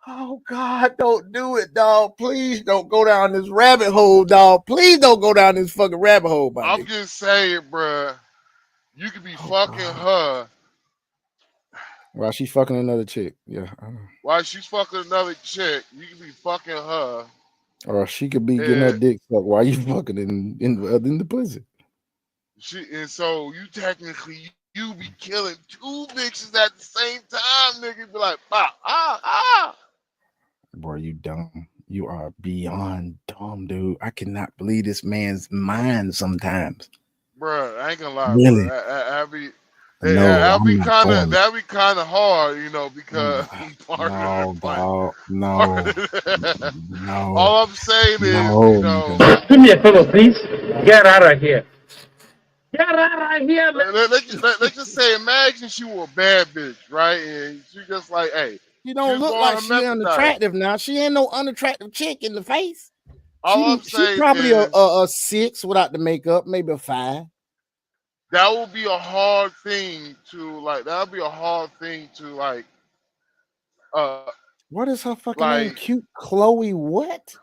Oh God, don't do it, dog. Please don't go down this rabbit hole, dog. Please don't go down this fucking rabbit hole, my I'm nigga. just saying, bruh. You could be fucking her While she's fucking another chick. Yeah. while she's fucking another chick. You could be fucking her, Or she could be getting her dick sucked while you fucking in the pussy. And so you technically you be killing two bitches at the same time, nigga. Be like, Boy, you dumb. You are beyond dumb, dude. I cannot believe this man's mind sometimes. Bruh, I ain't gonna lie, Really? bro. No, That'd be kind of hard, you know, because no. All I'm saying is, No, you know, Do me a favor, please. Get out of here. Get out of here, man. let's just say, imagine she was a bad bitch, right? And she just like, hey, She don't look like she unattractive now. She ain't no unattractive chick in the face. She probably a 6 without the makeup, maybe a 5. That would be a hard thing to like. That would be a hard thing to like. What is her fucking name? Cute Chloe what?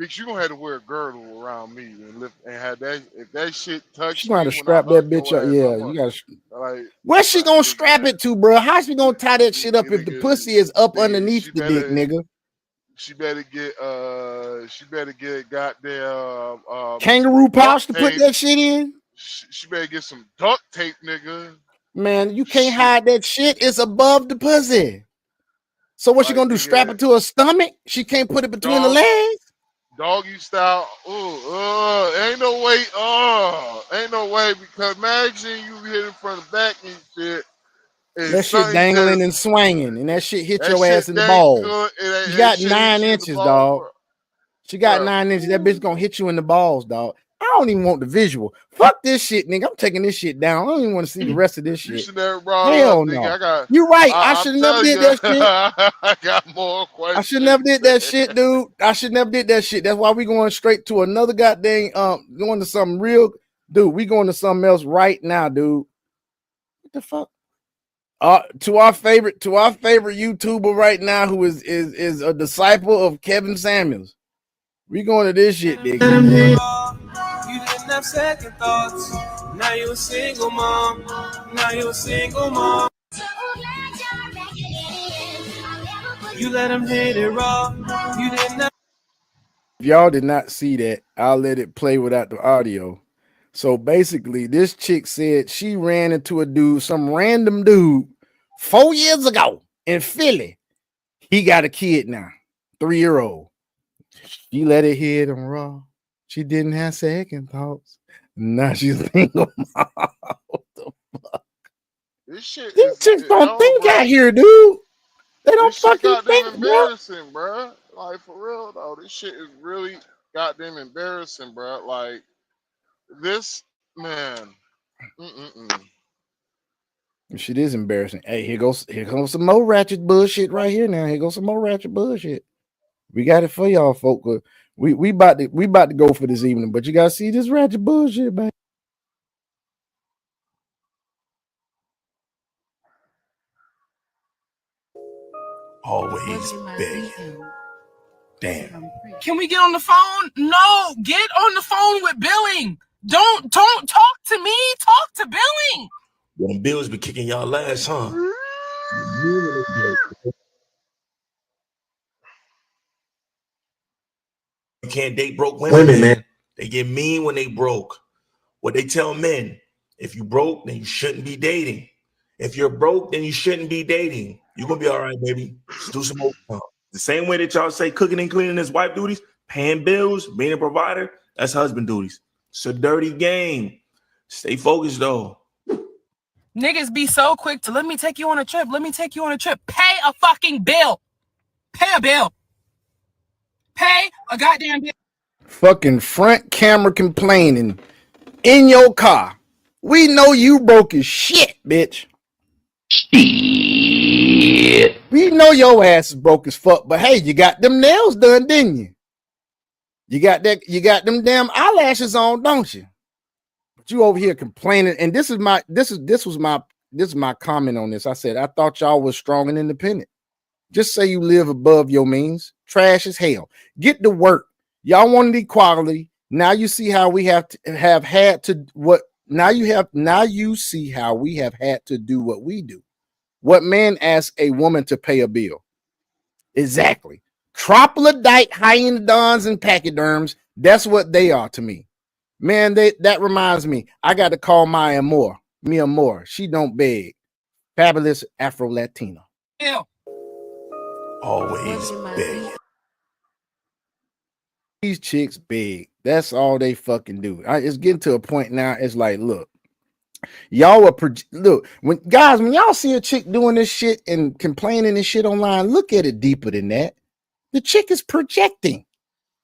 Bitch, you gonna have to wear a girdle around me and lift and have that. If that shit touch, She gonna strap that bitch up. Yeah, you gotta. Like, where's she gonna strap it to, bro? How's she gonna tie that shit up if the pussy is up underneath the dick, nigga? She better get goddamn Kangaroo pouch to put that shit in. She better get some duct tape, nigga. Man, you can't hide that shit. It's above the pussy. So what she gonna do? Strap it to her stomach? She can't put it between the legs? Doggy style. Ain't no way, because imagine you hitting from the back and shit. And that shit dangling and swinging, and that shit hit your ass in the balls. You got 9 inches, dog. She got 9 inches. That bitch gonna hit you in the balls, dog. I don't even want the visual. Fuck this shit, nigga. I'm taking this shit down. I don't even want to see the rest of this shit. You should never brought Hell up, no. nigga. You're right. I should never did that shit. I got more questions. I should never did that shit, dude. I should never did that shit. That's why we going straight to another goddamn going to something real, dude. We going to something else right now, dude. What the fuck? To our favorite YouTuber right now, who is a disciple of Kevin Samuels. We going to this shit, nigga. You didn't have second thoughts. Now you a single mom. You let him hit it raw. You didn't have. If y'all did not see that, I'll let it play without the audio. So basically, this chick said she ran into a dude, some random dude, 4 years ago in Philly. He got a kid now, 3-year-old. She let it hit him raw. She didn't have second thoughts. Now she's single mom. What the fuck? This shit. These chicks don't think out here, dude. They don't fucking think, embarrassing, bro. Like, for real though, this shit is really goddamn embarrassing, bro. Like, this man. Shit is embarrassing. Hey, here comes some more ratchet bullshit right here now. Here goes some more ratchet bullshit. We got it for y'all, folk. We about to go for this evening, but you gotta see this ratchet bullshit, man. Always begging. Damn. Can we get on the phone? No, get on the phone with billing. Don't talk to me. Talk to billing. Well, them bills be kicking y'all ass, huh? You can't date broke women, man. They get mean when they broke. What they tell men, if you broke, then you shouldn't be dating. If you're broke, then you shouldn't be dating. You're gonna be all right, baby. Just do some more. The same way that y'all say cooking and cleaning is wife duties, paying bills, being a provider, that's husband duties. It's a dirty game. Stay focused though. Niggas be so quick to let me take you on a trip. Let me take you on a trip. Pay a fucking bill. Pay a bill. Pay a goddamn bill. Fucking front camera complaining in your car. We know you broke as shit, bitch. Shit. We know your ass is broke as fuck, but hey, you got them nails done, didn't you? You got them damn eyelashes on, don't you? But you over here complaining, and this is my comment on this. I said I thought y'all was strong and independent. Just say you live above your means. Trash as hell. Get to work. Y'all wanted equality. Now you see how we have had to what. Now you see how we have had to do what we do. What man asks a woman to pay a bill? Exactly. Troglodyte hyenodons and pachyderms. That's what they are to me. Man, that reminds me. I got to call Mia Moore. She don't beg. Fabulous Afro-Latina. Yeah. Always big. These chicks big. That's all they fucking do. It's getting to a point now. It's like, look, y'all are look when y'all see a chick doing this shit and complaining and shit online, look at it deeper than that. The chick is projecting.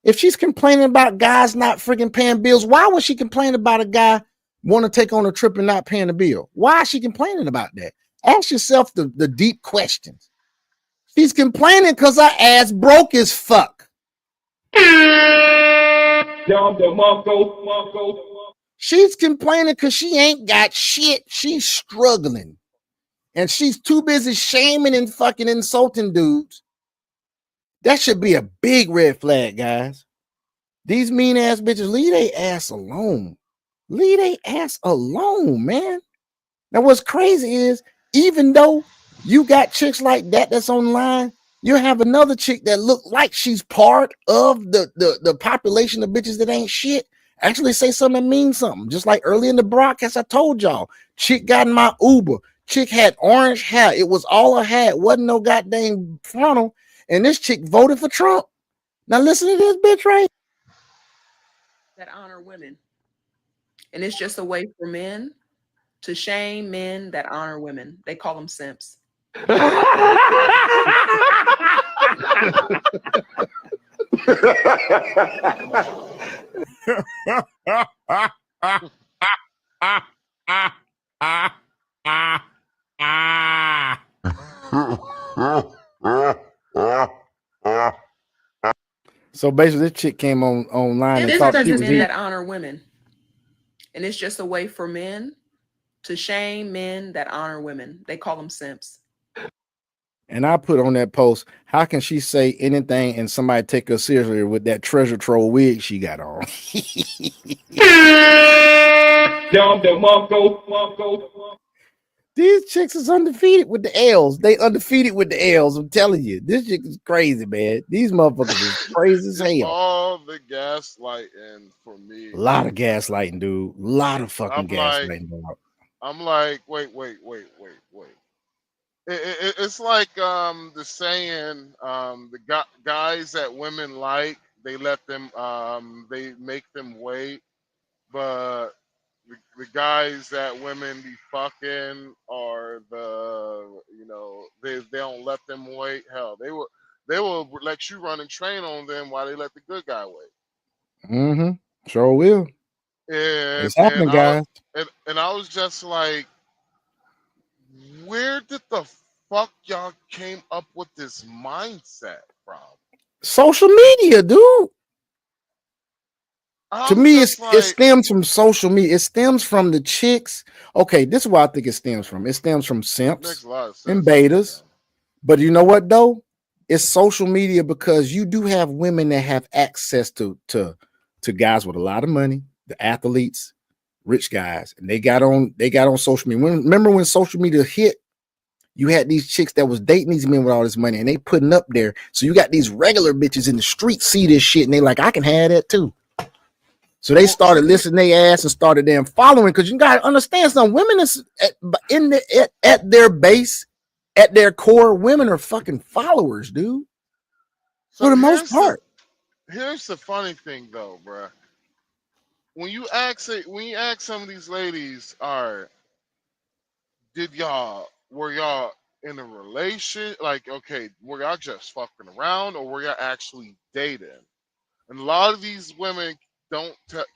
If she's complaining about guys not freaking paying bills, why would she complain about a guy want to take on a trip and not paying the bill? Why is she complaining about that? Ask yourself the deep questions. She's complaining because her ass broke as fuck. She's complaining because she ain't got shit. She's struggling. And she's too busy shaming and fucking insulting dudes. That should be a big red flag, guys. These mean ass bitches, leave their ass alone. Leave their ass alone, man. Now, what's crazy is, even though you got chicks like that that's online, you have another chick that look like she's part of the population of bitches that ain't shit. Actually say something that means something. Just like early in the broadcast, I told y'all, chick got in my Uber. Chick had orange hair. It was all her hair. It wasn't no goddamn frontal. And this chick voted for Trump. Now listen to this bitch right. That honor women. And it's just a way for men to shame men that honor women. They call them simps. So basically, this chick came online and This thought is she was men that honor women. And it's just a way for men to shame men that honor women. They call them simps. And I put on that post, how can she say anything and somebody take her seriously with that treasure troll wig she got on? These chicks is undefeated with the L's. They undefeated with the L's. I'm telling you, this chick is crazy, man. These motherfuckers is crazy as hell. All the gaslighting for me. A lot of gaslighting, dude. A lot of fucking I'm gaslighting. Dog. I'm like, wait. It's like the saying, the guys that women like, they let them, they make them wait, but the guys that women be fucking are they don't let them wait. Hell, they will let you run and train on them while they let the good guy wait. Mm-hmm. Sure will. And, It's happening, guys. And I was just like, where did the fuck y'all came up with this mindset from? Social media, dude. To me, it stems from social media. It stems from the chicks. Okay, this is what I think it stems from. It stems from simps and betas. But you know what, though? It's social media because you do have women that have access to guys with a lot of money, the athletes, rich guys, and they got on social media. Remember when social media hit? You had these chicks that was dating these men with all this money, and they putting up there. So you got these regular bitches in the street see this shit, and they like, I can have that too. So they started listening their ass and started them following, because you gotta understand something. Women is at their base, at their core, women are fucking followers, dude. For the most part. Here's the funny thing, though, bro. When you ask some of these ladies, were y'all in a relation? Like, okay, were y'all just fucking around, or were y'all actually dating? And a lot of these women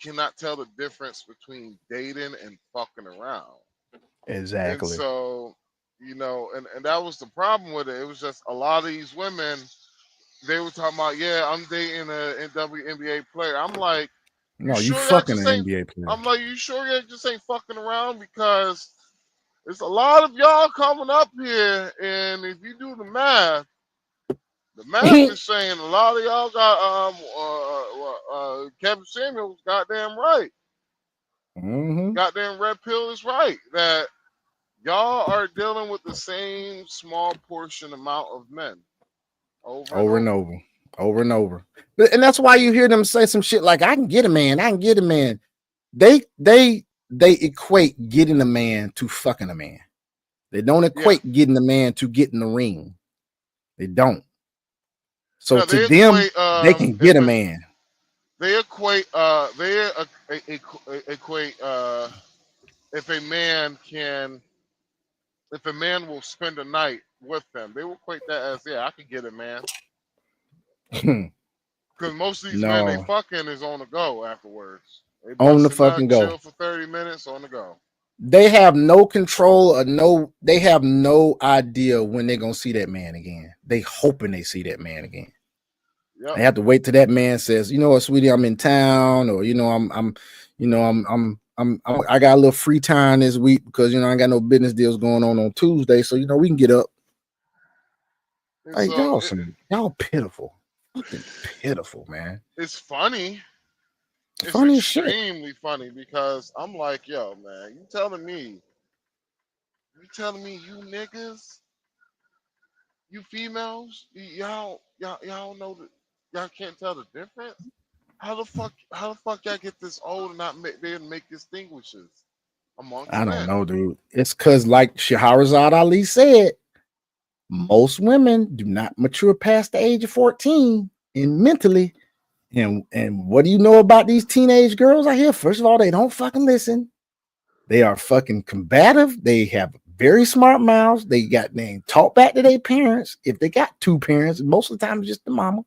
cannot tell the difference between dating and fucking around. Exactly. And so, and that was the problem with it. It was just a lot of these women, they were talking about, yeah, I'm dating a WNBA player. I'm like, no, you fucking an NBA player. I'm like, you sure you just ain't fucking around? Because there's a lot of y'all coming up here, and if you do the math is saying a lot of y'all got Kevin Samuels goddamn right. Mm-hmm. Goddamn Red Pill is right that y'all are dealing with the same small portion amount of men over and over. over and over. And that's why you hear them say some shit like, I can get a man, I can get a man. They equate getting a man to fucking a man. They don't equate getting a man to get in the ring. They don't. So No, to they them, equate, they can get a man. They equate if a man will spend a night with them, they will equate that as, yeah, I can get a man. Because most of these men they No, fucking is on the go afterwards. They on the bust a nut, fucking go. chill for 30 minutes, on the go. They have no control or they have no idea when they're gonna see that man again. They hoping they see that man again. Yep. They have to wait till that man says, you know what, sweetie, I'm in town, or I got a little free time this week because I ain't got no business deals going on Tuesday, so we can get up. Like So y'all pitiful, fucking pitiful, man. it's funny. It's Funny as shit. extremely funny because I'm like, yo, man, you telling me you niggas, you females, y'all know that y'all can't tell the difference? How the fuck y'all get this old and not be able to make distinguishes amongst I don't men? know, dude. It's because, like Shahrazad Ali said, most women do not mature past the age of 14 and mentally. And what do you know about these teenage girls out here? First of all, they don't fucking listen. They are fucking combative. They have very smart mouths. They ain't talk back to their parents. If they got two parents, most of the time it's just the mama.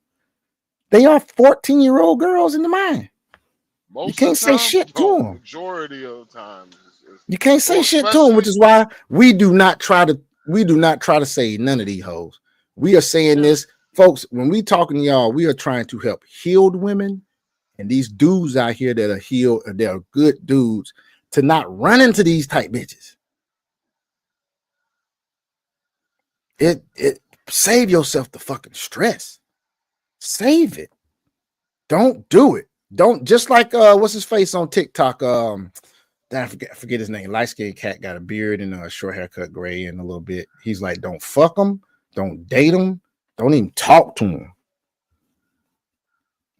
They are 14-year-old girls in the mind. You can't say shit to them. Majority of the time, You can't say shit to them, which is why we do not try to say none of these hoes. We are saying this, folks. When we talking to y'all, we are trying to help healed women and these dudes out here that are healed, that are good dudes, to not run into these type bitches. It save yourself the fucking stress. Save it. Don't do it. Don't, just like what's his face on TikTok? I forget his name. Light-skinned cat, got a beard and a short haircut, gray and a little bit. He's like, don't fuck them, don't date them, don't even talk to them.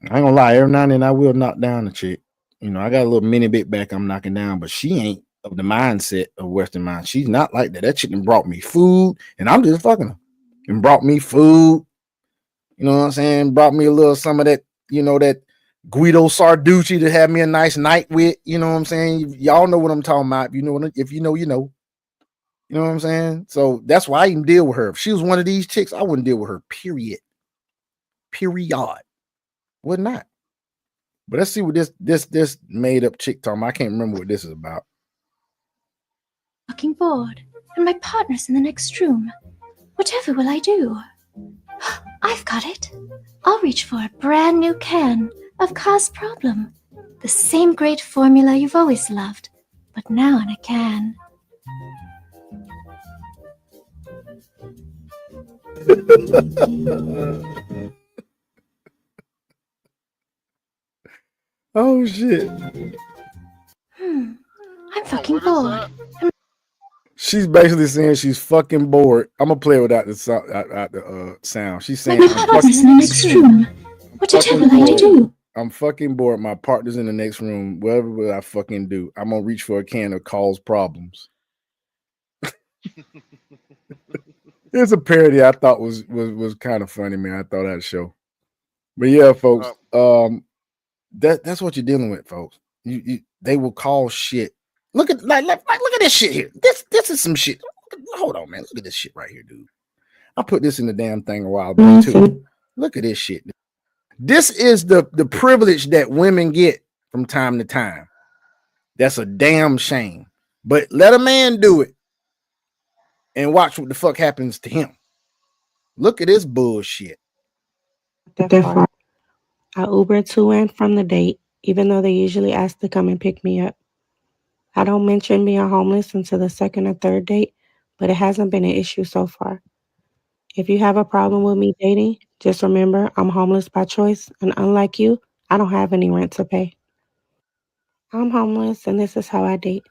I ain't gonna lie, every now and then I will knock down a chick. I got a little mini bit back I'm knocking down, but she ain't of the mindset of Western mind. She's not like that. That chick brought me food, and I'm just fucking her. And brought me food. You know what I'm saying? Brought me a little some of that, that Guido Sarducci to have me a nice night with. You know what I'm saying? Y'all know what I'm talking about. If you know, you know. You know what I'm saying? So that's why I even deal with her. If she was one of these chicks, I wouldn't deal with her. Period. Would not. But let's see what this made up chick talking about. I can't remember what this is about. Fucking bored, and my partner's in the next room. Whatever will I do? I've got it. I'll reach for a brand new can of Cause Problem. The same great formula you've always loved, but now in a can. Oh shit. I'm fucking bored. She's basically saying she's fucking bored. I'm gonna play without the sound. She's saying My partner's in the next room. Whatever will I do? I'm fucking bored. My partner's in the next room. Whatever will I fucking do? I'm gonna reach for a can of Cause Problems. It's a parody I thought was kind of funny, man. I thought I'd show. But yeah, folks, that's what you're dealing with, folks. They will call shit. Look at look at this shit here. This is some shit. Hold on, man. Look at this shit right here, dude. I put this in the damn thing a while back too. Look at this shit. This is the privilege that women get from time to time. That's a damn shame. But let a man do it and watch what the fuck happens to him. Look at this bullshit. Therefore, I Uber to and from the date, even though they usually ask to come and pick me up. I don't mention being homeless until the second or third date, but it hasn't been an issue so far. If you have a problem with me dating, just remember I'm homeless by choice, and unlike you, I don't have any rent to pay. I'm homeless, and this is how I date.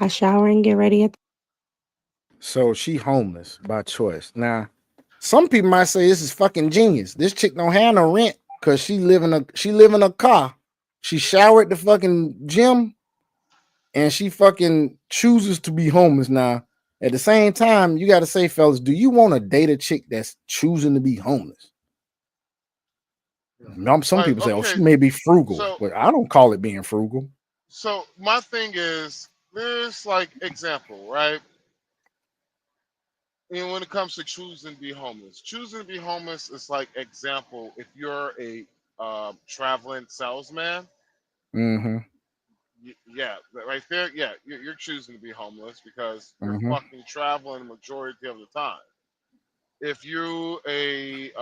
I shower and get ready at So she homeless by choice. Now, Some people might say this is fucking genius. This chick don't have no rent because she live in a car. She showered at the fucking gym, and she fucking chooses to be homeless now. At the same time, you got to say, fellas, do you want to date a chick that's choosing to be homeless? Some people say, oh, she may be frugal, but I don't call it being frugal. So my thing is, there's like example, right? And when it comes to choosing to be homeless is like example. If you're a traveling salesman, Mm-hmm. yeah, right there, yeah, you're choosing to be homeless because you're Mhm. fucking traveling the majority of the time. If you a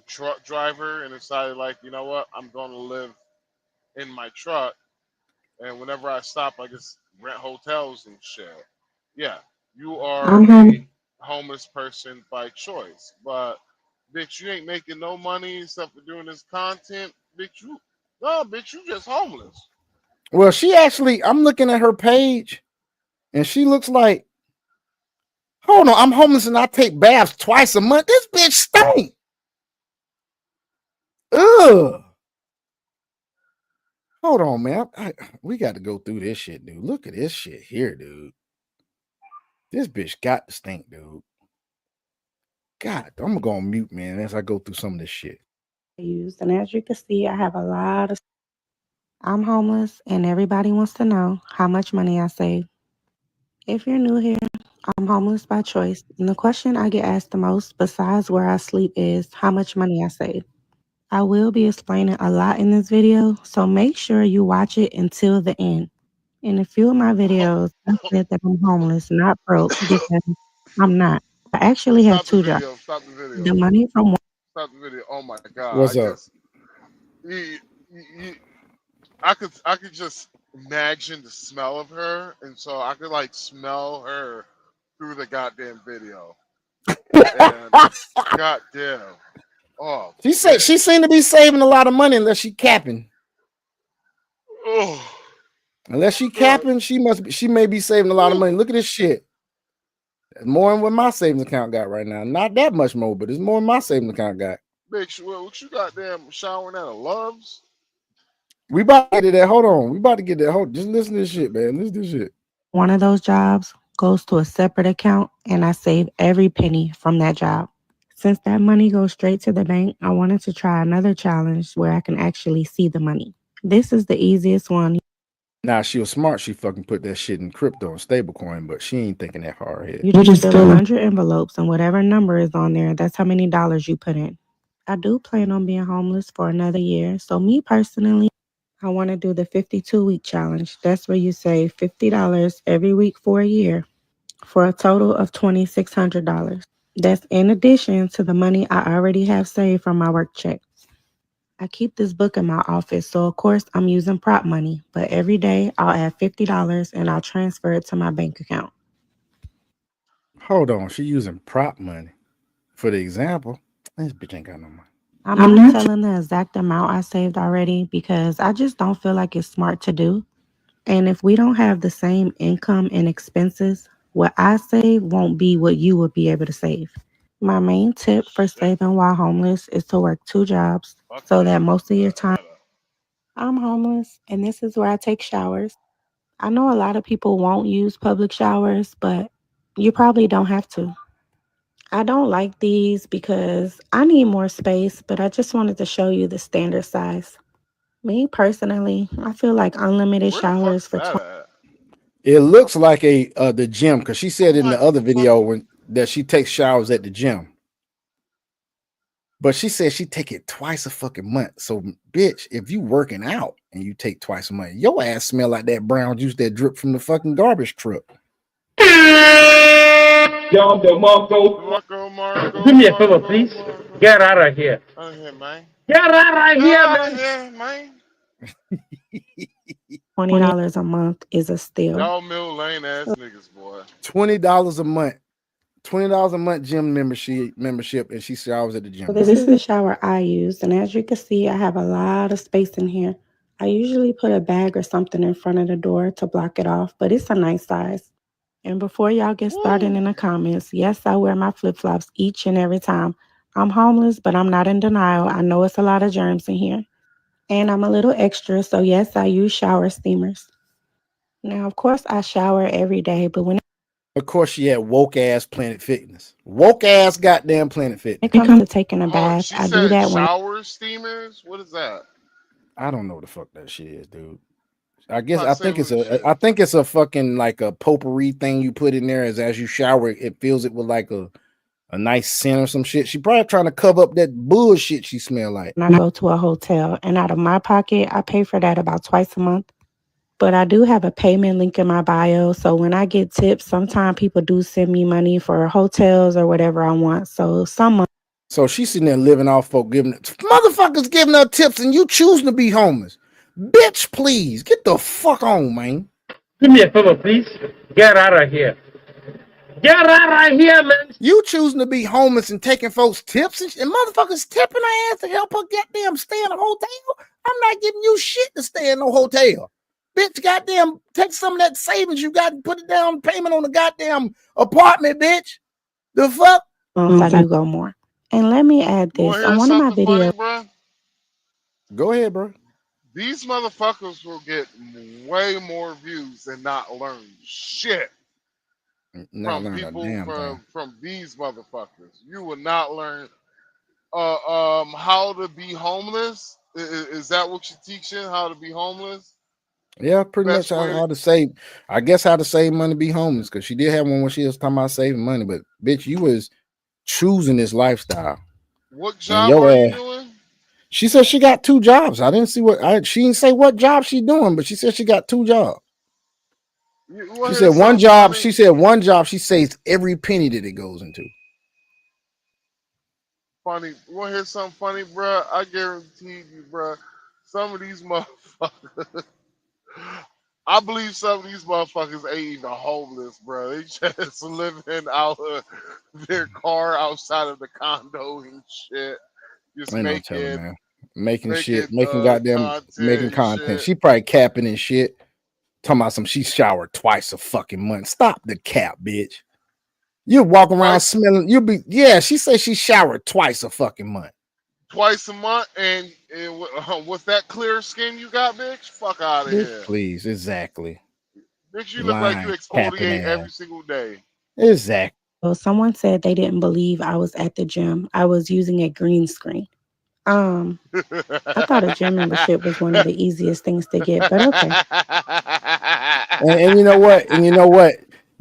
truck driver and decided like, you know what, I'm going to live in my truck, and whenever I stop, I just rent hotels and shit. Yeah, you are a homeless person by choice, but bitch, you ain't making no money except for doing this content. Bitch, you just homeless. Well, she actually, I'm looking at her page, and she looks like, hold on, I'm homeless and I take baths twice a month. This bitch stink. Ugh. Hold on, man. We got to go through this shit, dude. Look at this shit here, dude. This bitch got to stink, dude. God, I'm gonna go on mute, man, as I go through some of this shit. Used, and as you can see, I have a lot of. I'm homeless, and everybody wants to know how much money I save. If you're new here, I'm homeless by choice, and the question I get asked the most, besides where I sleep, is how much money I save. I will be explaining a lot in this video, so make sure you watch it until the end. In a few of my videos, I said that I'm homeless, not broke, because I'm not. I actually have two jobs. Stop the video. The money from one. Stop the video. Oh my god! What's up? I could just imagine the smell of her, and so I could like smell her through the goddamn video. And goddamn, oh, She said she seemed to be saving a lot of money unless she capping. oh, Unless she capping, she may be saving a lot of money. Look at this shit. That's more than what my savings account got right now. Not that much more, but it's more than my savings account got. bitch, what you goddamn showering at a Love's? We about to get to that. Hold on. We about to get that. Just listen to this shit, man. Listen to this shit. One of those jobs goes to a separate account, and I save every penny from that job. Since that money goes straight to the bank, I wanted to try another challenge where I can actually see the money. This is the easiest one. Now, she was smart. She fucking put that shit in crypto and stablecoin, but she ain't thinking that hard here. You just fill 100 envelopes, and whatever number is on there, that's how many dollars you put in. I do plan on being homeless for another year, so me personally, I want to do the 52-week challenge. That's where you save $50 every week for a year for a total of $2,600. That's in addition to the money I already have saved from my work check. I keep this book in my office, so of course I'm using prop money, but every day I'll add $50 and I'll transfer it to my bank account. Hold on. She using prop money for the example. This bitch ain't got no money. I'm not telling the exact amount I saved already because I just don't feel like it's smart to do. And if we don't have the same income and expenses, what I save won't be what you would be able to save. My main tip for saving while homeless is to work 2 jobs so that most of your time. I'm homeless, and this is where I take showers. I know a lot of people won't use public showers, but you probably don't have to. I don't like these because I need more space, but I just wanted to show you the standard size. Me personally, I feel like unlimited showers for It looks like the gym, because she said in the other video that she takes showers at the gym. But she said she take it twice a fucking month. So, bitch, if you working out and you take twice a month, your ass smell like that brown juice that drip from the fucking garbage truck. Yo, the Marco. Do me a favor, please. Get out of here. Out of here, man. Get out of here, Out of man. here, man. $20 a month is a steal. Y'all Mill Lane ass niggas, boy. $20 a month. $20 a month gym membership, and she showers at the gym. So this is the shower I use, and as you can see, I have a lot of space in here. I usually put a bag or something in front of the door to block it off, but it's a nice size. And before y'all get started in the comments, yes, I wear my flip-flops each and every time. I'm homeless, but I'm not in denial. I know it's a lot of germs in here. And I'm a little extra, so yes, I use shower steamers. Now, of course, I shower every day, but when Of course, she had woke ass Planet Fitness. Woke ass goddamn Planet Fitness. it comes to taking a Hold on, bath, she I do said that when shower steamers. What is that? I don't know what the fuck that shit is, dude. I Not saying what I think it's a fucking like a potpourri thing you put in there as you shower, it fills it with like a nice scent or some shit. She probably trying to cover up that bullshit she smell like. I go to a hotel, and out of my pocket, I pay for that about twice a month. But I do have a payment link in my bio, so when I get tips, sometimes people do send me money for hotels or whatever I want. So So she's sitting there living off folk motherfuckers giving her tips and you choosing to be homeless. Bitch, please get the fuck on, man. Do me a favor, please. Get out of here. Get out of here, man. You choosing to be homeless and taking folks tips and motherfuckers tipping her ass to help her goddamn stay in a hotel. I'm not giving you shit to stay in no hotel. Bitch, goddamn, take some of that savings you got and put it down payment on the goddamn apartment, bitch. The fuck? I do go more. And let me add this. On one of my videos, Bruh? Go ahead, bro. These motherfuckers will get way more views and not learn shit Not from learn a people damn thing. from these motherfuckers. You will not learn how to be homeless. Is that what you're teaching? How to be homeless? Yeah, pretty much how to save. I guess how to save money, be homeless. Because she did have one when she was talking about saving money, but bitch, you was choosing this lifestyle. What job are you doing? She said she got 2 jobs. I didn't see she didn't say what job she doing, but she said she got 2 jobs. She said one job. She said one job. She saves every penny that it goes into. Funny. You want to hear something funny, bro? I guarantee you, bro. Some of these motherfuckers. I believe some of these motherfuckers ain't even homeless, bro. They just living out of their car outside of the condo and shit. Just Ain't no telling, man. Making content content. She probably capping and shit. Talking about she showered twice a fucking month. Stop the cap, bitch. You walk around smelling. She said she showered twice a fucking month. Twice a month, and with that clear skin you got, bitch, fuck out of here. Please, exactly. Bitch, you look like you exfoliate every single day. Exactly. so someone said they didn't believe I was at the gym. I was using a green screen. I thought a gym membership was one of the easiest things to get, but okay. And you know what?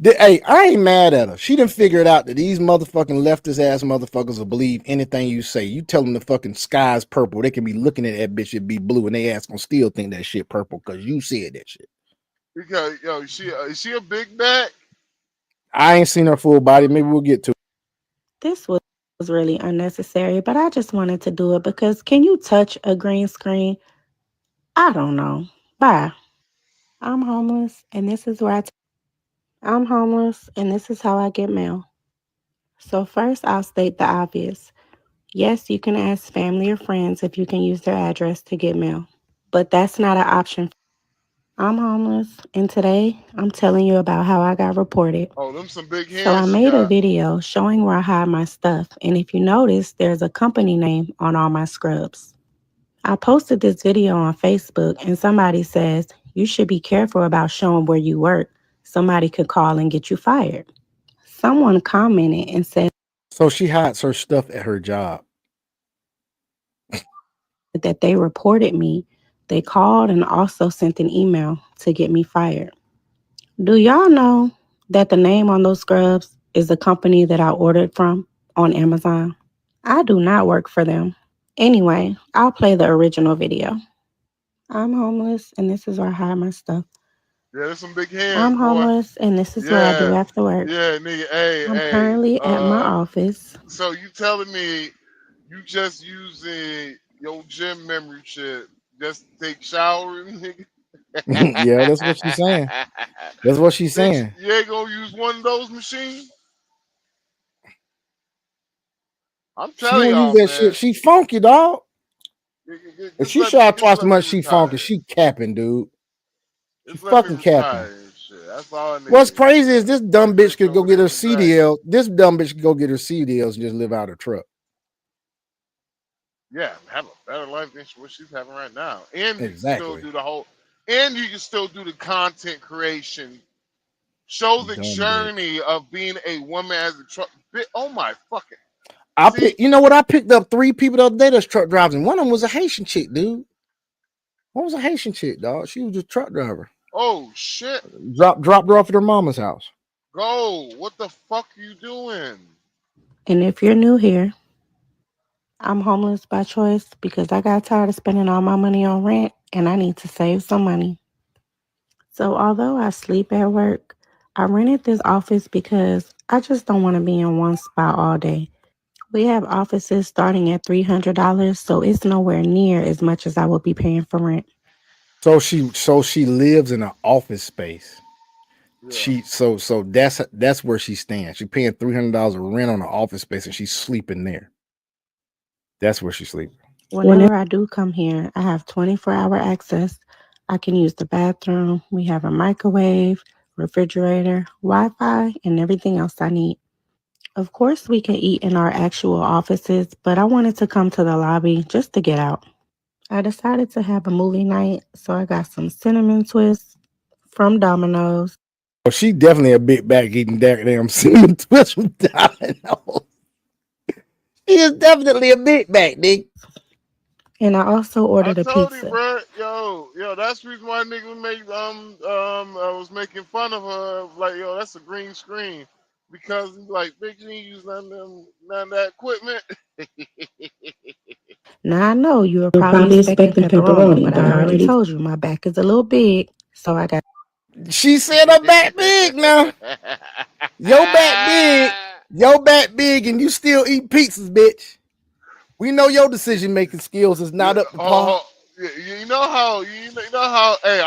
Hey, I ain't mad at her. She done figured out that these motherfucking leftist ass motherfuckers will believe anything you say. You tell them the fucking sky's purple, they can be looking at that bitch, it be blue, and they ass gonna still think that shit purple because you said that shit. Because is she a big back? I ain't seen her full body. Maybe we'll get to it. This was really unnecessary, but I just wanted to do it because can you touch a green screen? I don't know. Bye. I'm homeless, and this is where I'm homeless, and this is how I get mail. So first, I'll state the obvious. Yes, you can ask family or friends if you can use their address to get mail, but that's not an option. I'm homeless, and today I'm telling you about how I got reported. Oh, them some big hands. So I made a video showing where I hide my stuff, and if you notice, there's a company name on all my scrubs. I posted this video on Facebook, and somebody says, you should be careful about showing where you work. Somebody could call and get you fired. Someone commented and said, so she hides her stuff at her job. That they reported me. They called and also sent an email to get me fired. Do y'all know that the name on those scrubs is the company that I ordered from on Amazon? I do not work for them. Anyway, I'll play the original video. I'm homeless, and this is where I hide my stuff. Yeah, there's some big hands. I'm homeless, and this is what I do after work. Yeah, nigga. Hey, I'm currently at my office. So you telling me you just using your gym membership just to take showers, nigga? Yeah, that's what she's saying. That's what she's saying. You ain't gonna use one of those machines? I'm telling y'all, use that shit. She funky, dog. If she shower twice a month, she funky. She capping, dude. She fucking capping. What's crazy is this dumb bitch could go get her CDL. This dumb bitch could go get her CDLs and just live out her truck. Yeah, have a better life than what she's having right now, and you can still Exactly. do the whole, and you can still do the content creation, show the Dumb bitch. journey of being a woman as a truck. Oh my fucking! You know what? I picked up 3 people the other day that's truck drivers, and one of them was a Haitian chick, dude. What was a Haitian chick, dog? She was a truck driver. Oh shit! Dropped her off at her mama's house. Go! What the fuck are you doing? And if you're new here, I'm homeless by choice because I got tired of spending all my money on rent and I need to save some money. So although I sleep at work, I rented this office because I just don't want to be in one spot all day. We have offices starting at $300, so it's nowhere near as much as I would be paying for rent. So she lives in an office space. Yeah. So that's where she stands. She's paying $300 of rent on an office space, and she's sleeping there. That's where she's sleeping. Whenever I do come here, I have 24-hour access. I can use the bathroom. We have a microwave, refrigerator, Wi-Fi, and everything else I need. Of course, we can eat in our actual offices, but I wanted to come to the lobby just to get out. I decided to have a movie night, so I got some cinnamon twists from Domino's. Well, she definitely a big back eating damn cinnamon twist from Domino's. She is definitely a big back, Nick. And I also ordered a told pizza. you, bro. Yo, that's the reason why niggas make I was making fun of her. Like, yo, that's a green screen because like, bitch, you ain't use none of that equipment. Now I know you were probably expecting pepperoni, but I already told you my back is a little big, so I got. She said her back big now. Your back big, and you still eat pizzas, bitch. We know your decision making skills is not up to par. You know how. Hey,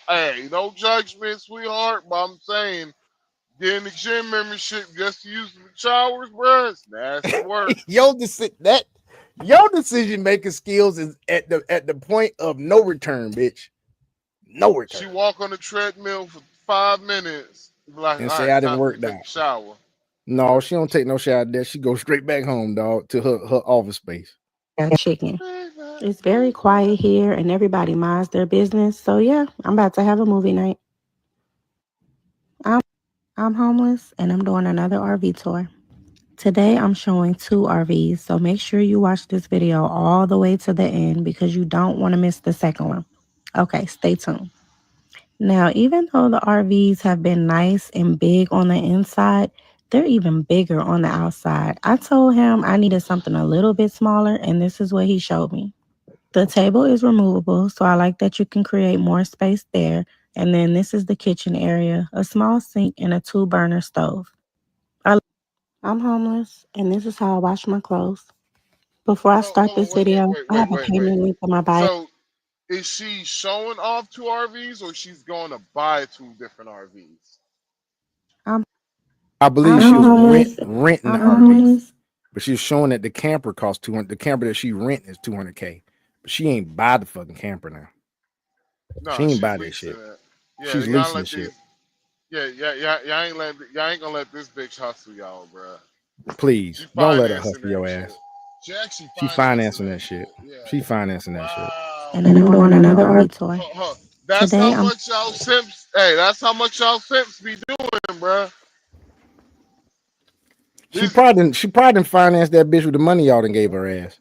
hey, no judgment, sweetheart. But I'm saying, getting the gym membership just to use the showers, bro, it's nasty work. Your decision making skills is at the point of no return, bitch. No return. She walk on the treadmill for 5 minutes, like, And all say right, I didn't time work to take out. a shower. No, she don't take no shower there. She goes straight back home, dog, to her office space. Chicken. It's very quiet here and everybody minds their business. So yeah, I'm about to have a movie night. I'm homeless and I'm doing another RV tour. Today I'm showing 2 RVs, so make sure you watch this video all the way to the end because you don't want to miss the second one. Okay, stay tuned. Now, even though the RVs have been nice and big on the inside, they're even bigger on the outside. I told him I needed something a little bit smaller, and this is what he showed me. The table is removable, so I like that you can create more space there. And then this is the kitchen area, a small sink and a 2-burner stove. I'm homeless, and this is how I wash my clothes. Before I start this video, I have a payment link on my bio. So, is she showing off 2 RVs, or she's going to buy 2 different RVs? I believe she was renting the RV, homeless. but she was showing that the camper costs 200. The camper that she rent is $200K, but she ain't buy the fucking camper now. No, she ain't she's buy that leasing shit. it. Yeah, She's y'all leasing let the shit. Y'all ain't gonna let this bitch hustle y'all, bro. Please don't let her hustle your ass. She actually She financing that shit. She financing that shit. And then I'm doing another RV tour. That's Today, how much y'all simps. Hey, that's how much y'all simps be doing, bro. She probably didn't finance that bitch with the money y'all done gave her ass.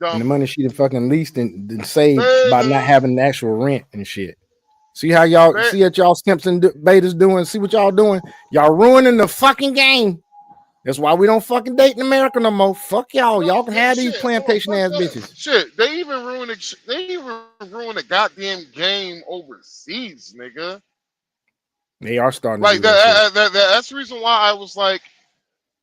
And the money she done fucking leased and saved by not having the actual rent and shit. See how y'all see what y'all simps and betas doing? See what y'all doing? Y'all ruining the fucking game. That's why we don't fucking date in America no more. Fuck y'all. Y'all can have these plantation ass bitches. Shit, they even ruin the goddamn game overseas, nigga. They are starting Like to do that. that's the reason why I was like,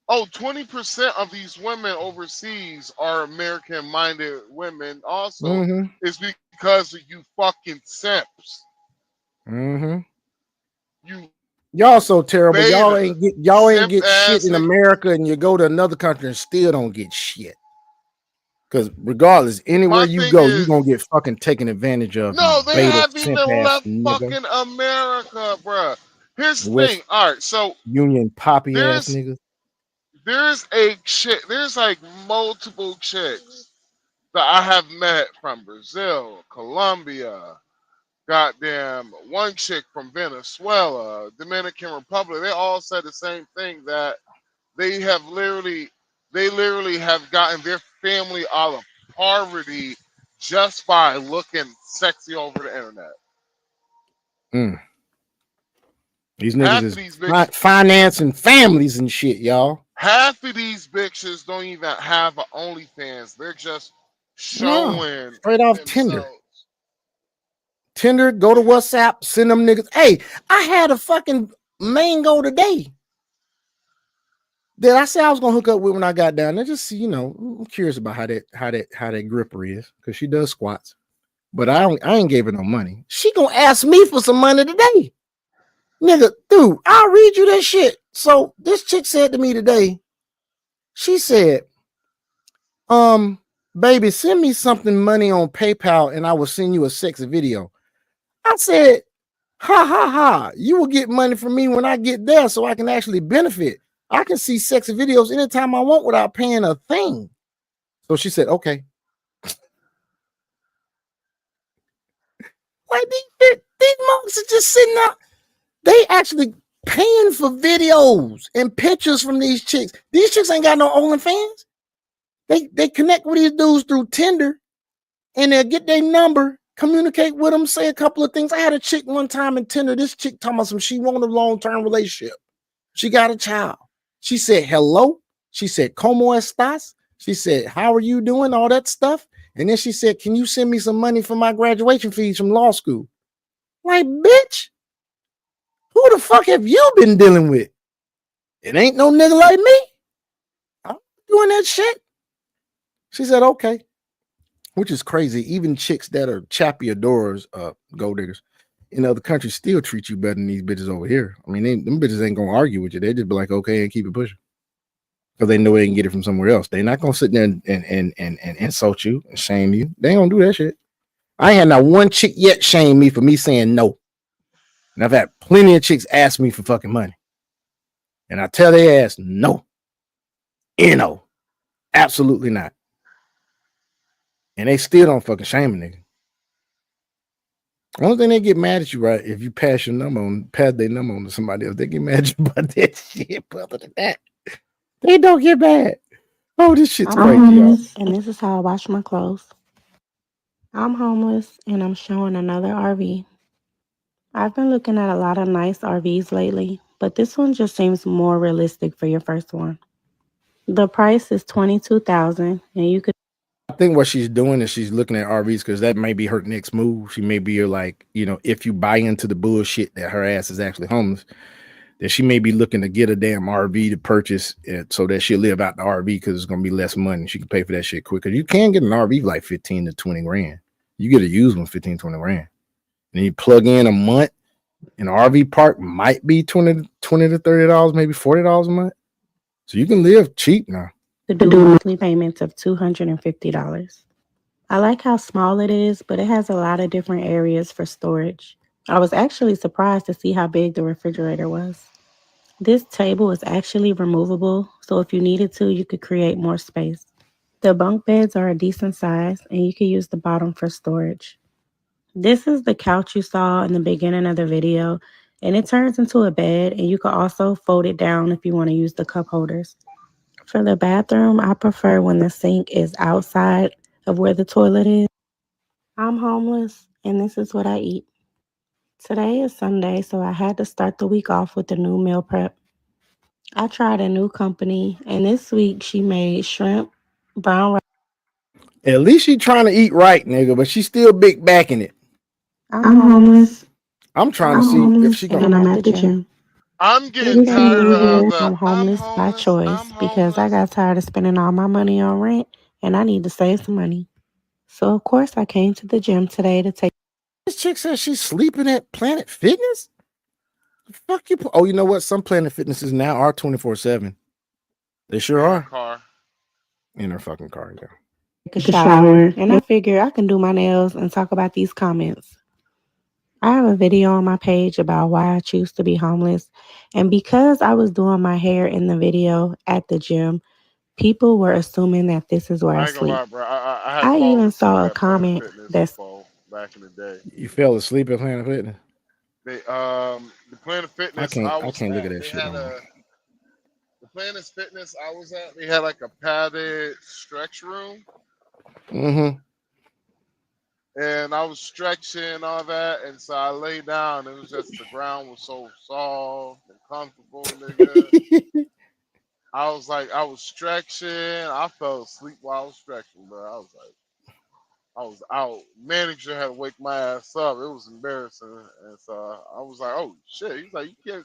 oh, 20% of these women overseas are American-minded women. Also, it's because of you fucking simps. Y'all so terrible. Y'all ain't get shit in nigga. America, and you go to another country and still don't get shit. Because regardless, anywhere you go, you're gonna get fucking taken advantage of. No, they haven't even left nigga. fucking America, bruh. Here's the thing. All right, so Union poppy ass niggas. there's like multiple chicks that I have met from Brazil, Colombia, goddamn one chick from Venezuela, Dominican Republic, they all said the same thing, that they literally have gotten their family out of poverty just by looking sexy over the internet. Mm. These Half niggas of these is bitches, financing families and shit, y'all. half of these bitches don't even have an OnlyFans. They're just No, showing straight off Tinder. Tinder, go to WhatsApp, send them niggas. Hey, I had a fucking mango today that I said I was gonna hook up with when I got down there. Just see, you know, I'm curious about how that gripper is, because she does squats. But I ain't gave her no money. She gonna ask me for some money today. Nigga, dude, I'll read you that shit. So this chick said to me today, she said, baby, send me something money on PayPal and I will send you a sexy video. I said, ha ha ha, you will get money from me when I get there so I can actually benefit. I can see sexy videos anytime I want without paying a thing. So she said, okay. Like these monks are just sitting out. They actually paying for videos and pictures from these chicks. These chicks ain't got no OnlyFans. They connect with these dudes through Tinder, and they'll get their number, communicate with them, say a couple of things. I had a chick one time in Tinder. This chick talking about some, she wanted a long-term relationship. She got a child. She said, hello. She said, ¿Cómo estás? She said, how are you doing? All that stuff. And then she said, can you send me some money for my graduation fees from law school? Like, bitch, who the fuck have you been dealing with? It ain't no nigga like me. I'm doing that shit. She said, okay. Which is crazy. Even chicks that are chappy adorers, gold diggers, in other countries still treat you better than these bitches over here. I mean, them bitches ain't gonna argue with you. They just be like, okay, and keep it pushing. Because they know they can get it from somewhere else. They're not gonna sit there and insult you and shame you. They don't do that shit. I ain't had not one chick yet shame me for me saying no. And I've had plenty of chicks ask me for fucking money. And I tell their ass, no. No. Absolutely not. And they still don't fucking shame a nigga. Only thing they get mad at you, right, if you pass their number on to somebody else, they get mad at you about that shit. But other than that, they don't get mad. Oh, this shit's I'm crazy, y'all. homeless, and this is how I wash my clothes. I'm homeless, and I'm showing another RV. I've been looking at a lot of nice RVs lately, but this one just seems more realistic for your first one. The price is $22,000, and you could. I think what she's doing is she's looking at RVs because that may be her next move. She may be like, you know, if you buy into the bullshit that her ass is actually homeless, then she may be looking to get a damn RV to purchase it so that she'll live out the RV because it's going to be less money. She can pay for that shit quicker. You can get an RV for like 15 to 20 grand. You get a used one 15, 20 grand. And you plug in a month, an RV park might be $20 to $30, maybe $40 a month. So you can live cheap now. To do monthly payments of $250. I like how small it is, but it has a lot of different areas for storage. I was actually surprised to see how big the refrigerator was. This table is actually removable, so if you needed to, you could create more space. The bunk beds are a decent size, and you can use the bottom for storage. This is the couch you saw in the beginning of the video, and it turns into a bed, and you can also fold it down if you want to use the cup holders. For the bathroom, I prefer when the sink is outside of where the toilet is. I'm homeless, and this is what I eat. Today is Sunday, so I had to start the week off with a new meal prep. I tried a new company, and this week she made shrimp, brown rice. At least she trying to eat right, nigga, but she's still big backing it. I'm homeless. I'm trying to see if she and gonna. I'm at the gym. I'm getting tired of I'm homeless by choice because I got tired of spending all my money on rent, and I need to save some money. So, of course, I came to the gym today to take. This chick says she's sleeping at Planet Fitness? The fuck you? Oh, you know what? Some Planet Fitnesses now are 24/7. They sure are. Car. In her fucking car, yeah. Take a shower, and I figure I can do my nails and talk about these comments. I have a video on my page about why I choose to be homeless, and because I was doing my hair in the video at the gym, People were assuming that this is where I I ain't gonna sleep. lie, bro. I had I fallen even asleep saw a at Planet comment Fitness that's before back in the day. You fell asleep at Planet Fitness? They the Planet Fitness I I was can't look at at, that they shit had no more. the Planet Fitness I was at, they had like a padded stretch room. Mm-hmm. And I was stretching and all that, and so I lay down. It was just the ground was so soft and comfortable, nigga. I was stretching. I fell asleep while I was stretching, bro. I was out. Manager had to wake my ass up. It was embarrassing, and so I was like, "Oh shit!" He's like, "You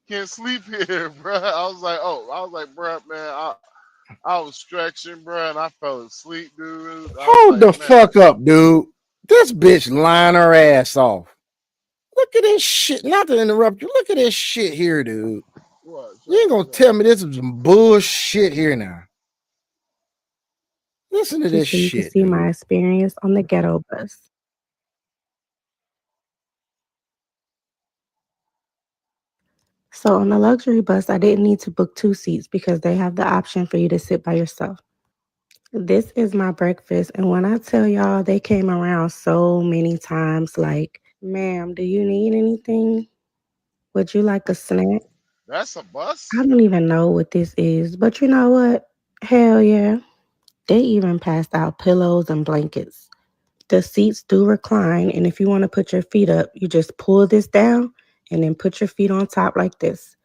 can't sleep here, bro." I was like, "Bro, man, I was stretching, bro, and I fell asleep, dude." I was Hold the like, "Man, fuck up, dude. This bitch lying her ass off. Look at this shit. Not to interrupt you. Look at this shit here, dude. what?" You ain't gonna tell me this is some bullshit here now. Listen to this just so you can shit, see dude. my experience on the ghetto bus. So on the luxury bus, I didn't need to book 2 seats because they have the option for you to sit by yourself. This is my breakfast, and when I tell y'all, they came around so many times like, "Ma'am, do you need anything? Would you like a snack?" That's a bus? I don't even know what this is, but you know what? Hell yeah. They even passed out pillows and blankets. The seats do recline, and if you want to put your feet up, you just pull this down and then put your feet on top like this.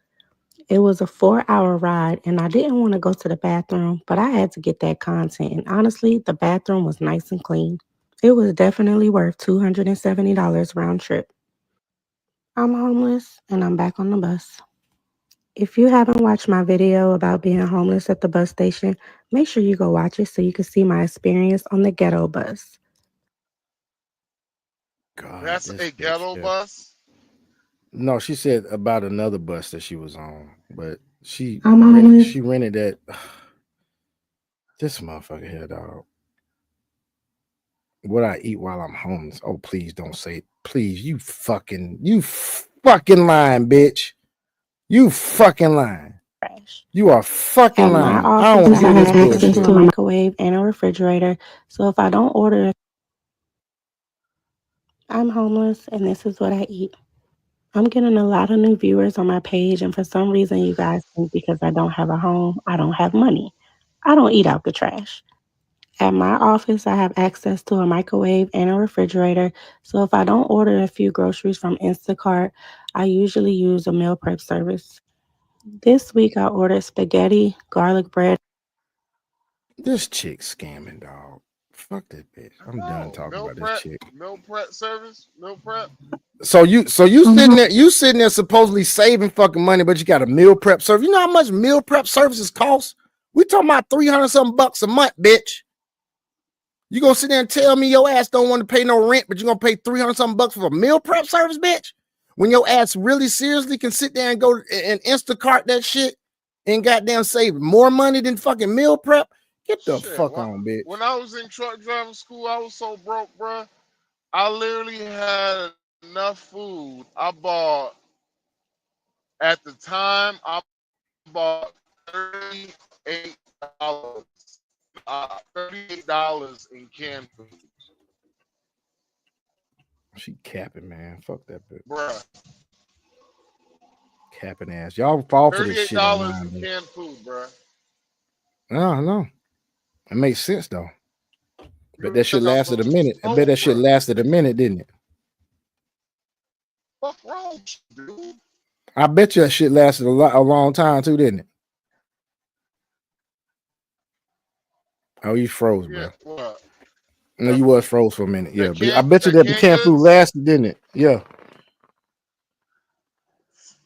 It was a 4-hour ride, and I didn't want to go to the bathroom, but I had to get that content. And honestly, the bathroom was nice and clean. It was definitely worth $270 round trip. I'm homeless, and I'm back on the bus. If you haven't watched my video about being homeless at the bus station, make sure you go watch it so you can see my experience on the ghetto bus. God, That's this a bitch ghetto here. bus? No, she said about another bus that she was on, but she I'm homeless. she rented that. This motherfucker here, dog. What I eat while I'm homeless? Oh, please don't say it. Please, you fucking lying, bitch. You fucking lying. You are fucking At my lying. I don't office, want I to hear have this access bullshit. to a microwave and a refrigerator, so if I don't order, I'm homeless and this is what I eat. I'm getting a lot of new viewers on my page, and for some reason, you guys think because I don't have a home, I don't have money. I don't eat out the trash. At my office, I have access to a microwave and a refrigerator, so if I don't order a few groceries from Instacart, I usually use a meal prep service. This week, I ordered spaghetti, garlic bread. This chick scamming, dog. Fuck that bitch. I'm done talking Meal about prep? this chick. Meal prep service? Meal prep? So you sitting there supposedly saving fucking money, but you got a meal prep service. You know how much meal prep services cost? We talking about 300 something bucks a month, bitch. You gonna sit there and tell me your ass don't want to pay no rent, but you gonna pay 300 something bucks for a meal prep service, bitch? When your ass really seriously can sit there and go and Instacart that shit and goddamn save more money than fucking meal prep? Get the fuck on, bitch. When I was in truck driving school, I was so broke, bro. I literally had enough food. I bought $38. $38 in canned food. She capping, man. Fuck that bitch. Bruh. Capping ass. Y'all fall for this shit $38 online, in man. canned food, bruh. No. It makes sense though. But that shit lasted a minute. I bet that shit lasted a minute, didn't it? Fuck wrong, dude? I bet you that shit lasted a long time too, didn't it? Oh, you froze, bro. What? No, you was froze for a minute. Yeah, but I canned- bet you that that the canned food goods? lasted, didn't it? Yeah.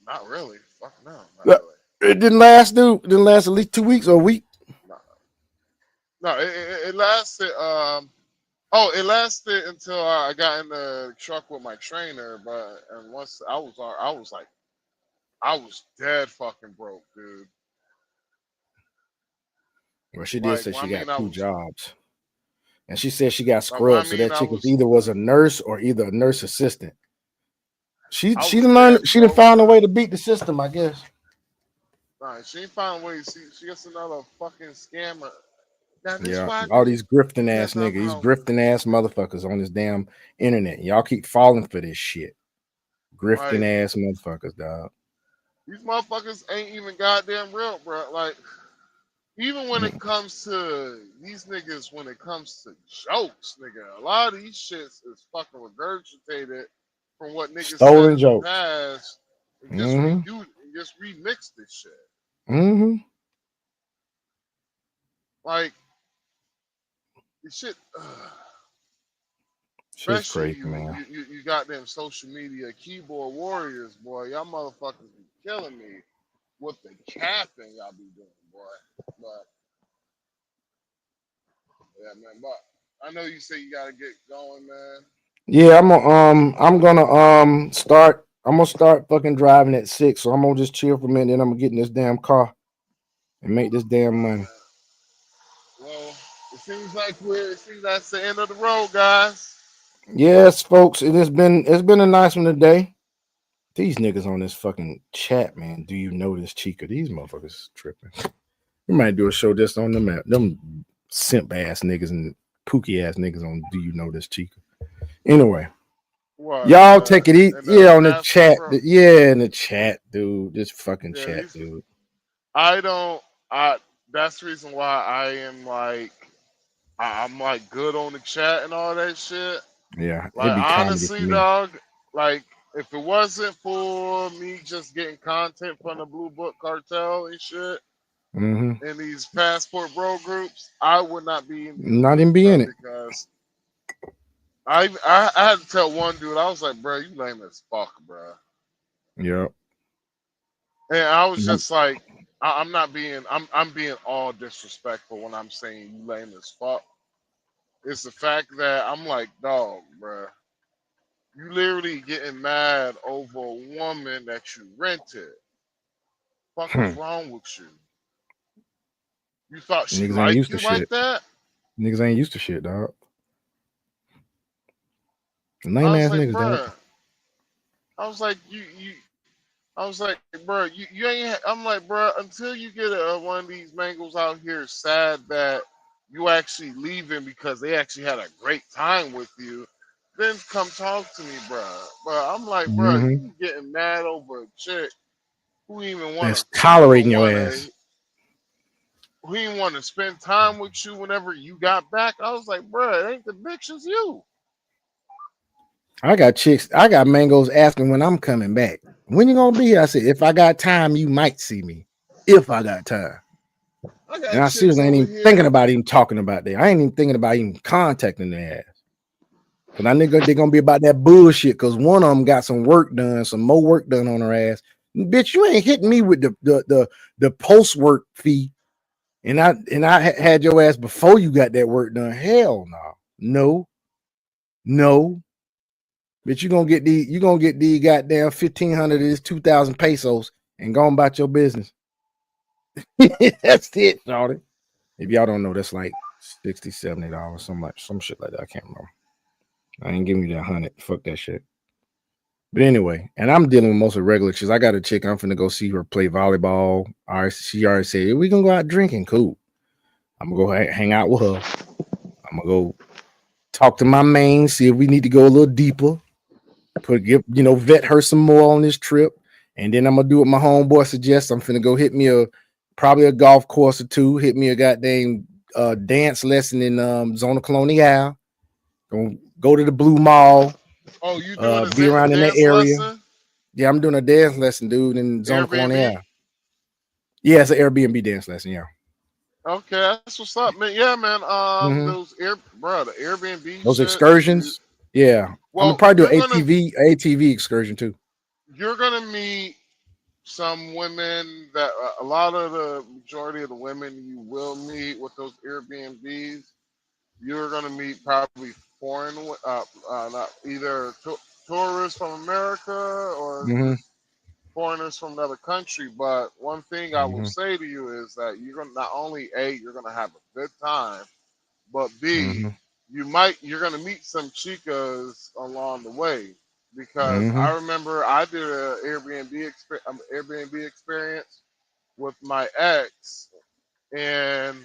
Not really. Fuck no. Not Yeah. It didn't last, dude. It didn't last at least 2 weeks or a week. No, it lasted. It lasted until I got in the truck with my trainer. But and once I was dead fucking broke, dude. Well, she did say Well, she I mean, got I 2 was- jobs. And she said she got Like, scrubbed. So I mean, that I chick was- either was a nurse or either a nurse assistant. She I done was learned, dead she done broke, found a way to beat the system, I guess. Nah, she ain't found a way. She gets another fucking scammer. Now this Yeah, why I all do. these grifting Yeah, ass niggas, these somehow. grifting ass motherfuckers on this damn internet. Y'all keep falling for this shit. Grifting Like ass motherfuckers, dog. these motherfuckers ain't even goddamn real, bro. Like even when it comes to these niggas, when it comes to jokes, nigga, a lot of these shits is fucking regurgitated from what niggas said Stolen in the jokes. past and just Mm-hmm. redo and just remix this shit. Mm-hmm. Like this shit. Shit's Especially crazy, man. you got them social media keyboard warriors, boy. Y'all motherfuckers be killing me with the capping y'all be doing, boy. But yeah, man. But I know you say you gotta get going, man. Yeah, I'm gonna start fucking driving at 6. So I'm gonna just chill for a minute, then I'm gonna get in this damn car and make this damn money. Well, it seems like that's the end of the road, guys. Yes, folks, it's been a nice one today. These niggas on this fucking chat, man. Do you know this Chica? These motherfuckers tripping. We might do a show just on them map. Them simp ass niggas and pookie ass niggas on Do You Know This Chica? Anyway. What? Y'all take it easy. Yeah, on the passport, chat. bro. Yeah, in the chat, dude. This fucking Yeah, chat, dude. That's the reason why I am like I'm like good on the chat and all that shit. Yeah, it'd Like be comedy for honestly, me. dog, like if it wasn't for me just getting content from the Blue Book Cartel and shit Mm-hmm. in these passport bro groups, I would not be in these Not groups, even be bro, in it. because I had to tell one dude, I was like, bro, you lame as fuck, bro. Yep. And I was just like, I'm being all disrespectful when I'm saying you lame as fuck. It's the fact that I'm like, dog, bro. You literally getting mad over a woman that you rented. Fuck is wrong with you? You thought she Niggas ain't liked used you to like shit. that? Niggas ain't used to shit, dog. I Lame was ass like, niggas, dog. bruh. I was like, I was like, bruh, you ain't. I'm like, bruh, until you get one of these mangles out here sad that you actually leaving because they actually had a great time with you, then come talk to me, bruh. But I'm like, bruh, Mm-hmm. you getting mad over a chick who even That's tolerating your wanna ass. who even want to spend time with you whenever you got back. I was like, bruh, it ain't the bitch, it's you. I got mangoes asking when I'm coming back. When you gonna be here? I said, if I got time, you might see me. If I got time. I got And I chicks seriously ain't over even here. thinking about even talking about that. I ain't even thinking about even contacting their ass. Cause I think they're gonna be about that bullshit. Cause one of them got some work done, some more work done on her ass. Bitch, you ain't hitting me with the post work fee. And I had your ass before you got that work done. Hell no. No. Bitch, you gonna get these goddamn 1,500 of this 2,000 pesos and go about your business. That's it, shawty. If y'all don't know, that's like $60, $70, some shit like that. I can't remember. I ain't giving you that 100. Fuck that shit. But anyway, and I'm dealing with most of the regular chicks. I got a chick. I'm finna go see her play volleyball. All right, she already said we gonna go out drinking. Cool. I'm gonna go hang out with her. I'm gonna go talk to my main, see if we need to go a little deeper. Vet her some more on this trip. And then I'm gonna do what my homeboy suggests. I'm finna go hit me probably a golf course or two, hit me a goddamn dance lesson in Zona Colonial. Gonna go to the Blue Mall. Oh, you doing a be around in that dance area. lesson? Yeah, I'm doing a dance lesson, dude, in Zona Colonial. Airbnb? Yeah, it's an Airbnb dance lesson, yeah. Okay, that's what's up, man. Yeah, man. The Airbnb Those shit, excursions. Yeah. I'm gonna probably do you're an ATV excursion too. You're gonna meet some women that a lot of the majority of the women you will meet with those Airbnbs, you're gonna meet probably foreign, not either tourists from America or just foreigners from another country. But one thing I will say to you is that you're gonna not only you're gonna have a good time, but B, you're gonna meet some chicas along the way. Because I remember I did an Airbnb experience with my ex, and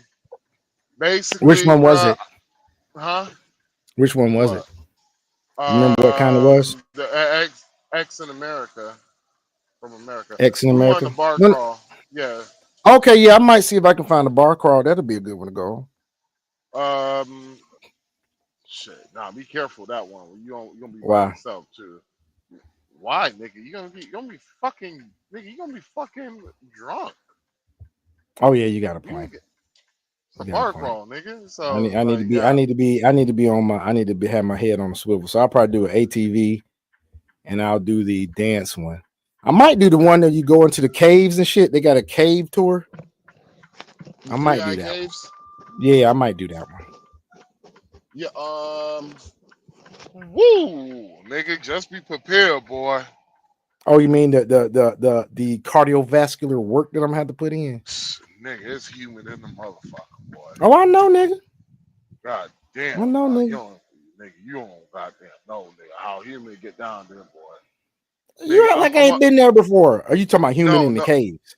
basically, Which one was it? Huh? Which one was it? What? You remember what kind it was? The ex in America, from America. X in We won America. the bar No- crawl. Yeah. Okay, yeah, I might see if I can find a bar crawl. That'll be a good one to go. Shit. Nah, be careful with that one. You gonna be by Why? yourself too. Why, nigga? You gonna be fucking, nigga. You gonna be fucking drunk. Oh yeah, you got a You gonna point. get You got a bar point. crawl, nigga. So I need like, to be. yeah. I need to be on my. I need to be have my head on a swivel. So I'll probably do an ATV, and I'll do the dance one. I might do the one that you go into the caves and shit. They got a cave tour. I might do that one. Caves? Yeah, I might do that one. Yeah. Woo, nigga. Just be prepared, boy. Oh, you mean the cardiovascular work that I'm gonna have to put in? Nigga, it's human in the motherfucker, boy. Oh, I know, nigga. God damn. I know, nigga. You don't goddamn know, nigga, how human get down there, boy. You act like I ain't been there before. Are you talking about human No, in the no. caves?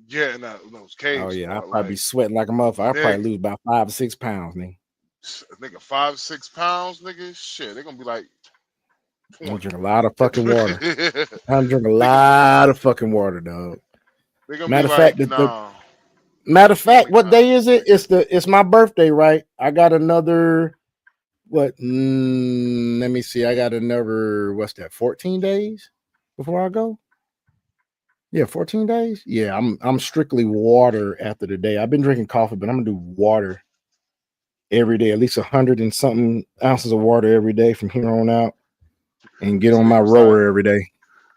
Yeah, in those caves. Oh yeah, I'll boy, probably be sweating like a motherfucker. I'll probably lose about 5 or 6 pounds, nigga. nigga, 5-6 pounds, nigga. Shit, they're gonna be like. I'm drink a lot of fucking water. I'm drinking a lot of fucking water, dog. They gonna Matter be of fact, like, nah. matter of fact, what day is it? It's my birthday, right? I got another what? Let me see. I got another what's that? 14 days before I go. Yeah, 14 days. Yeah, I'm strictly water after the day. I've been drinking coffee, but I'm gonna do water every day, at least 100 and something ounces of water every day from here on out, and get on my rower every day.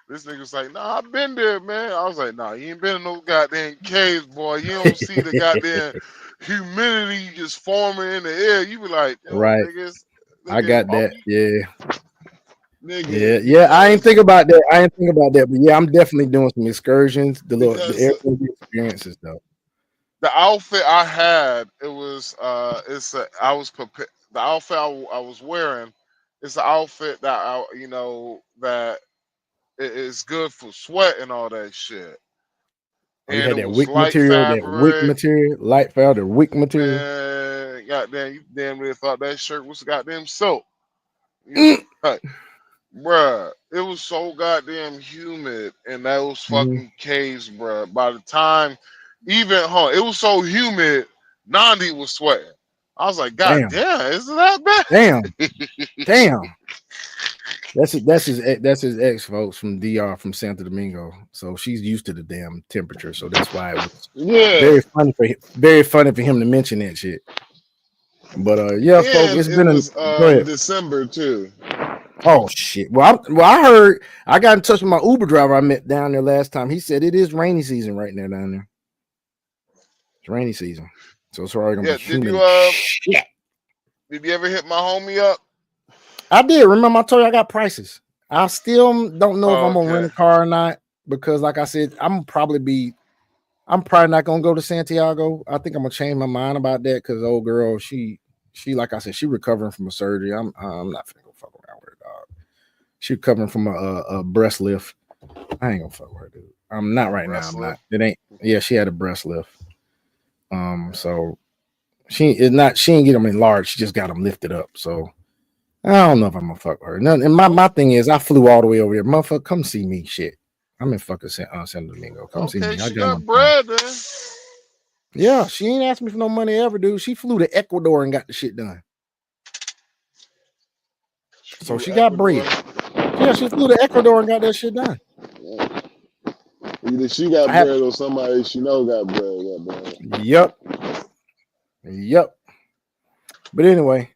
This nigga's like, nah, I've been there, man. I was like, nah, you ain't been in no goddamn caves, boy. You don't see the goddamn humidity just forming in the air. You be like, Right. I got oh, that. Yeah. Nigga, Yeah. I ain't think about that. But yeah, I'm definitely doing some excursions. The Airbnb experiences though. the outfit I had, it was I was prepared. The outfit I was wearing, it's an outfit that that it is good for sweat and all that shit. Oh, you And had it that was wick light material, fabric. light fabric, wick material. Man, goddamn, you damn near thought that shirt was goddamn silk. You know, like, bruh, it was so goddamn humid in those fucking caves, bruh. By the time it was so humid, Nandi was sweating. I was like, God damn, isn't that bad? Damn. That's his ex, folks, from DR, from Santo Domingo. So she's used to the damn temperature. So that's why it was very funny for him to mention that shit. But yeah, folks, it's been go ahead. December too. Oh shit. Well, I heard, I got in touch with my Uber driver I met down there last time. He said it is rainy season right now down there. It's rainy season. So it's already gonna be humid. Did you ever hit my homie up? I did. Remember, I told you I got prices. I still don't know if I'm gonna rent a car or not, because like I said, I'm probably not gonna go to Santiago. I think I'm gonna change my mind about that, because old girl, she like I said, she recovering from a surgery. I'm not finna go fuck around with her, dog. She recovering from a breast lift. I ain't gonna fuck with her, dude. I'm not right now. I'm not. It ain't. Yeah, she had a breast lift. So she ain't get them enlarged. She just got them lifted up. So I don't know if I'm gonna fuck with her. And my thing is, I flew all the way over here. Motherfucker, come see me. Shit, I'm in fucking San Domingo. Come see me. I got bread, then. Yeah, she ain't asked me for no money ever, dude. She flew to Ecuador and got the shit done. So she got bread. Yeah, she flew to Ecuador and got that shit done. Either she got bread or somebody she know got bread. Yep. But anyway,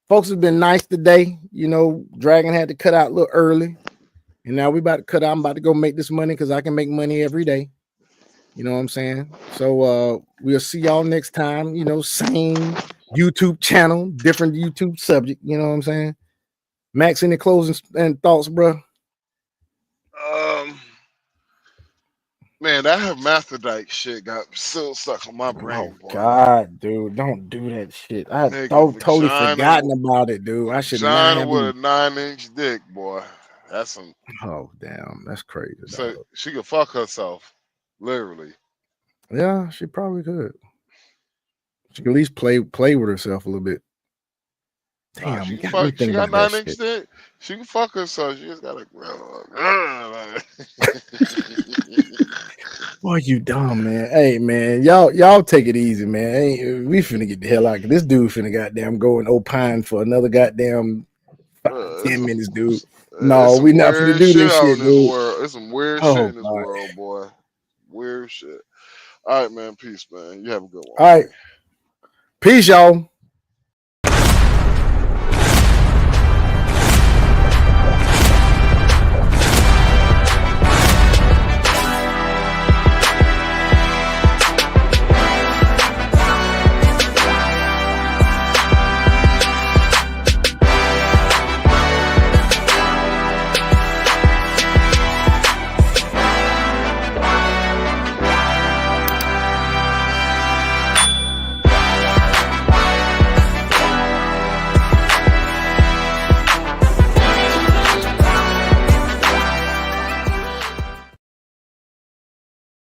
folks, have been nice today. You know, Dragon had to cut out a little early, and now we about to cut out. I'm about to go make this money, because I can make money every day. You know what I'm saying? So we'll see y'all next time. You know, same YouTube channel, different YouTube subject. You know what I'm saying? Max, any closing and thoughts, bro? Man, that hermaphrodite shit got still stuck on my brain. Oh God, dude, don't do that shit. I totally forgotten about it, dude. I should not Vagina have. with a 9-inch dick, boy. That's some. Oh damn, that's crazy. So she could fuck herself, literally. Yeah, she probably could. She can at least play with herself a little bit. Damn, She you can got me fuck. She thinking got about that 9 inch shit. dick. She can fuck herself. She just gotta. Boy, you dumb, man. Hey, man, y'all take it easy, man. We finna get the hell out. This dude finna goddamn go and opine for another goddamn 10 minutes, dude. No, It's some we not finna weird do shit this out shit, in this dude. world. It's some weird shit Oh, in this God. world, boy. Weird shit. All right, man. Peace, man. You have a good one. All right. Peace, y'all.